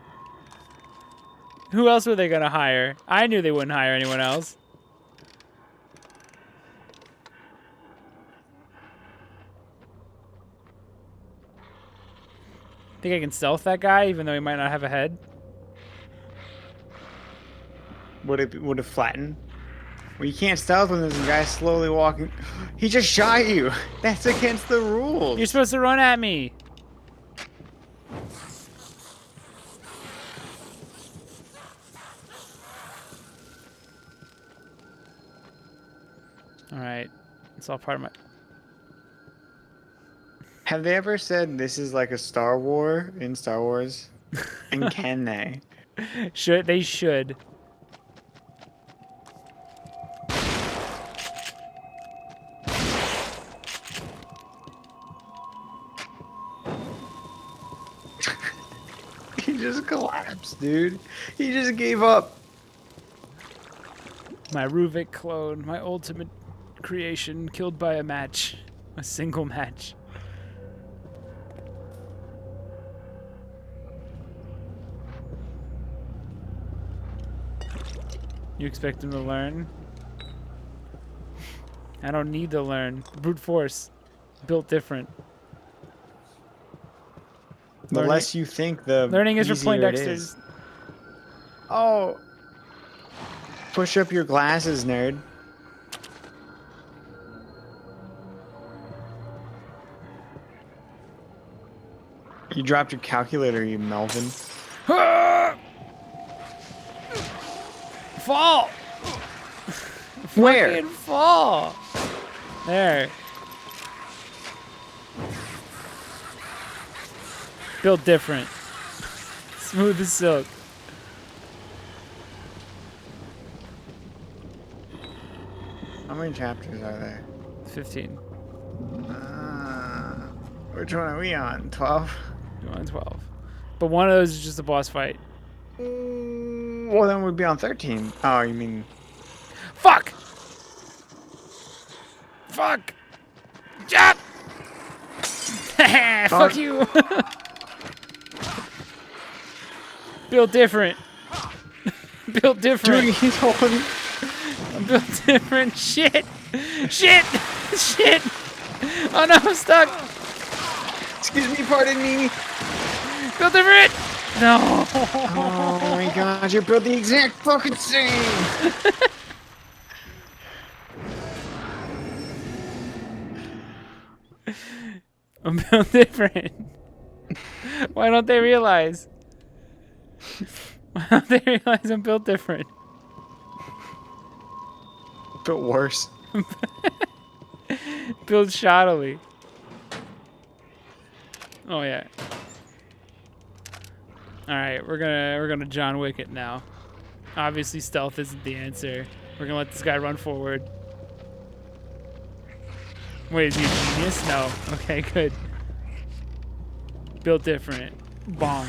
[SPEAKER 1] Who else were they gonna hire? I knew they wouldn't hire anyone else. Think I can stealth that guy even though he might not have a head?
[SPEAKER 2] Would it flatten? Well, you can't stealth when there's a guy slowly walking. He just shot you. That's against the rules.
[SPEAKER 1] You're supposed to run at me. Alright. It's all part of my...
[SPEAKER 2] Have they ever said this is like a Star War in Star Wars? And can they?
[SPEAKER 1] They should.
[SPEAKER 2] He just collapsed, dude. He just gave up.
[SPEAKER 1] My Ruvik clone, my ultimate creation, killed by a match. A single match. You expect him to learn? I don't need to learn. Brute force. Built different.
[SPEAKER 2] The less you think, the
[SPEAKER 1] learning is for
[SPEAKER 2] easier it
[SPEAKER 1] Poindexters.
[SPEAKER 2] is. Oh. Push up your glasses, nerd. You dropped your calculator, you Melvin.
[SPEAKER 1] Fall!
[SPEAKER 2] Where?
[SPEAKER 1] Fucking fall! There. Built different. Smooth as silk.
[SPEAKER 2] How many chapters are there?
[SPEAKER 1] 15.
[SPEAKER 2] Which one are we on? 12?
[SPEAKER 1] You're on 12. But one of those is just a boss fight.
[SPEAKER 2] Well, then we'd be on 13. Oh, you mean...
[SPEAKER 1] Fuck! Fuck! Jump! Fuck you! Built different. Built different.
[SPEAKER 2] Dude, he's holding...
[SPEAKER 1] I'm built different. Shit! Shit! Shit! Oh no, I'm stuck!
[SPEAKER 2] Excuse me, pardon me.
[SPEAKER 1] Built different! No!
[SPEAKER 2] Oh my god, you're built the exact fucking same!
[SPEAKER 1] I'm built different. Why don't they realize? Why don't they realize I'm built different?
[SPEAKER 2] Built worse.
[SPEAKER 1] Built shoddily. Oh yeah. Alright, we're gonna John Wick it now. Obviously stealth isn't the answer. We're gonna let this guy run forward. Wait, is he a genius? No. Okay, good. Built different. Bong.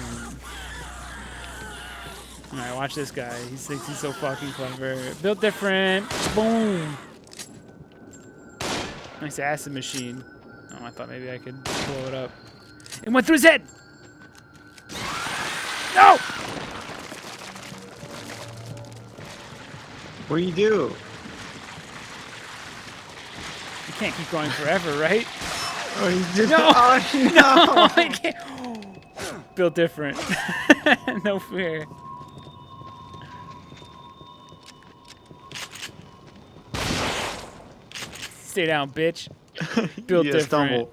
[SPEAKER 1] Alright, watch this guy. He thinks he's so fucking clever. Built different. Boom. Nice acid machine. Oh, I thought maybe I could blow it up. It went through his head! No!
[SPEAKER 2] What do you do?
[SPEAKER 1] You can't keep going forever, right?
[SPEAKER 2] Oh, you did
[SPEAKER 1] No!
[SPEAKER 2] Oh, no!
[SPEAKER 1] I can't. Built different. No fear. Stay down, bitch. Built
[SPEAKER 2] You
[SPEAKER 1] different.
[SPEAKER 2] stumble.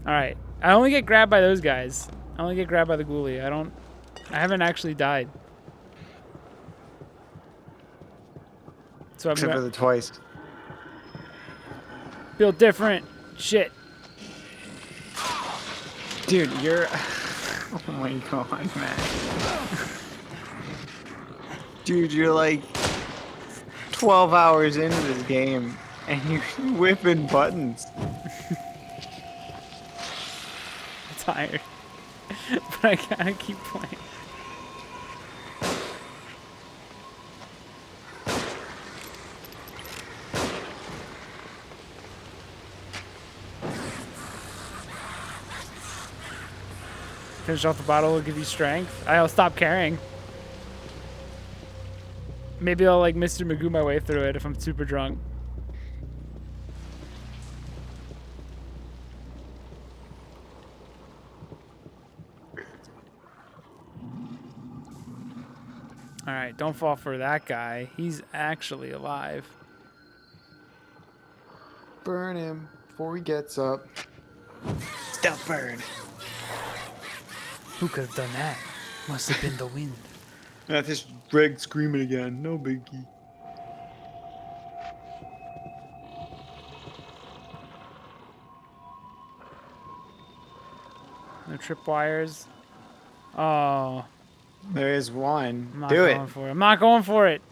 [SPEAKER 1] Alright. I only get grabbed by those guys. I only get grabbed by the ghoulie. I haven't actually died. So I'm
[SPEAKER 2] Except for the twice.
[SPEAKER 1] built different. Shit.
[SPEAKER 2] Dude, you're... Oh my god, man. Dude, you're like 12 hours into this game and you're whipping buttons.
[SPEAKER 1] I'm tired. But I gotta keep playing. Finish off the bottle will give you strength. I'll stop carrying. Maybe I'll like Mr. Magoo my way through it if I'm super drunk. Alright, don't fall for that guy. He's actually alive.
[SPEAKER 2] Burn him before he gets up. Stealth burn.
[SPEAKER 1] Who could have done that? Must have been the wind.
[SPEAKER 2] That's just Greg screaming again. No biggie.
[SPEAKER 1] No tripwires. Oh.
[SPEAKER 2] There is one.
[SPEAKER 1] I'm not
[SPEAKER 2] Do
[SPEAKER 1] going
[SPEAKER 2] it.
[SPEAKER 1] for it. I'm not going for it.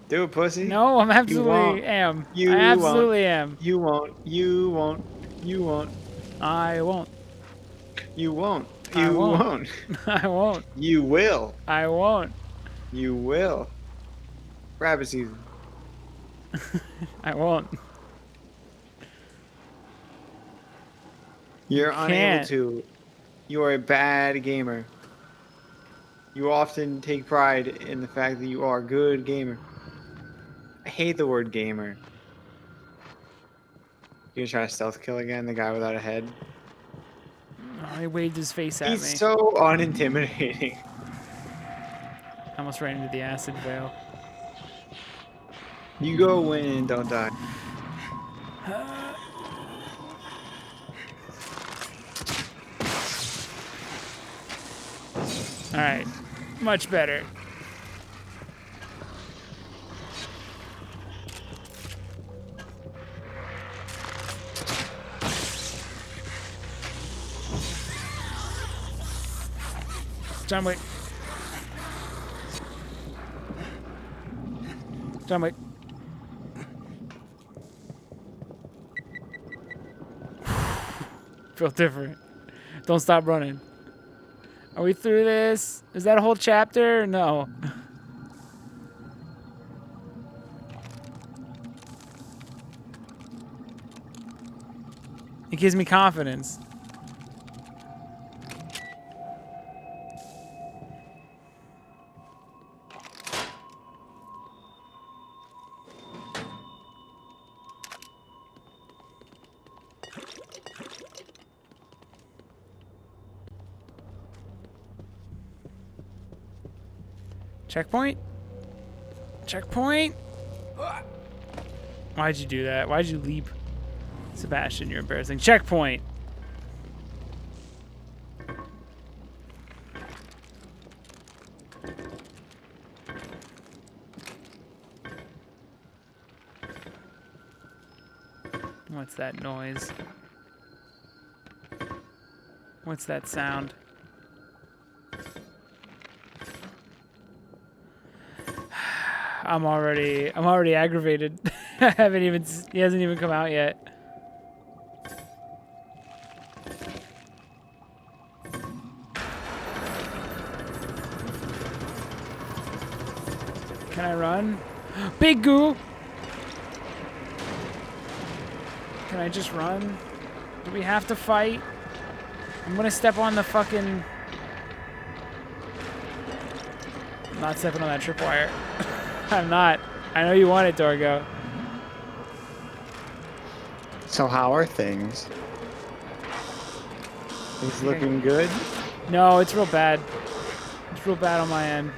[SPEAKER 2] Do it, pussy.
[SPEAKER 1] No, I'm
[SPEAKER 2] You
[SPEAKER 1] absolutely
[SPEAKER 2] won't.
[SPEAKER 1] am.
[SPEAKER 2] You
[SPEAKER 1] I absolutely
[SPEAKER 2] won't.
[SPEAKER 1] am.
[SPEAKER 2] You won't. You won't. You won't.
[SPEAKER 1] I won't.
[SPEAKER 2] You won't.
[SPEAKER 1] I
[SPEAKER 2] You
[SPEAKER 1] won't.
[SPEAKER 2] won't.
[SPEAKER 1] I won't.
[SPEAKER 2] You will.
[SPEAKER 1] I won't.
[SPEAKER 2] You will. Rabbit season.
[SPEAKER 1] I won't.
[SPEAKER 2] You're unable
[SPEAKER 1] can't.
[SPEAKER 2] to. You are a bad gamer. You often take pride in the fact that you are a good gamer. I hate the word gamer. You gonna try to stealth kill again, the guy without a head?
[SPEAKER 1] Oh, he waved his face at
[SPEAKER 2] He's
[SPEAKER 1] me.
[SPEAKER 2] so unintimidating.
[SPEAKER 1] I almost ran into the acid veil.
[SPEAKER 2] You go win and don't die.
[SPEAKER 1] Alright. Much better. John Wick. I'm like, feel different. Don't stop running. Are we through this? Is that a whole chapter? No. It gives me confidence. Checkpoint? Checkpoint? Why'd you do that? Why'd you leap? Sebastian, you're embarrassing. Checkpoint! What's that noise? What's that sound? I'm already aggravated. He hasn't even come out yet. Can I run? Big goo! Can I just run? Do we have to fight? I'm gonna step on the fucking... I'm not stepping on that tripwire. I'm not. I know you want it, Dorgo.
[SPEAKER 2] So how are things? Things looking good?
[SPEAKER 1] No, it's real bad. It's real bad on my end.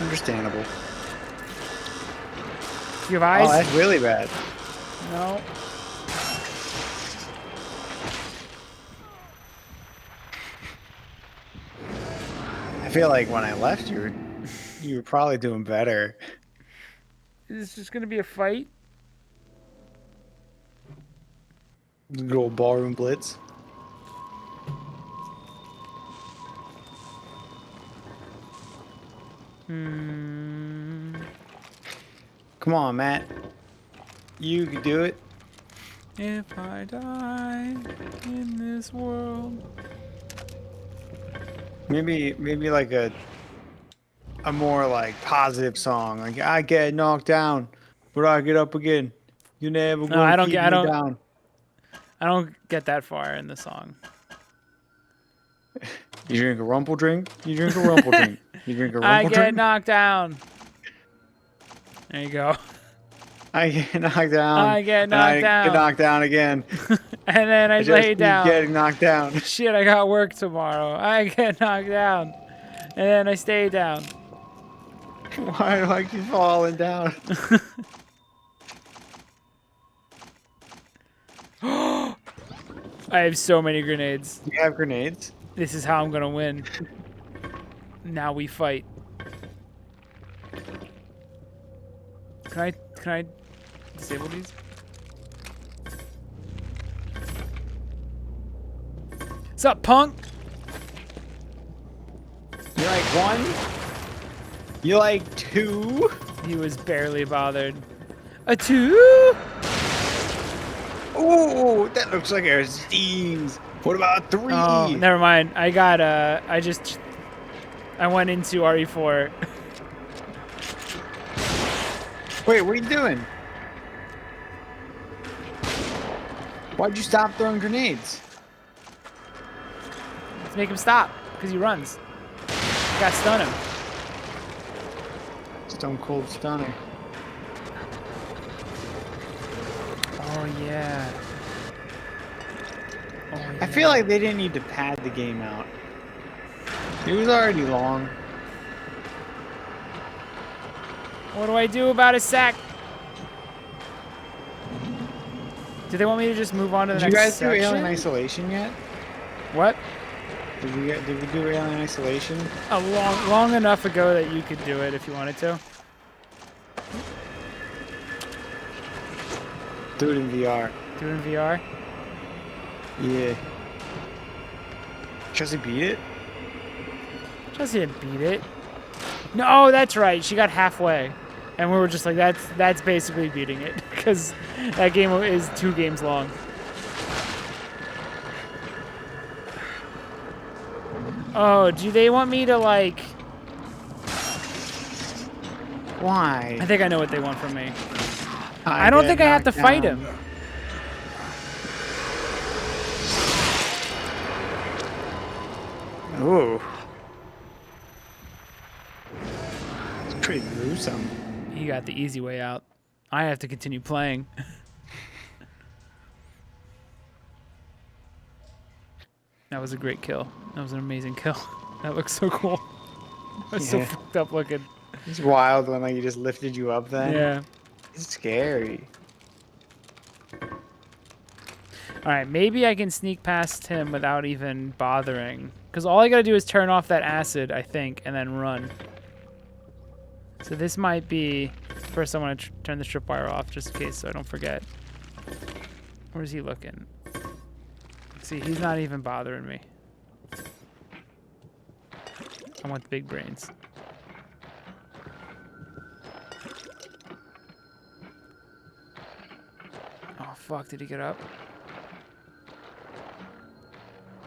[SPEAKER 2] Understandable.
[SPEAKER 1] You have eyes?
[SPEAKER 2] Oh, that's really bad.
[SPEAKER 1] No.
[SPEAKER 2] I feel like when I left you were probably doing better.
[SPEAKER 1] Is this just gonna be a fight?
[SPEAKER 2] Good old ballroom blitz. Come on, Matt. You can do it.
[SPEAKER 1] If I die in this world.
[SPEAKER 2] Maybe like a more like positive song. Like I get knocked down, but I get up again. You never
[SPEAKER 1] No, I don't
[SPEAKER 2] keep
[SPEAKER 1] get.
[SPEAKER 2] me down.
[SPEAKER 1] I don't get that far in the song.
[SPEAKER 2] You drink a rumple drink. You drink a rumple drink. You drink a rumple
[SPEAKER 1] I
[SPEAKER 2] drink.
[SPEAKER 1] get knocked down. There you go.
[SPEAKER 2] I get knocked down.
[SPEAKER 1] I get knocked down.
[SPEAKER 2] Get knocked down again.
[SPEAKER 1] And then I
[SPEAKER 2] just
[SPEAKER 1] lay
[SPEAKER 2] keep
[SPEAKER 1] down.
[SPEAKER 2] getting knocked down.
[SPEAKER 1] Shit, I got work tomorrow. I get knocked down. And then I stay down.
[SPEAKER 2] Why do I keep falling down?
[SPEAKER 1] I have so many grenades.
[SPEAKER 2] You have grenades?
[SPEAKER 1] This is how I'm gonna win. Now we fight. Can I disable these? What's up, punk?
[SPEAKER 2] You like one? You like two?
[SPEAKER 1] He was barely bothered. A two?
[SPEAKER 2] Ooh, that looks like our steams. What about three?
[SPEAKER 1] Oh, never mind. I got I went into RE4.
[SPEAKER 2] Wait, what are you doing? Why'd you stop throwing grenades?
[SPEAKER 1] Let's make him stop, because he runs. Got stun him.
[SPEAKER 2] Stone Cold Stunner.
[SPEAKER 1] Oh yeah. Oh, yeah.
[SPEAKER 2] I feel like they didn't need to pad the game out. It was already long.
[SPEAKER 1] What do I do about a sack? Do they want me to just move on to the
[SPEAKER 2] Did you
[SPEAKER 1] next
[SPEAKER 2] guys do
[SPEAKER 1] section?
[SPEAKER 2] Alien Isolation yet?
[SPEAKER 1] What?
[SPEAKER 2] Did we do Alien Isolation?
[SPEAKER 1] Long enough ago that you could do it if you wanted to.
[SPEAKER 2] Do it in VR.
[SPEAKER 1] Do it in VR?
[SPEAKER 2] Yeah. Chelsea beat it?
[SPEAKER 1] Chelsea didn't beat it. No, that's right. She got halfway. And we were just like, that's basically beating it. Because that game is 2 games long. Oh, do they want me to, like...
[SPEAKER 2] Why?
[SPEAKER 1] I think I know what they want from me. I don't think I have to fight him.
[SPEAKER 2] Ooh. It's pretty gruesome.
[SPEAKER 1] He got the easy way out. I have to continue playing. That was a great kill. That was an amazing kill. That looks so cool. That was so fucked up looking.
[SPEAKER 2] It's wild when like he just lifted you up then.
[SPEAKER 1] Yeah.
[SPEAKER 2] It's scary.
[SPEAKER 1] Alright, maybe I can sneak past him without even bothering. Because all I gotta do is turn off that acid, I think, and then run. So this might be... First I want to turn the tripwire off just in case so I don't forget. Where's he looking? See, he's not even bothering me. I want the big brains. Oh, fuck. Did he get up?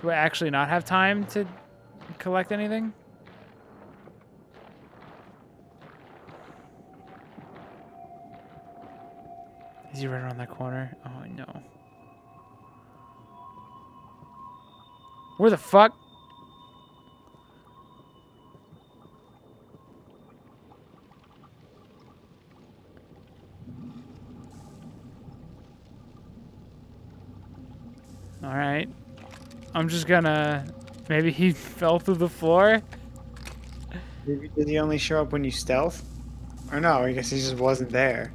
[SPEAKER 1] Do I actually not have time to collect anything? Is he right around that corner? Oh, no. Where the fuck? All right. I'm just gonna... Maybe he fell through the floor?
[SPEAKER 2] Maybe did he only show up when you stealth? Or no, I guess he just wasn't there.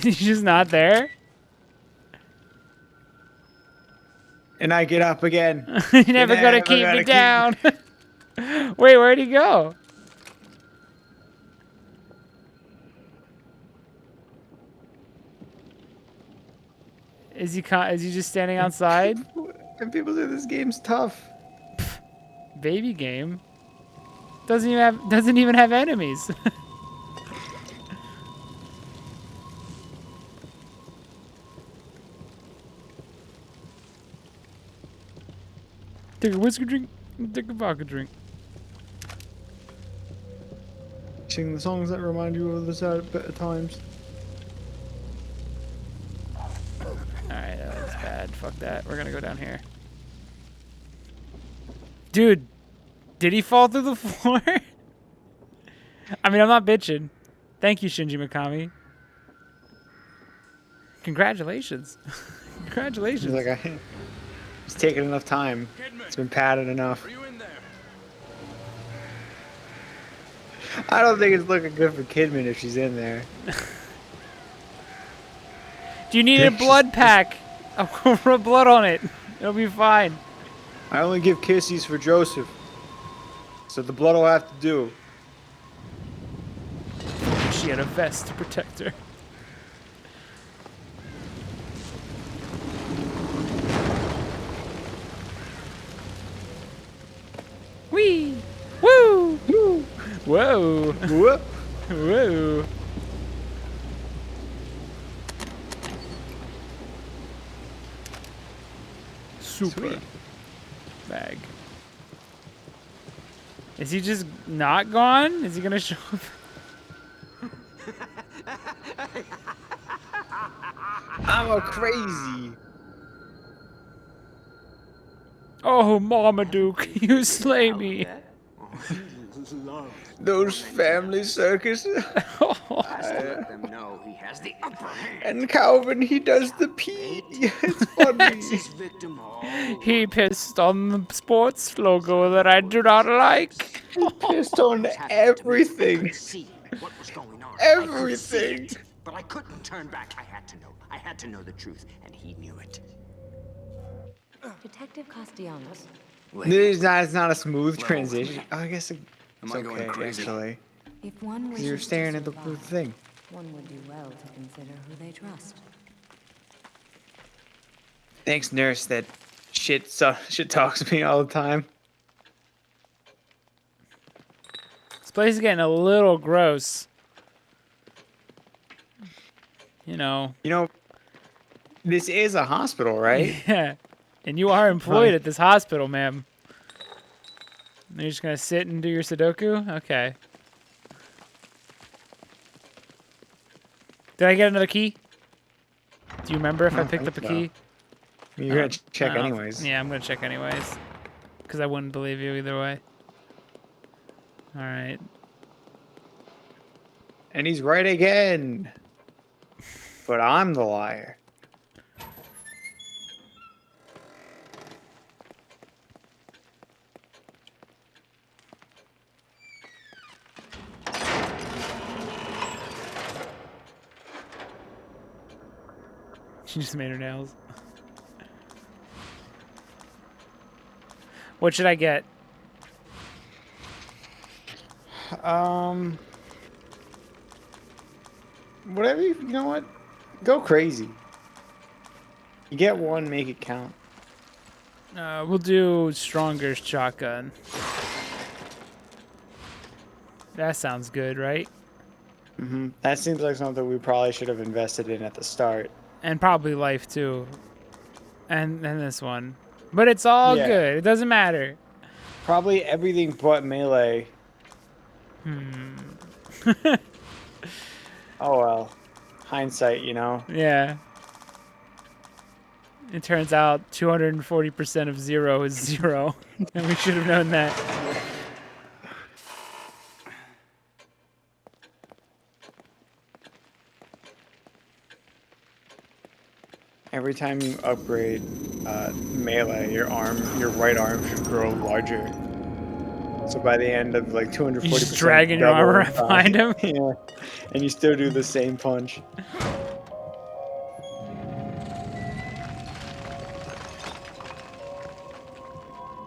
[SPEAKER 1] He's just not there?
[SPEAKER 2] And I get up again.
[SPEAKER 1] You're never gonna keep me down. Wait, where'd he go? Is he just standing outside?
[SPEAKER 2] And people say this game's tough.
[SPEAKER 1] Baby game. Doesn't even have enemies. Take a whiskey drink, take a vodka drink.
[SPEAKER 2] Sing the songs that remind you of the sad better times.
[SPEAKER 1] Alright, that was bad. Fuck that. We're gonna go down here. Dude, did he fall through the floor? I mean, I'm not bitching. Thank you, Shinji Mikami. Congratulations. Congratulations.
[SPEAKER 2] He's like, it's taken enough time. It's been padded enough.
[SPEAKER 10] Are you in there?
[SPEAKER 2] I don't think it's looking good for Kidman if she's in there.
[SPEAKER 1] Do you need a blood pack? I'll rub blood on it. It'll be fine.
[SPEAKER 2] I only give kissies for Joseph. So the blood will have to do.
[SPEAKER 1] She had a vest to protect her. Whee! Woo! Woo! Whoa!
[SPEAKER 2] Whoa!
[SPEAKER 1] Whoa! Super
[SPEAKER 2] Sweet.
[SPEAKER 1] bag. Is he just not gone? Is he gonna show up?
[SPEAKER 2] I'm a crazy.
[SPEAKER 1] Oh, Marmaduke, you slay me.
[SPEAKER 4] Those family circus.
[SPEAKER 6] Let them know he has the upper hand.
[SPEAKER 2] And Calvin, he does the pee. It's funny.
[SPEAKER 6] His victim
[SPEAKER 1] He pissed on the sports logo that I do not like.
[SPEAKER 2] He pissed on everything.
[SPEAKER 6] see what was going on.
[SPEAKER 2] Everything.
[SPEAKER 6] But I couldn't turn back. I had to know. I had to know the truth, and he knew it.
[SPEAKER 7] Detective Castellanos.
[SPEAKER 2] It's not a smooth transition. Oh, I guess it's
[SPEAKER 5] Am I going
[SPEAKER 2] okay,
[SPEAKER 5] crazy?
[SPEAKER 2] actually.
[SPEAKER 7] If one wishes
[SPEAKER 2] You're
[SPEAKER 7] to
[SPEAKER 2] staring at the
[SPEAKER 7] survive,
[SPEAKER 2] thing.
[SPEAKER 7] one would do well to consider who they trust.
[SPEAKER 2] Thanks, nurse. That shit talks me all the time.
[SPEAKER 1] This place is getting a little gross. You know.
[SPEAKER 2] You know, this is a hospital, right?
[SPEAKER 1] Yeah. And you are employed at this hospital, ma'am. You're just gonna sit and do your Sudoku? Okay. Did I get another key? Do you remember if I picked up a key?
[SPEAKER 2] You're gonna check anyways.
[SPEAKER 1] Yeah, I'm gonna check anyways. Because I wouldn't believe you either way. Alright.
[SPEAKER 2] And he's right again. But I'm the liar.
[SPEAKER 1] She just made her nails. What should I get?
[SPEAKER 2] Whatever you know what? Go crazy. You get one, make it count.
[SPEAKER 1] We'll do stronger shotgun. That sounds good, right?
[SPEAKER 2] Mm-hmm. That seems like something we probably should have invested in at the start.
[SPEAKER 1] And probably life too. And this one. But it's all good. It doesn't matter.
[SPEAKER 2] Probably everything but melee. Oh well. Hindsight, you know.
[SPEAKER 1] Yeah. It turns out 240% of 0 is 0. And we should have known that.
[SPEAKER 2] Every time you upgrade melee, your right arm should grow larger. So by the end of like 240%,
[SPEAKER 1] you're just dragging your arm around behind him.
[SPEAKER 2] Yeah, and you still do the same punch.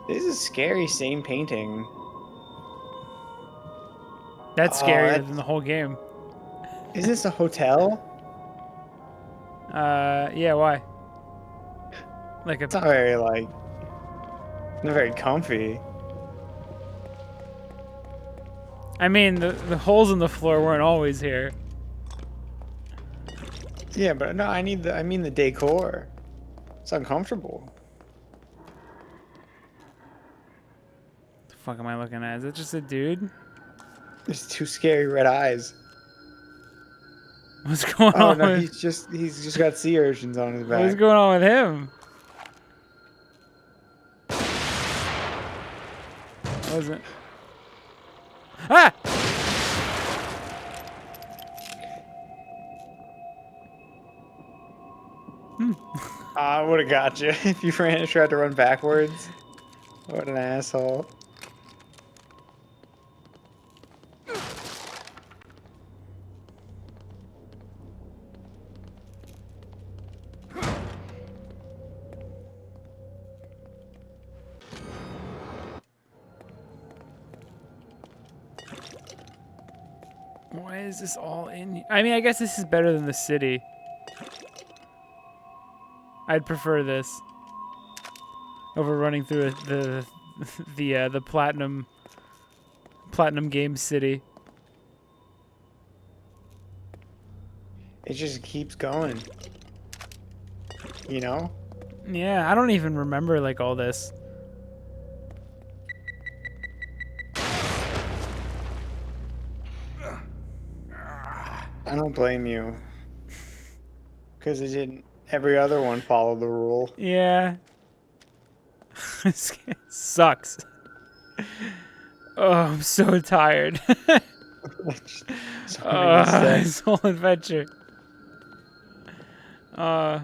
[SPEAKER 2] This is scary. Same painting.
[SPEAKER 1] That's scarier than the whole game.
[SPEAKER 2] Is this a hotel?
[SPEAKER 1] Yeah, why? Like
[SPEAKER 2] it's not very not very comfy.
[SPEAKER 1] I mean, the holes in the floor weren't always here.
[SPEAKER 2] Yeah, but no, I mean the decor. It's uncomfortable.
[SPEAKER 1] The fuck am I looking at? Is it just a dude?
[SPEAKER 2] There's two scary red eyes.
[SPEAKER 1] What's going on?
[SPEAKER 2] No, he's just got sea urchins on his back.
[SPEAKER 1] What's going on with him? What was it? Ah!
[SPEAKER 2] I would have got you if you tried to run backwards. What an asshole.
[SPEAKER 1] Why is this all in here? I mean, I guess this is better than the city. I'd prefer this over running through the platinum game city.
[SPEAKER 2] It just keeps going. You know?
[SPEAKER 1] Yeah, I don't even remember like all this.
[SPEAKER 2] I don't blame you. Because it didn't. Every other one followed the rule.
[SPEAKER 1] Yeah. This game sucks. Oh, I'm so tired. This whole adventure. Oh,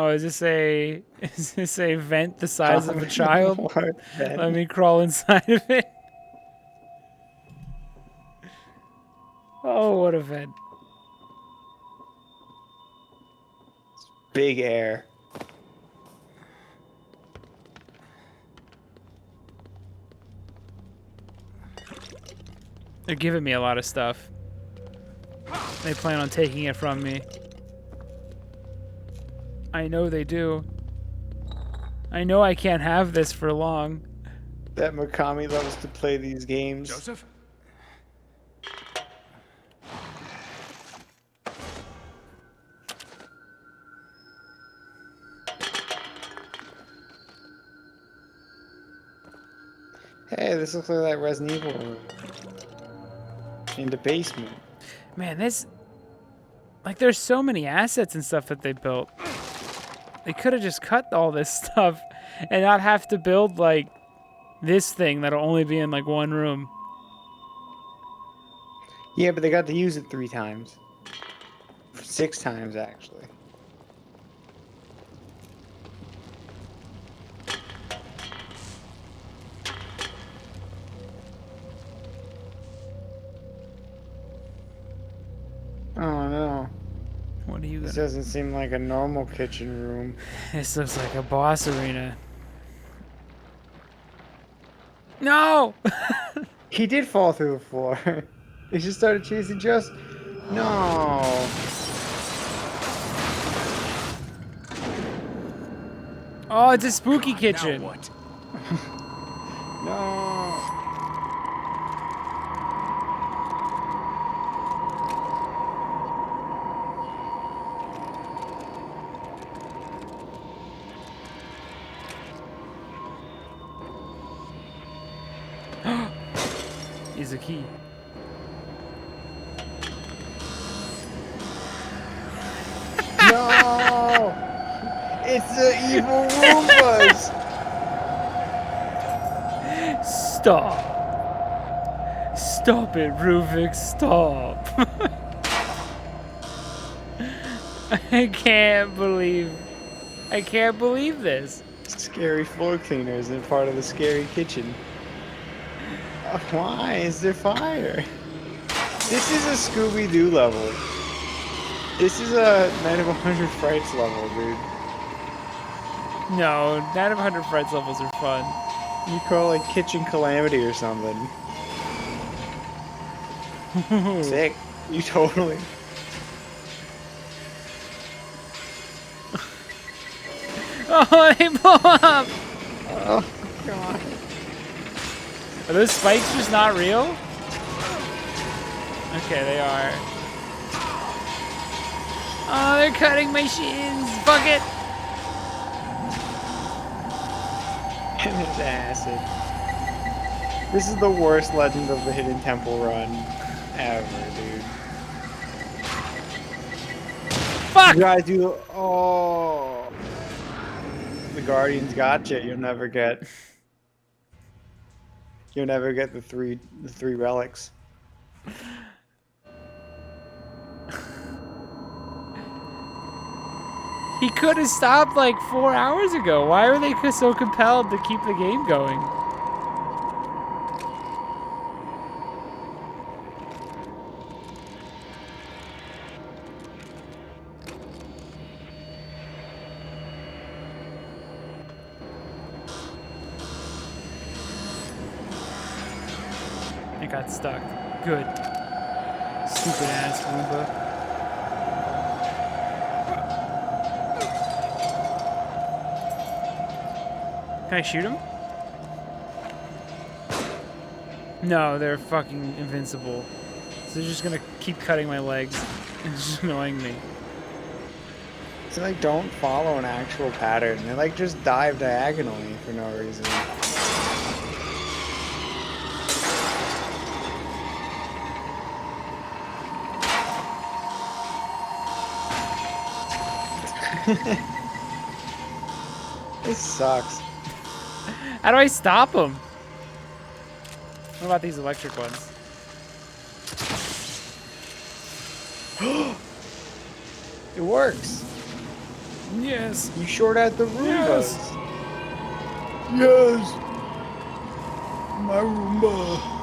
[SPEAKER 1] is this a vent the size of a child? Let me crawl inside of it. Oh, what a vent.
[SPEAKER 2] Big air.
[SPEAKER 1] They're giving me a lot of stuff. They plan on taking it from me. I know they do. I know I can't have this for long.
[SPEAKER 2] That Mikami loves to play these games.
[SPEAKER 10] Joseph?
[SPEAKER 2] Hey, this looks like that Resident Evil room. In the basement.
[SPEAKER 1] Man, this... Like, there's so many assets and stuff that they built. They could have just cut all this stuff and not have to build, like, this thing that'll only be in, like, one room.
[SPEAKER 2] Yeah, but they got to use it 3 times. 6 times, actually. Oh no.
[SPEAKER 1] What are you
[SPEAKER 2] This
[SPEAKER 1] gonna...
[SPEAKER 2] doesn't seem like a normal kitchen room.
[SPEAKER 1] This looks like a boss arena. No!
[SPEAKER 2] He did fall through the floor. He just started chasing just... No.
[SPEAKER 1] Oh, it's a spooky kitchen.
[SPEAKER 10] Now what?
[SPEAKER 2] No.
[SPEAKER 1] Is a key.
[SPEAKER 2] No! It's the evil Roombas!
[SPEAKER 1] Stop. Stop it, Ruvik, stop. I can't believe this.
[SPEAKER 2] Scary floor cleaners and part of the scary kitchen. Why is there fire? This is a Scooby-Doo level. This is a Night of 100 Frights level, dude.
[SPEAKER 1] No, Night of 100 Frights levels are fun.
[SPEAKER 2] You call it like Kitchen Calamity or something. Sick. You totally...
[SPEAKER 1] Oh, they blow up!
[SPEAKER 2] Oh, God.
[SPEAKER 1] Are those spikes just not real? Okay, they are. Oh, they're cutting my shins. Fuck it.
[SPEAKER 2] And there's acid. This is the worst Legend of the Hidden Temple run ever, dude.
[SPEAKER 1] Fuck!
[SPEAKER 2] You guys do... Oh... The Guardians gotcha. You'll never get... You'll never get the three relics.
[SPEAKER 1] He could have stopped like 4 hours ago. Why are they so compelled to keep the game going? It got stuck. Good. Stupid ass Roomba. Can I shoot him? No, they're fucking invincible. So they're just gonna keep cutting my legs. It's just annoying me.
[SPEAKER 2] So like don't follow an actual pattern. They like just dive diagonally for no reason. This sucks.
[SPEAKER 1] How do I stop them? What about these electric ones?
[SPEAKER 2] It works.
[SPEAKER 1] Yes.
[SPEAKER 2] You short out the Roombas. Yes. My Roomba.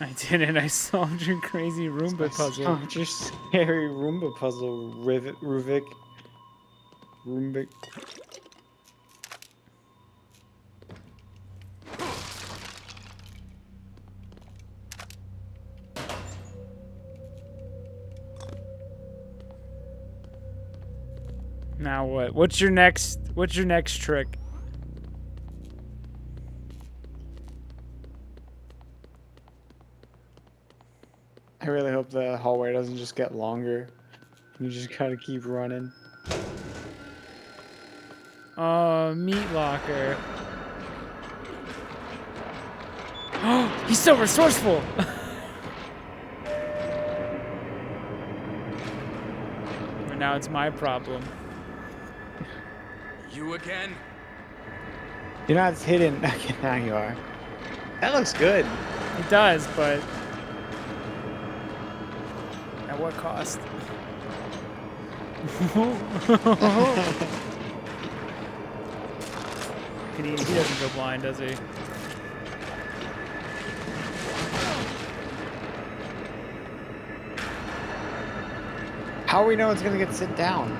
[SPEAKER 1] I didn't. I solved your crazy Roomba puzzle.
[SPEAKER 2] Oh, just scary Roomba puzzle, Ruvik. Roombik.
[SPEAKER 1] Now what? What's your next trick?
[SPEAKER 2] I really hope the hallway doesn't just get longer. You just gotta keep running.
[SPEAKER 1] Oh, meat locker. Oh, he's so resourceful. But now it's my problem.
[SPEAKER 10] You again?
[SPEAKER 2] You're not hidden. Okay, now you are. That looks good.
[SPEAKER 1] It does, but at what cost? He doesn't go blind, does he?
[SPEAKER 2] How we know it's gonna get sit down?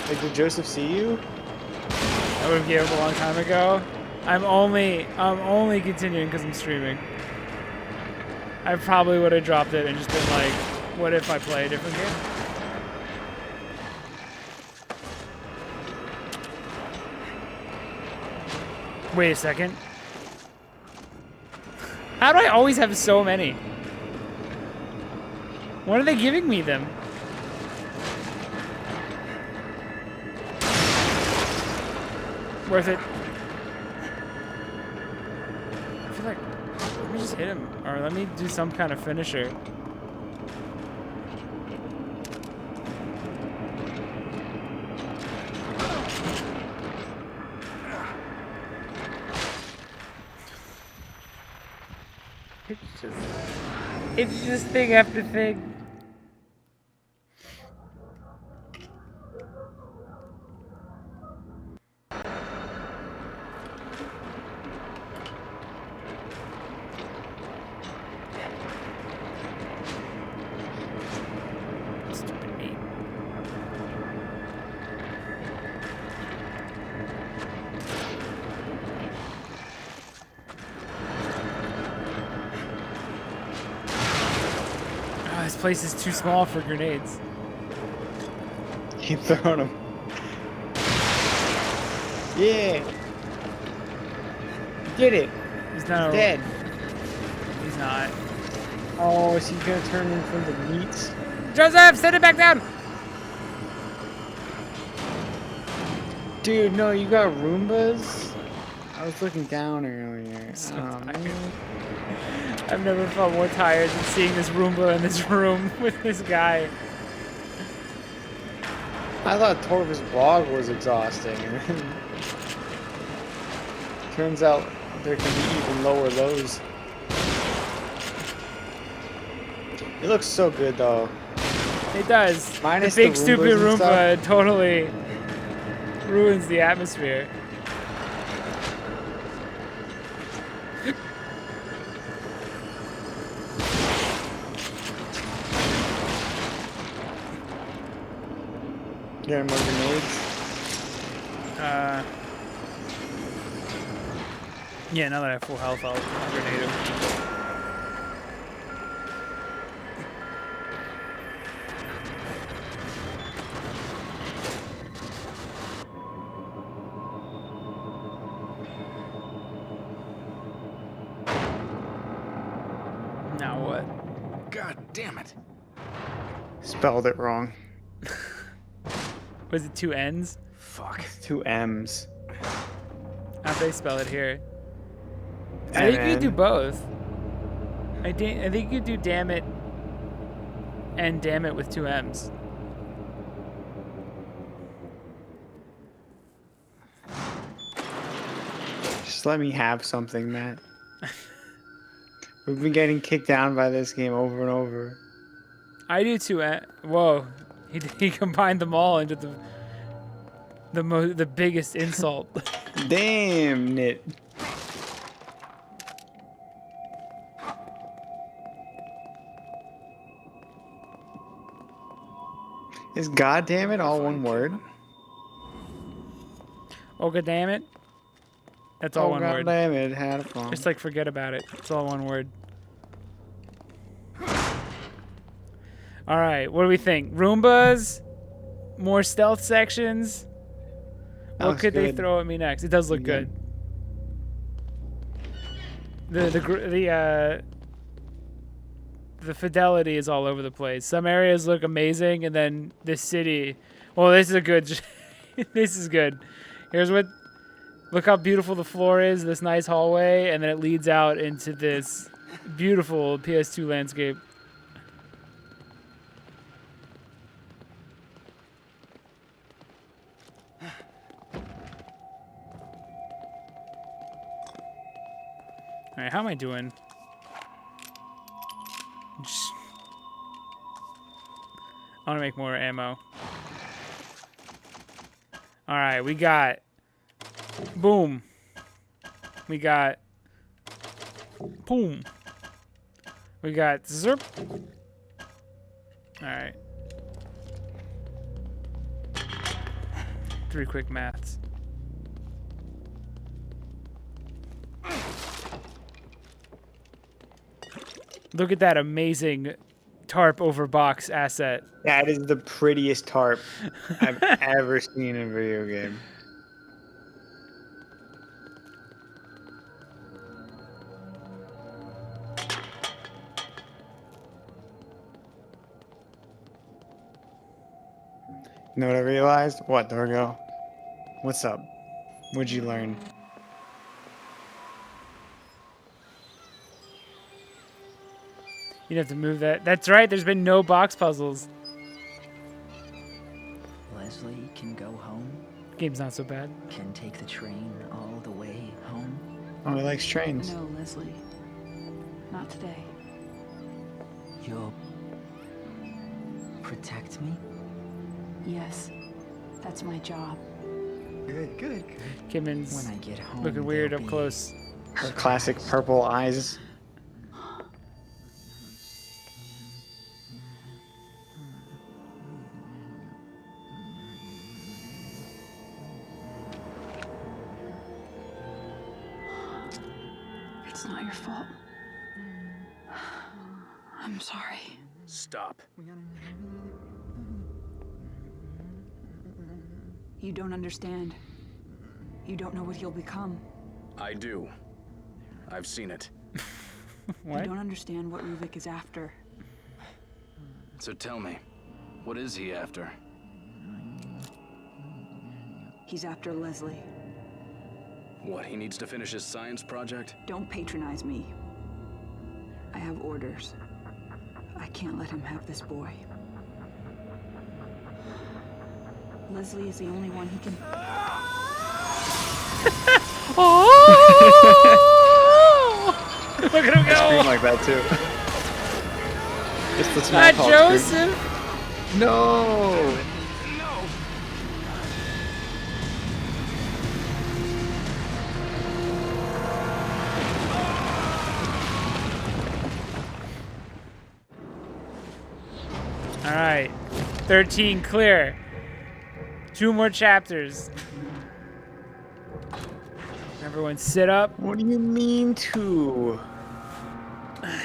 [SPEAKER 2] Like, did Joseph see you?
[SPEAKER 1] I would have gave up a long time ago. I'm only continuing because I'm streaming. I probably would have dropped it and just been like, what if I play a different game? Wait a second. How do I always have so many? When are they giving me them? Worth it. I feel like, let me just hit him. Or let me do some kind of finisher. It's just thing after thing. Stupid me. This place is too small for grenades.
[SPEAKER 2] Keep throwing them. Yeah. Did it.
[SPEAKER 1] He's not
[SPEAKER 2] dead.
[SPEAKER 1] He's not.
[SPEAKER 2] Oh, is he gonna turn in from the meats?
[SPEAKER 1] Joseph, send it back down.
[SPEAKER 2] Dude, no, you got Roombas? I was looking down earlier.
[SPEAKER 1] So
[SPEAKER 2] oh,
[SPEAKER 1] tired.
[SPEAKER 2] man.
[SPEAKER 1] I've never felt more tired than seeing this Roomba in this room with this guy.
[SPEAKER 2] I thought Torva's blog was exhausting. Turns out there can be even lower lows. It looks so good though.
[SPEAKER 1] It does.
[SPEAKER 2] Minus
[SPEAKER 1] the big
[SPEAKER 2] the
[SPEAKER 1] stupid
[SPEAKER 2] Roombas and
[SPEAKER 1] Roomba
[SPEAKER 2] stuff.
[SPEAKER 1] totally ruins the atmosphere.
[SPEAKER 2] Getting more grenades.
[SPEAKER 1] Yeah, now that I have full health, I'll grenade him. Now what?
[SPEAKER 10] God damn it.
[SPEAKER 2] Spelled it wrong.
[SPEAKER 1] Was it two N's?
[SPEAKER 10] Fuck.
[SPEAKER 2] 2 M's.
[SPEAKER 1] How'd they spell it here? I think you could do both. I think you could do damn it and damn it with 2 M's.
[SPEAKER 2] Just let me have something, Matt. We've been getting kicked down by this game over and over.
[SPEAKER 1] I do 2 N. Whoa. He combined them all into the biggest insult.
[SPEAKER 2] Damn it. Is God damn it all one word?
[SPEAKER 1] Oh, god damn it. That's all
[SPEAKER 2] Oh
[SPEAKER 1] one
[SPEAKER 2] God
[SPEAKER 1] word.
[SPEAKER 2] damn it, had a phone.
[SPEAKER 1] Just like forget about it. It's all one word. All right, what do we think? Roombas? More stealth sections?
[SPEAKER 2] That
[SPEAKER 1] What
[SPEAKER 2] looks
[SPEAKER 1] could they
[SPEAKER 2] good.
[SPEAKER 1] throw at me next? It does look
[SPEAKER 2] Yeah.
[SPEAKER 1] good. The fidelity is all over the place. Some areas look amazing, and then this city. Well, this is a good. This is good. Here's what. Look how beautiful the floor is. This nice hallway, and then it leads out into this beautiful PS2 landscape. All right, how am I doing? I want to make more ammo. All right, we got boom. We got boom. We got zerp. All right. 3 quick maths. Look at that amazing tarp over box asset.
[SPEAKER 2] That is the prettiest tarp I've ever seen in a video game. You know what I realized? What, Dorgo? What's up? What'd you learn?
[SPEAKER 1] You'd have to move that. That's right, there's been no box puzzles.
[SPEAKER 11] Leslie can go home.
[SPEAKER 1] Game's not so bad.
[SPEAKER 11] Can take the train all the way home.
[SPEAKER 2] Oh, he likes trains.
[SPEAKER 8] No, Leslie. Not today.
[SPEAKER 11] You'll protect me?
[SPEAKER 8] Yes. That's my job.
[SPEAKER 11] Good, good.
[SPEAKER 1] Kimmon's
[SPEAKER 11] When I get home,
[SPEAKER 1] looking weird
[SPEAKER 11] there'll
[SPEAKER 1] up
[SPEAKER 11] be
[SPEAKER 1] close.
[SPEAKER 2] Her classic purple eyes.
[SPEAKER 8] It's not your fault. I'm sorry.
[SPEAKER 5] Stop.
[SPEAKER 8] You don't understand. You don't know what you'll become.
[SPEAKER 5] I do. I've seen it.
[SPEAKER 1] What?
[SPEAKER 8] You don't understand what Ruvik is after.
[SPEAKER 5] So tell me, what is he after?
[SPEAKER 8] He's after Leslie.
[SPEAKER 5] What, he needs to finish his science project?
[SPEAKER 8] Don't patronize me. I have orders. I can't let him have this boy. Leslie is the only one he can...
[SPEAKER 1] Oh! Look at him
[SPEAKER 2] I scream
[SPEAKER 1] go!
[SPEAKER 2] like that too. Just the small
[SPEAKER 1] Not
[SPEAKER 2] talk
[SPEAKER 1] Joseph!
[SPEAKER 2] scream. No!
[SPEAKER 1] All right, 13 clear. 2 more chapters. Everyone sit up.
[SPEAKER 2] What do you mean two?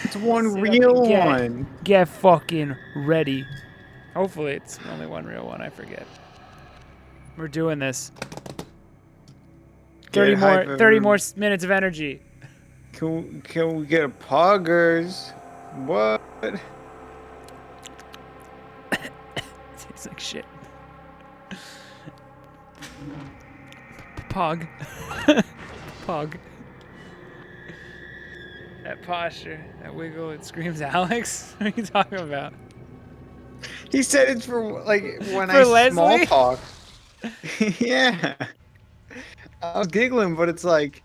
[SPEAKER 2] It's one
[SPEAKER 1] Sit up
[SPEAKER 2] real
[SPEAKER 1] and
[SPEAKER 2] one.
[SPEAKER 1] Get fucking ready. Hopefully it's only one real one, I forget. We're doing this. 30
[SPEAKER 2] Get
[SPEAKER 1] more
[SPEAKER 2] hype,
[SPEAKER 1] 30
[SPEAKER 2] everyone.
[SPEAKER 1] more minutes of energy.
[SPEAKER 2] Can we get a poggers? What?
[SPEAKER 1] Tastes like shit. Pog. Pog. That posture, that wiggle, it screams Alex. What are you talking about?
[SPEAKER 2] He said it's for like when
[SPEAKER 1] For
[SPEAKER 2] I small
[SPEAKER 1] Leslie?
[SPEAKER 2] talk. Yeah. I was giggling, but it's like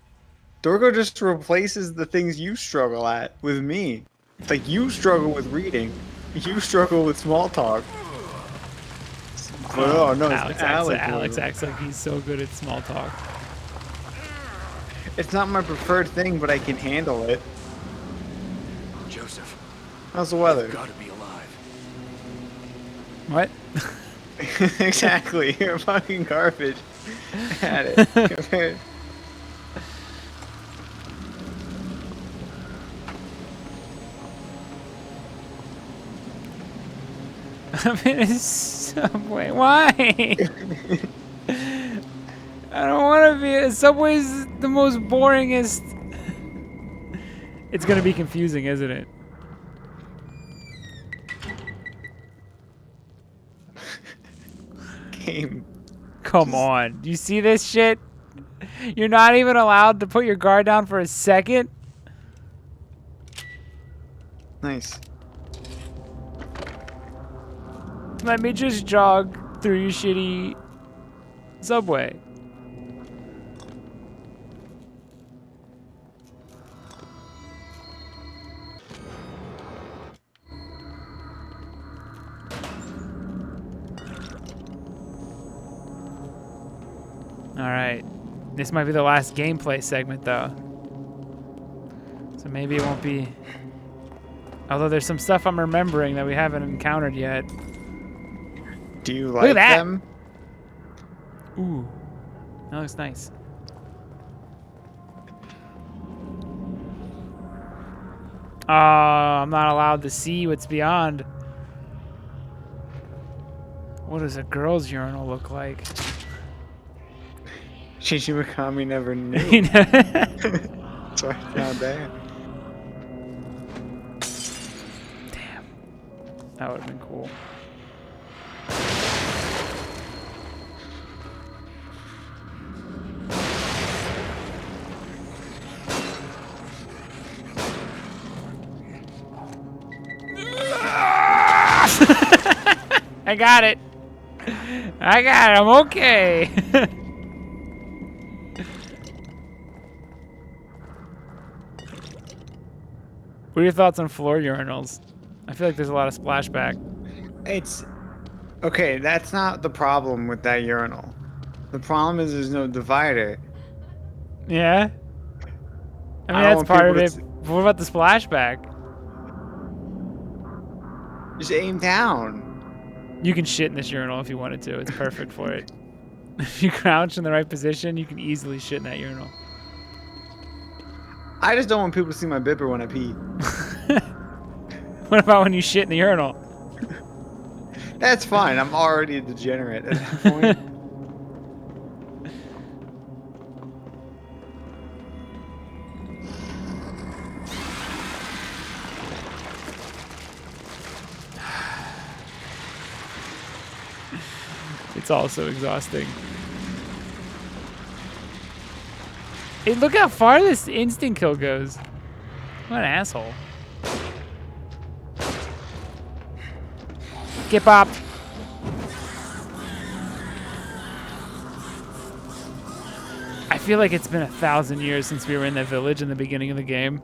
[SPEAKER 2] Dorgo just replaces the things you struggle at with me. Like you struggle with reading, you struggle with small talk. But, oh no, it's
[SPEAKER 1] Alex acts like he's so good at small talk.
[SPEAKER 2] It's not my preferred thing, but I can handle it.
[SPEAKER 5] Joseph,
[SPEAKER 2] How's the weather?
[SPEAKER 5] you've got to be alive.
[SPEAKER 1] What?
[SPEAKER 2] Exactly. You're fucking garbage at it.
[SPEAKER 1] I'm in a subway. Why? I don't want to be. A Subway's the most boringest. It's gonna be confusing, isn't it?
[SPEAKER 2] Game.
[SPEAKER 1] Come on. Do you see this shit? You're not even allowed to put your guard down for a second?
[SPEAKER 2] Nice.
[SPEAKER 1] Let me just jog through your shitty subway. Alright. This might be the last gameplay segment, though. So maybe it won't be... Although there's some stuff I'm remembering that we haven't encountered yet.
[SPEAKER 2] Do you
[SPEAKER 1] Look
[SPEAKER 2] like
[SPEAKER 1] at that.
[SPEAKER 2] them?
[SPEAKER 1] Ooh. That looks nice. I'm not allowed to see what's beyond. What does a girl's urinal look like?
[SPEAKER 2] Shinji Mikami never knew. That's why it's not there.
[SPEAKER 1] Damn. That would have been cool. I got it. I got it. I'm okay. What are your thoughts on floor urinals? I feel like there's a lot of splashback.
[SPEAKER 2] It's okay. That's not the problem with that urinal. The problem is there's no divider.
[SPEAKER 1] Yeah? I mean,
[SPEAKER 2] I don't
[SPEAKER 1] that's
[SPEAKER 2] want
[SPEAKER 1] part of
[SPEAKER 2] people
[SPEAKER 1] it. What about the splashback?
[SPEAKER 2] Just aim down.
[SPEAKER 1] You can shit in this urinal if you wanted to. It's perfect for it. If you crouch in the right position, you can easily shit in that urinal.
[SPEAKER 2] I just don't want people to see my bipper when I pee.
[SPEAKER 1] What about when you shit in the urinal?
[SPEAKER 2] That's fine. I'm already a degenerate at that point.
[SPEAKER 1] It's also exhausting. Hey, look how far this instant kill goes. What an asshole. Get popped. I feel like it's been 1,000 years since we were in that village in the beginning of the game.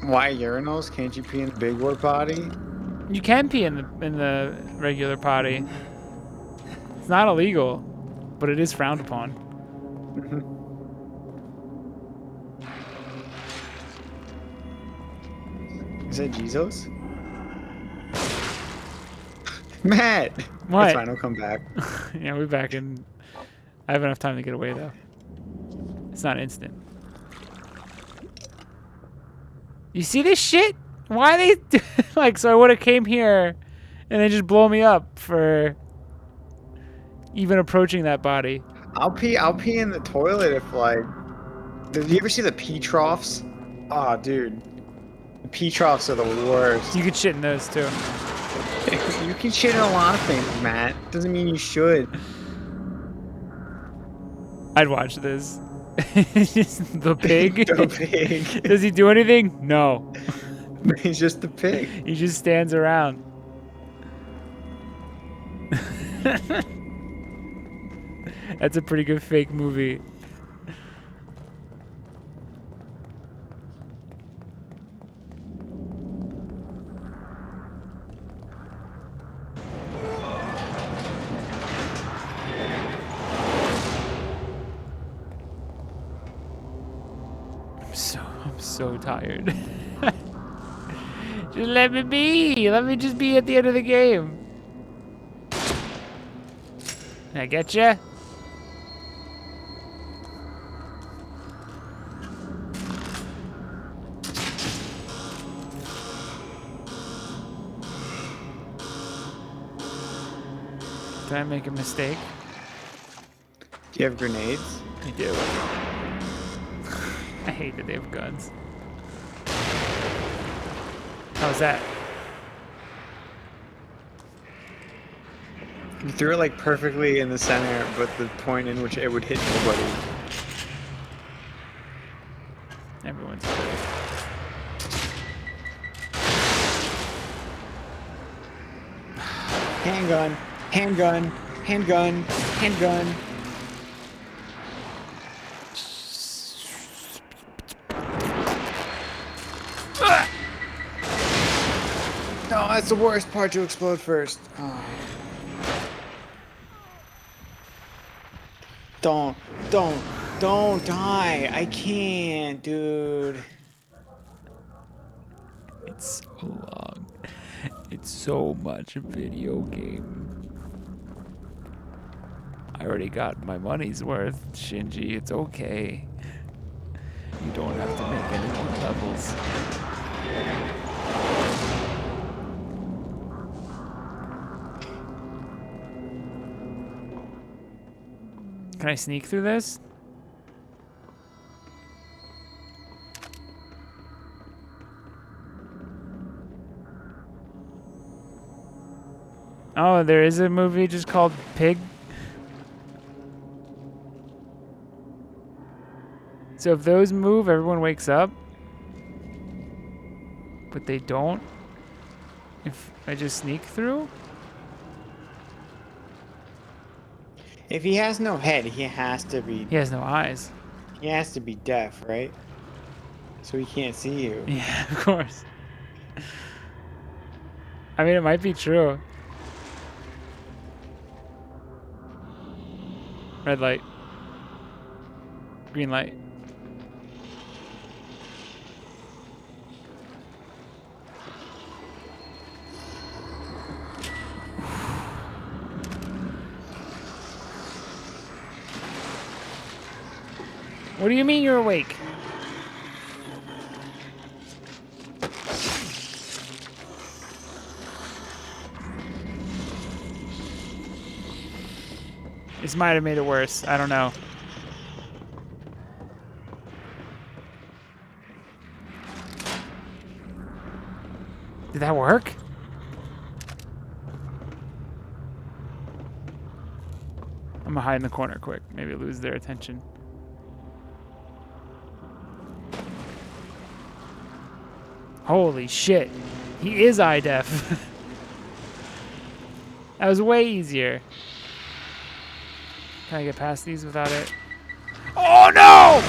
[SPEAKER 2] Why urinals? Can't you pee in the big boy potty?
[SPEAKER 1] You can pee in the regular potty. It's not illegal, but it is frowned upon.
[SPEAKER 2] Is that Jesus? Matt!
[SPEAKER 1] What?
[SPEAKER 2] It's fine, I'll come back.
[SPEAKER 1] Yeah, we're back in. I have enough time to get away, though. It's not instant. You see this shit? Why they like? So I would have came here, and they just blow me up for even approaching that body.
[SPEAKER 2] I'll pee in the toilet if like. Did you ever see the pee troughs? Oh, dude. The pee troughs are the worst.
[SPEAKER 1] You could shit in those too.
[SPEAKER 2] You can shit in a lot of things, Matt. Doesn't mean you should.
[SPEAKER 1] I'd watch this. The pig?
[SPEAKER 2] The pig.
[SPEAKER 1] Does he do anything? No.
[SPEAKER 2] He's just the pig.
[SPEAKER 1] He just stands around. That's a pretty good fake movie. I'm so tired. Just let me be. Let me just be at the end of the game. Can I get ya? Did I make a mistake?
[SPEAKER 2] Do you have grenades?
[SPEAKER 1] I do. I hate that they have guns. How's that?
[SPEAKER 2] You threw it like perfectly in the center, but the point in which it would hit nobody.
[SPEAKER 1] Everyone's good.
[SPEAKER 2] Handgun, handgun, handgun, handgun. No, that's the worst part to explode first. Oh. Don't die. I can't, dude.
[SPEAKER 1] It's so long. It's so much a video game. I already got my money's worth, Shinji. It's okay. You don't have to make any more levels. Can I sneak through this? Oh, there is a movie just called Pig. So if those move, everyone wakes up. But they don't. If I just sneak through?
[SPEAKER 2] If he has no head, he has to be.
[SPEAKER 1] He has no eyes.
[SPEAKER 2] He has to be deaf, right? So he can't see you.
[SPEAKER 1] Yeah, of course. I mean, it might be true. Red light. Green light. What do you mean you're awake? This might have made it worse. I don't know. Did that work? I'm gonna hide in the corner quick. Maybe lose their attention. Holy shit. He is eye deaf. That was way easier. Can I get past these without it? Oh no!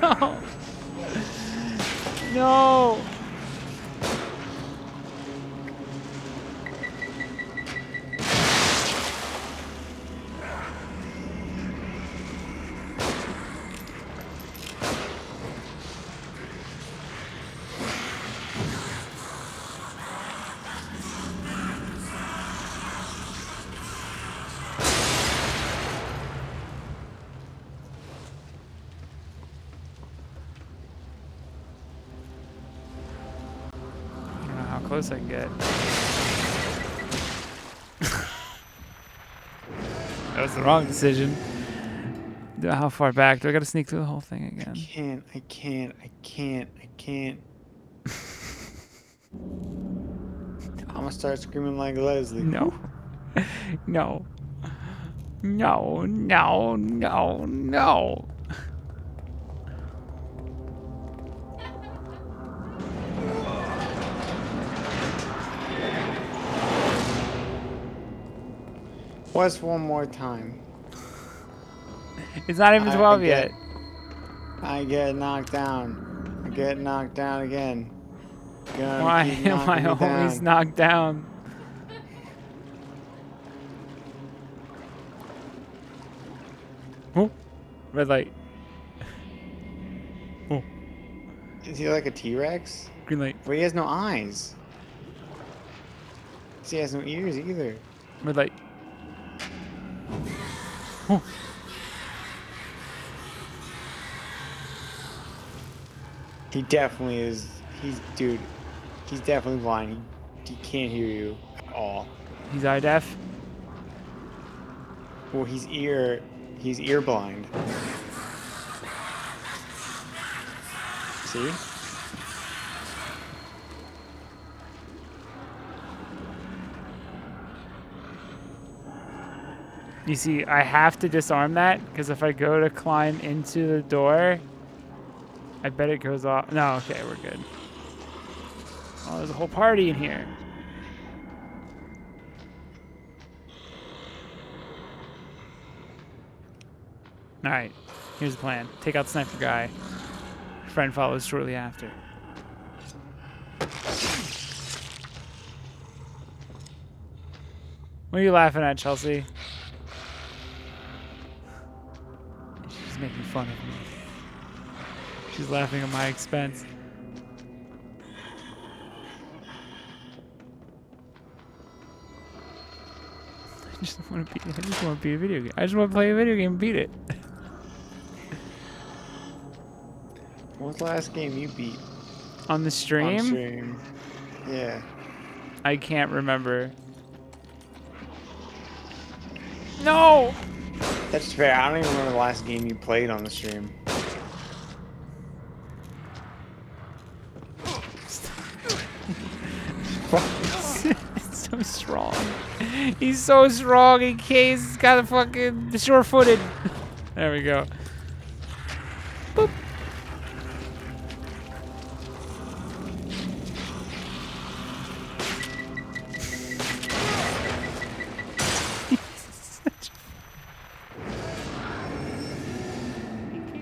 [SPEAKER 1] No! No! Close I can get. That was the wrong decision. How far back? Do I gotta sneak through the whole thing again?
[SPEAKER 2] I can't. I'm gonna start screaming like Leslie.
[SPEAKER 1] No. No. No, no, no, no.
[SPEAKER 2] What's one more time?
[SPEAKER 1] It's not even 12 yet.
[SPEAKER 2] I get knocked down. I get knocked down again.
[SPEAKER 1] Why am I always knocked down? Oh, red light. Oh.
[SPEAKER 2] Is he like a T-Rex?
[SPEAKER 1] Green light.
[SPEAKER 2] But he has no eyes. He has no ears either.
[SPEAKER 1] Red light. Oh.
[SPEAKER 2] He definitely is. Dude, he's definitely blind. He can't hear you at all.
[SPEAKER 1] He's eye deaf.
[SPEAKER 2] Well, he's ear blind. See?
[SPEAKER 1] You see, I have to disarm that because if I go to climb into the door, I bet it goes off. No, okay, we're good. Oh, there's a whole party in here. All right, here's the plan. Take out Sniper Guy. Friend follows shortly after. What are you laughing at, Chelsea? She's making fun of me. She's laughing at my expense. I just want to beat a video game. I just want to play a video game and beat it.
[SPEAKER 2] What's the last game you beat?
[SPEAKER 1] On the stream?
[SPEAKER 2] On stream. Yeah.
[SPEAKER 1] I can't remember. No!
[SPEAKER 2] That's fair. I don't even remember the last game you played on the stream.
[SPEAKER 1] It's so strong. He's so strong. He's got a fucking sure-footed. There we go. Boop.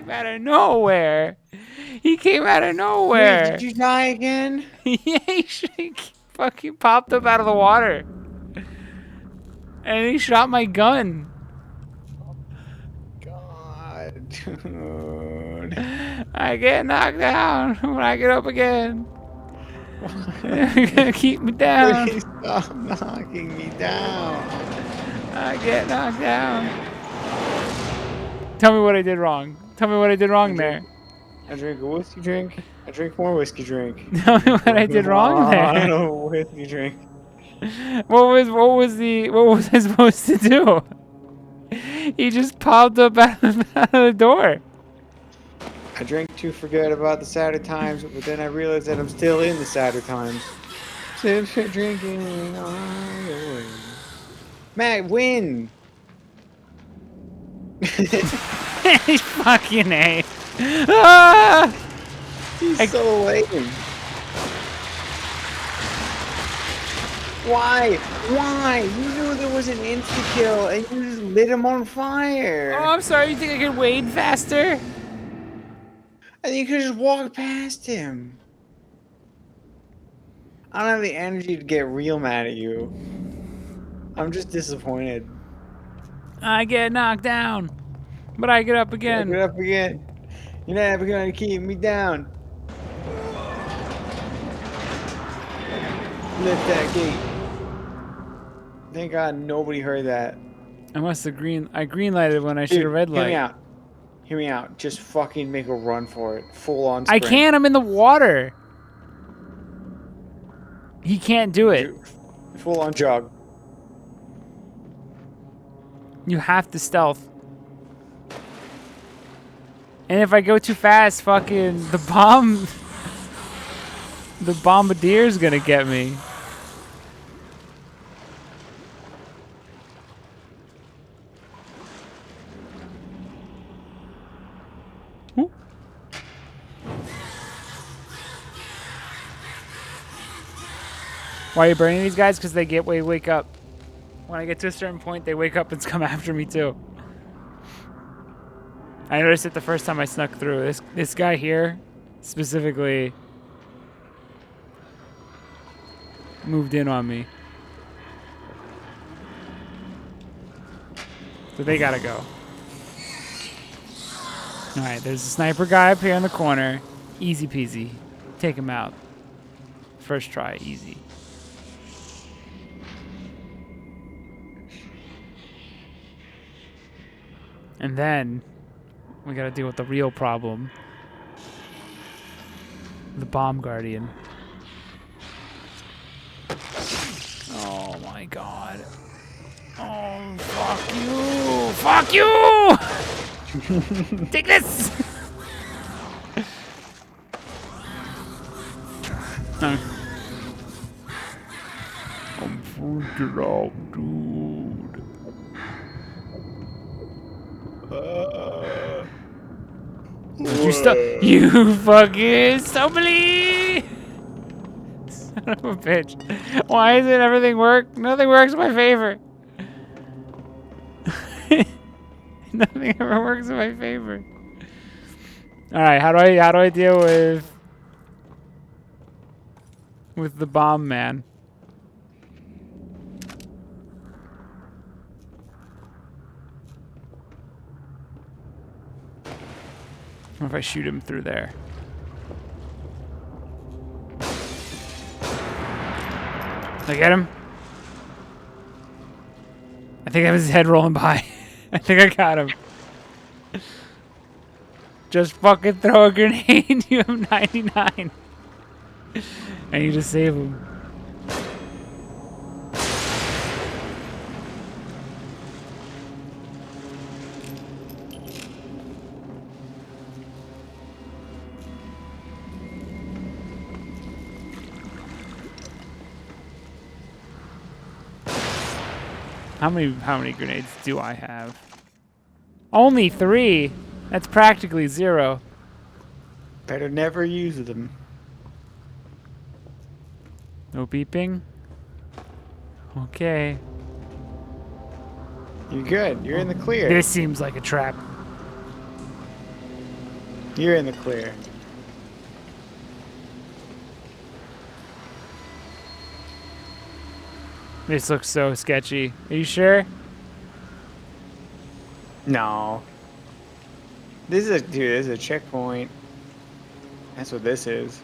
[SPEAKER 1] Out of nowhere. He came out of nowhere.
[SPEAKER 2] Wait, did you die again?
[SPEAKER 1] Yeah, he fucking popped up out of the water. And he shot my gun.
[SPEAKER 2] God, dude.
[SPEAKER 1] I get knocked down when I get up again. You're gonna keep me down.
[SPEAKER 2] Please stop knocking me down.
[SPEAKER 1] I get knocked down. Tell me what I did wrong. Tell me what I did wrong there.
[SPEAKER 2] I drink a whiskey drink. I drink more whiskey drink.
[SPEAKER 1] Tell me what I did wrong there.
[SPEAKER 2] No whiskey drink.
[SPEAKER 1] What was I supposed to do? He just popped up out of the door.
[SPEAKER 2] I drank to forget about the sadder times, but then I realized that I'm still in the sadder times. Still drinking on the way. Matt, win!
[SPEAKER 1] Fucking A. Ah!
[SPEAKER 2] He's so lame. Why? Why? You knew there was an insta-kill and you just lit him on fire.
[SPEAKER 1] Oh, I'm sorry. You think I could wade faster?
[SPEAKER 2] And you could just walk past him. I don't have the energy to get real mad at you. I'm just disappointed.
[SPEAKER 1] I get knocked down, but I get up again.
[SPEAKER 2] Get up again. You're never gonna keep me down. Lift that gate. Thank God nobody heard that.
[SPEAKER 1] I must have I green lighted when I should have red light.
[SPEAKER 2] Hear me out. Hear me out. Just fucking make a run for it. Full on
[SPEAKER 1] I
[SPEAKER 2] sprint.
[SPEAKER 1] can't. I'm in the water. He can't do it.
[SPEAKER 2] Full on jog.
[SPEAKER 1] You have to stealth. And if I go too fast, fucking the bombardier's gonna get me. Ooh. Why are you burning these guys? Because they wake up. When I get to a certain point, they wake up and come after me too. I noticed it the first time I snuck through. This guy here, specifically, moved in on me. So they gotta go. Alright, there's a sniper guy up here in the corner. Easy peasy. Take him out. First try, easy. And then we gotta deal with the real problem. The bomb guardian. Oh my my god. Oh, fuck you! Fuck you! Take this! I'm freaking out, dude. You fucking stumbly! Son of a bitch. Why isn't everything work? Nothing works in my favor. Nothing ever works in my favor. Alright, how do I deal with the bomb man? What if I shoot him through there? Did I get him? I think I have his head rolling by. I think I got him. Just fucking throw a grenade. You have 99. I need to save him. How many grenades do I have? Only 3. That's practically 0.
[SPEAKER 2] Better never use them.
[SPEAKER 1] No beeping? Okay.
[SPEAKER 2] You're good. You're in the clear.
[SPEAKER 1] This seems like a trap.
[SPEAKER 2] You're in the clear.
[SPEAKER 1] This looks so sketchy. Are you sure?
[SPEAKER 2] No. This is a checkpoint. That's what this is.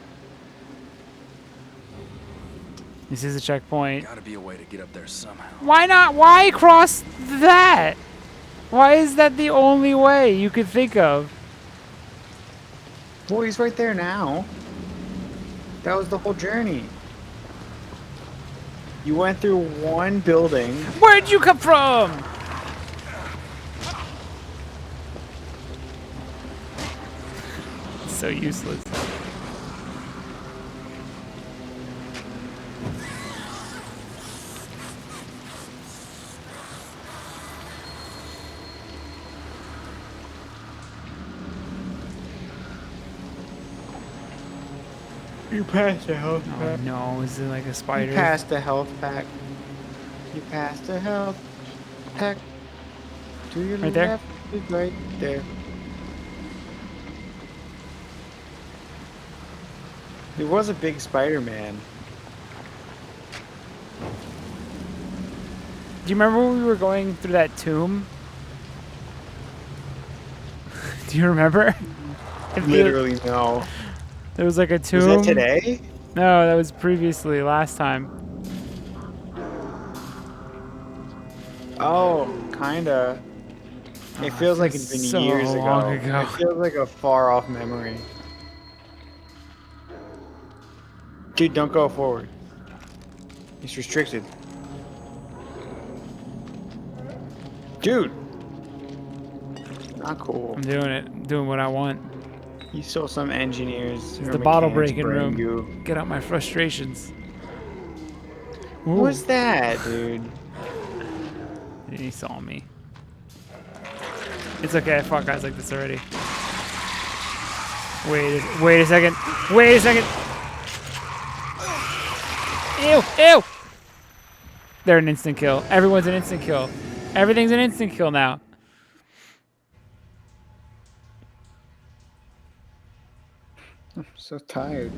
[SPEAKER 1] This is a checkpoint.
[SPEAKER 5] Gotta be a way to get up there somehow.
[SPEAKER 1] Why not? Why cross that? Why is that the only way you could think of?
[SPEAKER 2] Well, he's right there now. That was the whole journey. You went through one building.
[SPEAKER 1] Where'd you come from? So useless.
[SPEAKER 2] You passed the health pack.
[SPEAKER 1] Oh no, is it like a spider?
[SPEAKER 2] You passed the health pack. You passed the health pack. To your
[SPEAKER 1] Right there?
[SPEAKER 2] left is right there. There was a big Spider-Man.
[SPEAKER 1] Do you remember when we were going through that tomb? Do you remember?
[SPEAKER 2] Literally, no.
[SPEAKER 1] There was like a tomb.
[SPEAKER 2] Was that today?
[SPEAKER 1] No, that was previously, last time.
[SPEAKER 2] Oh, kinda. It feels like it's been
[SPEAKER 1] so
[SPEAKER 2] years
[SPEAKER 1] long
[SPEAKER 2] ago.
[SPEAKER 1] ago.
[SPEAKER 2] It feels like a far-off memory. Dude, don't go forward. It's restricted. Dude! Not cool.
[SPEAKER 1] I'm doing it. I'm doing what I want.
[SPEAKER 2] You saw some engineers.
[SPEAKER 1] It's
[SPEAKER 2] or
[SPEAKER 1] the bottle
[SPEAKER 2] mechanics
[SPEAKER 1] breaking
[SPEAKER 2] bring
[SPEAKER 1] room.
[SPEAKER 2] you.
[SPEAKER 1] Get out my frustrations.
[SPEAKER 2] What's that, dude?
[SPEAKER 1] He saw me. It's okay. I fought guys like this already. Wait a second. Wait a second. Ew! Ew! They're an instant kill. Everyone's an instant kill. Everything's an instant kill now.
[SPEAKER 2] I'm so tired.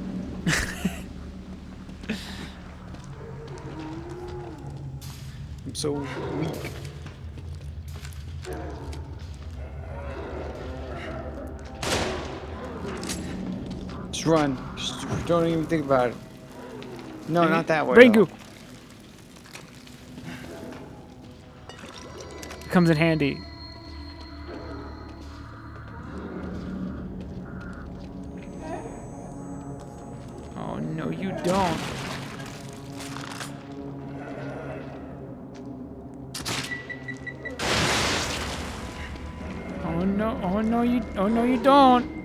[SPEAKER 2] I'm so weak. Just run. Just don't even think about it. No, not that way.
[SPEAKER 1] Brain
[SPEAKER 2] though.
[SPEAKER 1] goop. Comes in handy. Oh no, you don't. Oh no, you don't.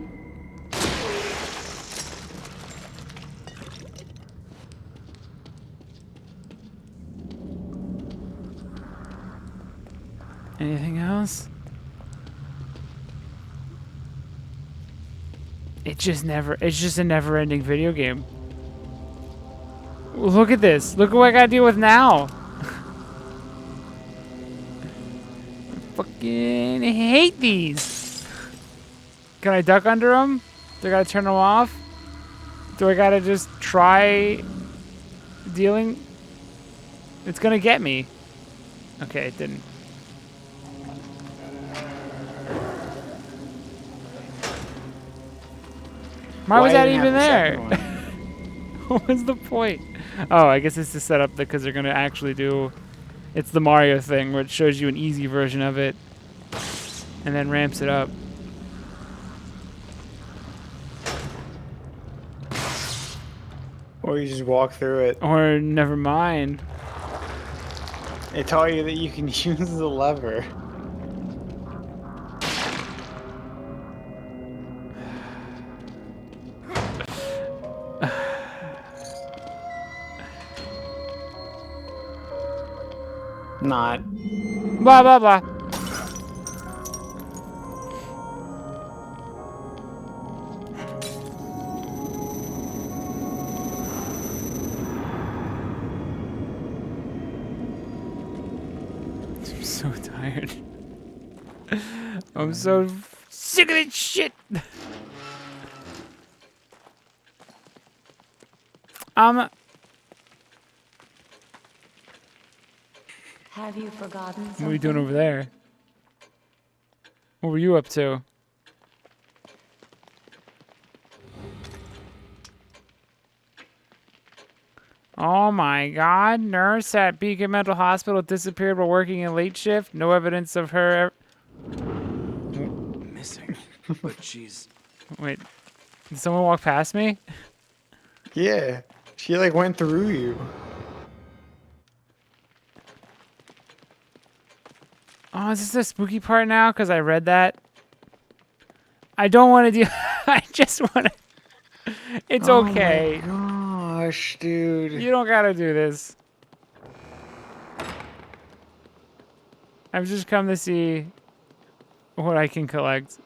[SPEAKER 1] Anything else? It's just a never-ending video game. Look at this. Look at what I gotta deal with now. Fucking hate these. Can I duck under them? Do I gotta turn them off? Do I gotta just try dealing? It's gonna get me. Okay, it didn't. Why was that even there? What was the point? Oh, I guess it's to set up because they're gonna actually do. It's the Mario thing where it shows you an easy version of it, and then ramps it up.
[SPEAKER 2] Or you just walk through it.
[SPEAKER 1] Or never mind.
[SPEAKER 2] They tell you that you can use the lever. Not.
[SPEAKER 1] Blah, blah, blah. I'm so tired. I'm so sick of this shit.
[SPEAKER 7] Have you forgotten something?
[SPEAKER 1] What are you doing over there? What were you up to? Oh my god, nurse at Beacon Mental Hospital disappeared while working in late shift. No evidence of her.
[SPEAKER 9] Missing. But she's...
[SPEAKER 1] Wait, did someone walk past me?
[SPEAKER 2] Yeah, she like went through you.
[SPEAKER 1] Oh, is this the spooky part now? Because I read that. I don't want to do... I just want to... It's okay.
[SPEAKER 2] Oh my gosh, dude.
[SPEAKER 1] You don't gotta do this. I've just come to see what I can collect.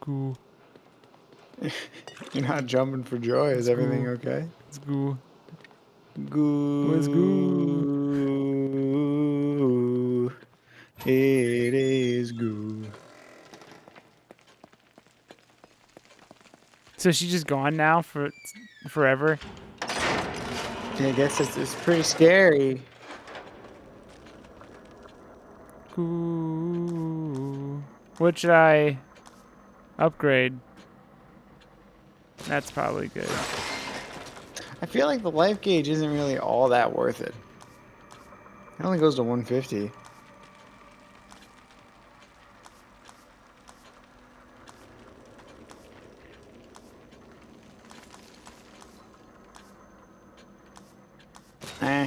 [SPEAKER 1] Cool.
[SPEAKER 2] You're not jumping for joy. Is everything okay?
[SPEAKER 1] It's goo.
[SPEAKER 2] Goo.
[SPEAKER 1] What's
[SPEAKER 2] goo? It is goo.
[SPEAKER 1] So she's just gone now for forever?
[SPEAKER 2] I guess it's pretty scary.
[SPEAKER 1] Goo. What should I upgrade? That's probably good.
[SPEAKER 2] I feel like the life gauge isn't really all that worth it. It only goes to 150.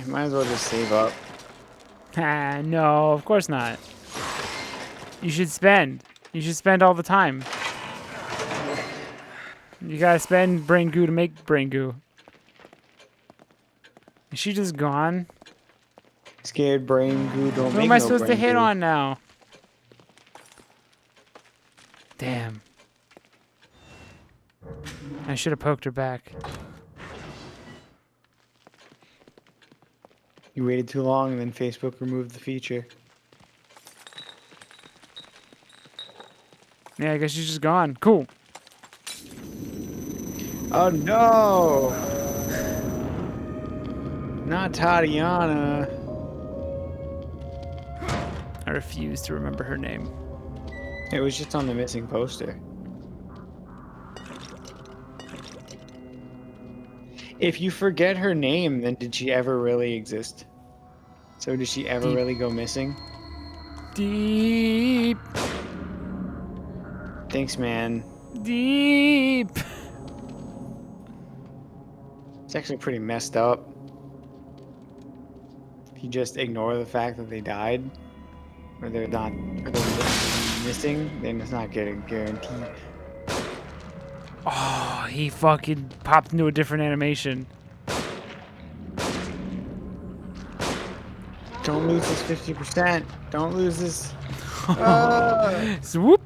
[SPEAKER 2] Might as well just save up.
[SPEAKER 1] Ah, no, of course not. You should spend. You should spend all the time. You gotta spend brain goo to make brain goo. Is she just gone?
[SPEAKER 2] Scared brain goo don't
[SPEAKER 1] Who
[SPEAKER 2] make
[SPEAKER 1] am I
[SPEAKER 2] no
[SPEAKER 1] supposed to
[SPEAKER 2] brain
[SPEAKER 1] hit
[SPEAKER 2] goo.
[SPEAKER 1] on now? Damn. I should have poked her back.
[SPEAKER 2] You waited too long and then Facebook removed the feature.
[SPEAKER 1] Yeah, I guess she's just gone. Cool.
[SPEAKER 2] Oh no! Not Tatiana.
[SPEAKER 1] I refuse to remember her name.
[SPEAKER 2] It was just on the missing poster. If you forget her name, then did she ever really exist? So did she ever really go missing?
[SPEAKER 1] Deep.
[SPEAKER 2] Thanks, man.
[SPEAKER 1] Deep.
[SPEAKER 2] It's actually pretty messed up. If you just ignore the fact that they died, or they're not, or they're missing, then it's not getting guaranteed.
[SPEAKER 1] Oh, he fucking popped into a different animation.
[SPEAKER 2] Don't lose this 50%. Don't lose this.
[SPEAKER 1] Swoop.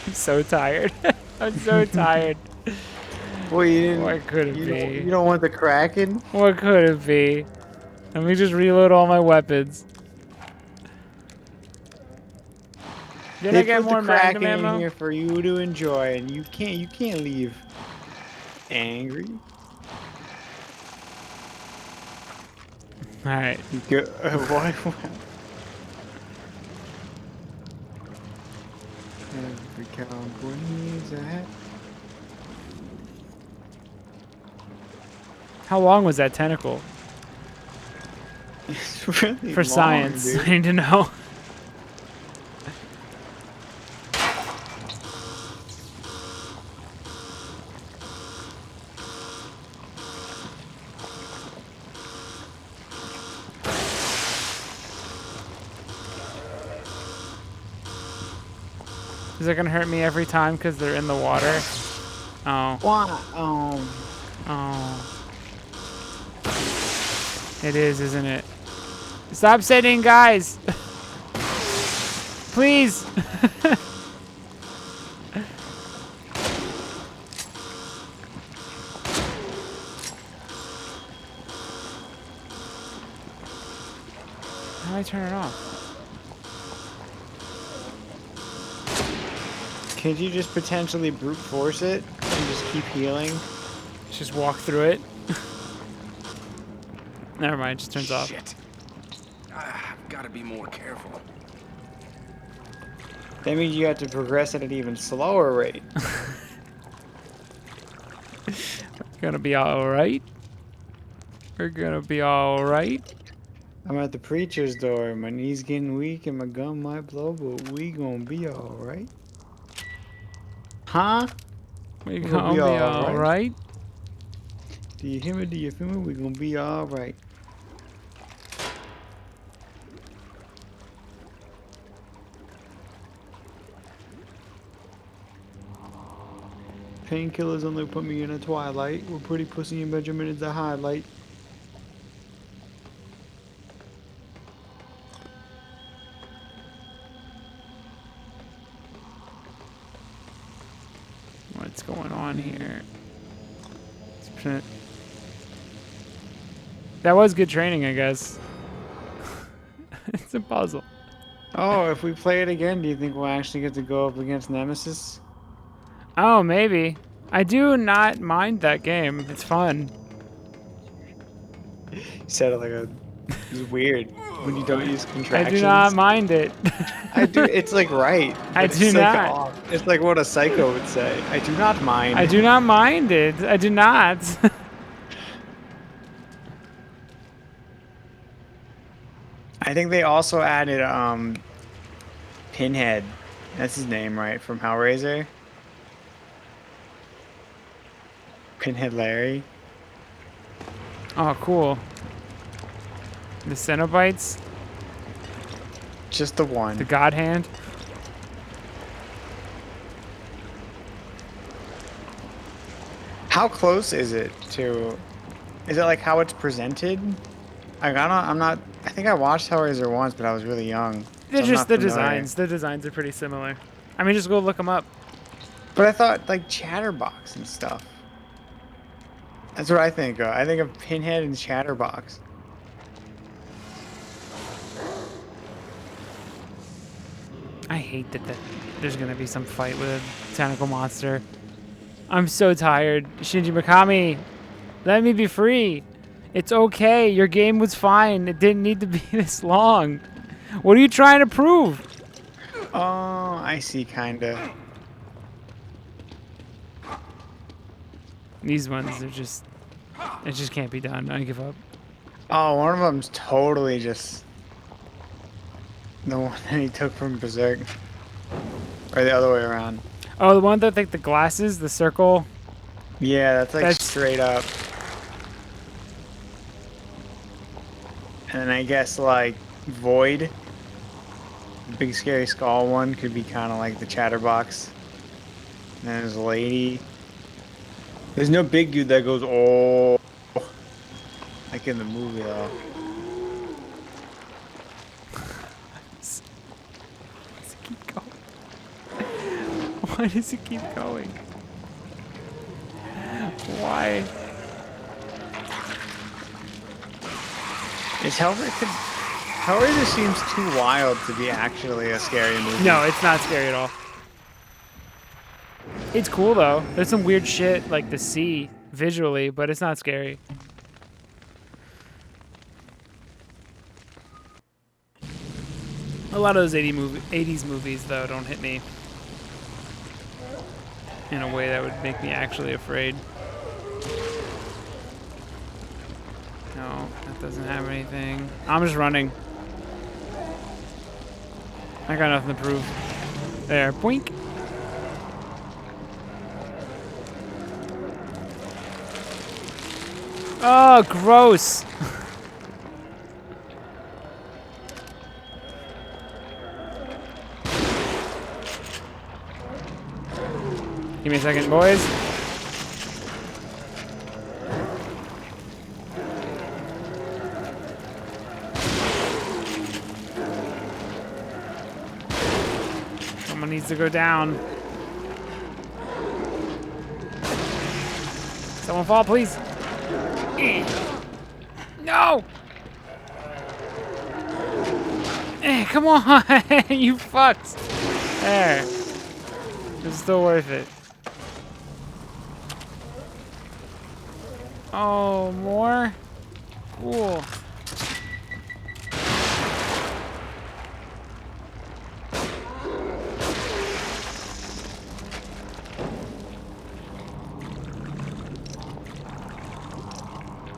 [SPEAKER 1] I'm so tired. I'm so tired.
[SPEAKER 2] Boy, you didn't.
[SPEAKER 1] What could it
[SPEAKER 2] you
[SPEAKER 1] be?
[SPEAKER 2] You don't want the Kraken?
[SPEAKER 1] What could it be? Let me just reload all my weapons. Did I
[SPEAKER 2] They
[SPEAKER 1] get
[SPEAKER 2] put
[SPEAKER 1] more
[SPEAKER 2] the
[SPEAKER 1] Magnum
[SPEAKER 2] Kraken in
[SPEAKER 1] ammo?
[SPEAKER 2] here for you to enjoy, and you can't leave angry.
[SPEAKER 1] All right.
[SPEAKER 2] You go, what? Every cowboy needs a hat.
[SPEAKER 1] How long was that tentacle?
[SPEAKER 2] It's really
[SPEAKER 1] For
[SPEAKER 2] long,
[SPEAKER 1] science,
[SPEAKER 2] dude.
[SPEAKER 1] I need to know. Is it gonna hurt me every time because they're in the water? Oh.
[SPEAKER 2] Why?
[SPEAKER 1] Oh. It is, isn't it? Stop sitting, guys! Please! How do I turn it off?
[SPEAKER 2] Can't you just potentially brute force it and just keep healing?
[SPEAKER 1] Just walk through it? Never mind, just turns off.
[SPEAKER 5] Shit. I've got to be more careful.
[SPEAKER 2] That means you have to progress at an even slower rate.
[SPEAKER 1] Gonna be alright. We're gonna be alright.
[SPEAKER 2] I'm at the preacher's door. My knees getting weak and my gun might blow, but we gonna be alright. Huh?
[SPEAKER 1] We're
[SPEAKER 2] We'll
[SPEAKER 1] gonna
[SPEAKER 2] be
[SPEAKER 1] be
[SPEAKER 2] alright.
[SPEAKER 1] alright.
[SPEAKER 2] Do you hear me? Do you feel me? We gonna be alright. Painkillers only put me in a twilight. We're pretty pussy and Benjamin is a highlight.
[SPEAKER 1] What's going on here? That was good training, I guess. It's a puzzle.
[SPEAKER 2] Oh, if we play it again, do you think we'll actually get to go up against Nemesis?
[SPEAKER 1] Oh, maybe. I do not mind that game. It's fun.
[SPEAKER 2] You said it like a... It's weird when you don't use
[SPEAKER 1] I
[SPEAKER 2] contractions.
[SPEAKER 1] do not mind it.
[SPEAKER 2] I do. It's like right.
[SPEAKER 1] I
[SPEAKER 2] but
[SPEAKER 1] do
[SPEAKER 2] it's like
[SPEAKER 1] not.
[SPEAKER 2] off. It's like what a psycho would say. I do not mind.
[SPEAKER 1] I do not mind it. I do not.
[SPEAKER 2] I think they also added Pinhead. That's his name, right? From Hellraiser. Pinhead Larry.
[SPEAKER 1] Oh, cool. The Cenobites?
[SPEAKER 2] Just the one.
[SPEAKER 1] The God Hand?
[SPEAKER 2] How close is it to? Is it like how it's presented? I think I watched Hellraiser once, but I was really young.
[SPEAKER 1] They're
[SPEAKER 2] so I'm
[SPEAKER 1] just
[SPEAKER 2] not
[SPEAKER 1] the
[SPEAKER 2] familiar.
[SPEAKER 1] designs. The designs are pretty similar. I mean, just go look them up.
[SPEAKER 2] But I thought like Chatterbox and stuff. That's what I think of. I think of Pinhead and Chatterbox.
[SPEAKER 1] I hate that there's gonna be some fight with a tentacle monster. I'm so tired. Shinji Mikami, let me be free. It's okay. Your game was fine. It didn't need to be this long. What are you trying to prove?
[SPEAKER 2] Oh, I see, kinda.
[SPEAKER 1] These ones are just, it just can't be done. I give up.
[SPEAKER 2] Oh, one of them's totally just the one that he took from Berserk. Or the other way around.
[SPEAKER 1] Oh, the one that like the glasses, the circle.
[SPEAKER 2] Yeah, that's like straight up. And then I guess like Void, the big scary skull one, could be kind of like the Chatterbox. And then there's a lady. There's no big dude that goes oh, like in the movie though.
[SPEAKER 1] Why does it keep going? Why?
[SPEAKER 2] Is Hellraiser seems too wild to be actually a scary movie.
[SPEAKER 1] No, it's not scary at all. It's cool though. There's some weird shit like the sea visually, but it's not scary. A lot of those 80s movies though don't hit me in a way that would make me actually afraid. No, that doesn't have anything. I'm just running. I got nothing to prove. There, boink. Oh, gross. Give me a second, boys. Someone needs to go down. Someone fall, please. No! Come on! You fucks! There. It's still worth it. Oh, more? Cool.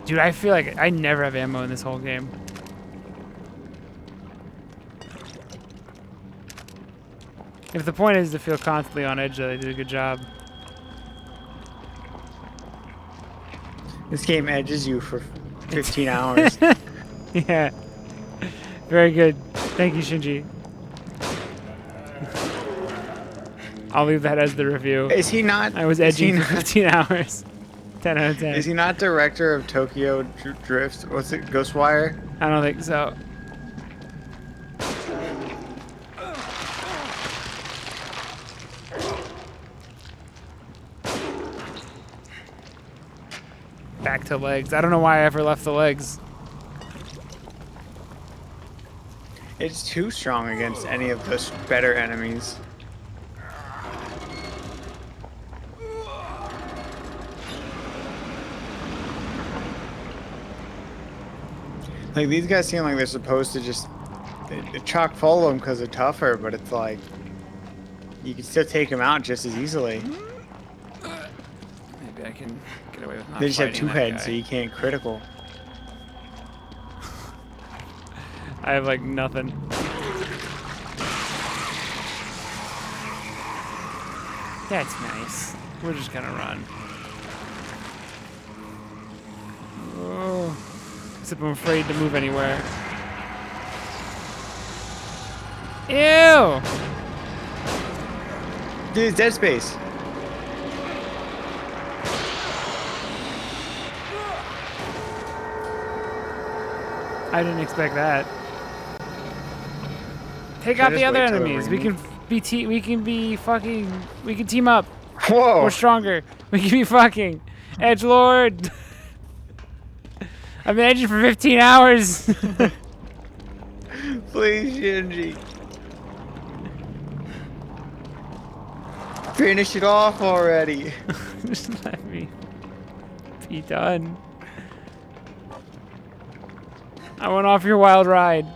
[SPEAKER 1] Dude, I feel like I never have ammo in this whole game. If the point is to feel constantly on edge, they did a good job.
[SPEAKER 2] This game edges you for 15 hours.
[SPEAKER 1] Yeah. Very good. Thank you, Shinji. I'll leave that as the review.
[SPEAKER 2] Is he not?
[SPEAKER 1] I was edging for 15 hours. 10 out of 10.
[SPEAKER 2] Is he not director of Tokyo Drift? What's it? Ghostwire?
[SPEAKER 1] I don't think so. Back to legs. I don't know why I ever left the legs.
[SPEAKER 2] It's too strong against any of the better enemies. Like, these guys seem like they're supposed to just chock full of them because they're tougher, but it's like, you can still take them out just as easily.
[SPEAKER 1] Maybe I can get away with not
[SPEAKER 2] They just have two
[SPEAKER 1] that
[SPEAKER 2] heads,
[SPEAKER 1] guy.
[SPEAKER 2] so you can't critical.
[SPEAKER 1] I have like nothing. That's nice. We're just gonna run. Oh. Except I'm afraid to move anywhere. Ew!
[SPEAKER 2] Dude, it's Dead Space.
[SPEAKER 1] I didn't expect that. Take
[SPEAKER 2] Should I
[SPEAKER 1] out the
[SPEAKER 2] just
[SPEAKER 1] other
[SPEAKER 2] wait till the
[SPEAKER 1] enemies. We
[SPEAKER 2] ring?
[SPEAKER 1] We can team up.
[SPEAKER 2] Whoa!
[SPEAKER 1] We're stronger. We can be fucking. Edgelord. I've been edging for 15 hours.
[SPEAKER 2] Please, Shinji. Finish it off already.
[SPEAKER 1] Just let me be done. I went off your wild ride.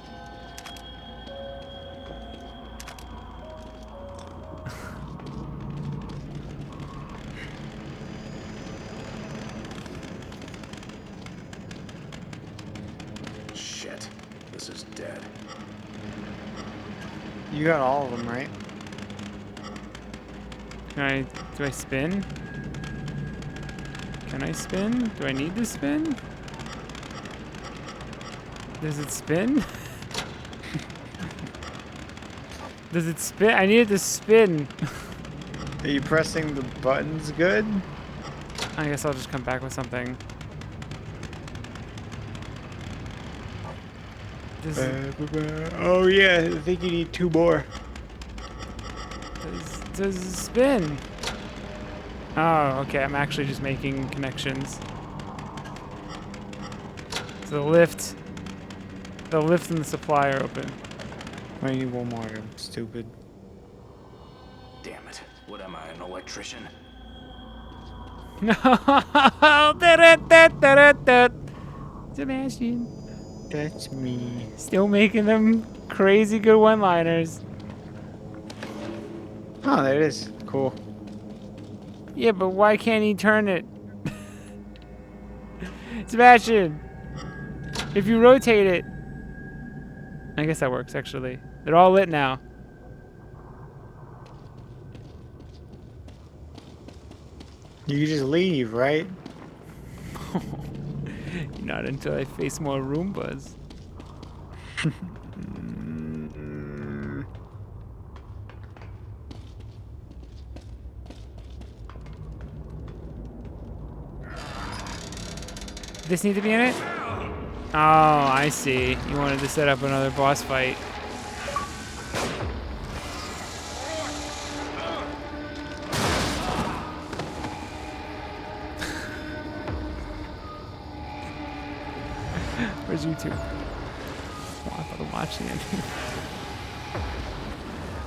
[SPEAKER 3] dead.
[SPEAKER 2] You got all of them, right?
[SPEAKER 1] Do I spin? Can I spin? Do I need to spin? Does it spin? Does it spin? I need it to spin.
[SPEAKER 2] Are you pressing the buttons good?
[SPEAKER 1] I guess I'll just come back with something.
[SPEAKER 2] Oh yeah, I think you need 2 more.
[SPEAKER 1] Does it spin? Oh, okay. I'm actually just making connections. So the lift and the supply are open.
[SPEAKER 2] I need 1 more. I'm stupid.
[SPEAKER 3] Damn it. What am I, an electrician?
[SPEAKER 1] No. Sebastian.
[SPEAKER 2] That's me.
[SPEAKER 1] Still making them crazy good one-liners.
[SPEAKER 2] Oh, there it is. Cool.
[SPEAKER 1] Yeah, but why can't he turn it? Sebastian! If you rotate it... I guess that works, actually. They're all lit now.
[SPEAKER 2] You can just leave, right?
[SPEAKER 1] Not until I face more Roombas. This need to be in it? Oh, I see. You wanted to set up another boss fight. Where's YouTube? Oh, I thought I'm watching it.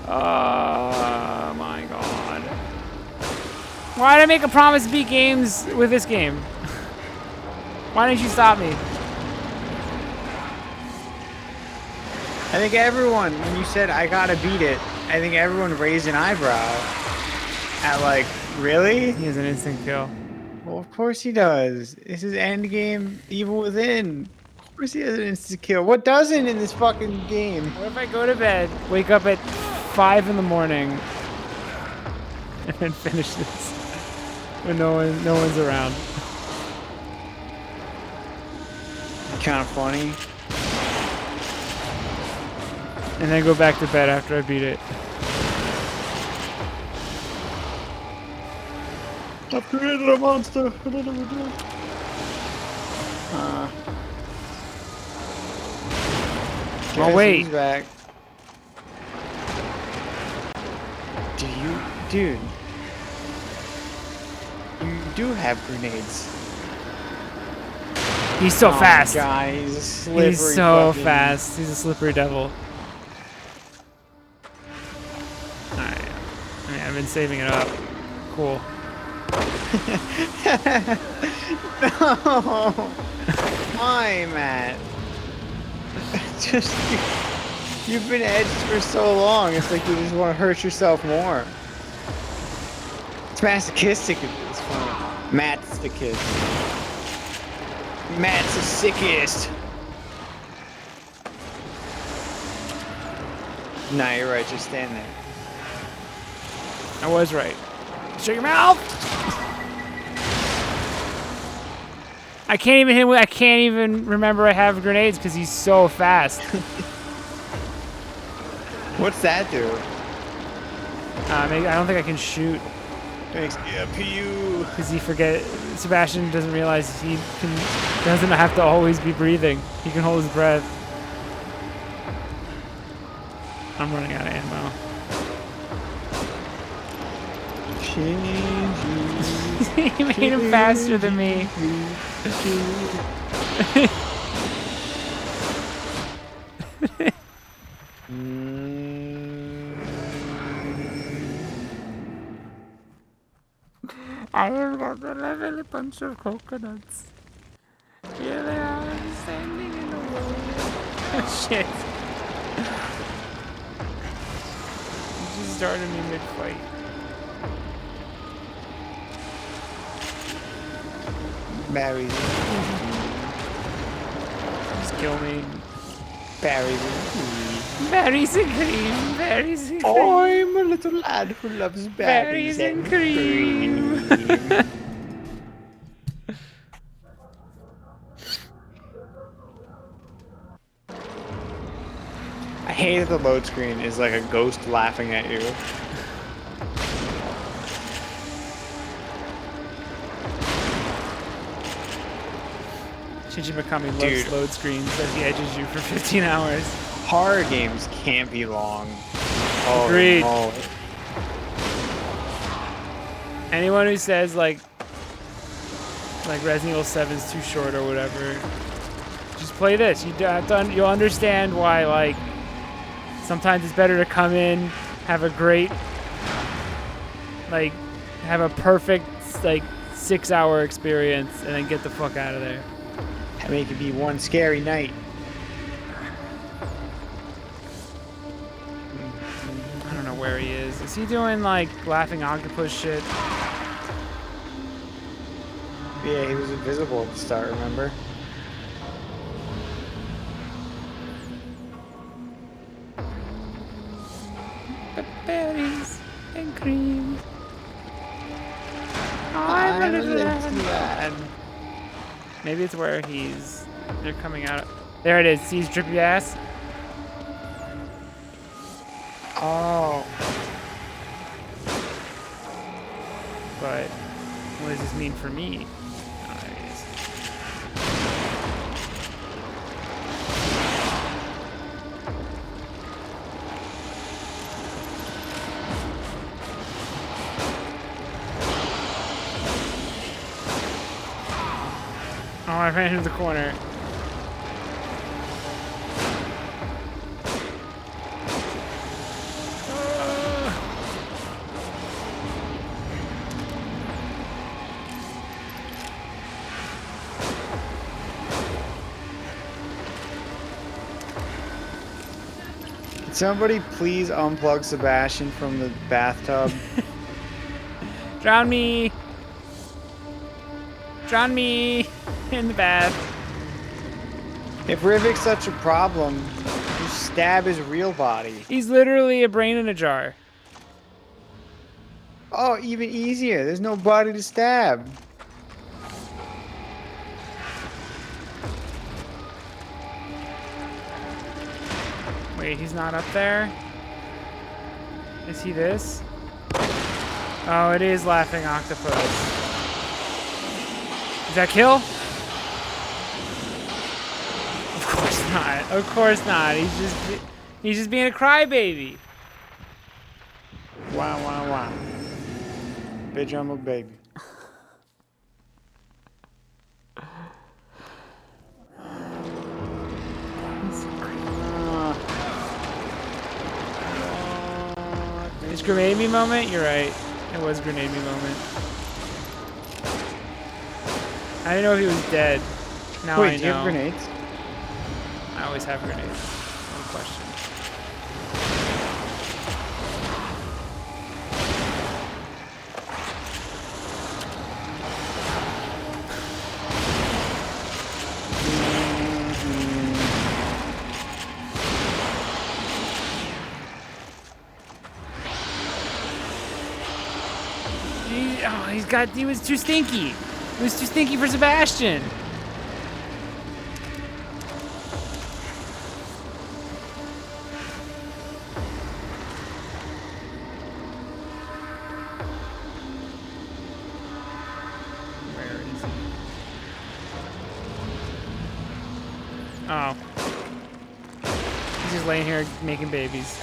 [SPEAKER 1] Oh my god. Why did I make a promise to beat games with this game? Why didn't you stop me?
[SPEAKER 2] I think everyone, when you said I gotta beat it, I think everyone raised an eyebrow. At like, really?
[SPEAKER 1] He has an instant kill.
[SPEAKER 2] Well, of course he does. This is Endgame Evil Within. Of course he has an instant kill. What doesn't in this fucking game?
[SPEAKER 1] What if I go to bed, wake up at 5 in the morning, and then finish this when no one's around?
[SPEAKER 2] Kind of funny.
[SPEAKER 1] And then go back to bed after I beat it.
[SPEAKER 2] I've created a monster.
[SPEAKER 1] Oh wait.
[SPEAKER 2] He's back. Dude. You do have grenades.
[SPEAKER 1] He's so fast.
[SPEAKER 2] God, he's a slippery
[SPEAKER 1] He's so
[SPEAKER 2] fucking-
[SPEAKER 1] fast. He's a slippery devil. Alright. I've been saving it up. Cool.
[SPEAKER 2] No. Why, Matt? Just you've been edged for so long. It's like you just want to hurt yourself more. It's masochistic at this point. Matt's the kid. Matt's the sickest. Nah, you're right. Just stand there.
[SPEAKER 1] I was right. Shut your mouth! I can't even hit him. I can't even remember I have grenades because he's so fast.
[SPEAKER 2] What's that do?
[SPEAKER 1] Maybe, I don't think I can shoot.
[SPEAKER 2] Thanks, PU.
[SPEAKER 1] Because Sebastian doesn't realize doesn't have to always be breathing. He can hold his breath. I'm running out of ammo. He made him faster than me. I have got a lovely bunch of coconuts. Here they are, standing in the road. Oh, shit. You just started me mid-fight.
[SPEAKER 2] Barry.
[SPEAKER 1] Just kill me.
[SPEAKER 2] Berries and cream.
[SPEAKER 1] Berries and cream. Berries and cream.
[SPEAKER 2] I'm a little lad who loves berries, and cream. I hate that the load screen is like a ghost laughing at you.
[SPEAKER 1] Shinji Mikami loves
[SPEAKER 2] Dude.
[SPEAKER 1] load screens as he edges you for 15 hours.
[SPEAKER 2] Horror games can't be long. Oh,
[SPEAKER 1] Agreed.
[SPEAKER 2] no.
[SPEAKER 1] Anyone who says like Resident Evil 7 is too short or whatever, just play this. You'll understand why like sometimes it's better to come in, have a great have a perfect 6-hour experience and then get the fuck out of there.
[SPEAKER 2] I make it be one scary night.
[SPEAKER 1] I don't know where he is. Is he doing like laughing octopus shit?
[SPEAKER 2] Yeah, he was invisible at the start, remember?
[SPEAKER 1] Berries and cream. I'm a little lad. Maybe it's where they're coming out. There it is. See his drippy ass?
[SPEAKER 2] Oh.
[SPEAKER 1] But what does this mean for me? Oh, there he is. Oh, I ran into the corner.
[SPEAKER 2] Can somebody please unplug Sebastian from the bathtub?
[SPEAKER 1] Drown me! Drown me in the bath.
[SPEAKER 2] If Rivik's such a problem, just stab his real body.
[SPEAKER 1] He's literally a brain in a jar.
[SPEAKER 2] Oh, even easier. There's no body to stab.
[SPEAKER 1] Wait, he's not up there? Is he this? Oh, it is Laughing Octopus. Is that kill? Of course not. Of course not. He's just being a crybaby.
[SPEAKER 2] Wow, wow, wow. Bitch, I'm a baby.
[SPEAKER 1] It's grenade me moment? You're right. It was grenade me moment. I didn't know if he was dead. Now
[SPEAKER 2] Wait,
[SPEAKER 1] I know.
[SPEAKER 2] do you have grenades?
[SPEAKER 1] I always have grenades. No question. He was too stinky. It was too stinky for Sebastian. Where is he? Oh. He's just laying here making babies.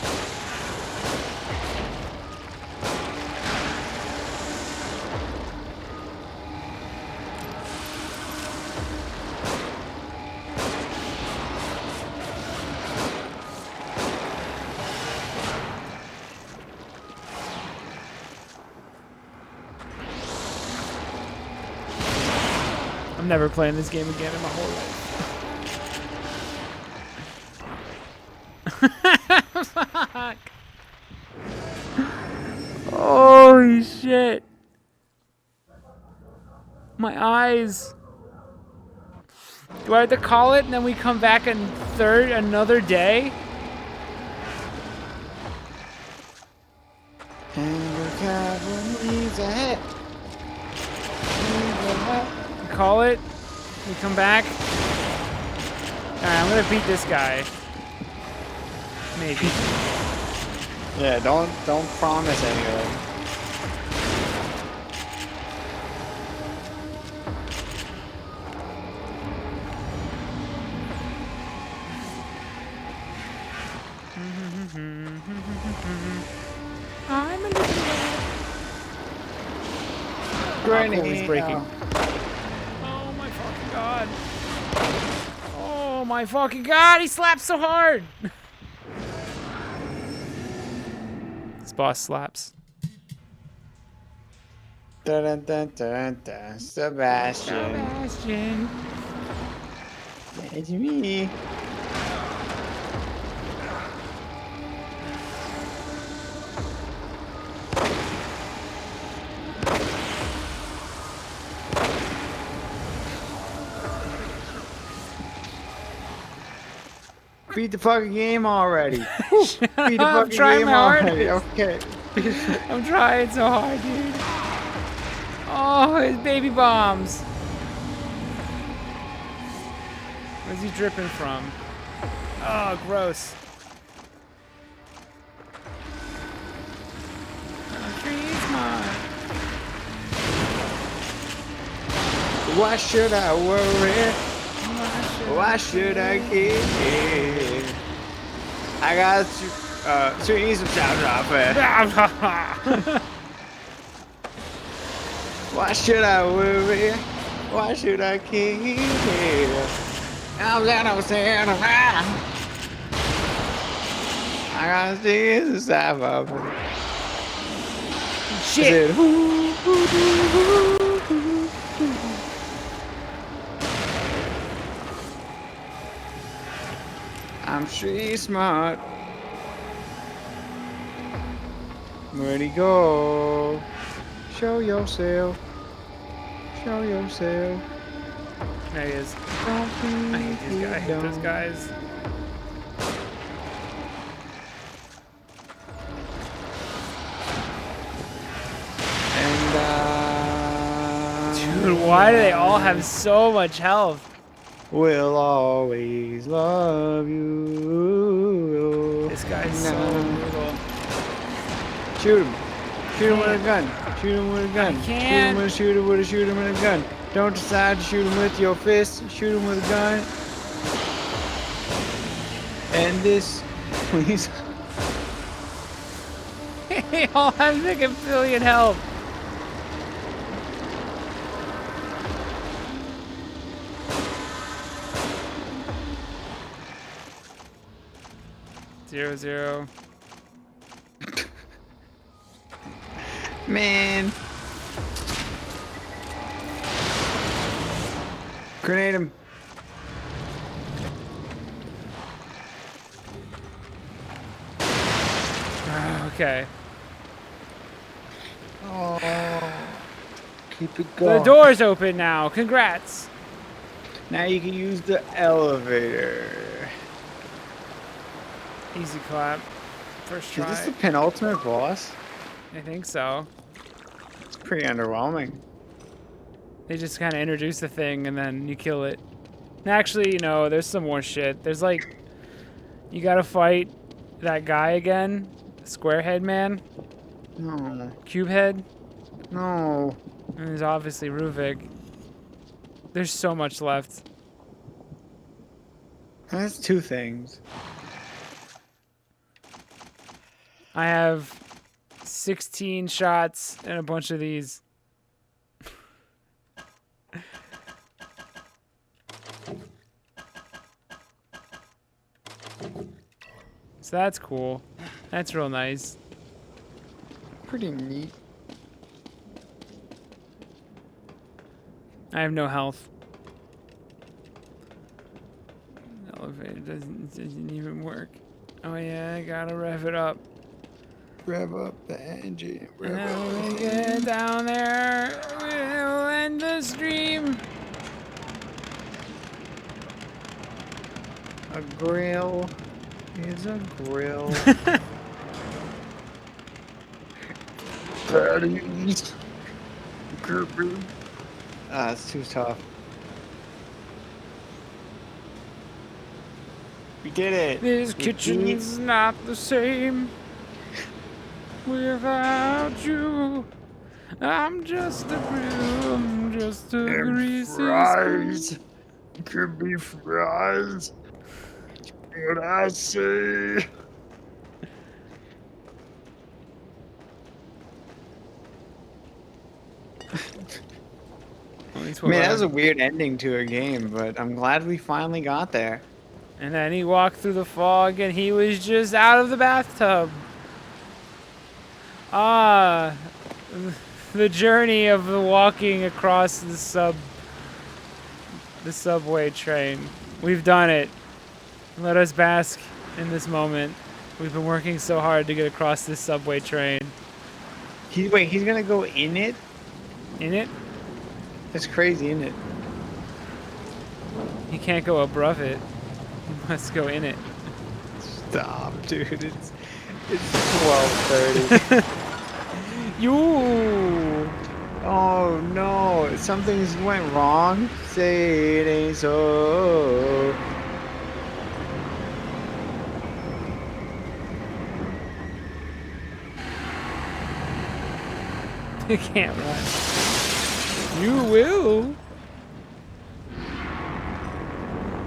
[SPEAKER 1] I'm never playing this game again in my whole life. Fuck. Holy shit. My eyes. Do I have to call it and then we come back in another day? Call it. We come back. Alright, I'm gonna beat this guy. Maybe.
[SPEAKER 2] Yeah, don't promise anything.
[SPEAKER 1] I'm a little lad.
[SPEAKER 2] Grenade.
[SPEAKER 1] Breaking. Oh my fucking god. Oh my fucking god, he slaps so hard. This boss slaps.
[SPEAKER 2] Dun, dun, dun, dun, dun. Sebastian.
[SPEAKER 1] Sebastian.
[SPEAKER 2] It's me. Beat the fucking game already. Beat the
[SPEAKER 1] I'm
[SPEAKER 2] fucking
[SPEAKER 1] trying
[SPEAKER 2] game
[SPEAKER 1] my
[SPEAKER 2] already.
[SPEAKER 1] hardest.
[SPEAKER 2] Okay.
[SPEAKER 1] I'm trying so hard, dude. Oh, his baby bombs. Where's he dripping from? Oh, gross.
[SPEAKER 2] Why should I worry? Why should I care? I got to eat some chow chow. Why should I worry? Why should I care? I'm gonna stand around. I gotta see the side of it.
[SPEAKER 1] Shit.
[SPEAKER 2] I'm street smart. Where'd he go? Show yourself. Show yourself.
[SPEAKER 1] There he is.
[SPEAKER 2] Don't
[SPEAKER 1] I hate these guys. I hate those guys.
[SPEAKER 2] And
[SPEAKER 1] dude, why do they all have so much health?
[SPEAKER 2] We'll always love you.
[SPEAKER 1] This guy's so brutal.
[SPEAKER 2] Shoot him. Shoot him with a gun. Shoot him with a gun.
[SPEAKER 1] Can't.
[SPEAKER 2] Shoot him with a gun. Don't decide to shoot him with your fist. Shoot him with a gun. And this, please.
[SPEAKER 1] They all have like a billion health. Zero, zero.
[SPEAKER 2] Man. Grenade him.
[SPEAKER 1] Okay.
[SPEAKER 2] Oh. Keep it going.
[SPEAKER 1] The door's open now. Congrats.
[SPEAKER 2] Now you can use the elevator.
[SPEAKER 1] Easy clap. First try.
[SPEAKER 2] Is this the penultimate boss?
[SPEAKER 1] I think so.
[SPEAKER 2] It's pretty underwhelming.
[SPEAKER 1] They just kind of introduce the thing and then you kill it. Actually, you know, there's some more shit. There's like, you gotta fight that guy again. Square head man.
[SPEAKER 2] No.
[SPEAKER 1] Cube head.
[SPEAKER 2] No.
[SPEAKER 1] And there's obviously Ruvik. There's so much left.
[SPEAKER 2] That's two things.
[SPEAKER 1] I have 16 shots and a bunch of these. So that's cool. That's real nice.
[SPEAKER 2] Pretty neat.
[SPEAKER 1] I have no health. Elevator doesn't even work. Oh yeah, I gotta rev it up.
[SPEAKER 2] Rev up the engine.
[SPEAKER 1] And then when we get down there, we'll end the stream.
[SPEAKER 2] A grill is a grill. Patties. It's too tough. We did it.
[SPEAKER 1] This kitchen's not the same without you. I'm just a grill, I'm just a greasy
[SPEAKER 2] fries. Could be fries. What I say. Man, that was a weird ending to a game, but I'm glad we finally got there.
[SPEAKER 1] And then he walked through the fog and he was just out of the bathtub. Ah, the journey of the walking across the subway train. We've done it. Let us bask in this moment. We've been working so hard to get across this subway train.
[SPEAKER 2] Wait, he's gonna go in it?
[SPEAKER 1] In it?
[SPEAKER 2] That's crazy, isn't it?
[SPEAKER 1] He can't go above it. He must go in it.
[SPEAKER 2] Stop, dude. It's 12:30.
[SPEAKER 1] You.
[SPEAKER 2] Oh no! Something's went wrong. Say it ain't so.
[SPEAKER 1] You can't run. You will.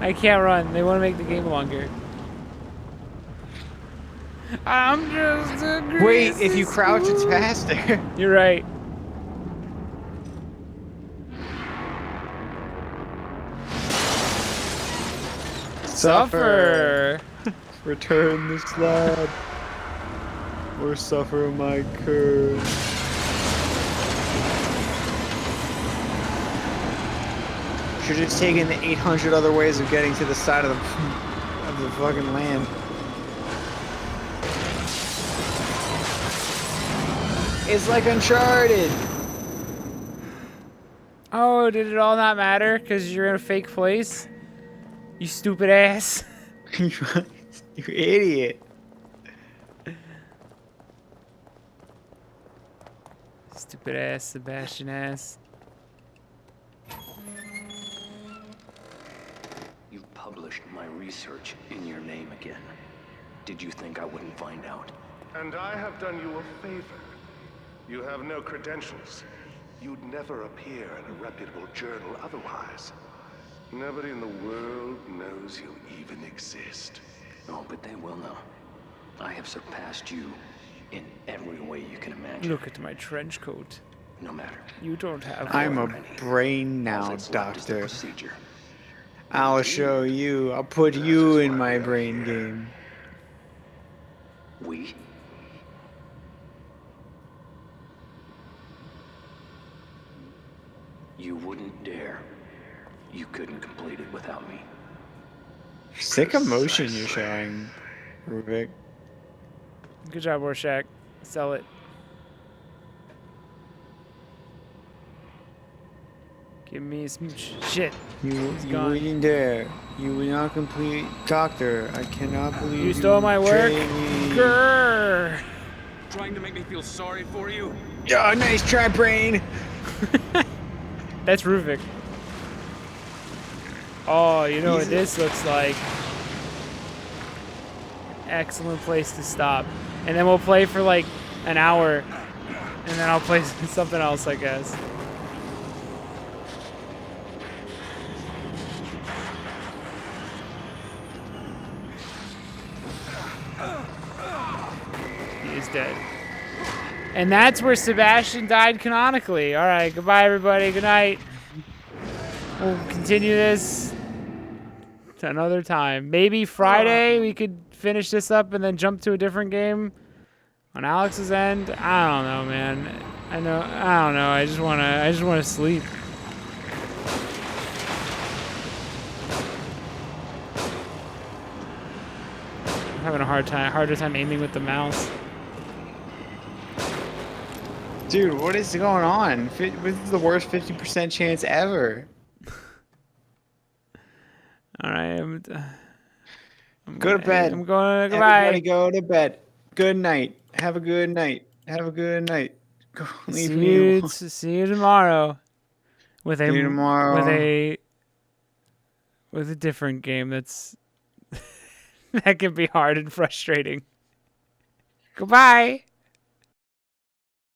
[SPEAKER 1] I can't run. They want to make the game longer. I'm just a
[SPEAKER 2] Wait, if you crouch, it's faster.
[SPEAKER 1] You're right. Suffer.
[SPEAKER 2] Return the slab. Or suffer my curse. Should have just taken the 800 other ways of getting to the side of the fucking land. It's like Uncharted.
[SPEAKER 1] Oh, did it all not matter because you're in a fake place? You stupid ass.
[SPEAKER 2] You idiot.
[SPEAKER 1] Stupid ass, Sebastian ass.
[SPEAKER 3] You've published my research in your name again. Did you think I wouldn't find out?
[SPEAKER 4] And I have done you a favor. You have no credentials. You'd never appear in a reputable journal otherwise. Nobody in the world knows you even exist.
[SPEAKER 3] Oh, but they will know. I have surpassed you in every way you can imagine.
[SPEAKER 1] Look at my trench coat.
[SPEAKER 3] No matter.
[SPEAKER 1] You don't have.
[SPEAKER 2] I'm a brain now, doctor. I'll show you. I'll put you in my brain game.
[SPEAKER 3] We? You wouldn't dare. You couldn't complete it without me.
[SPEAKER 2] Sick emotion you're showing, Ruvik.
[SPEAKER 1] Good job, Rorschach. Sell it. Give me some shit.
[SPEAKER 2] You wouldn't dare. You would not complete. Doctor, I cannot believe
[SPEAKER 1] you stole my work.
[SPEAKER 10] Grrr. Trying to make me feel sorry for you.
[SPEAKER 2] Oh, nice try, brain.
[SPEAKER 1] That's Ruvik. Oh, you know what this looks like. Excellent place to stop. And then we'll play for like an hour. And then I'll play something else, I guess. He is dead. And that's where Sebastian died canonically. All right, goodbye, everybody. Good night. We'll continue this another time. Maybe Friday we could finish this up and then jump to a different game on Alex's end. I don't know, man. I don't know. I just wanna sleep. I'm having a harder time aiming with the mouse.
[SPEAKER 2] Dude, what is going on? This is the worst 50% chance ever.
[SPEAKER 1] All right.
[SPEAKER 2] Go to bed.
[SPEAKER 1] I'm going. Goodbye.
[SPEAKER 2] Everybody go to bed. Good night. Have a good night. Have a good night. Go, leave me alone.
[SPEAKER 1] See you tomorrow. With
[SPEAKER 2] See you tomorrow.
[SPEAKER 1] With a different game that's that can be hard and frustrating. Goodbye.